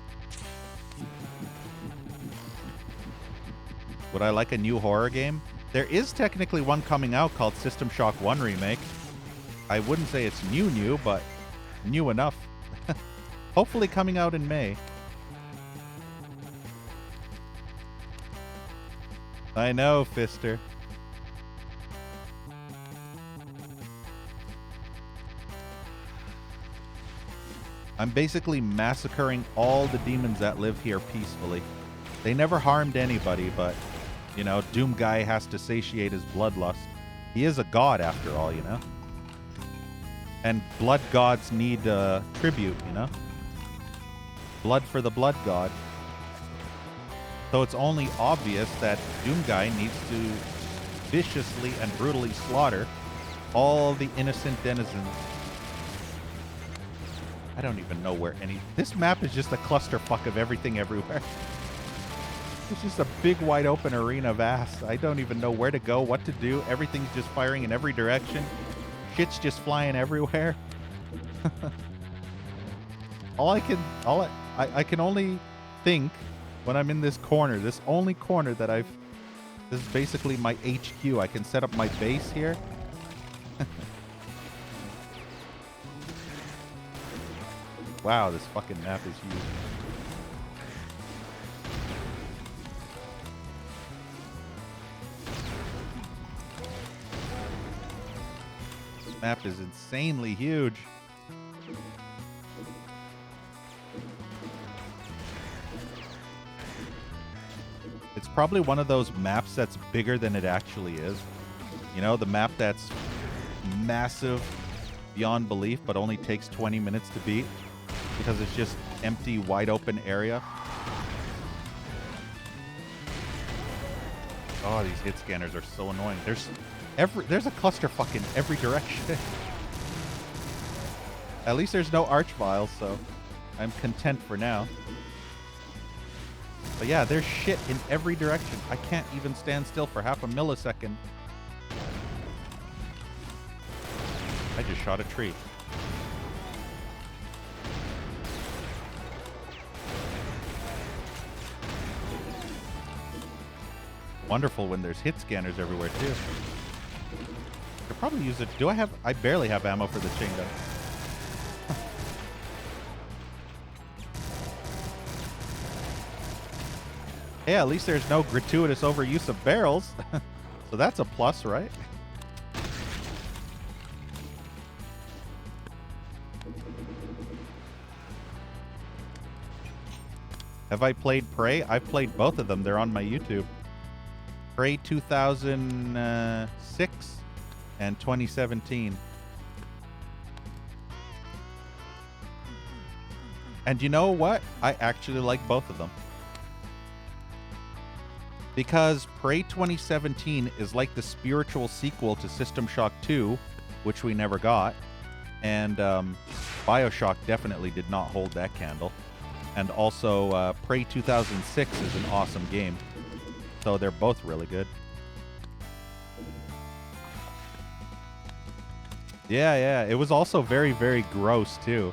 S1: Would I like a new horror game? There is technically one coming out called System Shock 1 Remake. I wouldn't say it's new, but new enough. Hopefully coming out in May. I know, Fister. I'm basically massacring all the demons that live here peacefully. They never harmed anybody, but, you know, Doom Guy has to satiate his bloodlust. He is a god after all, you know? And blood gods need tribute, you know? Blood for the blood god. So it's only obvious that Doom Guy needs to viciously and brutally slaughter all the innocent denizens. I don't even know where any... This map is just a clusterfuck of everything everywhere. It's just a big wide open arena of ass. I don't even know where to go, what to do. Everything's just firing in every direction. Shit's just flying everywhere. I can only think when I'm in this corner, this only corner that this is basically my HQ. I can set up my base here. Wow, this fucking map is huge. This map is insanely huge. It's probably one of those maps that's bigger than it actually is. You know, the map that's massive beyond belief, but only takes 20 minutes to beat. Because it's just empty, wide open area. Oh, these hit scanners are so annoying. There's a clusterfuck in every direction. At least there's no archviles, so I'm content for now. But yeah, there's shit in every direction. I can't even stand still for half a millisecond. I just shot a tree. Wonderful when there's hit scanners everywhere too. I could probably use it. I barely have ammo for the chain gun. Hey, at least there's no gratuitous overuse of barrels. So that's a plus, right? Have I played Prey? I've played both of them. They're on my YouTube. Prey 2006 and 2017. And you know what? I actually like both of them. Because Prey 2017 is like the spiritual sequel to System Shock 2, which we never got. And Bioshock definitely did not hold that candle. And also, Prey 2006 is an awesome game. So they're both really good. Yeah, yeah. It was also very, very gross, too.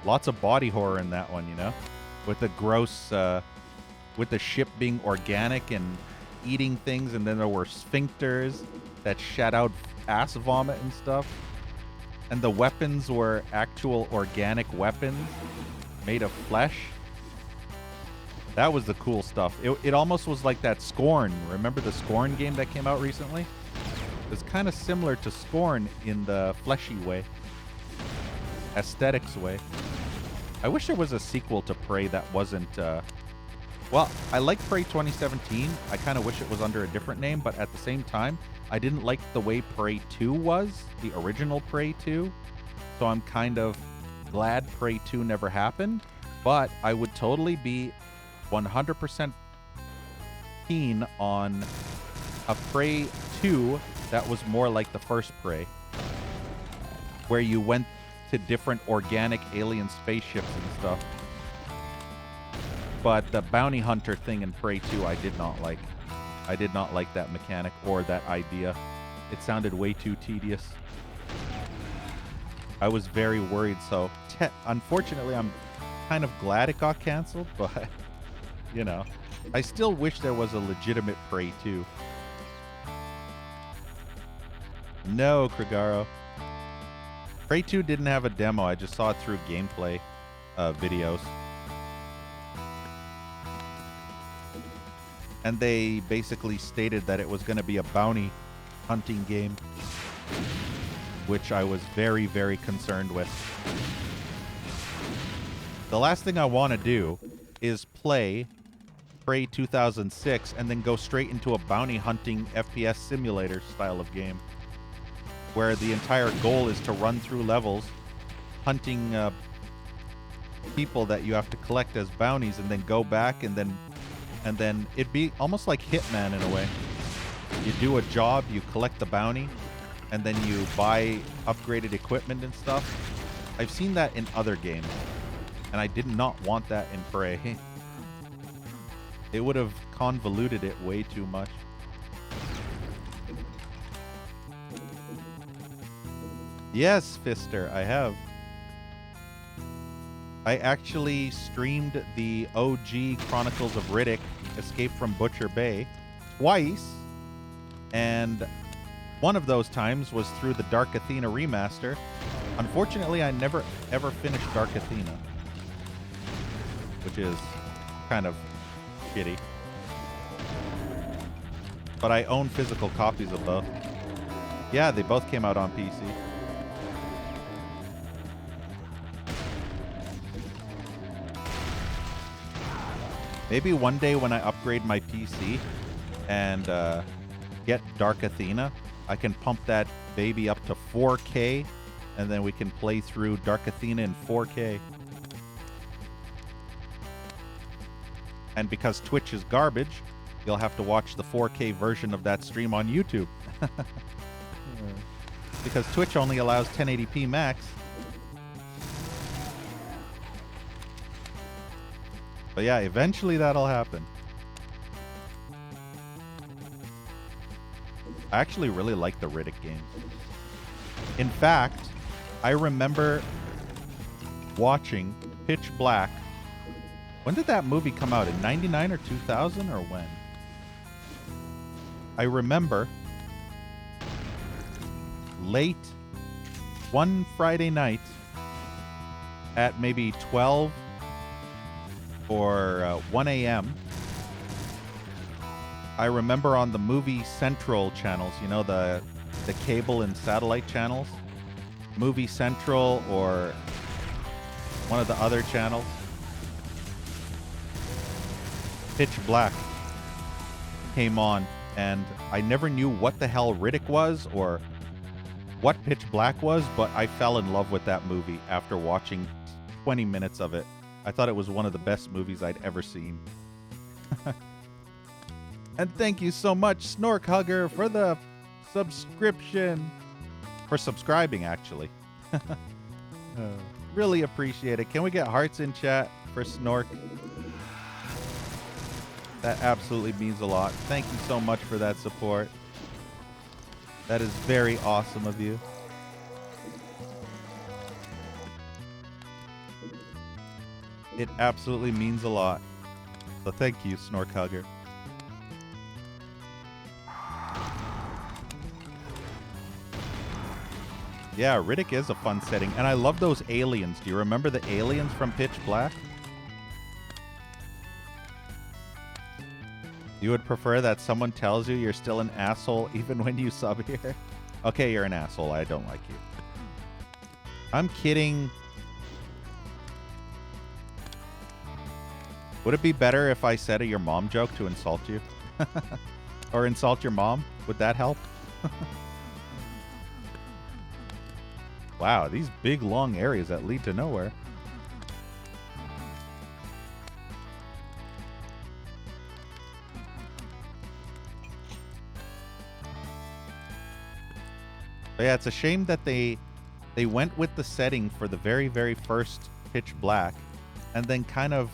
S1: Lots of body horror in that one, you know? With the gross, with the ship being organic and eating things, and then there were sphincters that shat out ass vomit and stuff. And the weapons were actual organic weapons made of flesh. That was the cool stuff. It almost was like that Scorn. Remember the Scorn game that came out recently? It's kind of similar to Scorn in the fleshy way. Aesthetics way. I wish there was a sequel to Prey that wasn't... well, I like Prey 2017. I kind of wish it was under a different name, but at the same time, I didn't like the way Prey 2 was, the original Prey 2. So I'm kind of glad Prey 2 never happened, but I would totally be 100% keen on a Prey 2 that was more like the first Prey, where you went to different organic alien spaceships and stuff. But the bounty hunter thing in Prey 2 I did not like. I did not like that mechanic or that idea. It sounded way too tedious. I was very worried, so unfortunately I'm kind of glad it got canceled, but you know, I still wish there was a legitimate Prey 2. No, Krigaro. Prey 2 didn't have a demo. I just saw it through gameplay videos. And they basically stated that it was going to be a bounty hunting game, which I was very, very concerned with. The last thing I want to do is play Prey 2006 and then go straight into a bounty hunting FPS simulator style of game, where the entire goal is to run through levels hunting people that you have to collect as bounties, and then go back and then it'd be almost like Hitman in a way. You do a job, you collect the bounty, and then you buy upgraded equipment and stuff. I've seen that in other games, and I did not want that in Prey. It would have convoluted it way too much. Yes, Fister, I have. I actually streamed the OG Chronicles of Riddick, Escape from Butcher Bay, twice, and one of those times was through the Dark Athena remaster. Unfortunately, I never ever finished Dark Athena, which is kind of shitty. But I own physical copies of both. Yeah, they both came out on PC. Maybe one day when I upgrade my PC and get Dark Athena, I can pump that baby up to 4K, and then we can play through Dark Athena in 4K. And because Twitch is garbage, you'll have to watch the 4K version of that stream on YouTube. Because Twitch only allows 1080p max. But yeah, eventually that'll happen. I actually really like the Riddick games. In fact, I remember watching Pitch Black. When did that movie come out? In 99 or 2000 or when? I remember late one Friday night at maybe 12 or 1 a.m. I remember on the Movie Central channels, you know, the cable and satellite channels, Movie Central or one of the other channels, Pitch Black came on, and I never knew what the hell Riddick was or what Pitch Black was, but I fell in love with that movie after watching 20 minutes of it. I thought it was one of the best movies I'd ever seen. And thank you so much, Snork Hugger, for the subscription. For subscribing, actually. Really appreciate it. Can we get hearts in chat for Snork? That absolutely means a lot. Thank you so much for that support. That is very awesome of you. It absolutely means a lot. So thank you, Snork Hugger. Yeah, Riddick is a fun setting. And I love those aliens. Do you remember the aliens from Pitch Black? You would prefer that someone tells you you're still an asshole even when you sub here? Okay, you're an asshole. I don't like you. I'm kidding. Would it be better if I said a your mom joke to insult you? Or insult your mom? Would that help? Wow, these big, long areas that lead to nowhere. But yeah, it's a shame that they went with the setting for the very, very first Pitch Black, and then kind of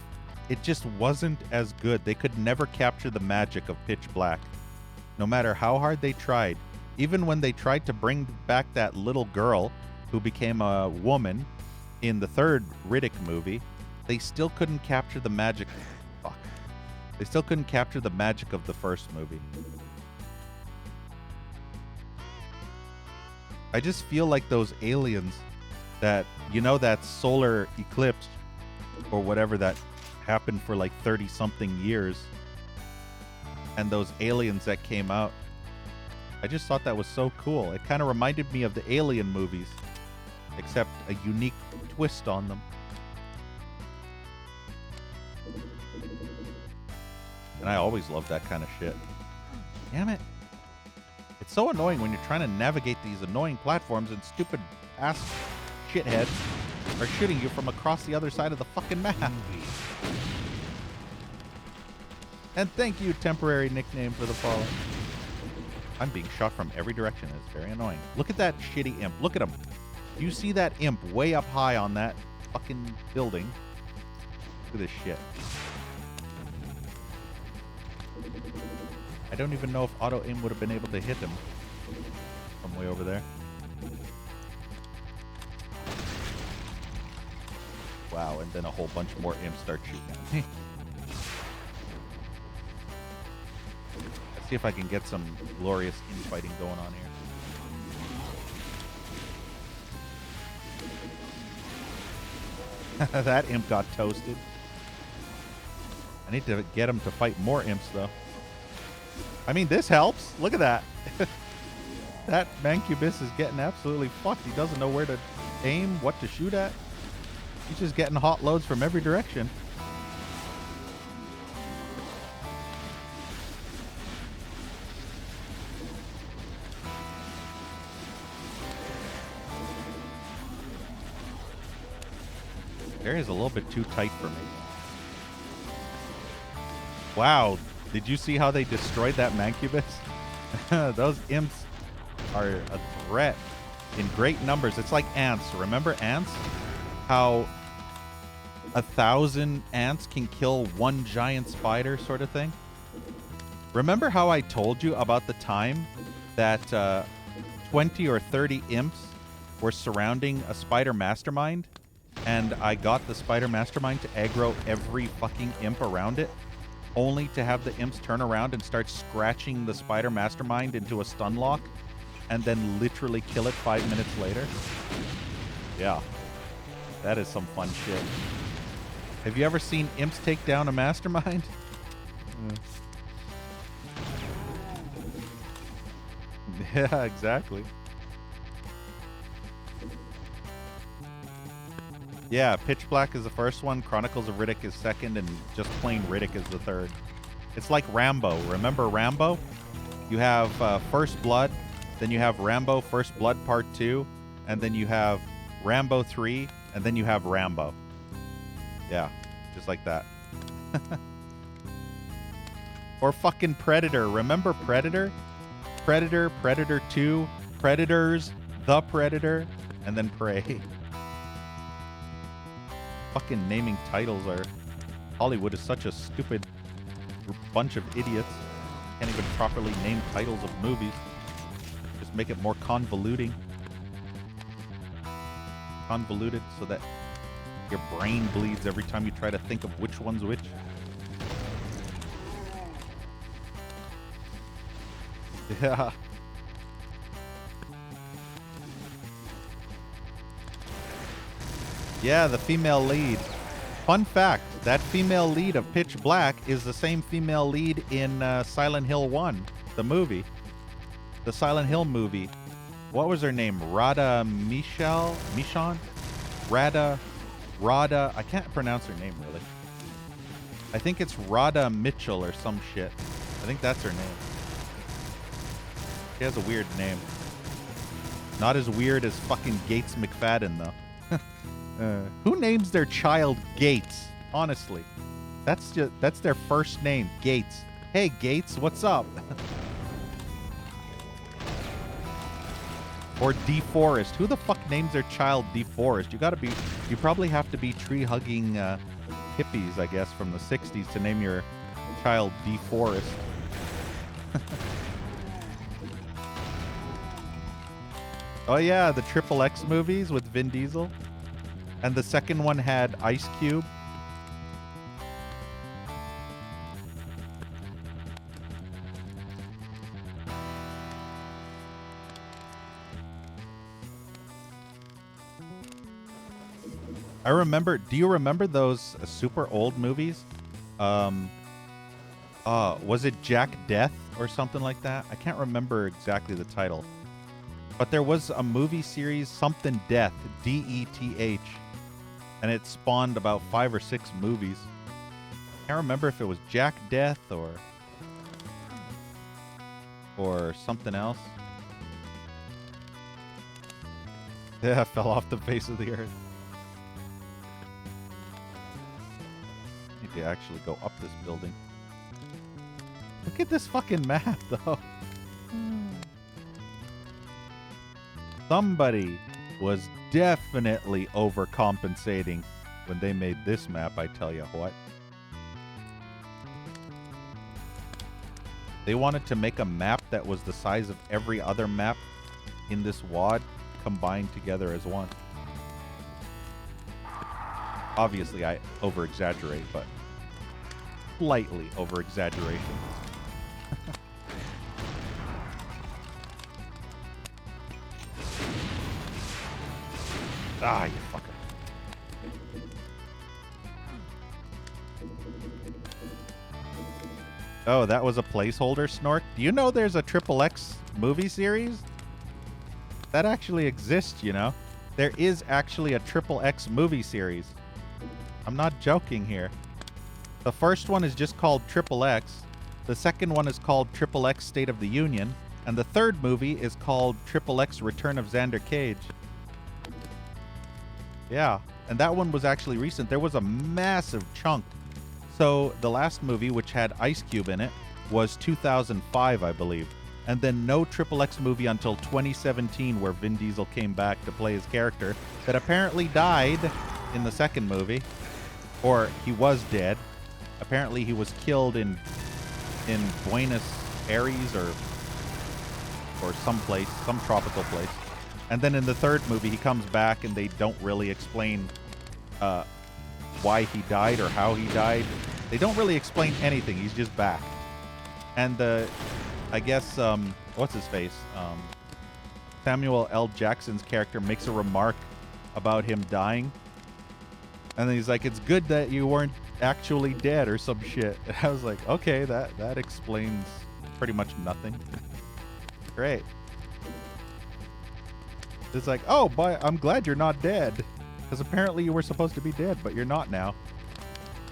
S1: it just wasn't as good. They could never capture the magic of Pitch Black, no matter how hard they tried. Even when they tried to bring back that little girl who became a woman in the third Riddick movie, they still couldn't capture the magic. Fuck. They still couldn't capture the magic of the first movie. I just feel like those aliens that, you know, that solar eclipse or whatever that happened for like 30 something years, and those aliens that came out, I just thought that was so cool. It kind of reminded me of the Alien movies, except a unique twist on them. And I always love that kind of shit. Damn it. It's so annoying when you're trying to navigate these annoying platforms and stupid ass shitheads are shooting you from across the other side of the fucking map. And thank you, temporary nickname, for the follow. I'm being shot from every direction. It's very annoying. Look at that shitty imp. Look at him. You see that imp way up high on that fucking building. Look at this shit. I don't even know if auto aim would have been able to hit him from way over there. Wow, and then a whole bunch more imps start shooting at me. Let's see if I can get some glorious infighting going on here. That imp got toasted. I need to get him to fight more imps, though. I mean, this helps. Look at that. That Mancubus is getting absolutely fucked. He doesn't know where to aim, what to shoot at. He's just getting hot loads from every direction. The area's a little bit too tight for me. Wow. Did you see how they destroyed that Mancubus? Those imps are a threat in great numbers. It's like ants. Remember ants? How 1,000 ants can kill one giant spider, sort of thing? Remember how I told you about the time that 20 or 30 imps were surrounding a spider mastermind, and I got the spider mastermind to aggro every fucking imp around it, only to have the imps turn around and start scratching the spider mastermind into a stun lock, and then literally kill it 5 minutes later? Yeah. That is some fun shit. Have you ever seen imps take down a mastermind? Yeah, exactly. Yeah, Pitch Black is the first one, Chronicles of Riddick is second, and just plain Riddick is the third. It's like Rambo. Remember Rambo? You have First Blood, then you have Rambo First Blood Part 2, and then you have Rambo 3, and then you have Rambo. Yeah, just like that. Or fucking Predator. Remember Predator? Predator, Predator 2, Predators, The Predator, and then Prey. Fucking naming titles are... Hollywood is such a stupid bunch of idiots. Can't even properly name titles of movies. Just make it more convoluted so that your brain bleeds every time you try to think of which one's which. Yeah. Yeah, the female lead. Fun fact, that female lead of Pitch Black is the same female lead in Silent Hill 1, the movie. The Silent Hill movie. What was her name? Radha Michon? Radha, I can't pronounce her name really. I think it's Radha Mitchell or some shit. I think that's her name. She has a weird name. Not as weird as fucking Gates McFadden though. Who names their child Gates? Honestly, that's their first name, Gates. Hey Gates, what's up? Or DeForest. Who the fuck names their child DeForest? You probably have to be tree hugging hippies, I guess, from the '60s to name your child DeForest. Oh yeah, the Triple X movies with Vin Diesel. And the second one had Ice Cube. I remember, do you remember those super old movies? Was it Jack Death or something like that? I can't remember exactly the title. But there was a movie series, something Death, D-E-T-H. And it spawned about 5 or 6 movies. Can't remember if it was Jack Death or something else. Yeah, fell off the face of the earth. Need to actually go up this building. Look at this fucking map, though. Somebody was definitely overcompensating when they made this map, I tell you what. They wanted to make a map that was the size of every other map in this WAD combined together as one. Obviously, I over-exaggerate, but slightly over-exaggeration. Ah, you fucker. Oh, that was a placeholder, Snork? Do you know there's a Triple X movie series? That actually exists, you know? There is actually a Triple X movie series. I'm not joking here. The first one is just called Triple X. The second one is called Triple X State of the Union. And the third movie is called Triple X Return of Xander Cage. Yeah, and that one was actually recent. There was a massive chunk. So the last movie, which had Ice Cube in it, was 2005, I believe. And then no Triple X movie until 2017, where Vin Diesel came back to play his character that apparently died in the second movie. Or he was dead. Apparently he was killed in Buenos Aires or someplace, some tropical place. And then in the third movie, he comes back and they don't really explain why he died or how he died. They don't really explain anything. He's just back. And I guess, what's his face? Samuel L. Jackson's character makes a remark about him dying. And then he's like, it's good that you weren't actually dead or some shit. And I was like, okay, that explains pretty much nothing. Great. It's like, oh, but I'm glad you're not dead. Because apparently you were supposed to be dead, but you're not now.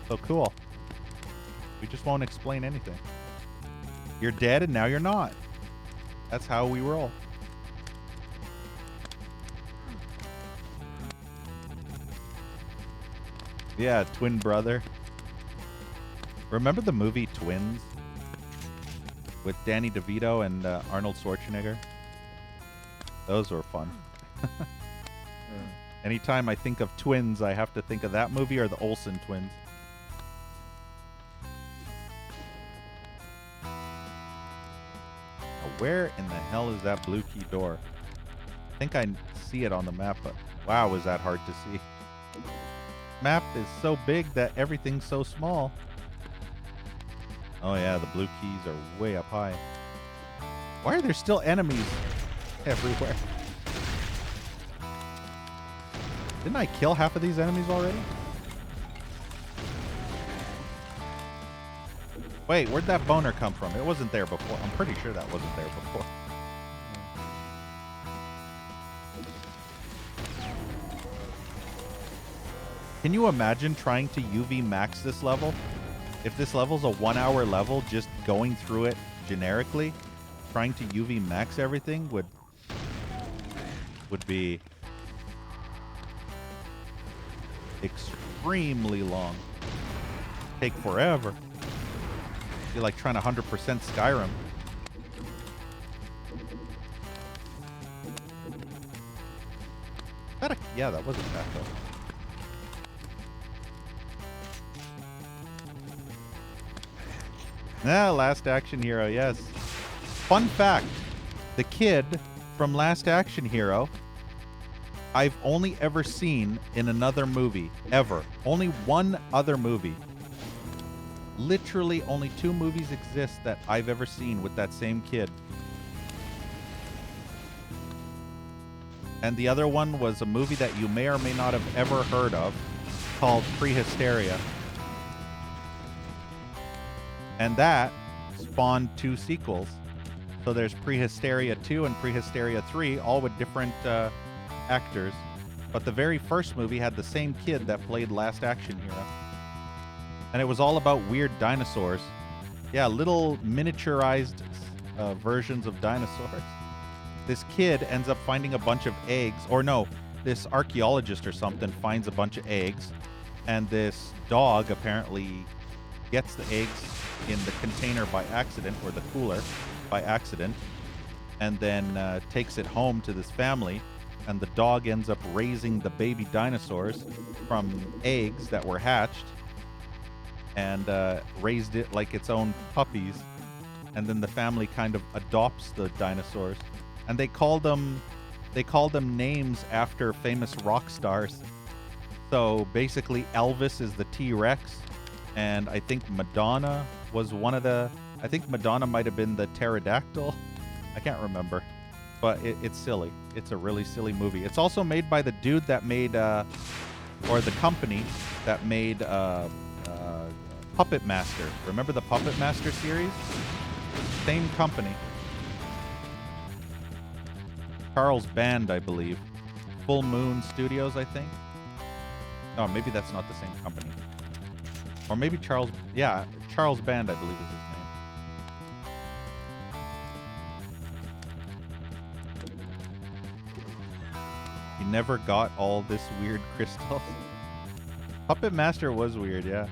S1: So cool. We just won't explain anything. You're dead and now you're not. That's how we roll. Yeah, twin brother. Remember the movie Twins? With Danny DeVito and Arnold Schwarzenegger? Those were fun. Anytime I think of twins, I have to think of that movie or the Olsen twins. Now, where in the hell is that blue key door? I think I see it on the map, but wow, is that hard to see. Map is so big that everything's so small. Oh yeah, the blue keys are way up high. Why are there still enemies everywhere? Didn't I kill half of these enemies already? Wait, where'd that boner come from? It wasn't there before. I'm pretty sure that wasn't there before. Can you imagine trying to UV max this level? If this level's a 1 hour level, just going through it generically, trying to UV max everything would be extremely long. Take forever. Be like trying to 100% Skyrim. Yeah, that wasn't that though. Ah, Last Action Hero, yes. Fun fact, the kid from Last Action Hero, I've only ever seen in another movie, ever. Only one other movie. Literally only 2 movies exist that I've ever seen with that same kid. And the other one was a movie that you may or may not have ever heard of called Prehysteria. And that spawned 2 sequels. So there's Prehysteria 2 and Prehysteria 3, all with different actors. But the very first movie had the same kid that played Last Action Hero. And it was all about weird dinosaurs. Yeah, little miniaturized versions of dinosaurs. This kid ends up finding a bunch of eggs. Or no, this archaeologist or something finds a bunch of eggs. And this dog apparently gets the eggs in the container by accident, or the cooler by accident, and then takes it home to this family. And the dog ends up raising the baby dinosaurs from eggs that were hatched, and raised it like its own puppies. And then the family kind of adopts the dinosaurs, and they call them names after famous rock stars. So basically Elvis is the T-Rex, and I think Madonna was one of the, I think Madonna might have been the pterodactyl. I can't remember, but it's silly. It's a really silly movie. It's also made by the dude that made or the company that made Puppet Master. Remember the Puppet Master series? Same company. Charles Band, I believe. Full Moon Studios, I think. Oh, maybe that's not the same company. Or maybe Charles Band, I believe is his name. He never got all this weird crystals. Puppet Master was weird, yeah.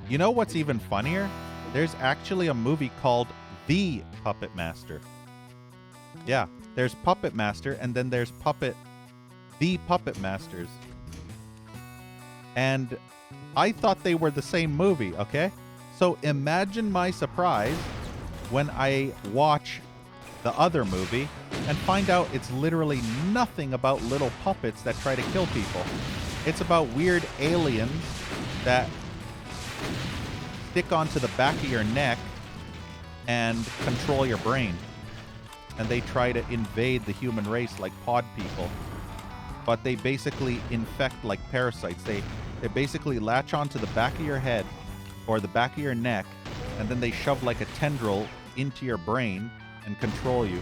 S1: You know what's even funnier? There's actually a movie called The Puppet Master. Yeah, there's Puppet Master, and then there's The Puppet Masters. And I thought they were the same movie, okay? So imagine my surprise when I watch the other movie and find out it's literally nothing about little puppets that try to kill people. It's about weird aliens that stick onto the back of your neck and control your brain. And they try to invade the human race like pod people. But they basically infect like parasites. They basically latch onto the back of your head or the back of your neck, and then they shove like a tendril into your brain and control you.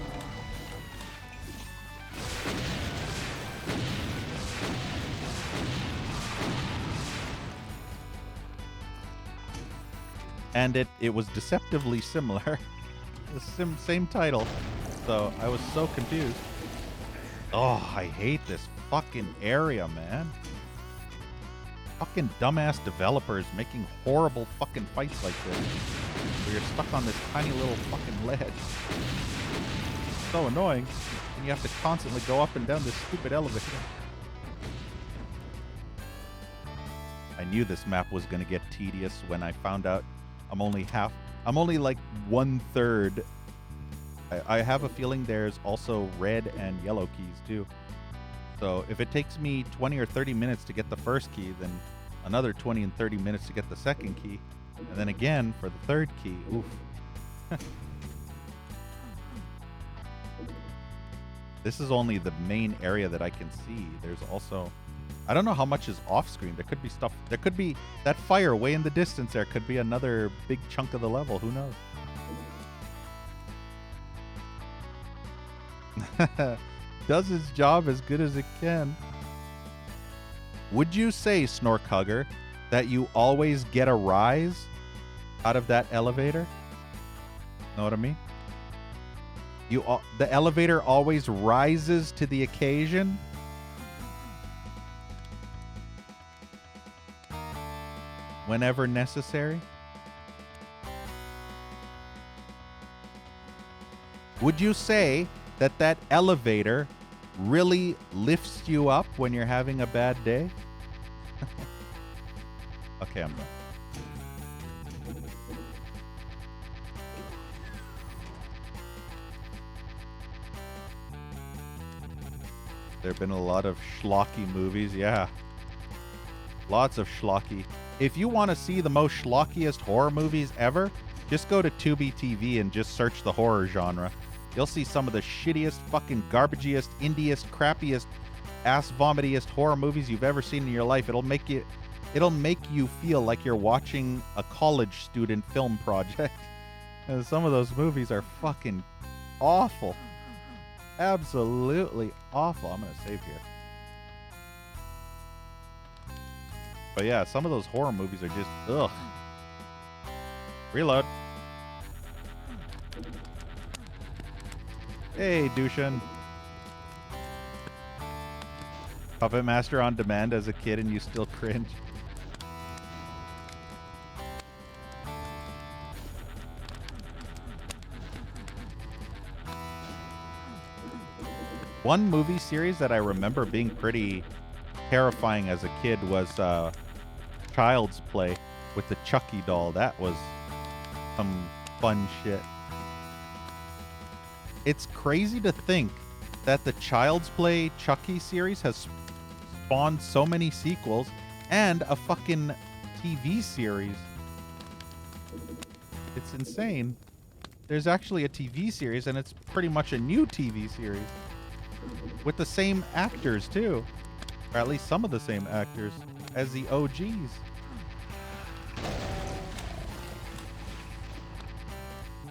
S1: And it was deceptively similar. The same title. So I was so confused. Oh, I hate this fucking area, man. Fucking dumbass developers making horrible fucking fights like this, where you're stuck on this tiny little fucking ledge. so annoying. And you have to constantly go up and down this stupid elevator. I knew this map was going to get tedious when I found out I'm only like 1/3. I have a feeling there's also red and yellow keys too. So if it takes me 20 or 30 minutes to get the first key, then another 20 and 30 minutes to get the second key, and then again for the third key. Oof. This is only the main area that I can see. There's also, I don't know how much is off screen. There could be stuff. There could be that fire way in the distance. There could be another big chunk of the level. Who knows? Does its job as good as it can. Would you say, Snorkhugger, that you always get a rise out of that elevator? Know what I mean? The elevator always rises to the occasion? Whenever necessary? Would you say that that elevator really lifts you up when you're having a bad day? Okay, I'm done. There have been a lot of schlocky movies, yeah. Lots of schlocky. If you want to see the most schlockiest horror movies ever, just go to Tubi TV and just search the horror genre. You'll see some of the shittiest, fucking garbagiest, indiest, crappiest, ass vomitiest horror movies you've ever seen in your life. It'll make you feel like you're watching a college student film project. And some of those movies are fucking awful. Absolutely awful. I'm gonna save here. But yeah, some of those horror movies are just ugh. Reload. Hey, Dushan. Puppet Master on demand as a kid and you still cringe. One movie series that I remember being pretty terrifying as a kid was Child's Play with the Chucky doll. That was some fun shit. It's crazy to think that the Child's Play Chucky series has spawned so many sequels and a fucking TV series. It's insane. There's actually a TV series, and it's pretty much a new TV series with the same actors too, or at least some of the same actors as the OGs.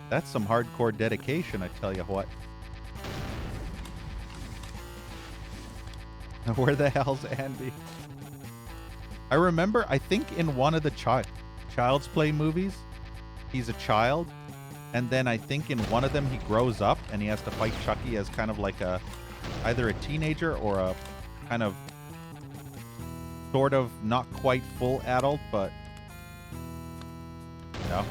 S1: That's some hardcore dedication, I tell you what. Where the hell's Andy? I remember, I think in one of the Child's Play movies, he's a child, and then I think in one of them he grows up and he has to fight Chucky as kind of like either a teenager or a kind of sort of not quite full adult, but you know.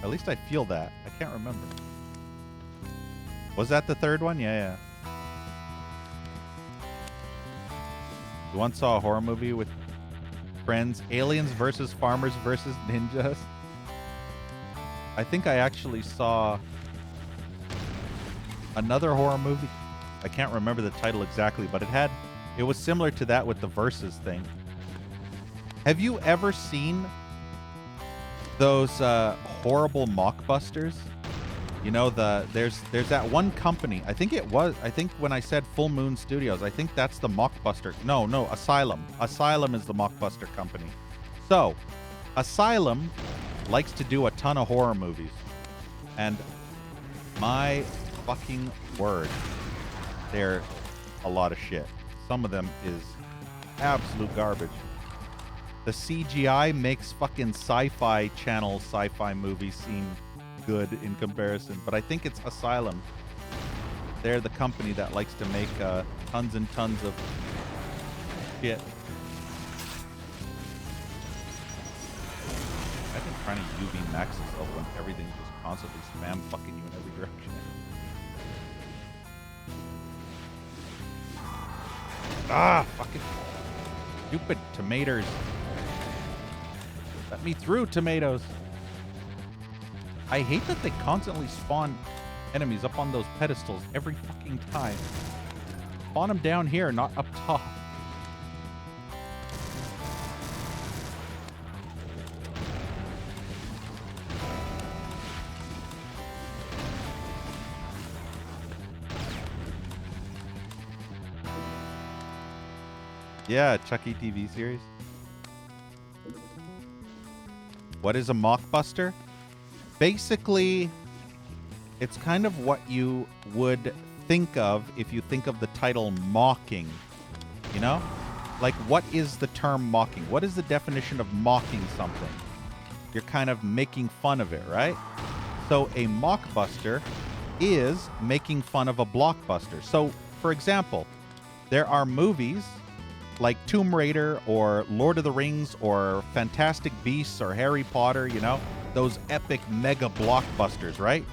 S1: At least I feel that. I can't remember. Was that the third one? Yeah. You once saw a horror movie with friends, aliens versus farmers versus ninjas. I think I actually saw another horror movie. I can't remember the title exactly, but it was similar to that with the versus thing. Have you ever seen those horrible mockbusters? You know, there's that one company. I think when I said Full Moon Studios, I think that's the mockbuster. No, Asylum. Asylum is the mockbuster company. So, Asylum likes to do a ton of horror movies. And my fucking word, they're a lot of shit. Some of them is absolute garbage. The CGI makes fucking sci-fi channel sci-fi movies seem good in comparison, but I think it's Asylum. They're the company that likes to make tons and tons of shit. trying to UV max yourself when everything's just constantly spam fucking you in every direction. Ah, fucking stupid tomatoes. Let me through, tomatoes. I hate that they constantly spawn enemies up on those pedestals every fucking time. Spawn them down here, not up top. Yeah, Chucky TV series. What is a mockbuster? Basically, it's kind of what you would think of if you think of the title mocking. You know? Like, what is the term mocking? What is the definition of mocking something? You're kind of making fun of it, right? So a mockbuster is making fun of a blockbuster. So, for example, there are movies like Tomb Raider or Lord of the Rings or Fantastic Beasts or Harry Potter, you know, those epic mega blockbusters, right?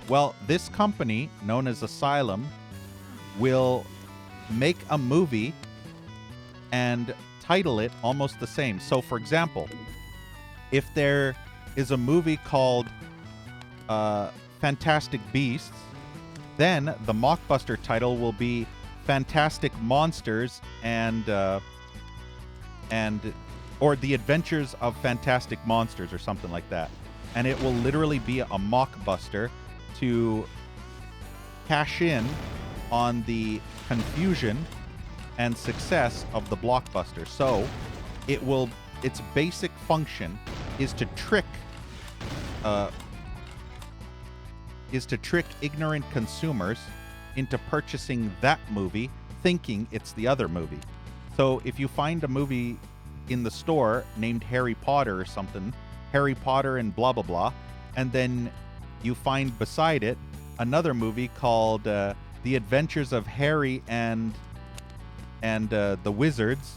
S1: Well, this company, known as Asylum, will make a movie and title it almost the same. So, for example, if there is a movie called Fantastic Beasts, then the mockbuster title will be Fantastic Monsters or The Adventures of Fantastic Monsters or something like that. And it will literally be a mockbuster to cash in on the confusion and success of the blockbuster. So its basic function is to trick ignorant consumers into purchasing that movie thinking it's the other movie. So if you find a movie in the store named Harry Potter or something, Harry Potter and blah blah blah, and then you find beside it another movie called The Adventures of Harry and the Wizards,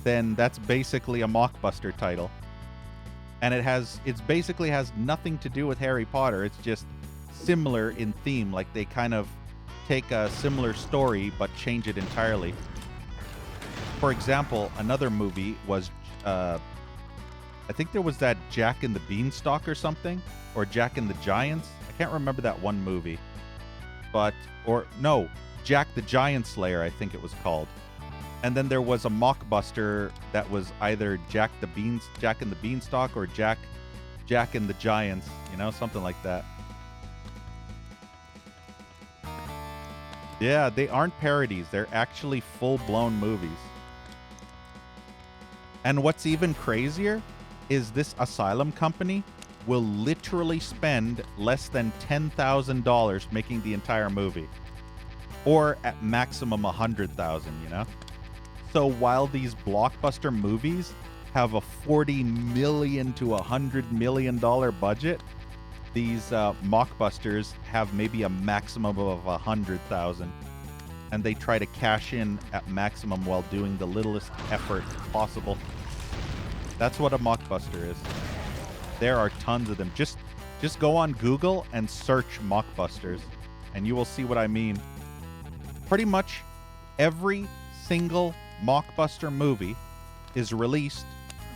S1: then that's basically a mockbuster title. And it's basically has nothing to do with Harry Potter. It's just similar in theme, like they kind of take a similar story but change it entirely. For example, another movie was I think there was that Jack and the Beanstalk or something, or Jack and the Giants. I can't remember that one movie. Jack the Giant Slayer, I think it was called. And then there was a mockbuster that was either Jack and the Beanstalk or Jack and the Giants, you know, something like that. Yeah, they aren't parodies. They're actually full-blown movies. And what's even crazier is this Asylum company will literally spend less than $10,000 making the entire movie. Or at maximum $100,000, you know? So while these blockbuster movies have a $40 million to $100 million budget, these mockbusters have maybe a maximum of 100,000, and they try to cash in at maximum while doing the littlest effort possible. That's what a mockbuster is. There are tons of them. Just go on Google and search mockbusters, and you will see what I mean. Pretty much every single mockbuster movie is released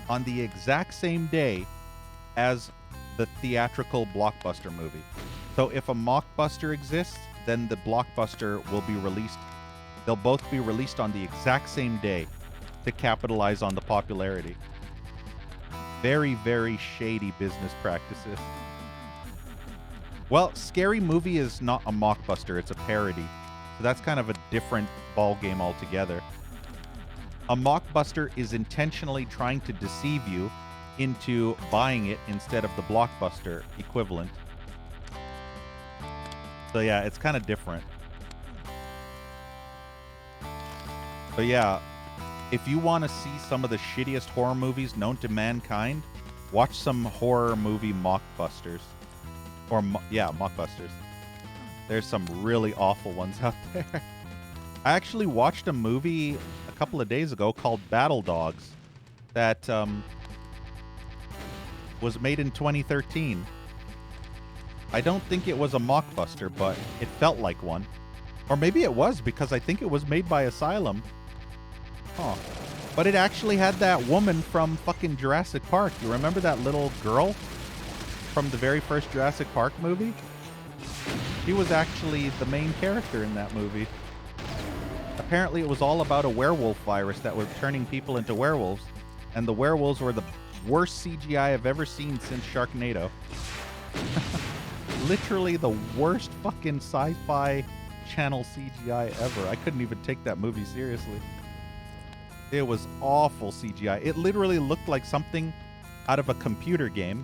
S1: on the exact same day as the theatrical blockbuster movie. So if a mockbuster exists, then the blockbuster will be released. They'll both be released on the exact same day to capitalize on the popularity. Very, very shady business practices. Well, Scary Movie is not a mockbuster, it's a parody. So that's kind of a different ballgame altogether. A mockbuster is intentionally trying to deceive you into buying it instead of the blockbuster equivalent. So yeah, it's kind of different. But yeah, if you want to see some of the shittiest horror movies known to mankind, watch some horror movie mockbusters. Mockbusters. There's some really awful ones out there. I actually watched a movie a couple of days ago called Battle Dogs that was made in 2013. I don't think it was a mockbuster, but it felt like one. Or maybe it was, because I think it was made by Asylum. Huh. But it actually had that woman from fucking Jurassic Park. You remember that little girl from the very first Jurassic Park movie? She was actually the main character in that movie. Apparently it was all about a werewolf virus that was turning people into werewolves. And the werewolves were the worst CGI I've ever seen since Sharknado. Literally the worst fucking sci-fi channel CGI ever. I couldn't even take that movie seriously. It was awful CGI. It literally looked like something out of a computer game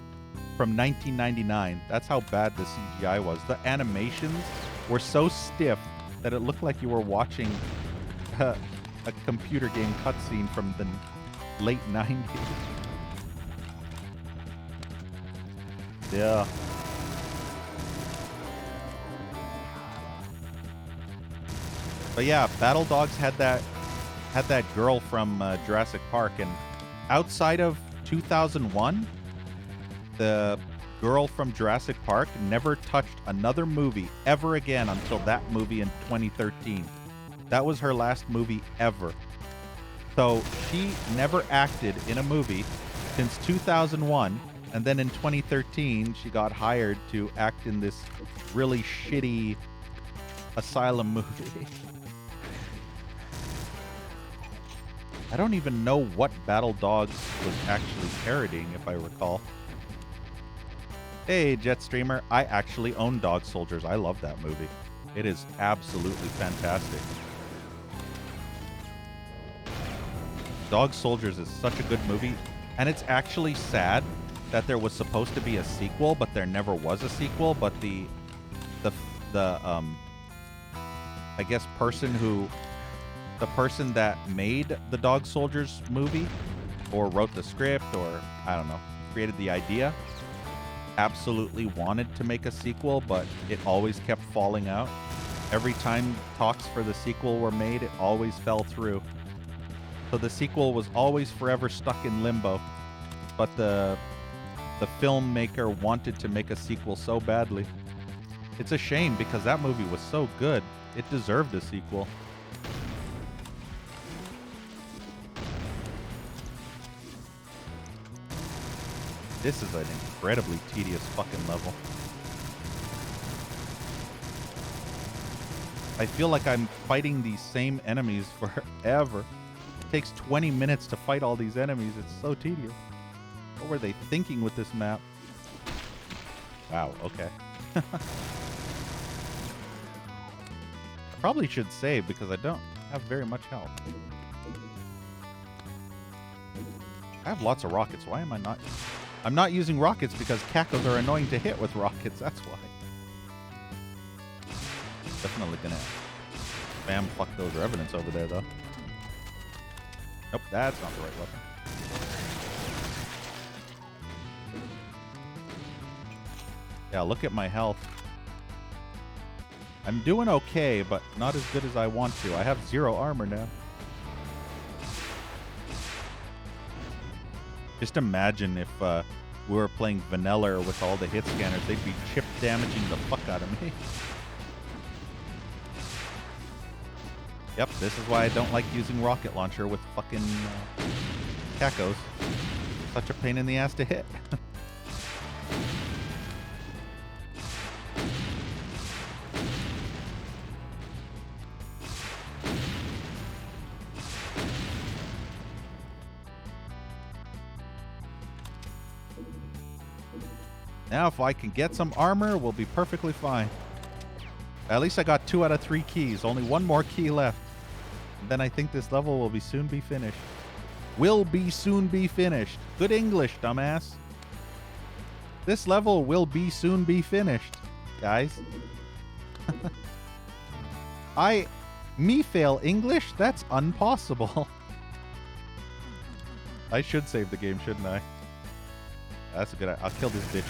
S1: from 1999. That's how bad the CGI was. The animations were so stiff that it looked like you were watching a computer game cutscene from the late 90s. Yeah. But yeah, Battle Dogs had that girl from Jurassic Park, and outside of 2001, the girl from Jurassic Park never touched another movie ever again until that movie in 2013. That was her last movie ever. So she never acted in a movie since 2001, and then in 2013 she got hired to act in this really shitty Asylum movie. I don't even know what Battle Dogs was actually parodying, if I recall. Hey, Jetstreamer, I actually own Dog Soldiers. I love that movie. It is absolutely fantastic. Dog Soldiers is such a good movie, and it's actually sad that there was supposed to be a sequel, but there never was a sequel. But the I guess the person that made the Dog Soldiers movie, or wrote the script, or I don't know, created the idea, absolutely wanted to make a sequel, but it always kept falling out. Every time talks for the sequel were made, it always fell through. So the sequel was always forever stuck in limbo. But the filmmaker wanted to make a sequel so badly. It's a shame because that movie was so good. It deserved a sequel. This is an incredibly tedious fucking level. I feel like I'm fighting these same enemies forever. It takes 20 minutes to fight all these enemies. It's so tedious. What were they thinking with this map? Wow, okay. I probably should save because I don't have very much health. I have lots of rockets. Why am I not... I'm not using rockets because cacos are annoying to hit with rockets. That's why. Definitely gonna spam fuck those revenants over there, though. Nope, that's not the right weapon. Yeah, look at my health. I'm doing okay, but not as good as I want to. I have 0 armor now. Just imagine if we were playing vanilla with all the hit scanners, they'd be chip damaging the fuck out of me. Yep, this is why I don't like using rocket launcher with fucking cacos. Such a pain in the ass to hit. Now, if I can get some armor, we'll be perfectly fine. At least I got 2 out of 3 keys. Only 1 more key left. And then I think this level will soon be finished. Soon be finished. Good English, dumbass. This level will soon be finished, guys. Me fail English? That's impossible. I should save the game, shouldn't I? That's a good idea. I'll kill this bitch.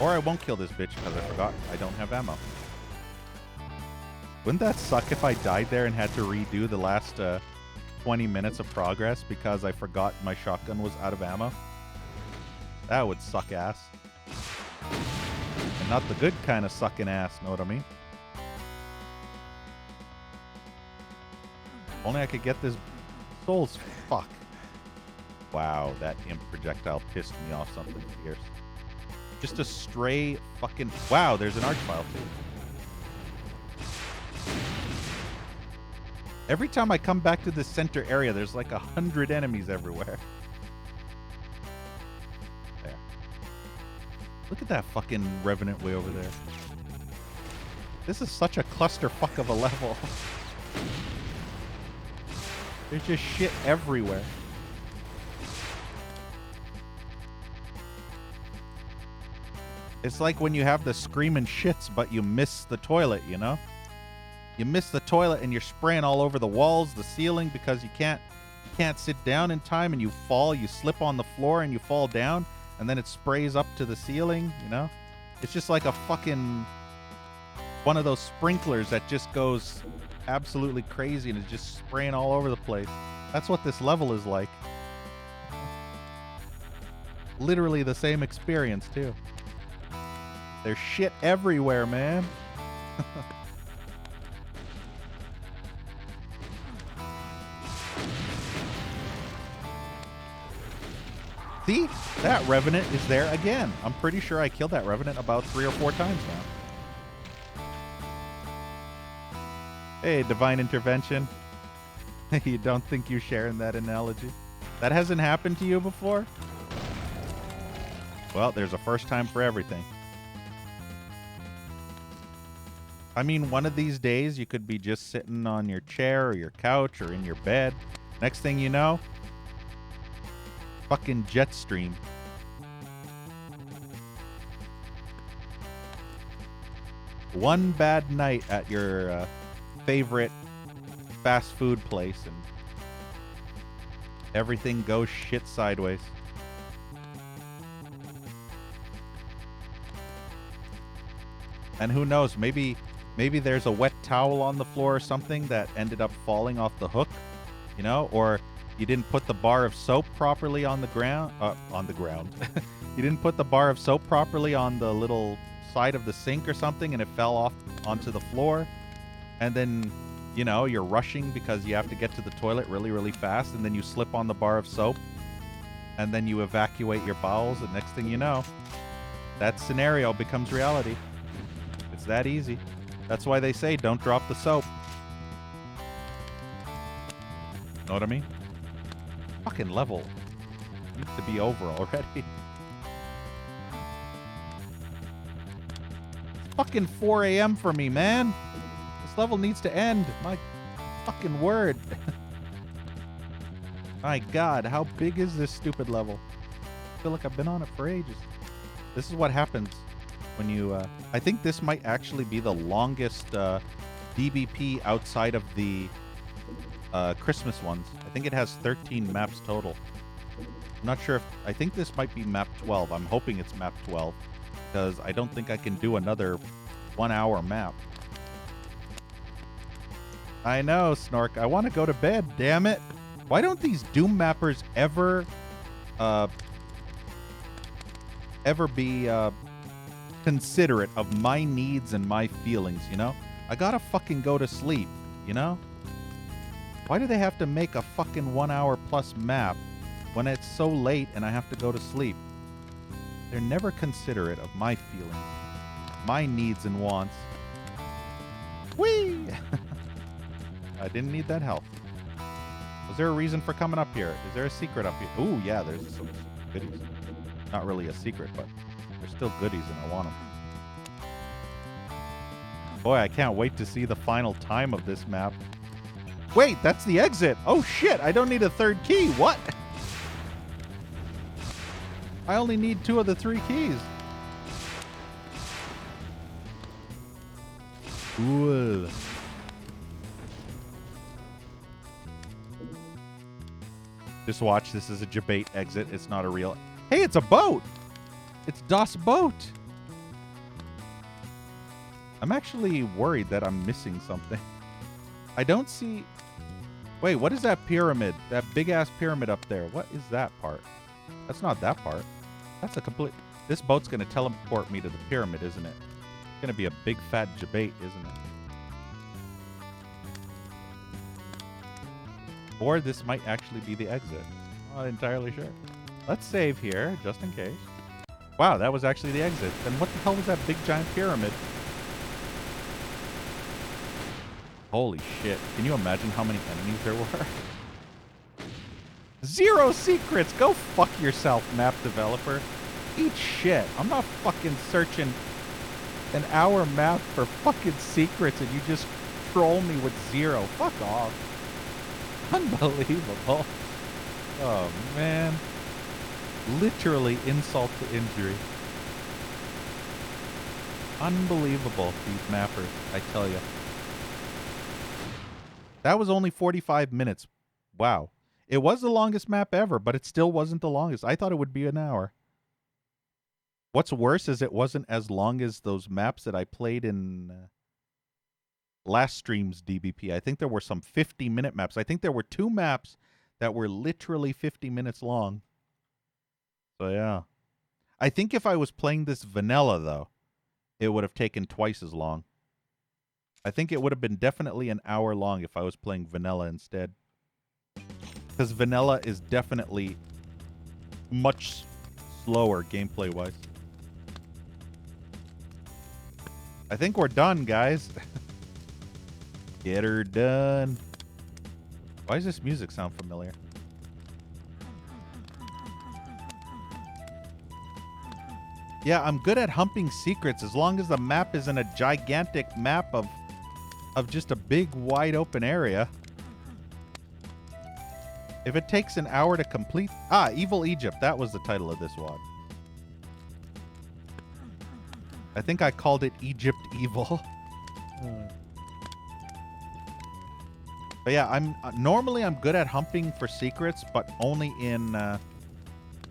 S1: Or I won't kill this bitch because I forgot I don't have ammo. Wouldn't that suck if I died there and had to redo the last 20 minutes of progress because I forgot my shotgun was out of ammo? That would suck ass. And not the good kind of sucking ass, know what I mean? Only I could get this souls. Fuck. Wow, that imp projectile pissed me off something fierce. Just a stray fucking... Wow, there's an archvile too. Every time I come back to this center area, there's like 100 enemies everywhere. There. Look at that fucking Revenant way over there. This is such a clusterfuck of a level. There's just shit everywhere. It's like when you have the screaming shits, but you miss the toilet, you know? You miss the toilet and you're spraying all over the walls, the ceiling, because you can't sit down in time and you fall, you slip on the floor and you fall down, and then it sprays up to the ceiling, you know? It's just like a fucking... one of those sprinklers that just goes absolutely crazy and is just spraying all over the place. That's what this level is like. Literally the same experience, too. There's shit everywhere, man. See? That Revenant is there again. I'm pretty sure I killed that Revenant about 3 or 4 times now. Hey, Divine Intervention. You don't think you sharing that analogy? That hasn't happened to you before? Well, there's a first time for everything. I mean, one of these days you could be just sitting on your chair or your couch or in your bed. Next thing you know, fucking jet stream. One bad night at your favorite fast food place and everything goes shit sideways. And who knows, maybe there's a wet towel on the floor or something that ended up falling off the hook, you know, or you didn't put the bar of soap properly on the ground, You didn't put the bar of soap properly on the little side of the sink or something and it fell off onto the floor. And then, you know, you're rushing because you have to get to the toilet really, really fast, and then you slip on the bar of soap and then you evacuate your bowels, and next thing you know, that scenario becomes reality. It's that easy. That's why they say don't drop the soap. Know what I mean? Fucking level needs to be over already. It's fucking 4 a.m. for me, man. This level needs to end. My fucking word. My God, how big is this stupid level? I feel like I've been on it for ages. This is what happens when you... I think this might actually be the longest DBP outside of the Christmas ones. I think it has 13 maps total. I'm not sure if... I think this might be map 12. I'm hoping it's map 12, because I don't think I can do another 1 hour map. I know, Snork. I want to go to bed, damn it. Why don't these Doom mappers ever be considerate of my needs and my feelings, you know? I gotta fucking go to sleep, you know? Why do they have to make a fucking 1 hour plus map when it's so late and I have to go to sleep? They're never considerate of my feelings, my needs and wants. Whee! I didn't need that help. Was there a reason for coming up here? Is there a secret up here? Ooh, yeah, there's some goodies. Not really a secret, but there's still goodies and I want them. Boy, I can't wait to see the final time of this map. Wait, that's the exit. Oh, shit. I don't need a third key. What? I only need 2 of the 3 keys. Cool. Just watch. This is a debate exit. It's not a real... Hey, it's a boat. It's Das Boat. I'm actually worried that I'm missing something. I don't see... Wait, what is that pyramid? That big-ass pyramid up there. What is that part? That's not that part. That's a complete... This boat's going to teleport me to the pyramid, isn't it? It's going to be a big fat debate, isn't it? Or this might actually be the exit. Not entirely sure. Let's save here, just in case. Wow, that was actually the exit. Then what the hell was that big giant pyramid? Holy shit. Can you imagine how many enemies there were? 0 secrets! Go fuck yourself, map developer. Eat shit. I'm not fucking searching an hour map for fucking secrets and you just troll me with 0. Fuck off. Unbelievable. Oh, man. Literally insult to injury. Unbelievable, these mappers, I tell you. That was only 45 minutes. Wow. It was the longest map ever, but it still wasn't the longest. I thought it would be an hour. What's worse is it wasn't as long as those maps that I played in last stream's DBP. I think there were some 50-minute maps. I think there were 2 maps that were literally 50 minutes long. So, yeah. I think if I was playing this vanilla, though, it would have taken twice as long. I think it would have been definitely an hour long if I was playing vanilla instead. Because vanilla is definitely much slower gameplay-wise. I think we're done, guys. Get her done. Why does this music sound familiar? Yeah, I'm good at humping secrets as long as the map isn't a gigantic map of just a big, wide open area. If it takes an hour to complete... Ah, Evil Egypt. That was the title of this one. I think I called it Egypt Evil. But yeah, normally I'm good at humping for secrets, but only in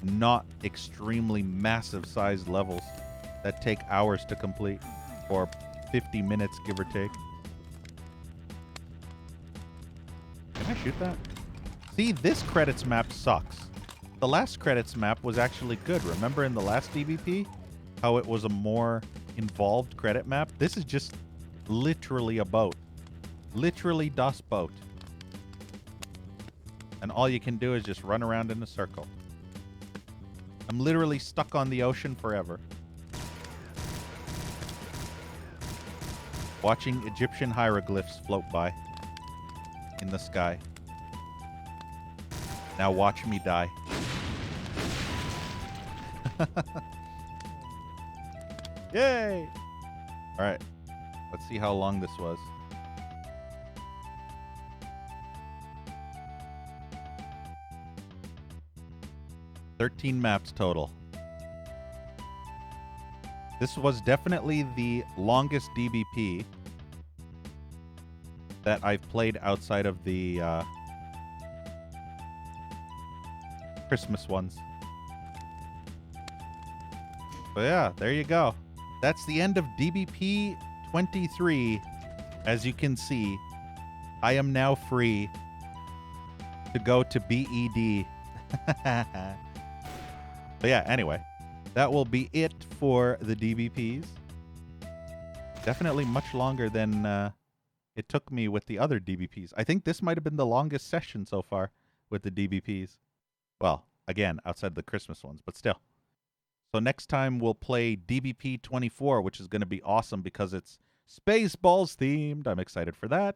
S1: not extremely massive sized levels that take hours to complete, or 50 minutes, give or take. Can I shoot that? See, this credits map sucks. The last credits map was actually good. Remember in the last DBP how it was a more involved credit map? This is just literally a boat. Literally Das Boat. And all you can do is just run around in a circle. I'm literally stuck on the ocean forever. Watching Egyptian hieroglyphs float by in the sky. Now watch me die. Yay! Alright. Let's see how long this was. "13 maps total. This was definitely the longest DBP that I've played outside of the Christmas ones. But yeah, there you go. That's the end of DBP 23. As you can see, I am now free to go to BED. But yeah, anyway, that will be it for the DBPs. Definitely much longer than it took me with the other DBPs. I think this might have been the longest session so far with the DBPs. Well, again, outside the Christmas ones, but still. So next time we'll play DBP 24, which is going to be awesome because it's Spaceballs themed. I'm excited for that.